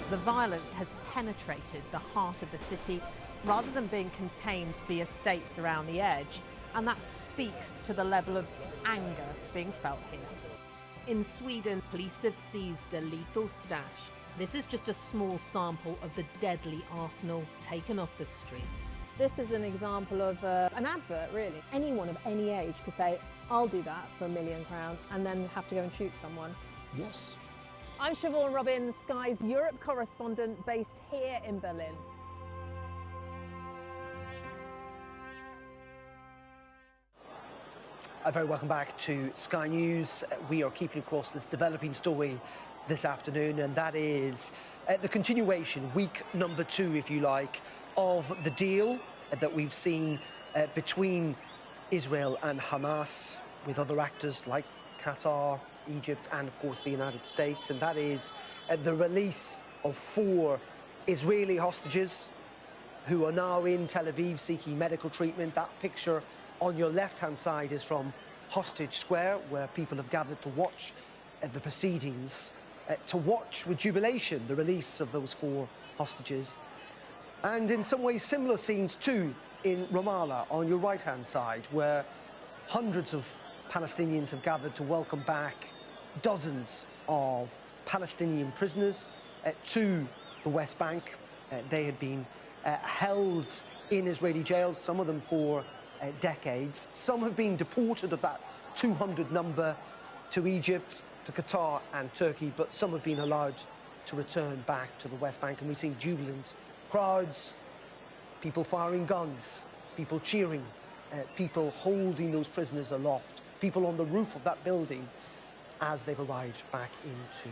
The violence has penetrated the heart of the city rather than being contained to the estates around the edge, and that speaks to the level of anger being felt here. In Sweden, police have seized a lethal stash. This is just a small sample of the deadly arsenal taken off the streets. This is an example of an advert, really. Anyone of any age could say, I'll do that for £1 million, and then have to go and shoot someone. Yes. I'm Siobhan Robbins, Sky's Europe correspondent based here in Berlin. Very welcome back to Sky News. We are keeping across this developing story this afternoon, and that is the continuation, week number 2, if you like, of the deal that we've seen between Israel and Hamas, with other actors like Qatar, Egypt, and of course the United States, and that is the release of 4 Israeli hostages who are now in Tel Aviv seeking medical treatment. That picture on your left-hand side is from Hostage Square, where people have gathered to watch the proceedings, to watch with jubilation the release of those 4 hostages. And in some ways, similar scenes too in Ramallah on your right-hand side, where hundreds of Palestinians have gathered to welcome back dozens of Palestinian prisoners to the West Bank. They had been held in Israeli jails, some of them for decades. Some have been deported, of that 200 number, to Egypt, to Qatar and Turkey, but some have been allowed to return back to the West Bank. And we've seen jubilant crowds, people firing guns, people cheering, people holding those prisoners aloft, people on the roof of that building as they've arrived back into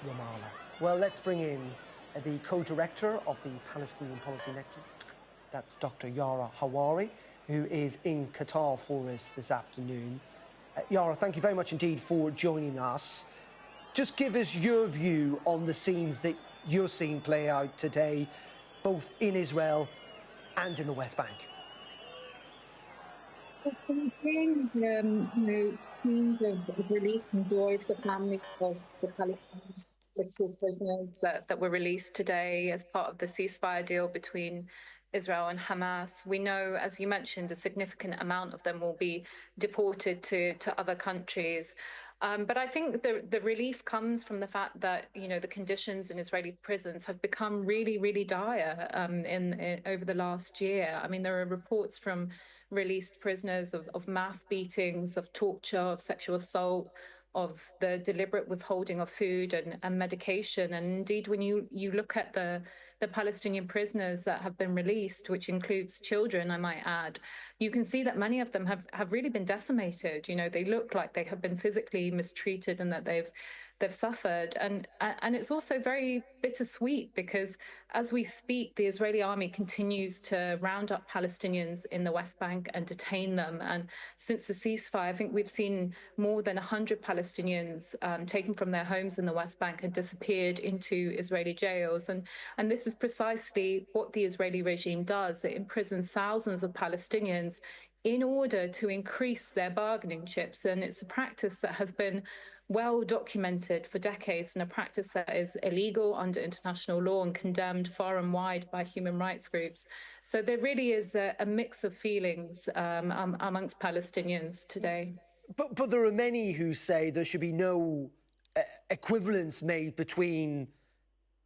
Ramallah. Well, let's bring in the co-director of the Palestinian Policy Network, that's Dr. Yara Hawari, who is in Qatar for us this afternoon. Yara, thank you very much indeed for joining us. Just give us your view on the scenes that you're seeing play out today, both in Israel and in the West Bank. We're seeing scenes of relief and joy for the families of the Palestinian political prisoners that were released today as part of the ceasefire deal between Israel and Hamas. We know, as you mentioned, a significant amount of them will be deported to other countries. But I think the relief comes from the fact that, the conditions in Israeli prisons have become really, really dire over the last year. I mean, there are reports from released prisoners of mass beatings, of torture, of sexual assault, of the deliberate withholding of food and medication. And indeed, when you look at the Palestinian prisoners that have been released, which includes children, I might add, you can see that many of them have really been decimated. They look like they have been physically mistreated and that they've suffered. And it's also very bittersweet because as we speak, the Israeli army continues to round up Palestinians in the West Bank and detain them. And since the ceasefire, I think we've seen more than 100 Palestinians taken from their homes in the West Bank and disappeared into Israeli jails. And this is precisely what the Israeli regime does. It imprisons thousands of Palestinians in order to increase their bargaining chips. And it's a practice that has been well documented for decades, and a practice that is illegal under international law and condemned far and wide by human rights groups. So there really is a mix of feelings amongst Palestinians today. But there are many who say there should be no equivalence made between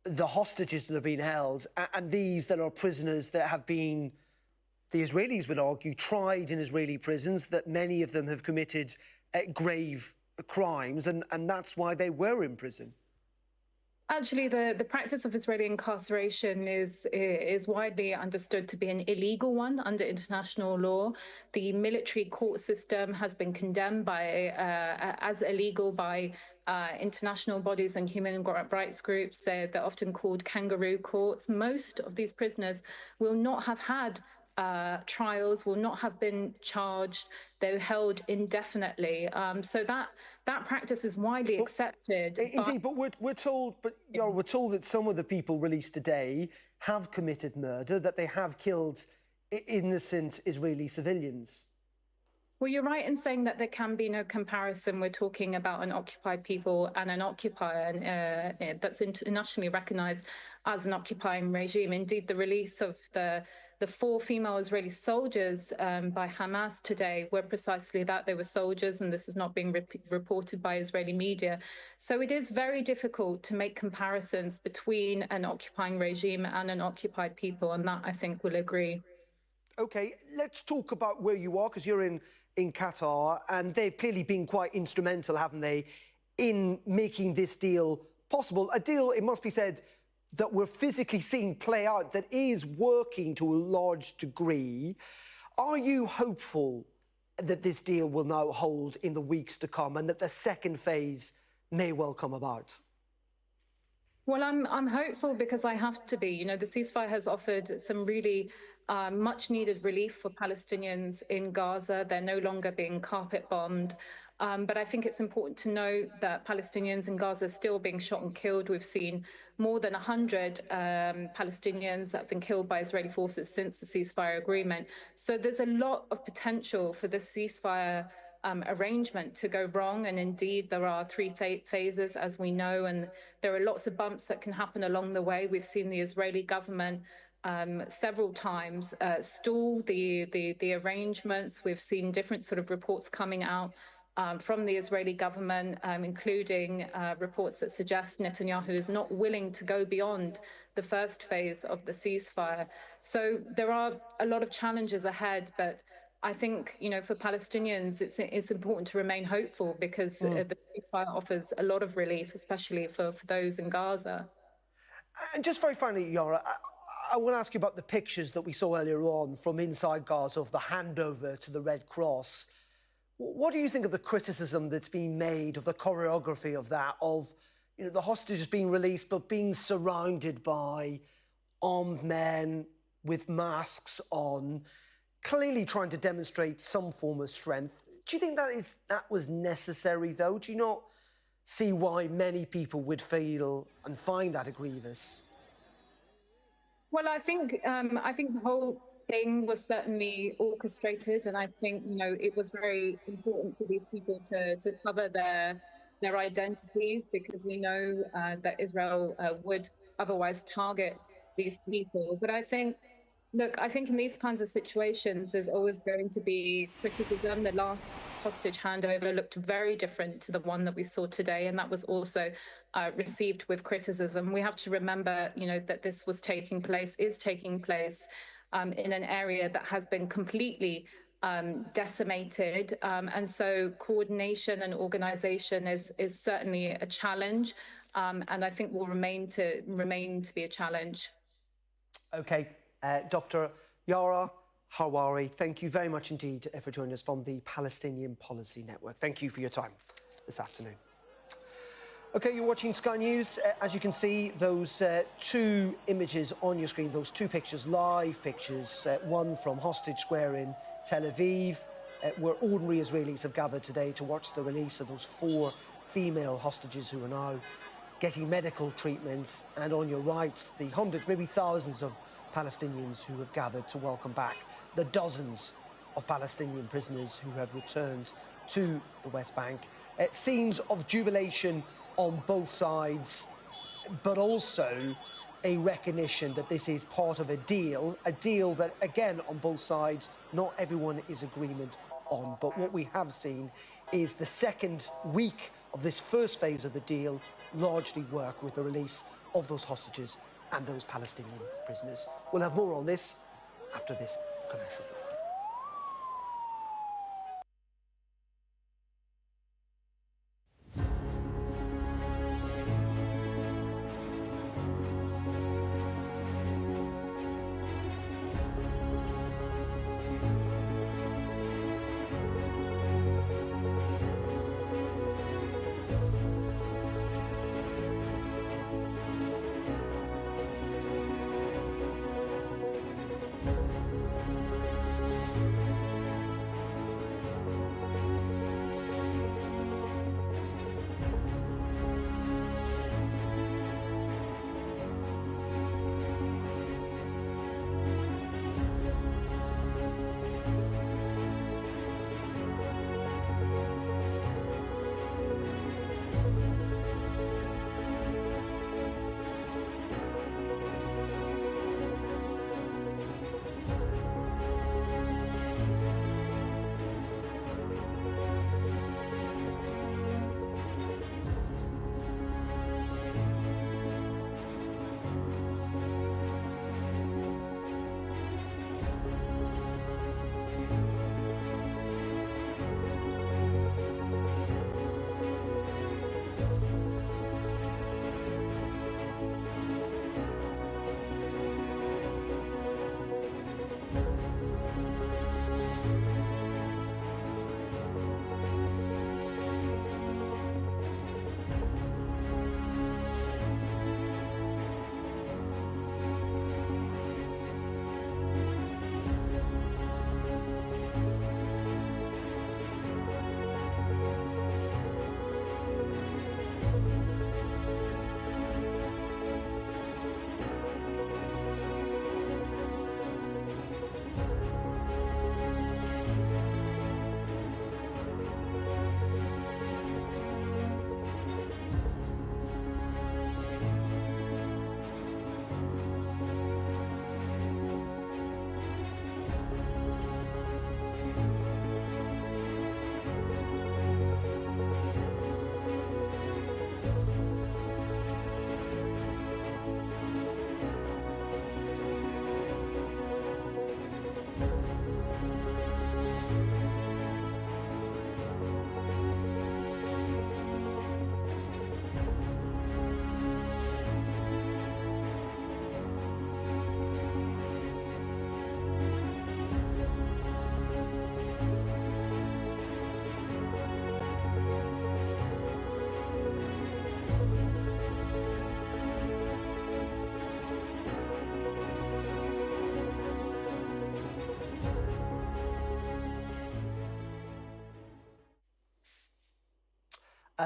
the hostages that have been held and these that are prisoners that have been, the Israelis would argue, tried in Israeli prisons, that many of them have committed grave crimes, and that's why they were in prison. Actually, the practice of Israeli incarceration is widely understood to be an illegal one under international law. The military court system has been condemned as illegal by international bodies and human rights groups. They're often called kangaroo courts. Most of these prisoners will not have had trials, will not have been charged. They're held indefinitely. So that practice is widely accepted. Indeed, but we're told that some of the people released today have committed murder, that they have killed innocent Israeli civilians. Well, you're right in saying that there can be no comparison. We're talking about an occupied people and an occupier, and that's internationally recognized as an occupying regime. Indeed, the release of the 4 female Israeli soldiers by Hamas today were precisely that. They were soldiers, and this is not being reported by Israeli media. So it is very difficult to make comparisons between an occupying regime and an occupied people, and that I think we'll agree. Okay, let's talk about where you are, because you're in Qatar, and they've clearly been quite instrumental, haven't they, in making this deal possible. A deal, it must be said, that we're physically seeing play out, that is working to a large degree. Are you hopeful that this deal will now hold in the weeks to come, and that the second phase may well come about? Well, I'm hopeful because I have to be. You know, the ceasefire has offered some really much needed relief for Palestinians in Gaza. They're no longer being carpet bombed. But I think it's important to note that Palestinians in Gaza are still being shot and killed. We've seen more than 100 Palestinians that have been killed by Israeli forces since the ceasefire agreement. So there's a lot of potential for this ceasefire arrangement to go wrong. And indeed, there are 3 phases, as we know, and there are lots of bumps that can happen along the way. We've seen the Israeli government several times stall the arrangements. We've seen different sort of reports coming out from the Israeli government, including reports that suggest Netanyahu is not willing to go beyond the first phase of the ceasefire. So there are a lot of challenges ahead, but I think, you know, for Palestinians, it's important to remain hopeful because the ceasefire offers a lot of relief, especially for those in Gaza. And just very finally, Yara, I want to ask you about the pictures that we saw earlier on from inside Gaza of the handover to the Red Cross. What do you think of the criticism that's being made of the choreography of that, of, you know, the hostages being released but being surrounded by armed men with masks on, clearly trying to demonstrate some form of strength? Do you think that was necessary, though? Do you not see why many people would feel and find that grievous? Well, I think the whole thing was certainly orchestrated, and I think, you know, it was very important for these people to cover their identities, because we know that Israel would otherwise target these people. But I think in these kinds of situations, there's always going to be criticism. The last hostage handover looked very different to the one that we saw today, and that was also received with criticism. We have to remember, you know, that this is taking place in an area that has been completely decimated, and so coordination and organization is certainly a challenge, and I think will remain to be a challenge. Okay. Dr. Yara Hawari, thank you very much indeed for joining us from the Palestinian Policy Network. Thank you for your time this afternoon. OK, you're watching Sky News. As you can see, those 2 images on your screen, those 2 pictures, live pictures, one from Hostage Square in Tel Aviv, where ordinary Israelis have gathered today to watch the release of those 4 female hostages who are now getting medical treatments. And on your right, the hundreds, maybe thousands of Palestinians who have gathered to welcome back the dozens of Palestinian prisoners who have returned to the West Bank. Scenes of jubilation on both sides, but also a recognition that this is part of a deal that, again, on both sides, not everyone is in agreement on. But what we have seen is the second week of this first phase of the deal largely work with the release of those hostages and those Palestinian prisoners. We'll have more on this after this commercial break.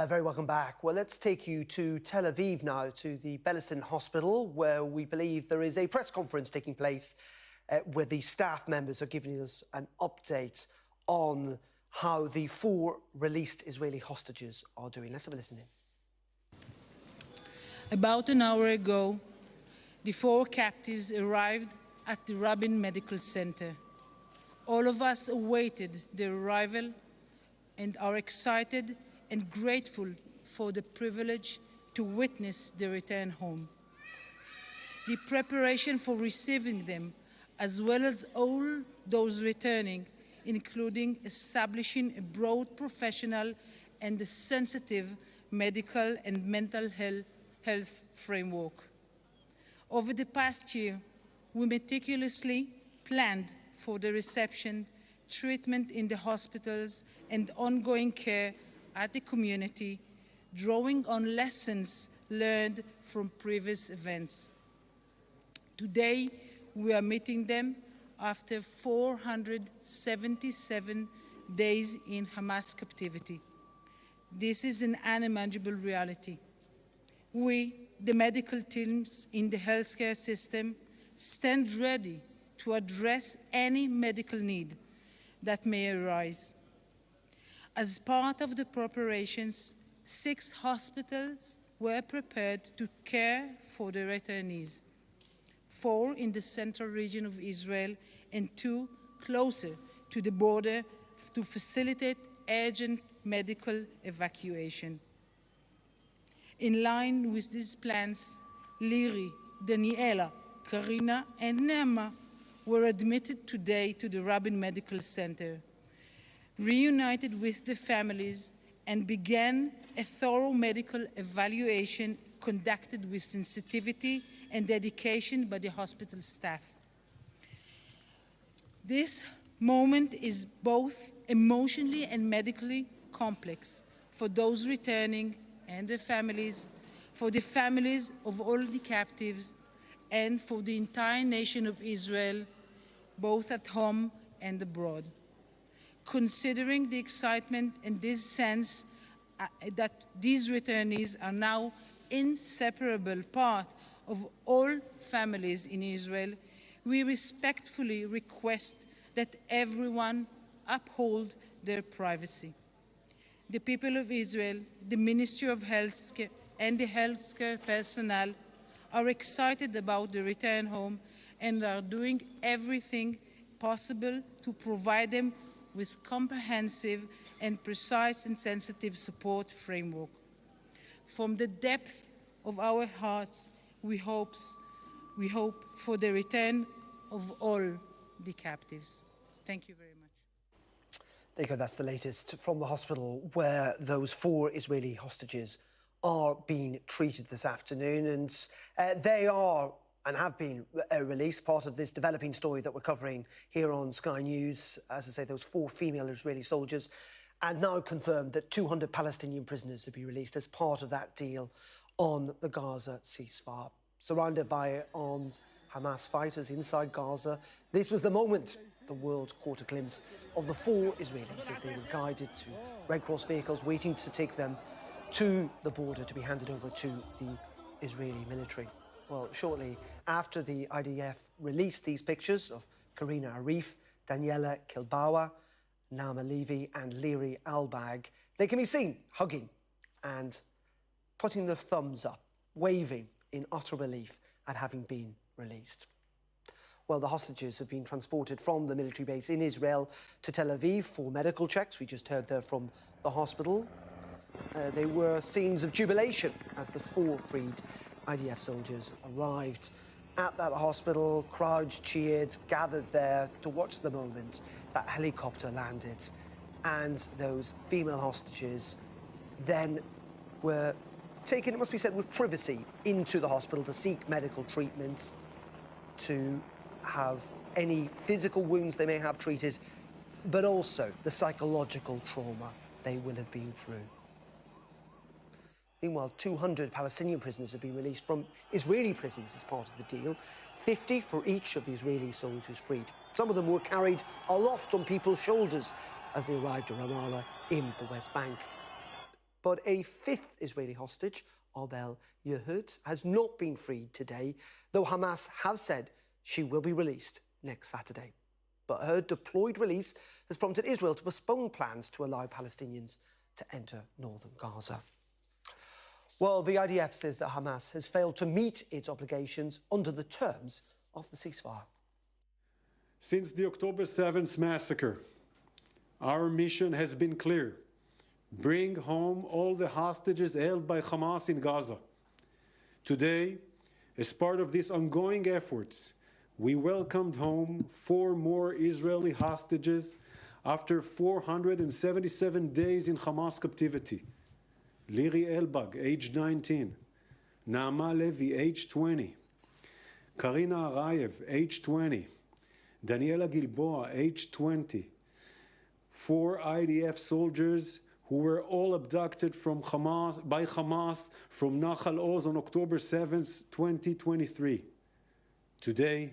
Very welcome back. Well, let's take you to Tel Aviv now, to the Palestinian hospital, where we believe there is a press conference taking place where the staff members are giving us an update on how the 4 released Israeli hostages are doing. Let's have a listen in. About an hour ago, the 4 captives arrived at the Rabin Medical Center. All of us awaited their arrival and are excited and grateful for the privilege to witness their return home. The preparation for receiving them, as well as all those returning, including establishing a broad professional and a sensitive medical and mental health framework. Over the past year, we meticulously planned for the reception, treatment in the hospitals, and ongoing care at the community, drawing on lessons learned from previous events. Today, we are meeting them after 477 days in Hamas captivity. This is an unimaginable reality. We, the medical teams in the healthcare system, stand ready to address any medical need that may arise. As part of the preparations, 6 hospitals were prepared to care for the returnees, 4 in the central region of Israel and 2 closer to the border to facilitate urgent medical evacuation. In line with these plans, Liri, Daniela, Karina, and Neema were admitted today to the Rabin Medical Center, reunited with the families, and began a thorough medical evaluation conducted with sensitivity and dedication by the hospital staff. This moment is both emotionally and medically complex for those returning and their families, for the families of all the captives, and for the entire nation of Israel, both at home and abroad. Considering the excitement and this sense that these returnees are now inseparable part of all families in Israel, we respectfully request that everyone uphold their privacy. The people of Israel, the Ministry of Health and the healthcare personnel are excited about the return home and are doing everything possible to provide them with comprehensive and precise and sensitive support framework. From the depth of our hearts, we hope for the return of all the captives. Thank you very much. There you go, that's the latest from the hospital where those 4 Israeli hostages are being treated this afternoon, and they are and have been released, part of this developing story that we're covering here on Sky News. As I say, those 4 female Israeli soldiers, and now confirmed that 200 Palestinian prisoners will be released as part of that deal on the Gaza ceasefire. Surrounded by armed Hamas fighters inside Gaza, this was the moment the world caught a glimpse of the 4 Israelis as they were guided to Red Cross vehicles waiting to take them to the border to be handed over to the Israeli military. Well, shortly after the IDF released these pictures of Karina Arif, Daniela Kilbawa, Naama Levy and Liri Albag, they can be seen hugging and putting their thumbs up, waving in utter relief at having been released. Well, the hostages have been transported from the military base in Israel to Tel Aviv for medical checks. We just heard there from the hospital. They were scenes of jubilation as the 4 freed IDF soldiers arrived at that hospital. Crowds cheered, gathered there to watch the moment that helicopter landed, and those female hostages then were taken, it must be said, with privacy into the hospital to seek medical treatment, to have any physical wounds they may have treated, but also the psychological trauma they will have been through. Meanwhile, 200 Palestinian prisoners have been released from Israeli prisons as part of the deal, 50 for each of the Israeli soldiers freed. Some of them were carried aloft on people's shoulders as they arrived in Ramallah in the West Bank. But a fifth Israeli hostage, Abel Yehud, has not been freed today, though Hamas has said she will be released next Saturday. But her deployed release has prompted Israel to postpone plans to allow Palestinians to enter northern Gaza. Well, the IDF says that Hamas has failed to meet its obligations under the terms of the ceasefire. Since the October 7th massacre, our mission has been clear. Bring home all the hostages held by Hamas in Gaza. Today, as part of these ongoing efforts, we welcomed home 4 more Israeli hostages after 477 days in Hamas captivity. Liri Elbag, age 19, Naama Levi, age 20, Karina Arayev, age 20, Daniela Gilboa, age 20, 4 IDF soldiers who were all abducted by Hamas from Nahal Oz on October 7th, 2023. Today,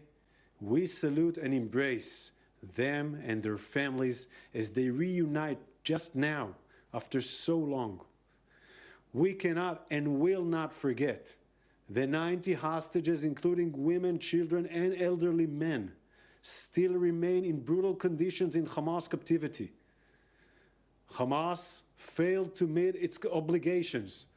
we salute and embrace them and their families as they reunite just now after so long. We cannot and will not forget the 90 hostages, including women, children, and elderly men, still remain in brutal conditions in Hamas captivity. Hamas failed to meet its obligations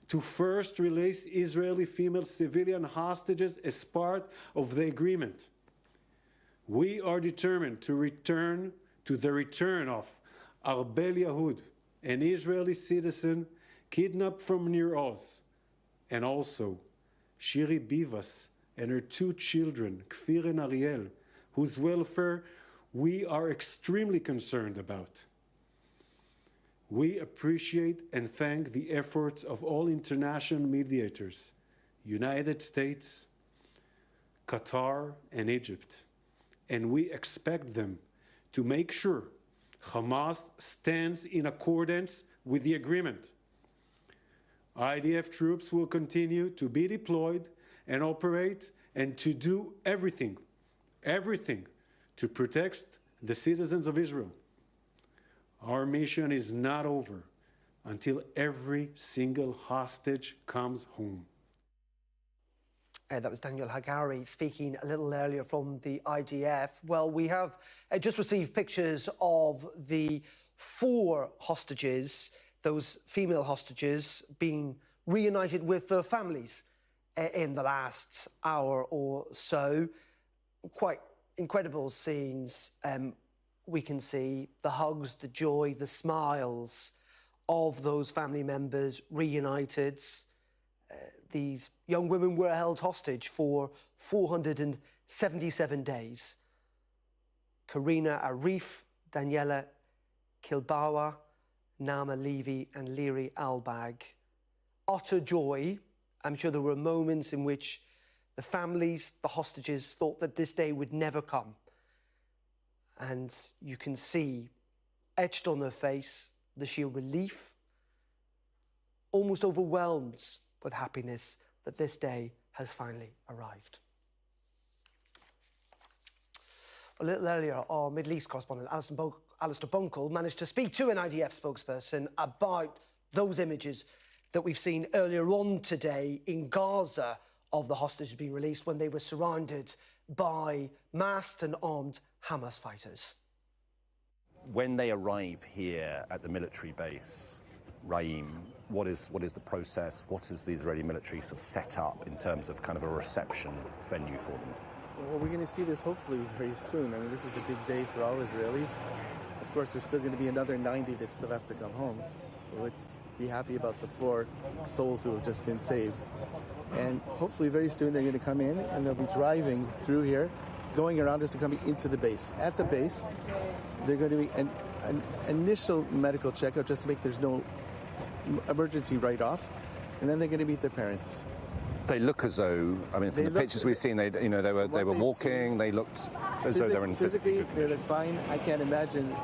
to first release Israeli female civilian hostages as part of the agreement. We are determined to return to the return of Abel Yehud, an Israeli citizen kidnapped from Nir Oz, and also Shiri Bivas and her 2 children, Kfir and Ariel, whose welfare we are extremely concerned about. We appreciate and thank the efforts of all international mediators, United States, Qatar, and Egypt, and we expect them to make sure Hamas stands in accordance with the agreement. IDF troops will continue to be deployed and operate and to do everything to protect the citizens of Israel. Our mission is not over until every single hostage comes home. That was Daniel Hagari speaking a little earlier from the IDF. Well, we have just received pictures of the 4 hostages, those female hostages, being reunited with their families in the last hour or so. Quite incredible scenes. We can see the hugs, the joy, the smiles of those family members reunited. These young women were held hostage for 477 days. Karina Arif, Daniela Kilbawa, Naama Levy and Liri Albag. Utter joy. I'm sure there were moments in which the families, the hostages, thought that this day would never come. And you can see, etched on their face, the sheer relief, almost overwhelmed with happiness that this day has finally arrived. A little earlier, our Middle East correspondent, Alistair Bunkle, managed to speak to an IDF spokesperson about those images that we've seen earlier on today in Gaza of the hostages being released when they were surrounded by masked and armed Hamas fighters. When they arrive here at the military base, Raim, what is the process? What is the Israeli military sort of set up in terms of kind of a reception venue for them? Well, we're going to see this hopefully very soon. I mean, this is a big day for all Israelis. Of course, there's still going to be another 90 that still have to come home. So let's be happy about the 4 souls who have just been saved. And hopefully very soon they're going to come in and they'll be driving through here, going around us and coming into the base. At the base, they're going to be an initial medical checkup just to make there's no emergency right off, and then they're going to meet their parents. They look as though, I mean, from the pictures we've seen, they were walking. They looked as though they were in physically they look fine. I can't imagine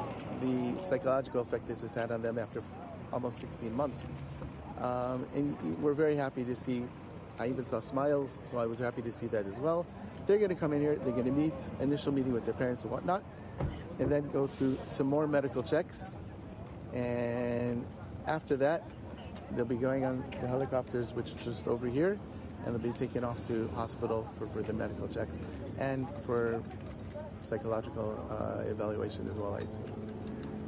the psychological effect this has had on them after almost 16 months. And we're very happy to see. I even saw smiles, so I was happy to see that as well. They're going to come in here. They're going to meet, initial meeting with their parents and whatnot, and then go through some more medical checks. And after that, They'll be going on the helicopters, which is just over here, and they'll be taken off to hospital for further medical checks and for psychological evaluation as well, I assume.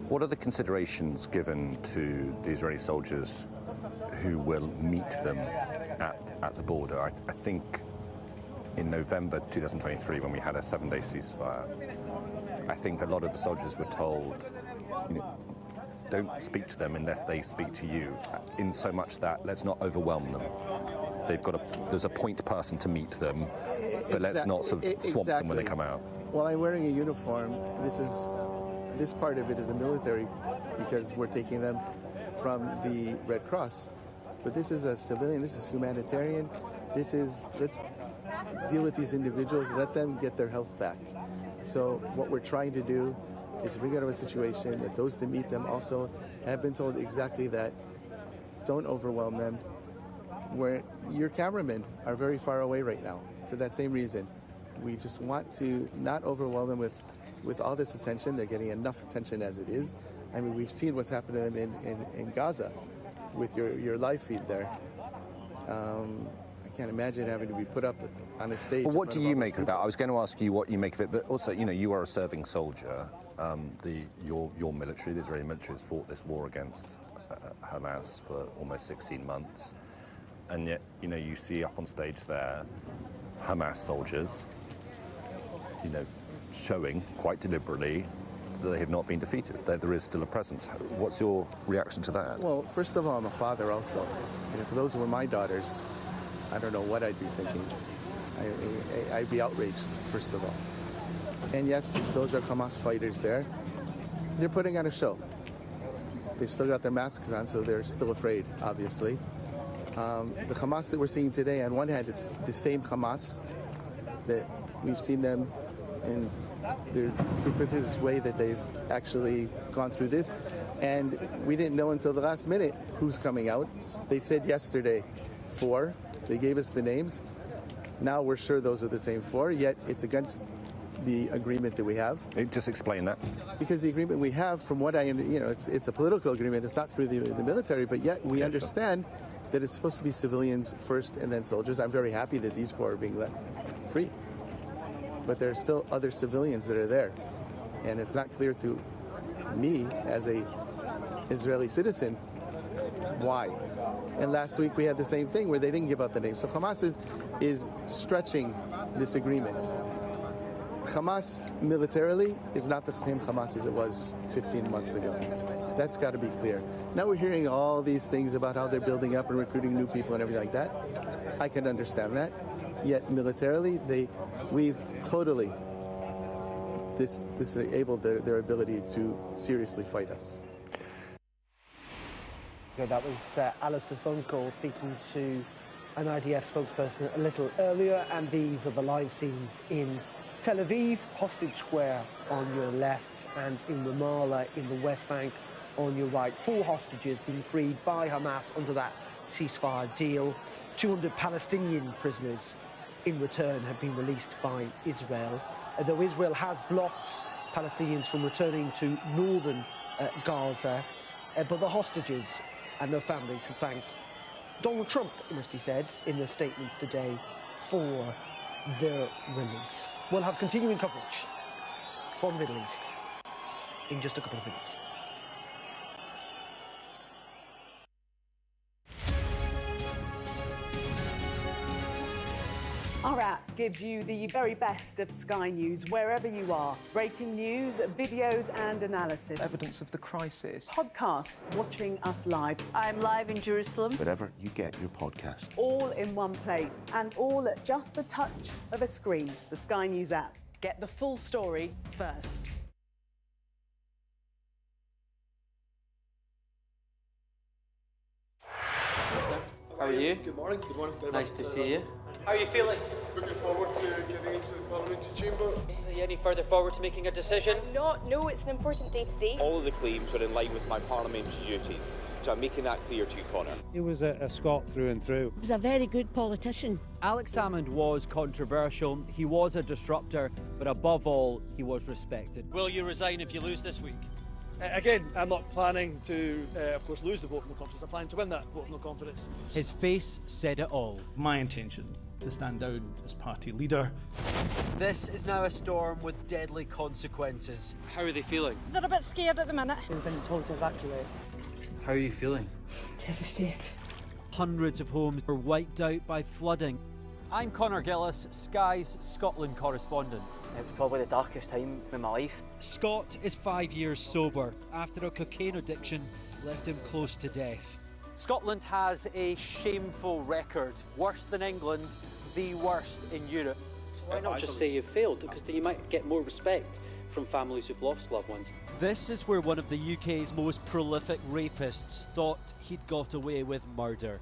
What are the considerations given to the Israeli soldiers who will meet them at the border? I think in November 2023, when we had a 7-day ceasefire, I think a lot of the soldiers were told, don't speak to them unless they speak to you, in so much that let's not overwhelm them. There's a point person to meet them, but let's not sort of swamp them when they come out. Well, I'm wearing a uniform. This part of it is a military because we're taking them from the Red Cross. But this is a civilian, this is humanitarian. Let's deal with these individuals, let them get their health back. So what we're trying to do is bring out of a situation that those that meet them also have been told exactly that. Don't overwhelm them. Where your cameramen are very far away right now for that same reason. We just want to not overwhelm them with all this attention. They're getting enough attention as it is. I mean, we've seen what's happened to them in Gaza with your live feed there. I can't imagine having to be put up on a stage. Well, what do you make of that? I was going to ask you what you make of it, but also, you are a serving soldier. Your military, the Israeli military, has fought this war against Hamas for almost 16 months. And yet, you see up on stage there Hamas soldiers, showing quite deliberately that they have not been defeated, that there is still a presence. What's your reaction to that? Well, first of all, I'm a father also. And if those were my daughters, I don't know what I'd be thinking. I'd be outraged, first of all. And yes, those are Hamas fighters there. They're putting on a show. They've still got their masks on, so they're still afraid, obviously. The Hamas that we're seeing today, on one hand, it's the same Hamas that we've seen them in the duplicitous way that they've actually gone through this. And we didn't know until the last minute who's coming out. They said yesterday 4. They gave us the names. Now we're sure those are the same 4, yet it's against the agreement that we have. Just explain that. Because the agreement we have, from what it's a political agreement. It's not through the military, but yet we understand that it's supposed to be civilians first and then soldiers. I'm very happy that these 4 are being let free. But there are still other civilians that are there. And it's not clear to me, as a Israeli citizen, why. And last week we had the same thing where they didn't give out the names. So Hamas is stretching this agreement. Hamas militarily is not the same Hamas as it was 15 months ago. That's got to be clear. Now we're hearing all these things about how they're building up and recruiting new people and everything like that. I can understand that. Yet militarily, we've totally disabled their ability to seriously fight us. That was Alistair Bunkle speaking to an IDF spokesperson a little earlier, and these are the live scenes in Tel Aviv, Hostage Square on your left, and in Ramallah in the West Bank on your right. 4 hostages being freed by Hamas under that ceasefire deal. 200 Palestinian prisoners in return have been released by Israel, though Israel has blocked Palestinians from returning to northern Gaza. But the hostages and their families have thanked Donald Trump, it must be said, in their statements today for their release. We'll have continuing coverage from the Middle East in just a couple of minutes. Our app gives you the very best of Sky News wherever you are. Breaking news, videos and analysis. Evidence of the crisis. Podcasts, watching us live. I'm live in Jerusalem. Wherever you get your podcast. All in one place and all at just the touch of a screen. The Sky News app. Get the full story first. How are you? Good morning. Good morning. Nice to see you. How are you feeling? Looking forward to getting into the parliamentary chamber. Are you any further forward to making a decision? No, it's an important day today. All of the claims were in line with my parliamentary duties, so I'm making that clear to you, Conor. He was a Scot through and through. He was a very good politician. Alex Salmond was controversial, he was a disruptor, but above all, he was respected. Will you resign if you lose this week? Again, I'm not planning to, of course, lose the vote of no confidence. I'm planning to win that vote of no confidence. His face said it all. My intention to stand down as party leader. This is now a storm with deadly consequences. How are they feeling? They're a bit scared at the minute. We've been told to evacuate. How are you feeling? Devastated. Hundreds of homes were wiped out by flooding. I'm Connor Gillis, Sky's Scotland correspondent. It was probably the darkest time in my life. Scott is 5 years sober after a cocaine addiction left him close to death. Scotland has a shameful record. Worse than England, the worst in Europe. Why not just say you've failed? Because then you might get more respect from families who've lost loved ones. This is where one of the UK's most prolific rapists thought he'd got away with murder.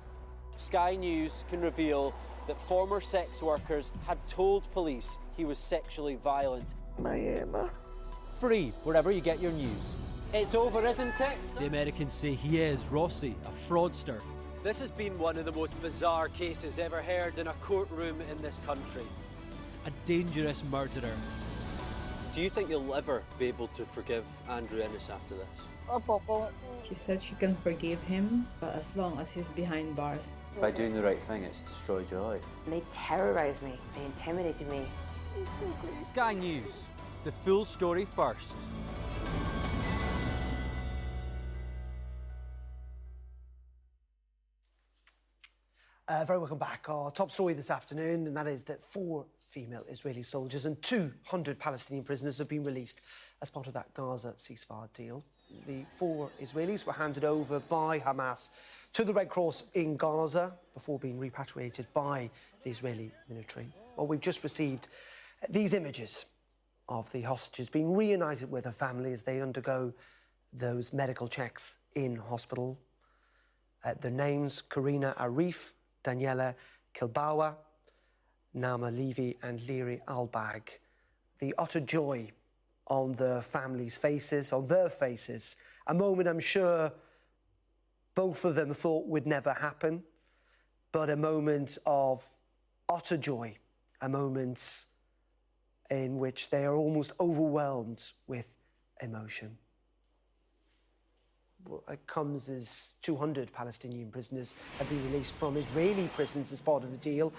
Sky News can reveal that former sex workers had told police he was sexually violent. My Emma. Free wherever you get your news. It's over, isn't it? The Americans say he is Rossi, a fraudster. This has been one of the most bizarre cases ever heard in a courtroom in this country. A dangerous murderer. Do you think you'll ever be able to forgive Andrew Ennis after this? She said she can forgive him, but as long as he's behind bars. By doing the right thing, it's destroyed your life. They terrorised me. They intimidated me. Sky News. The full story first. Very welcome back. Our top story this afternoon, and that is that 4 female Israeli soldiers and 200 Palestinian prisoners have been released as part of that Gaza ceasefire deal. The 4 Israelis were handed over by Hamas to the Red Cross in Gaza before being repatriated by the Israeli military. Well, we've just received these images of the hostages being reunited with their family as they undergo those medical checks in hospital. Their names: Karina Arif, Daniela Kilbawa, Nama Levy and Liri Albag. The utter joy on their families' faces, on their faces. A moment I'm sure both of them thought would never happen, but a moment of utter joy, a moment in which they are almost overwhelmed with emotion. Well, it comes as 200 Palestinian prisoners have been released from Israeli prisons as part of the deal,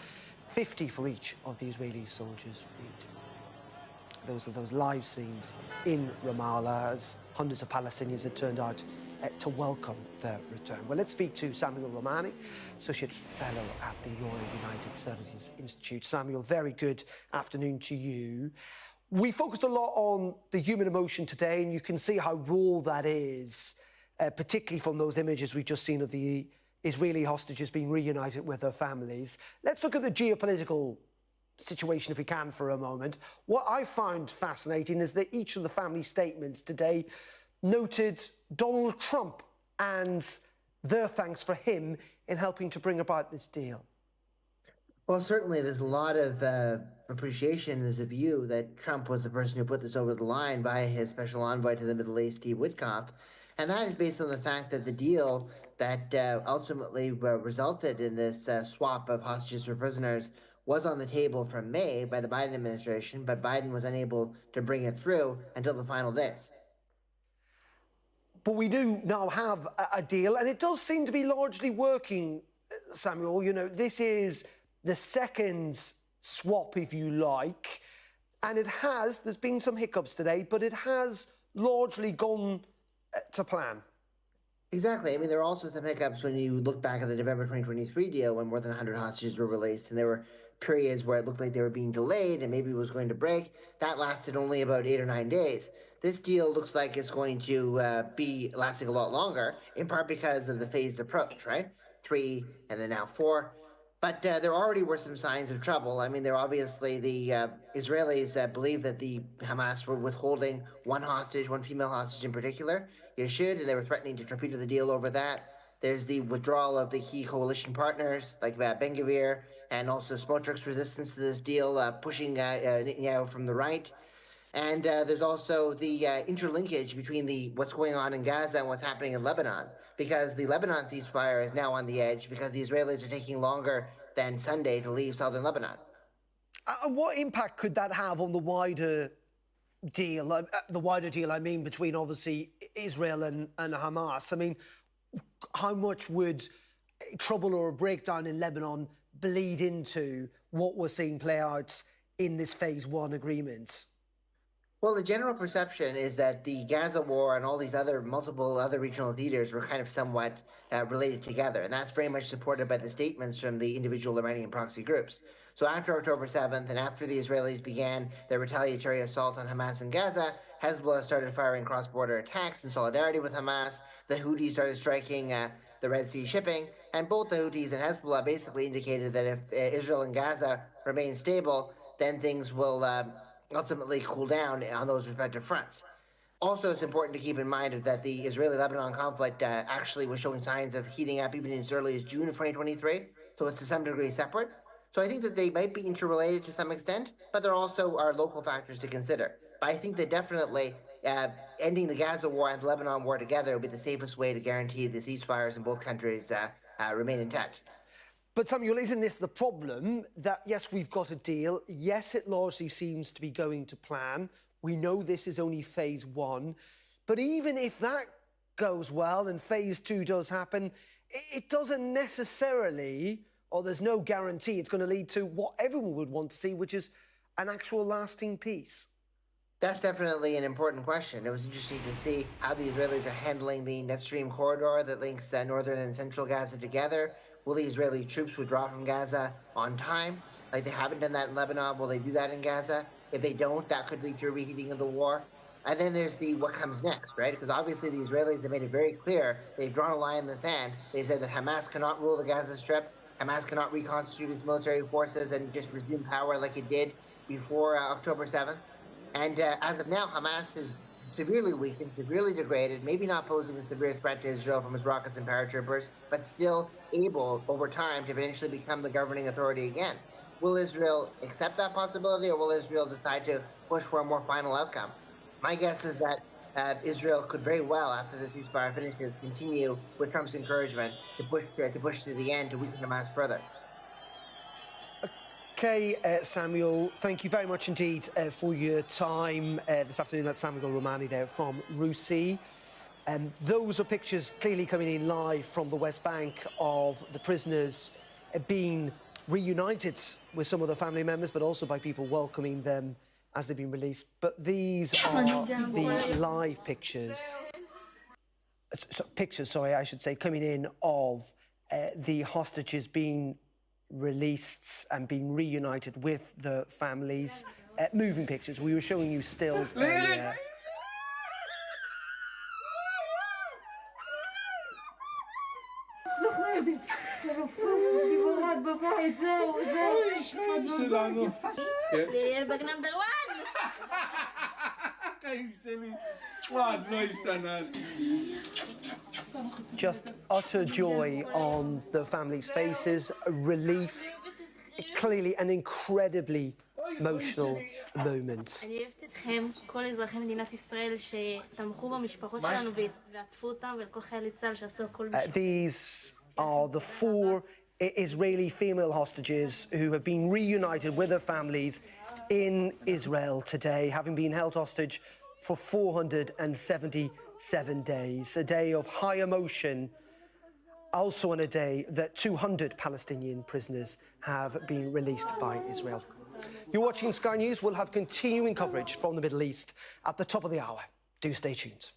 50 for each of the Israeli soldiers freed. Those are those live scenes in Ramallah as hundreds of Palestinians had turned out to welcome their return. Well, let's speak to Samuel Romani, Associate Fellow at the Royal United Services Institute. Samuel, very good afternoon to you. We focused a lot on the human emotion today, and you can see how raw that is, particularly from those images we've just seen of the Israeli hostages being reunited with their families. Let's look at the geopolitical situation, if we can, for a moment. What I found fascinating is that each of the family statements today noted Donald Trump and their thanks for him in helping to bring about this deal. Well, certainly there's a lot of appreciation. There's a view that Trump was the person who put this over the line via his special envoy to the Middle East, Steve Witkoff. And that is based on the fact that the deal that ultimately resulted in this swap of hostages for prisoners was on the table from May by the Biden administration, but Biden was unable to bring it through until the final days. But we do now have a deal, and it does seem to be largely working, Samuel. You know, this is the second swap, if you like, and there's been some hiccups today, but it has largely gone to plan. Exactly. I mean, there are also some hiccups when you look back at the November 2023 deal when more than 100 hostages were released, and there were periods where it looked like they were being delayed and maybe it was going to break. That lasted only about 8 or 9 days. This deal looks like it's going to be lasting a lot longer, in part because of the phased approach, right? 3 and then now 4. But there already were some signs of trouble. I mean, there obviously the Israelis believe that the Hamas were withholding one female hostage in particular, Yeshud, and they were threatening to torpedo the deal over that. There's the withdrawal of the key coalition partners like Ben-Gvir and also Smotrich's resistance to this deal, pushing Netanyahu from the right. And there's also the interlinkage between what's going on in Gaza and what's happening in Lebanon, because the Lebanon ceasefire is now on the edge because the Israelis are taking longer than Sunday to leave southern Lebanon. And what impact could that have on the wider deal, the wider deal, I mean, between obviously Israel and Hamas. I mean, how much would trouble or a breakdown in Lebanon bleed into what we're seeing play out in this phase one agreement? Well, the general perception is that the Gaza war and all these multiple other regional theaters were kind of somewhat related together. And that's very much supported by the statements from the individual Iranian proxy groups. So after October 7th and after the Israelis began their retaliatory assault on Hamas in Gaza, Hezbollah started firing cross-border attacks in solidarity with Hamas. The Houthis started striking the Red Sea shipping. And both the Houthis and Hezbollah basically indicated that if Israel and Gaza remain stable, then things will ultimately cool down on those respective fronts. Also, it's important to keep in mind that the Israeli-Lebanon conflict actually was showing signs of heating up even as early as June of 2023, so it's to some degree separate. So I think that they might be interrelated to some extent, but there also are local factors to consider. But I think that definitely ending the Gaza war and the Lebanon war together would be the safest way to guarantee the ceasefires in both countries remain intact. But Samuel, isn't this the problem, that yes, we've got a deal, yes, it largely seems to be going to plan, we know this is only phase one, but even if that goes well and phase two does happen, it doesn't necessarily, or there's no guarantee it's going to lead to what everyone would want to see, which is an actual lasting peace. That's definitely an important question. It was interesting to see how the Israelis are handling the Nord Stream corridor that links northern and central Gaza together. Will the Israeli troops withdraw from Gaza on time? Like they haven't done that in Lebanon, will they do that in Gaza? If they don't, that could lead to a reheating of the war. And then there's what comes next, right? Because obviously the Israelis have made it very clear. They've drawn a line in the sand. They've said that Hamas cannot rule the Gaza Strip. Hamas cannot reconstitute its military forces and just resume power like it did before October 7th. And as of now, Hamas is severely weakened, severely degraded, maybe not posing a severe threat to Israel from its rockets and paratroopers, but still able, over time, to eventually become the governing authority again. Will Israel accept that possibility, or will Israel decide to push for a more final outcome? My guess is that Israel could very well, after the ceasefire finishes, continue with Trump's encouragement to push to the end to weaken Hamas further. Okay, Samuel, thank you very much indeed for your time this afternoon. That's Samuel Romani there from RUSI. Those are pictures clearly coming in live from the West Bank of the prisoners being reunited with some of the family members, but also by people welcoming them as they've been released. But these are the live pictures, I should say, coming in of the hostages being released and being reunited with the families. Moving pictures. We were showing you stills earlier. Just utter joy on the families' faces, relief, clearly an incredibly emotional moment. These are the 4 Israeli female hostages who have been reunited with their families in Israel today, having been held hostage for 477 days, a day of high emotion, also on a day that 200 Palestinian prisoners have been released by Israel. You're watching Sky News. We'll have continuing coverage from the Middle East at the top of the hour. Do stay tuned.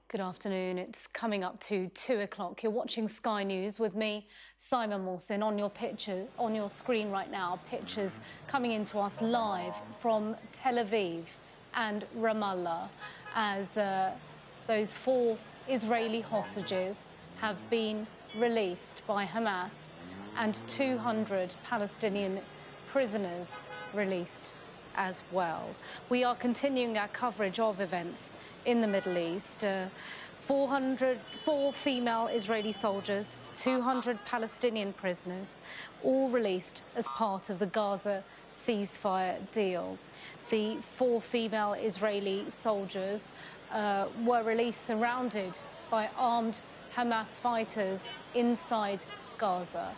Good afternoon. It's coming up to 2 o'clock. You're watching Sky News with me, Simon Mawson. On your screen right now, pictures coming into us live from Tel Aviv and Ramallah as those 4 Israeli hostages have been released by Hamas and 200 Palestinian prisoners released as well. We are continuing our coverage of events in the Middle East. 4 female Israeli soldiers, 200 Palestinian prisoners, all released as part of the Gaza ceasefire deal. The 4 female Israeli soldiers were released surrounded by armed Hamas fighters inside Gaza.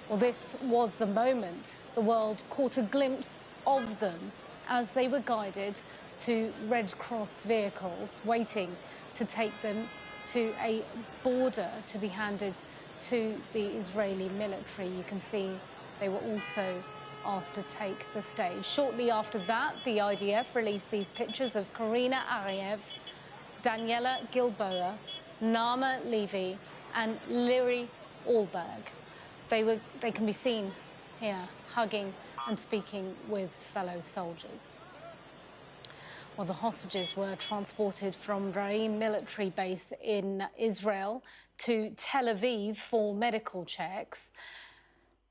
Well, this was the moment the world caught a glimpse of them as they were guided to Red Cross vehicles waiting to take them to a border to be handed to the Israeli military. You can see they were also asked to take the stage. Shortly after that, the IDF released these pictures of Karina Ariev, Daniela Gilboa, Naama Levy and Liri Alberg. They can be seen here hugging and speaking with fellow soldiers. Well, the hostages were transported from Reunited military base in Israel to Tel Aviv for medical checks.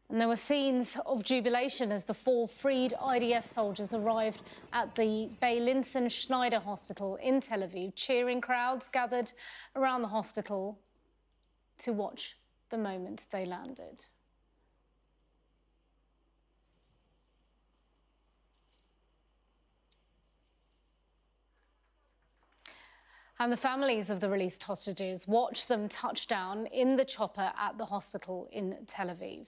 And there were scenes of jubilation as the 4 freed IDF soldiers arrived at the Beilinson Schneider Hospital in Tel Aviv. Cheering crowds gathered around the hospital to watch the moment they landed. And the families of the released hostages watched them touch down in the chopper at the hospital in Tel Aviv.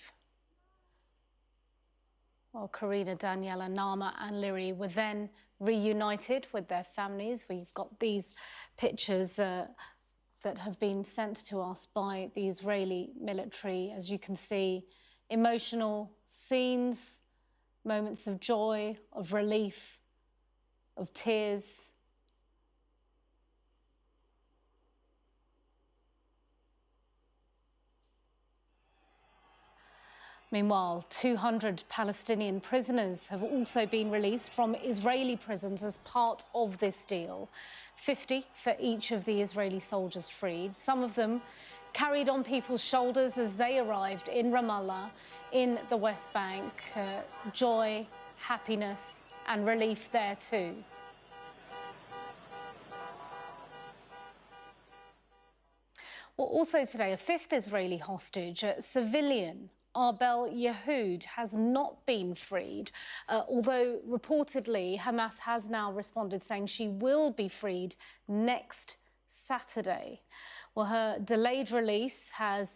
Well, Karina, Daniela, Naama and Liri were then reunited with their families. We've got these pictures that have been sent to us by the Israeli military. As you can see, emotional scenes, moments of joy, of relief, of tears. Meanwhile, 200 Palestinian prisoners have also been released from Israeli prisons as part of this deal. 50 for each of the Israeli soldiers freed. Some of them carried on people's shoulders as they arrived in Ramallah, in the West Bank. Joy, happiness and relief there too. Well, also today, a 5th Israeli hostage, a civilian, Arbel Yehoud, has not been freed, although reportedly Hamas has now responded saying she will be freed next Saturday. Well, her delayed release has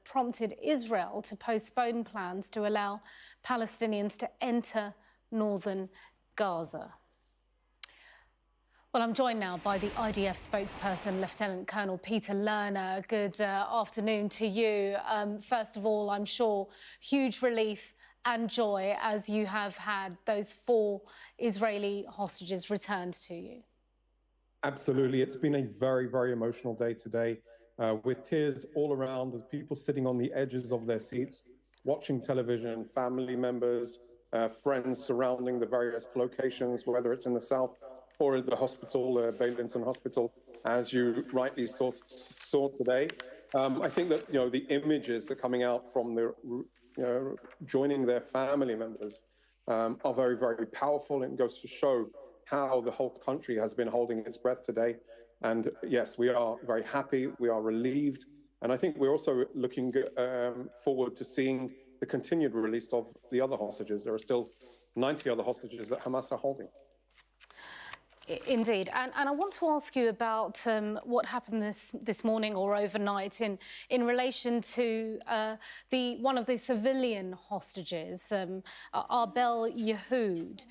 prompted Israel to postpone plans to allow Palestinians to enter northern Gaza. Well, I'm joined now by the IDF spokesperson, Lieutenant Colonel Peter Lerner. Good afternoon to you. First of all, I'm sure huge relief and joy as you have had those 4 Israeli hostages returned to you. Absolutely. It's been a very, very emotional day today with tears all around, with people sitting on the edges of their seats, watching television, family members, friends surrounding the various locations, whether it's in the south or at the hospital, Beilinson Hospital, as you rightly saw today. I think that, the images that are coming out from the joining their family members are very, very powerful, and goes to show how the whole country has been holding its breath today. And yes, we are very happy, we are relieved, and I think we're also looking forward to seeing the continued release of the other hostages. There are still 90 other hostages that Hamas are holding. Indeed, and I want to ask you about what happened this morning or overnight in relation to one of the civilian hostages, Arbel Yehoud.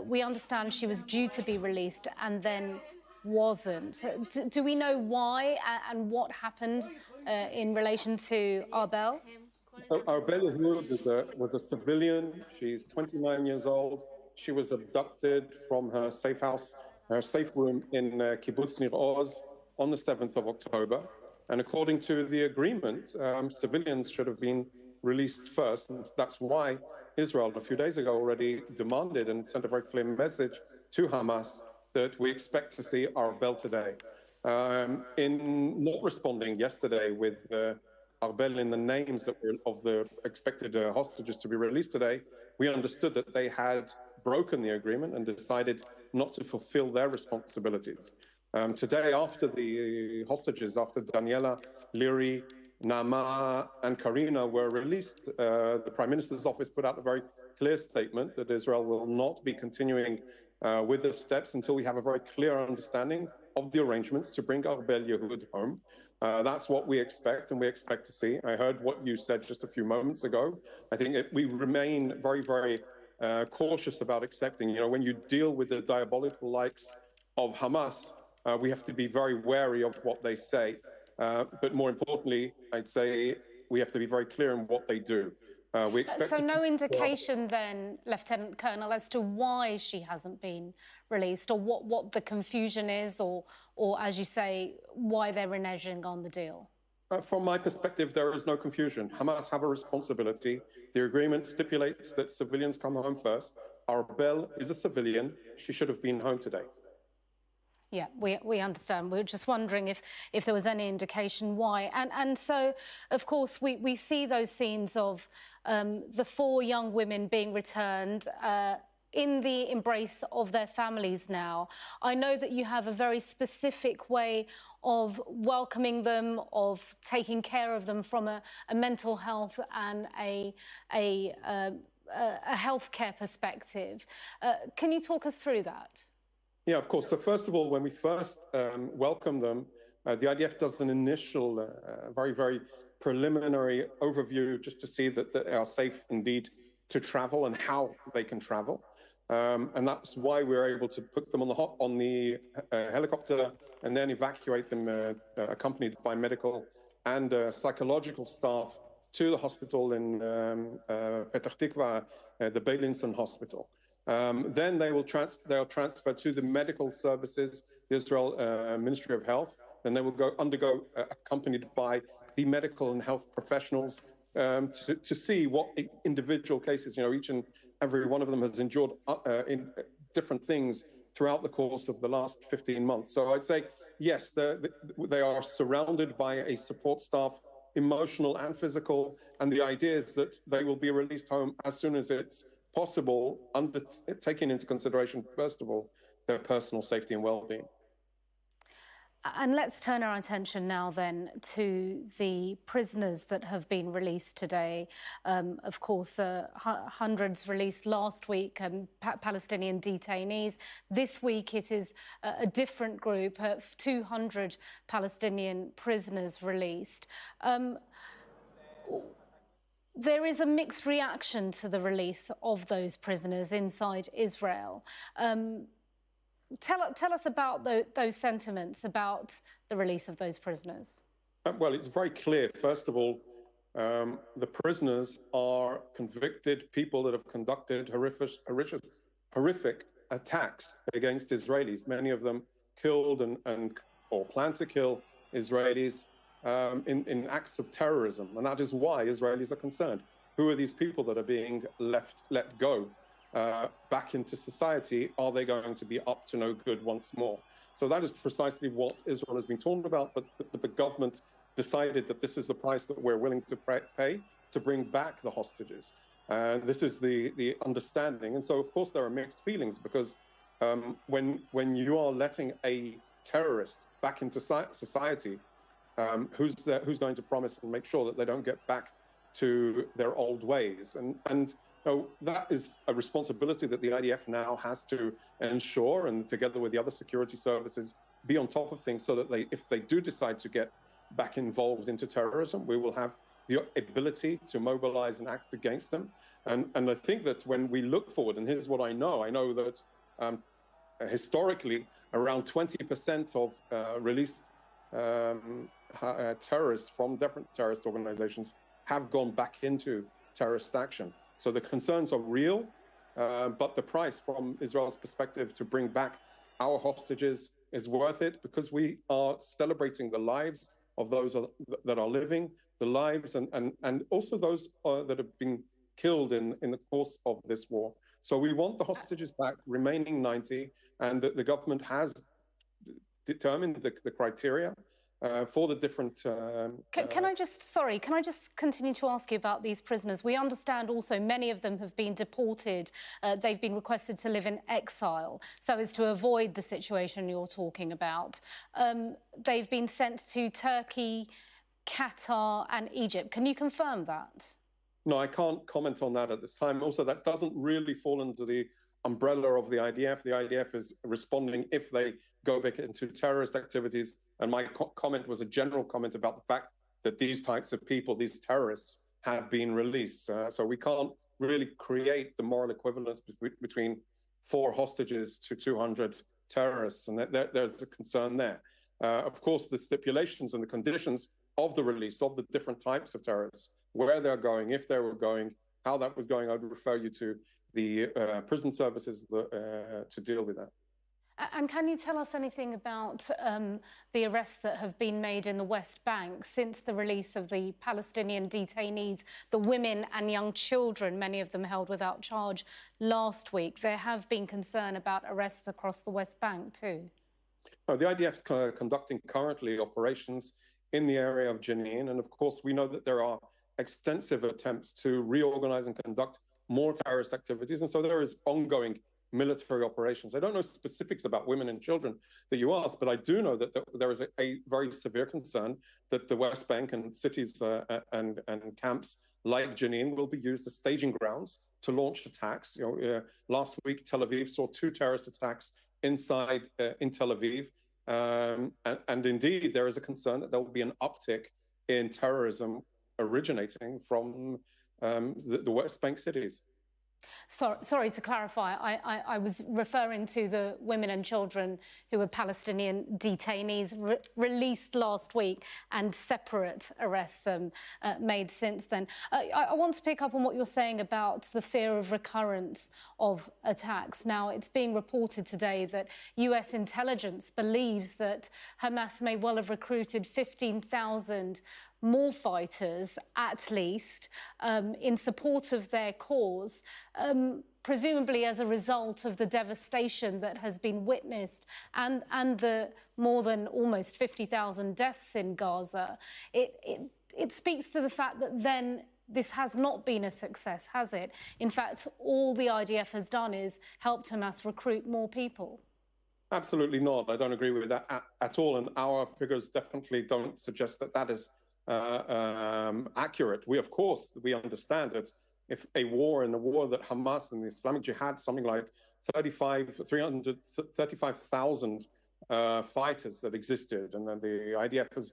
We understand she was due to be released and then wasn't. Do we know why and what happened in relation to Arbel? So Arbel Yehoud was a civilian. She's 29 years old. She was abducted from her safe house, her safe room in Kibbutz Nir Oz. on the 7th of October. And according to the agreement, civilians should have been released first. And that's why Israel, a few days ago, already demanded and sent a very clear message to Hamas that we expect to see Arbel today. In not responding yesterday with Arbel in the names that were of the expected hostages to be released today, we understood that they had broken the agreement and decided not to fulfill their responsibilities. Today, after the hostages, after Daniela, Liri, Naama, and Karina were released, the Prime Minister's office put out a very clear statement that Israel will not be continuing with the steps until we have a very clear understanding of the arrangements to bring Arbel Yehud home. That's what we expect, and we expect to see. I heard what you said just a few moments ago. I think we remain very, very cautious about accepting. You know, when you deal with the diabolical likes of Hamas, we have to be very wary of what they say. But more importantly, I'd say we have to be very clear in what they do. We expect so no indication then, Lieutenant Colonel, as to why she hasn't been released, or what the confusion is, or as you say, why they're reneging on the deal? From my perspective, there is no confusion. Hamas have a responsibility. The agreement stipulates that civilians come home first. Arbel is a civilian. She should have been home today. Yeah, we understand. We're just wondering if there was any indication why. And so, of course, we see those scenes of the 4 young women being returned in the embrace of their families now. I know that you have a very specific way of welcoming them, of taking care of them from a mental health and a healthcare perspective. Can you talk us through that? Yeah, of course. So first of all, when we first welcome them, the IDF does an initial, very, very preliminary overview just to see that they are safe indeed to travel and how they can travel. And that's why we're able to put them on the helicopter and then evacuate them, accompanied by medical and psychological staff, to the hospital in Petah Tikva, the Beilinson Hospital. Then they'll transfer to the medical services, the Israel Ministry of Health. Then they will undergo, accompanied by the medical and health professionals, to see what individual cases, you know, each and every one of them has endured in different things throughout the course of the last 15 months. So I'd say, yes, they are surrounded by a support staff, emotional and physical, and the idea is that they will be released home as soon as it's possible, taking into consideration, first of all, their personal safety and well-being. And let's turn our attention now then to the prisoners that have been released today. Of course, hundreds released last week, Palestinian detainees. This week it is a different group, 200 Palestinian prisoners released. There is a mixed reaction to the release of those prisoners inside Israel. Tell us about those sentiments about the release of those prisoners. Well, it's very clear. First of all, the prisoners are convicted people that have conducted horrific attacks against Israelis. Many of them killed or planned to kill Israelis in acts of terrorism. And that is why Israelis are concerned. Who are these people that are being let go back into society? Are they going to be up to no good once more? So that is precisely what Israel has been talking about, but the government decided that this is the price that we're willing to pay to bring back the hostages. This is the understanding. And so, of course, there are mixed feelings, because when you are letting a terrorist back into society, who's going to promise and make sure that they don't get back to their old ways? And you know, that is a responsibility that the IDF now has to ensure, and together with the other security services, be on top of things so that if they do decide to get back involved into terrorism, we will have the ability to mobilize and act against them. And I think that when we look forward, and here's what I know that historically around 20% of released terrorists from different terrorist organizations have gone back into terrorist action. So the concerns are real, but the price from Israel's perspective to bring back our hostages is worth it because we are celebrating the lives of those that are living, the lives and also those that have been killed in the course of this war. So we want the hostages back, remaining 90, and the government has determined the criteria for the different... Can I just continue to ask you about these prisoners? We understand also many of them have been deported. They've been requested to live in exile so as to avoid the situation you're talking about. They've been sent to Turkey, Qatar and Egypt. Can you confirm that? No, I can't comment on that at this time. Also, that doesn't really fall under the umbrella of the IDF. The IDF is responding if they go back into terrorist activities. And my comment was a general comment about the fact that these types of people, these terrorists, have been released. So we can't really create the moral equivalence between 4 hostages to 200 terrorists. And there's a concern there. Of course, the stipulations and the conditions of the release of the different types of terrorists, where they're going, if they were going, how that was going, I would refer you to the prison services to deal with that. And can you tell us anything about the arrests that have been made in the West Bank since the release of the Palestinian detainees, the women and young children, many of them held without charge last week? There have been concern about arrests across the West Bank too. No, the IDF is conducting currently operations in the area of Jenin. And of course, we know that there are extensive attempts to reorganize and conduct more terrorist activities. And so there is ongoing military operations. I don't know specifics about women and children that you asked, but I do know that there is a very severe concern that the West Bank and cities and camps like Jenin will be used as staging grounds to launch attacks. Last week, Tel Aviv saw 2 terrorist attacks inside in Tel Aviv. And indeed, there is a concern that there will be an uptick in terrorism originating from the West Bank cities. Sorry to clarify, I was referring to the women and children who were Palestinian detainees released last week and separate arrests made since then. I want to pick up on what you're saying about the fear of recurrence of attacks. Now, it's being reported today that US intelligence believes that Hamas may well have recruited 15,000 more fighters, at least, in support of their cause, presumably as a result of the devastation that has been witnessed and the more than almost 50,000 deaths in Gaza. It speaks to the fact that then this has not been a success, has it? In fact, all the IDF has done is helped Hamas recruit more people. Absolutely not. I don't agree with that at all. And our figures definitely don't suggest that that is accurate. Of course, we understand that if a war that Hamas and the Islamic Jihad, something like 35,000 fighters that existed, and then the IDF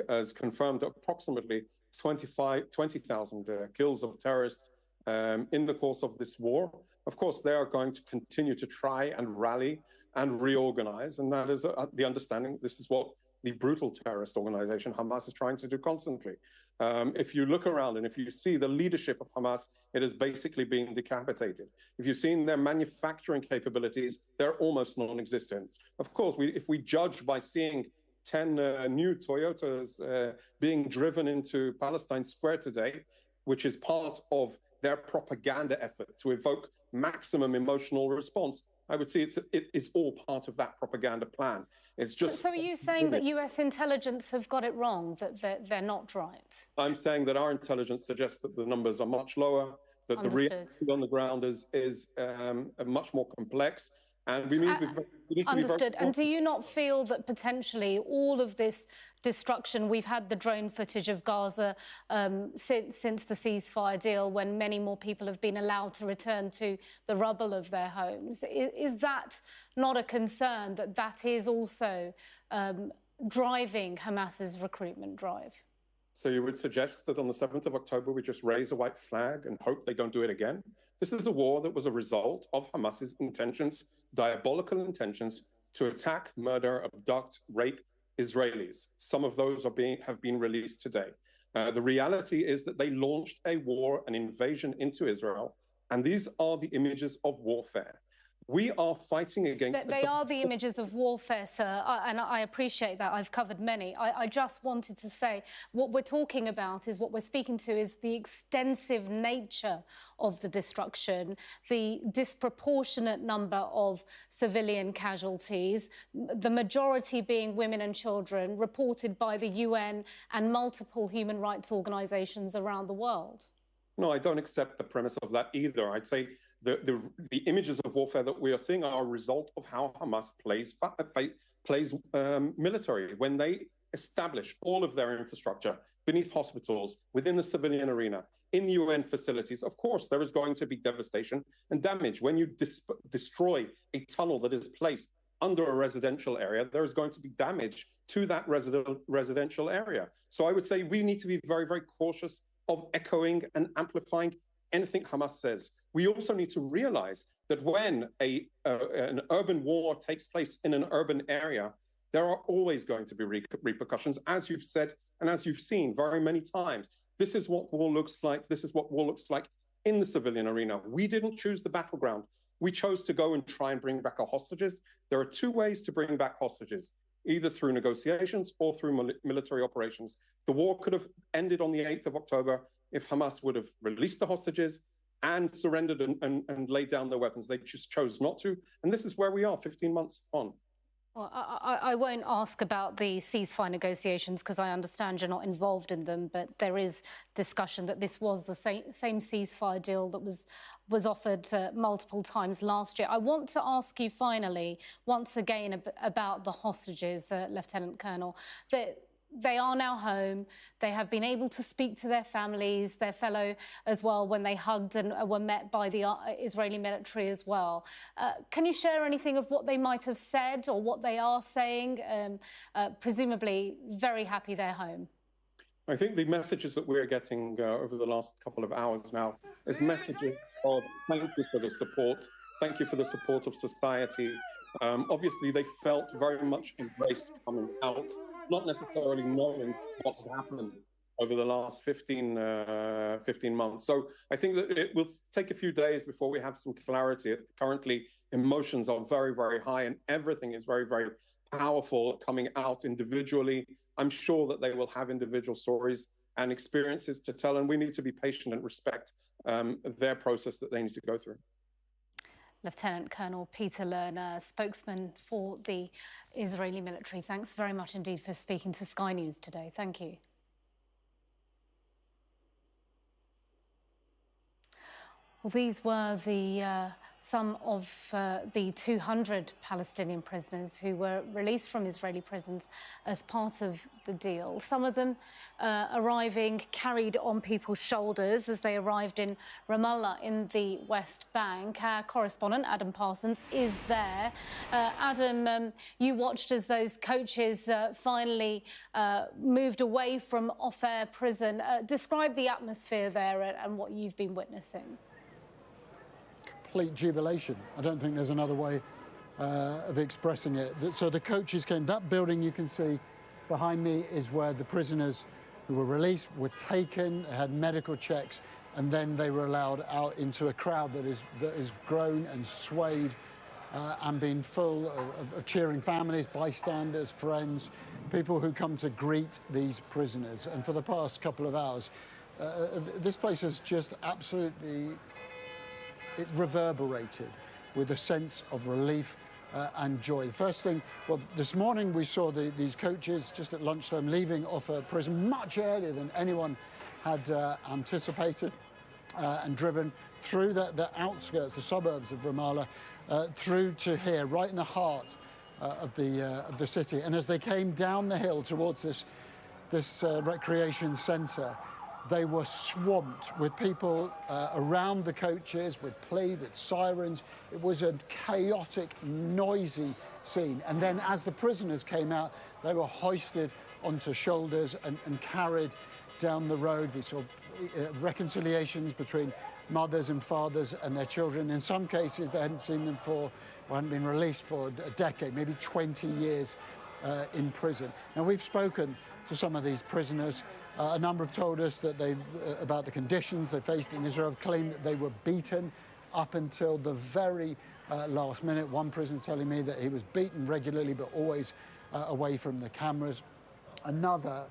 has confirmed approximately 20,000 kills of terrorists in the course of this war. Of course, they are going to continue to try and rally and reorganize, and that is the understanding. This is what the brutal terrorist organization Hamas is trying to do constantly. If you look around and if you see the leadership of Hamas, it is basically being decapitated. If you've seen their manufacturing capabilities, they're almost non-existent. Of course, if we judge by seeing 10 new Toyotas being driven into Palestine Square today, which is part of their propaganda effort to evoke maximum emotional response, I would say it is all part of that propaganda plan. It's just. So are you saying that US intelligence have got it wrong, that they're not right? I'm saying that our intelligence suggests that the numbers are much lower, that the reality on the ground is much more complex. And we need to be Understood. And do you not feel that potentially all of this destruction, we've had the drone footage of Gaza since the ceasefire deal, when many more people have been allowed to return to the rubble of their homes. Is that not a concern, that is also driving Hamas's recruitment drive? So you would suggest that on the 7th of October, we just raise a white flag and hope they don't do it again? This is a war that was a result of Hamas's intentions, diabolical intentions, to attack, murder, abduct, rape Israelis. Some of those have been released today. The reality is that they launched a war, an invasion into Israel, and these are the images of warfare. We are fighting against... They are the images of warfare, sir, and I appreciate that. I've covered many. I just wanted to say what we're talking about is, what we're speaking to is the extensive nature of the destruction, the disproportionate number of civilian casualties, the majority being women and children, reported by the UN and multiple human rights organisations around the world. No, I don't accept the premise of that either. I'd say the images of warfare that we are seeing are a result of how Hamas plays military. When they establish all of their infrastructure beneath hospitals, within the civilian arena, in UN facilities, of course, there is going to be devastation and damage. When you destroy a tunnel that is placed under a residential area, there is going to be damage to that residential area. So I would say we need to be very, very cautious of echoing and amplifying anything Hamas says. We also need to realize that when an urban war takes place in an urban area, there are always going to be repercussions, as you've said and as you've seen very many times. This is what war looks like. This is what war looks like in the civilian arena. We didn't choose the battleground. We chose to go and try and bring back our hostages. There are two ways to bring back hostages, either through negotiations or through military operations. The war could have ended on the 8th of October if Hamas would have released the hostages and surrendered and laid down their weapons. They just chose not to. And this is where we are 15 months on. Well, I won't ask about the ceasefire negotiations because I understand you're not involved in them, but there is discussion that this was the same ceasefire deal that was offered multiple times last year. I want to ask you finally, once again, about the hostages, Lieutenant Colonel, that they are now home. They have been able to speak to their families, their fellow as well, when they hugged and were met by the Israeli military as well. Can you share anything of what they might have said or what they are saying? Presumably very happy they're home. I think the messages that we're getting over the last couple of hours now is messages of thank you for the support, thank you for the support of society. Obviously, they felt very much embraced coming out, not necessarily knowing what happened over the last 15 months. So I think that it will take a few days before we have some clarity. Currently, emotions are very, very high and everything is very, very powerful coming out individually. I'm sure that they will have individual stories and experiences to tell, and we need to be patient and respect their process that they need to go through. Lieutenant Colonel Peter Lerner, spokesman for the Israeli military. Thanks very much indeed for speaking to Sky News today. Thank you. Well, these were some of the 200 Palestinian prisoners who were released from Israeli prisons as part of the deal. Some of them arriving carried on people's shoulders as they arrived in Ramallah in the West Bank. Our correspondent, Adam Parsons, is there. Adam, you watched as those coaches finally moved away from Ofer prison. Describe the atmosphere there and what you've been witnessing. Complete jubilation. I don't think there's another way of expressing it. So the coaches came. That building you can see behind me is where the prisoners who were released were taken, had medical checks, and then they were allowed out into a crowd that is grown and swayed and been full of cheering families, bystanders, friends, people who come to greet these prisoners. And for the past couple of hours, this place has just absolutely... It reverberated with a sense of relief and joy. The first thing, well, this morning we saw these coaches just at lunchtime leaving Ofer prison much earlier than anyone had anticipated and driven through the outskirts, the suburbs of Ramallah, through to here, right in the heart of the city. And as they came down the hill towards this recreation centre, they were swamped with people around the coaches, with plea, with sirens. It was a chaotic, noisy scene. And then as the prisoners came out, they were hoisted onto shoulders and carried down the road. We saw reconciliations between mothers and fathers and their children. In some cases, they hadn't seen them or hadn't been released for a decade, maybe 20 years in prison. Now, we've spoken to some of these prisoners. A number have told us that about the conditions they faced in Israel, have claimed that they were beaten, up until the very last minute. One prisoner telling me that he was beaten regularly, but always away from the cameras. Another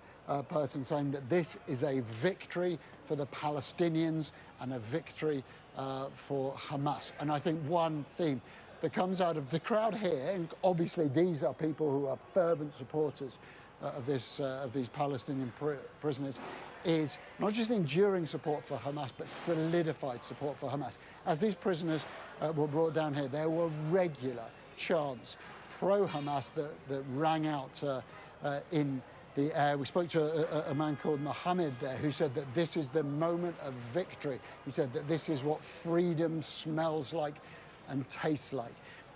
person saying that this is a victory for the Palestinians and a victory for Hamas. And I think one theme that comes out of the crowd here, and obviously these are people who are fervent supporters of these Palestinian prisoners, is not just enduring support for Hamas, but solidified support for Hamas. As these prisoners were brought down here, there were regular chants pro-Hamas that rang out in the air. We spoke to a man called Mohammed there who said that this is the moment of victory. He said that this is what freedom smells like and tastes like.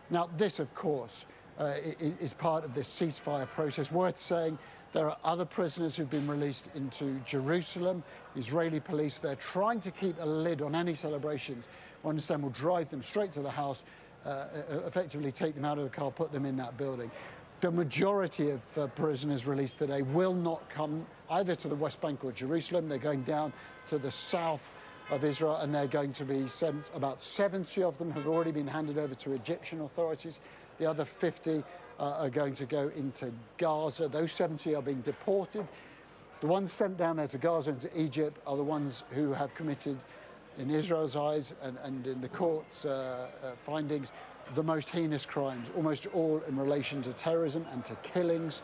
Now, this, of course, is part of this ceasefire process. Worth saying, there are other prisoners who've been released into Jerusalem. Israeli police, they're trying to keep a lid on any celebrations. I understand will drive them straight to the house, effectively take them out of the car, put them in that building. The majority of prisoners released today will not come either to the West Bank or Jerusalem. They're going down to the south of Israel, and they're going to be sent. About 70 of them have already been handed over to Egyptian authorities. The other 50 are going to go into Gaza. Those 70 are being deported. The ones sent down there to Gaza and to Egypt are the ones who have committed, in Israel's eyes and in the court's findings, the most heinous crimes, almost all in relation to terrorism and to killings.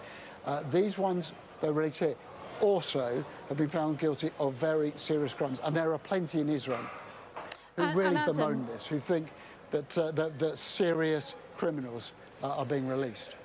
These ones, they're released here, also have been found guilty of very serious crimes. And there are plenty in Israel who really bemoan this, who think that serious criminals are being released.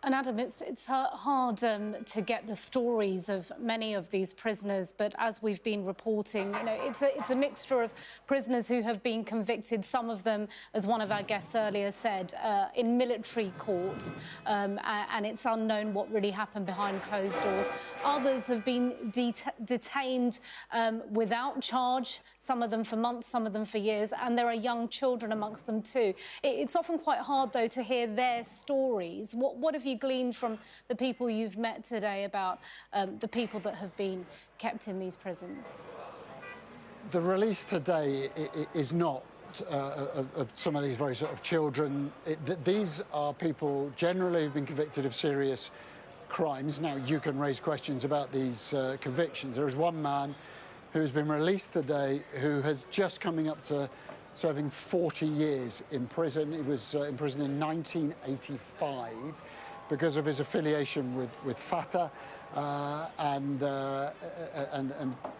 And Adam, it's hard to get the stories of many of these prisoners, but as we've been reporting, you know, it's a mixture of prisoners who have been convicted, some of them, as one of our guests earlier said, in military courts, and it's unknown what really happened behind closed doors. Others have been detained without charge, some of them for months, some of them for years, and there are young children amongst them too. It's often quite hard, though, to hear their stories. What have you gleaned from the people you've met today about the people that have been kept in these prisons? The release today is not of some of these very sort of children. These are people generally who've been convicted of serious crimes. Now, you can raise questions about these convictions. There is one man who's been released today who has just coming up to serving 40 years in prison. He was in prison in 1985 because of his affiliation with Fatah and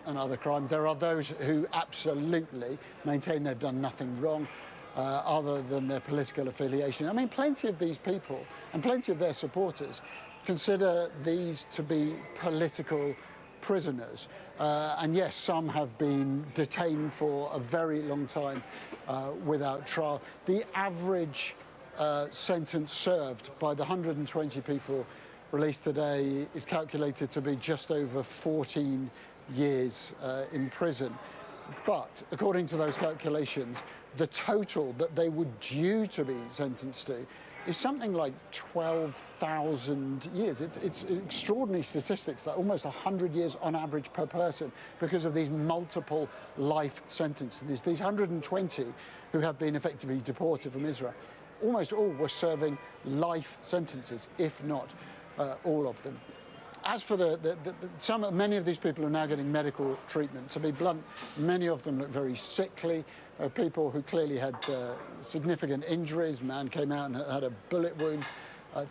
other crime. There are those who absolutely maintain they've done nothing wrong other than their political affiliation. I mean, plenty of these people and plenty of their supporters consider these to be political prisoners. And yes, some have been detained for a very long time without trial. The average sentence served by the 120 people released today is calculated to be just over 14 years in prison. But according to those calculations, the total that they were due to be sentenced to is something like 12,000 years. It's extraordinary statistics, like almost 100 years on average per person because of these multiple life sentences. These 120 who have been effectively deported from Israel, almost all were serving life sentences, if not all of them. As for many of these people are now getting medical treatment. To be blunt, many of them look very sickly. People who clearly had significant injuries. A man came out and had a bullet wound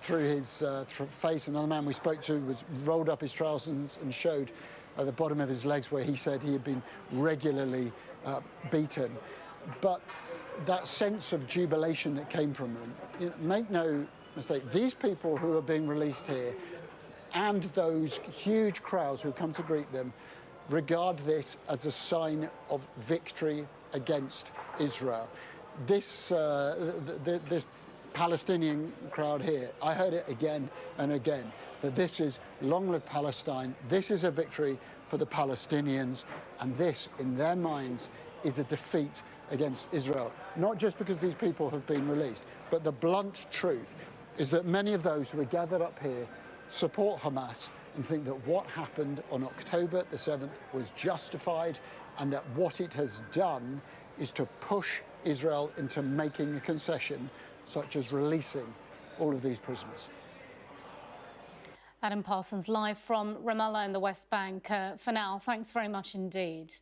through his face. Another man we spoke to was rolled up his trousers and showed the bottom of his legs where he said he had been regularly beaten. But that sense of jubilation that came from them, make no mistake, these people who are being released here and those huge crowds who come to greet them regard this as a sign of victory against Israel. This Palestinian crowd here, I heard it again and again, that this is long live Palestine, this is a victory for the Palestinians, and this, in their minds, is a defeat against Israel. Not just because these people have been released, but the blunt truth is that many of those who are gathered up here support Hamas and think that what happened on October the 7th was justified and that what it has done is to push Israel into making a concession, such as releasing all of these prisoners. Adam Parsons live from Ramallah in the West Bank. For now, thanks very much indeed.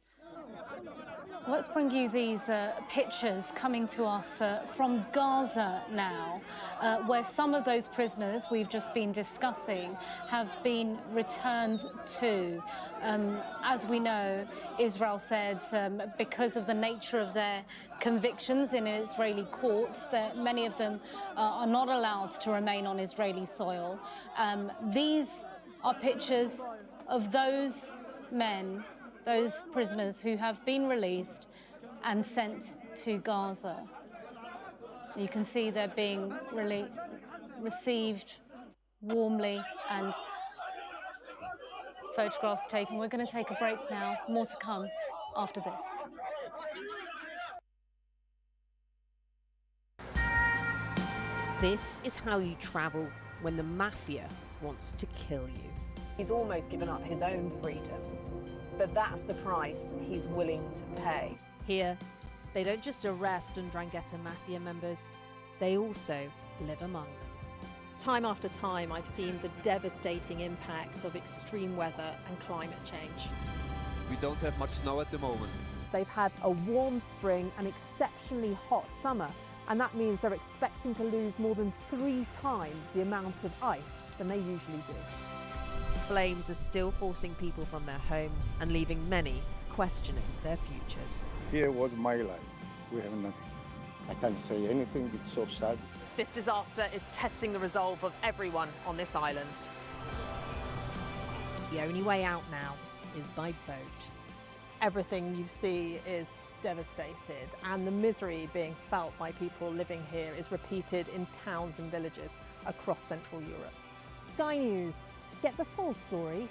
Let's bring you these pictures coming to us from Gaza now, where some of those prisoners we've just been discussing have been returned to. As we know, Israel said because of the nature of their convictions in Israeli courts, that many of them are not allowed to remain on Israeli soil. These are pictures of those men, those prisoners who have been released and sent to Gaza. You can see they're being received warmly and photographs taken. We're going to take a break now. More to come after this. This is how you travel when the mafia wants to kill you. He's almost given up his own freedom. But that's the price he's willing to pay. Here, they don't just arrest and Ndrangheta mafia members, they also live among them. Time after time, I've seen the devastating impact of extreme weather and climate change. We don't have much snow at the moment. They've had a warm spring and exceptionally hot summer, and that means they're expecting to lose more than 3 times the amount of ice than they usually do. Flames are still forcing people from their homes and leaving many questioning their futures. Here was my life. We have nothing. I can't say anything. It's so sad. This disaster is testing the resolve of everyone on this island. The only way out now is by boat. Everything you see is devastated, and the misery being felt by people living here is repeated in towns and villages across Central Europe. Sky News. Get the full story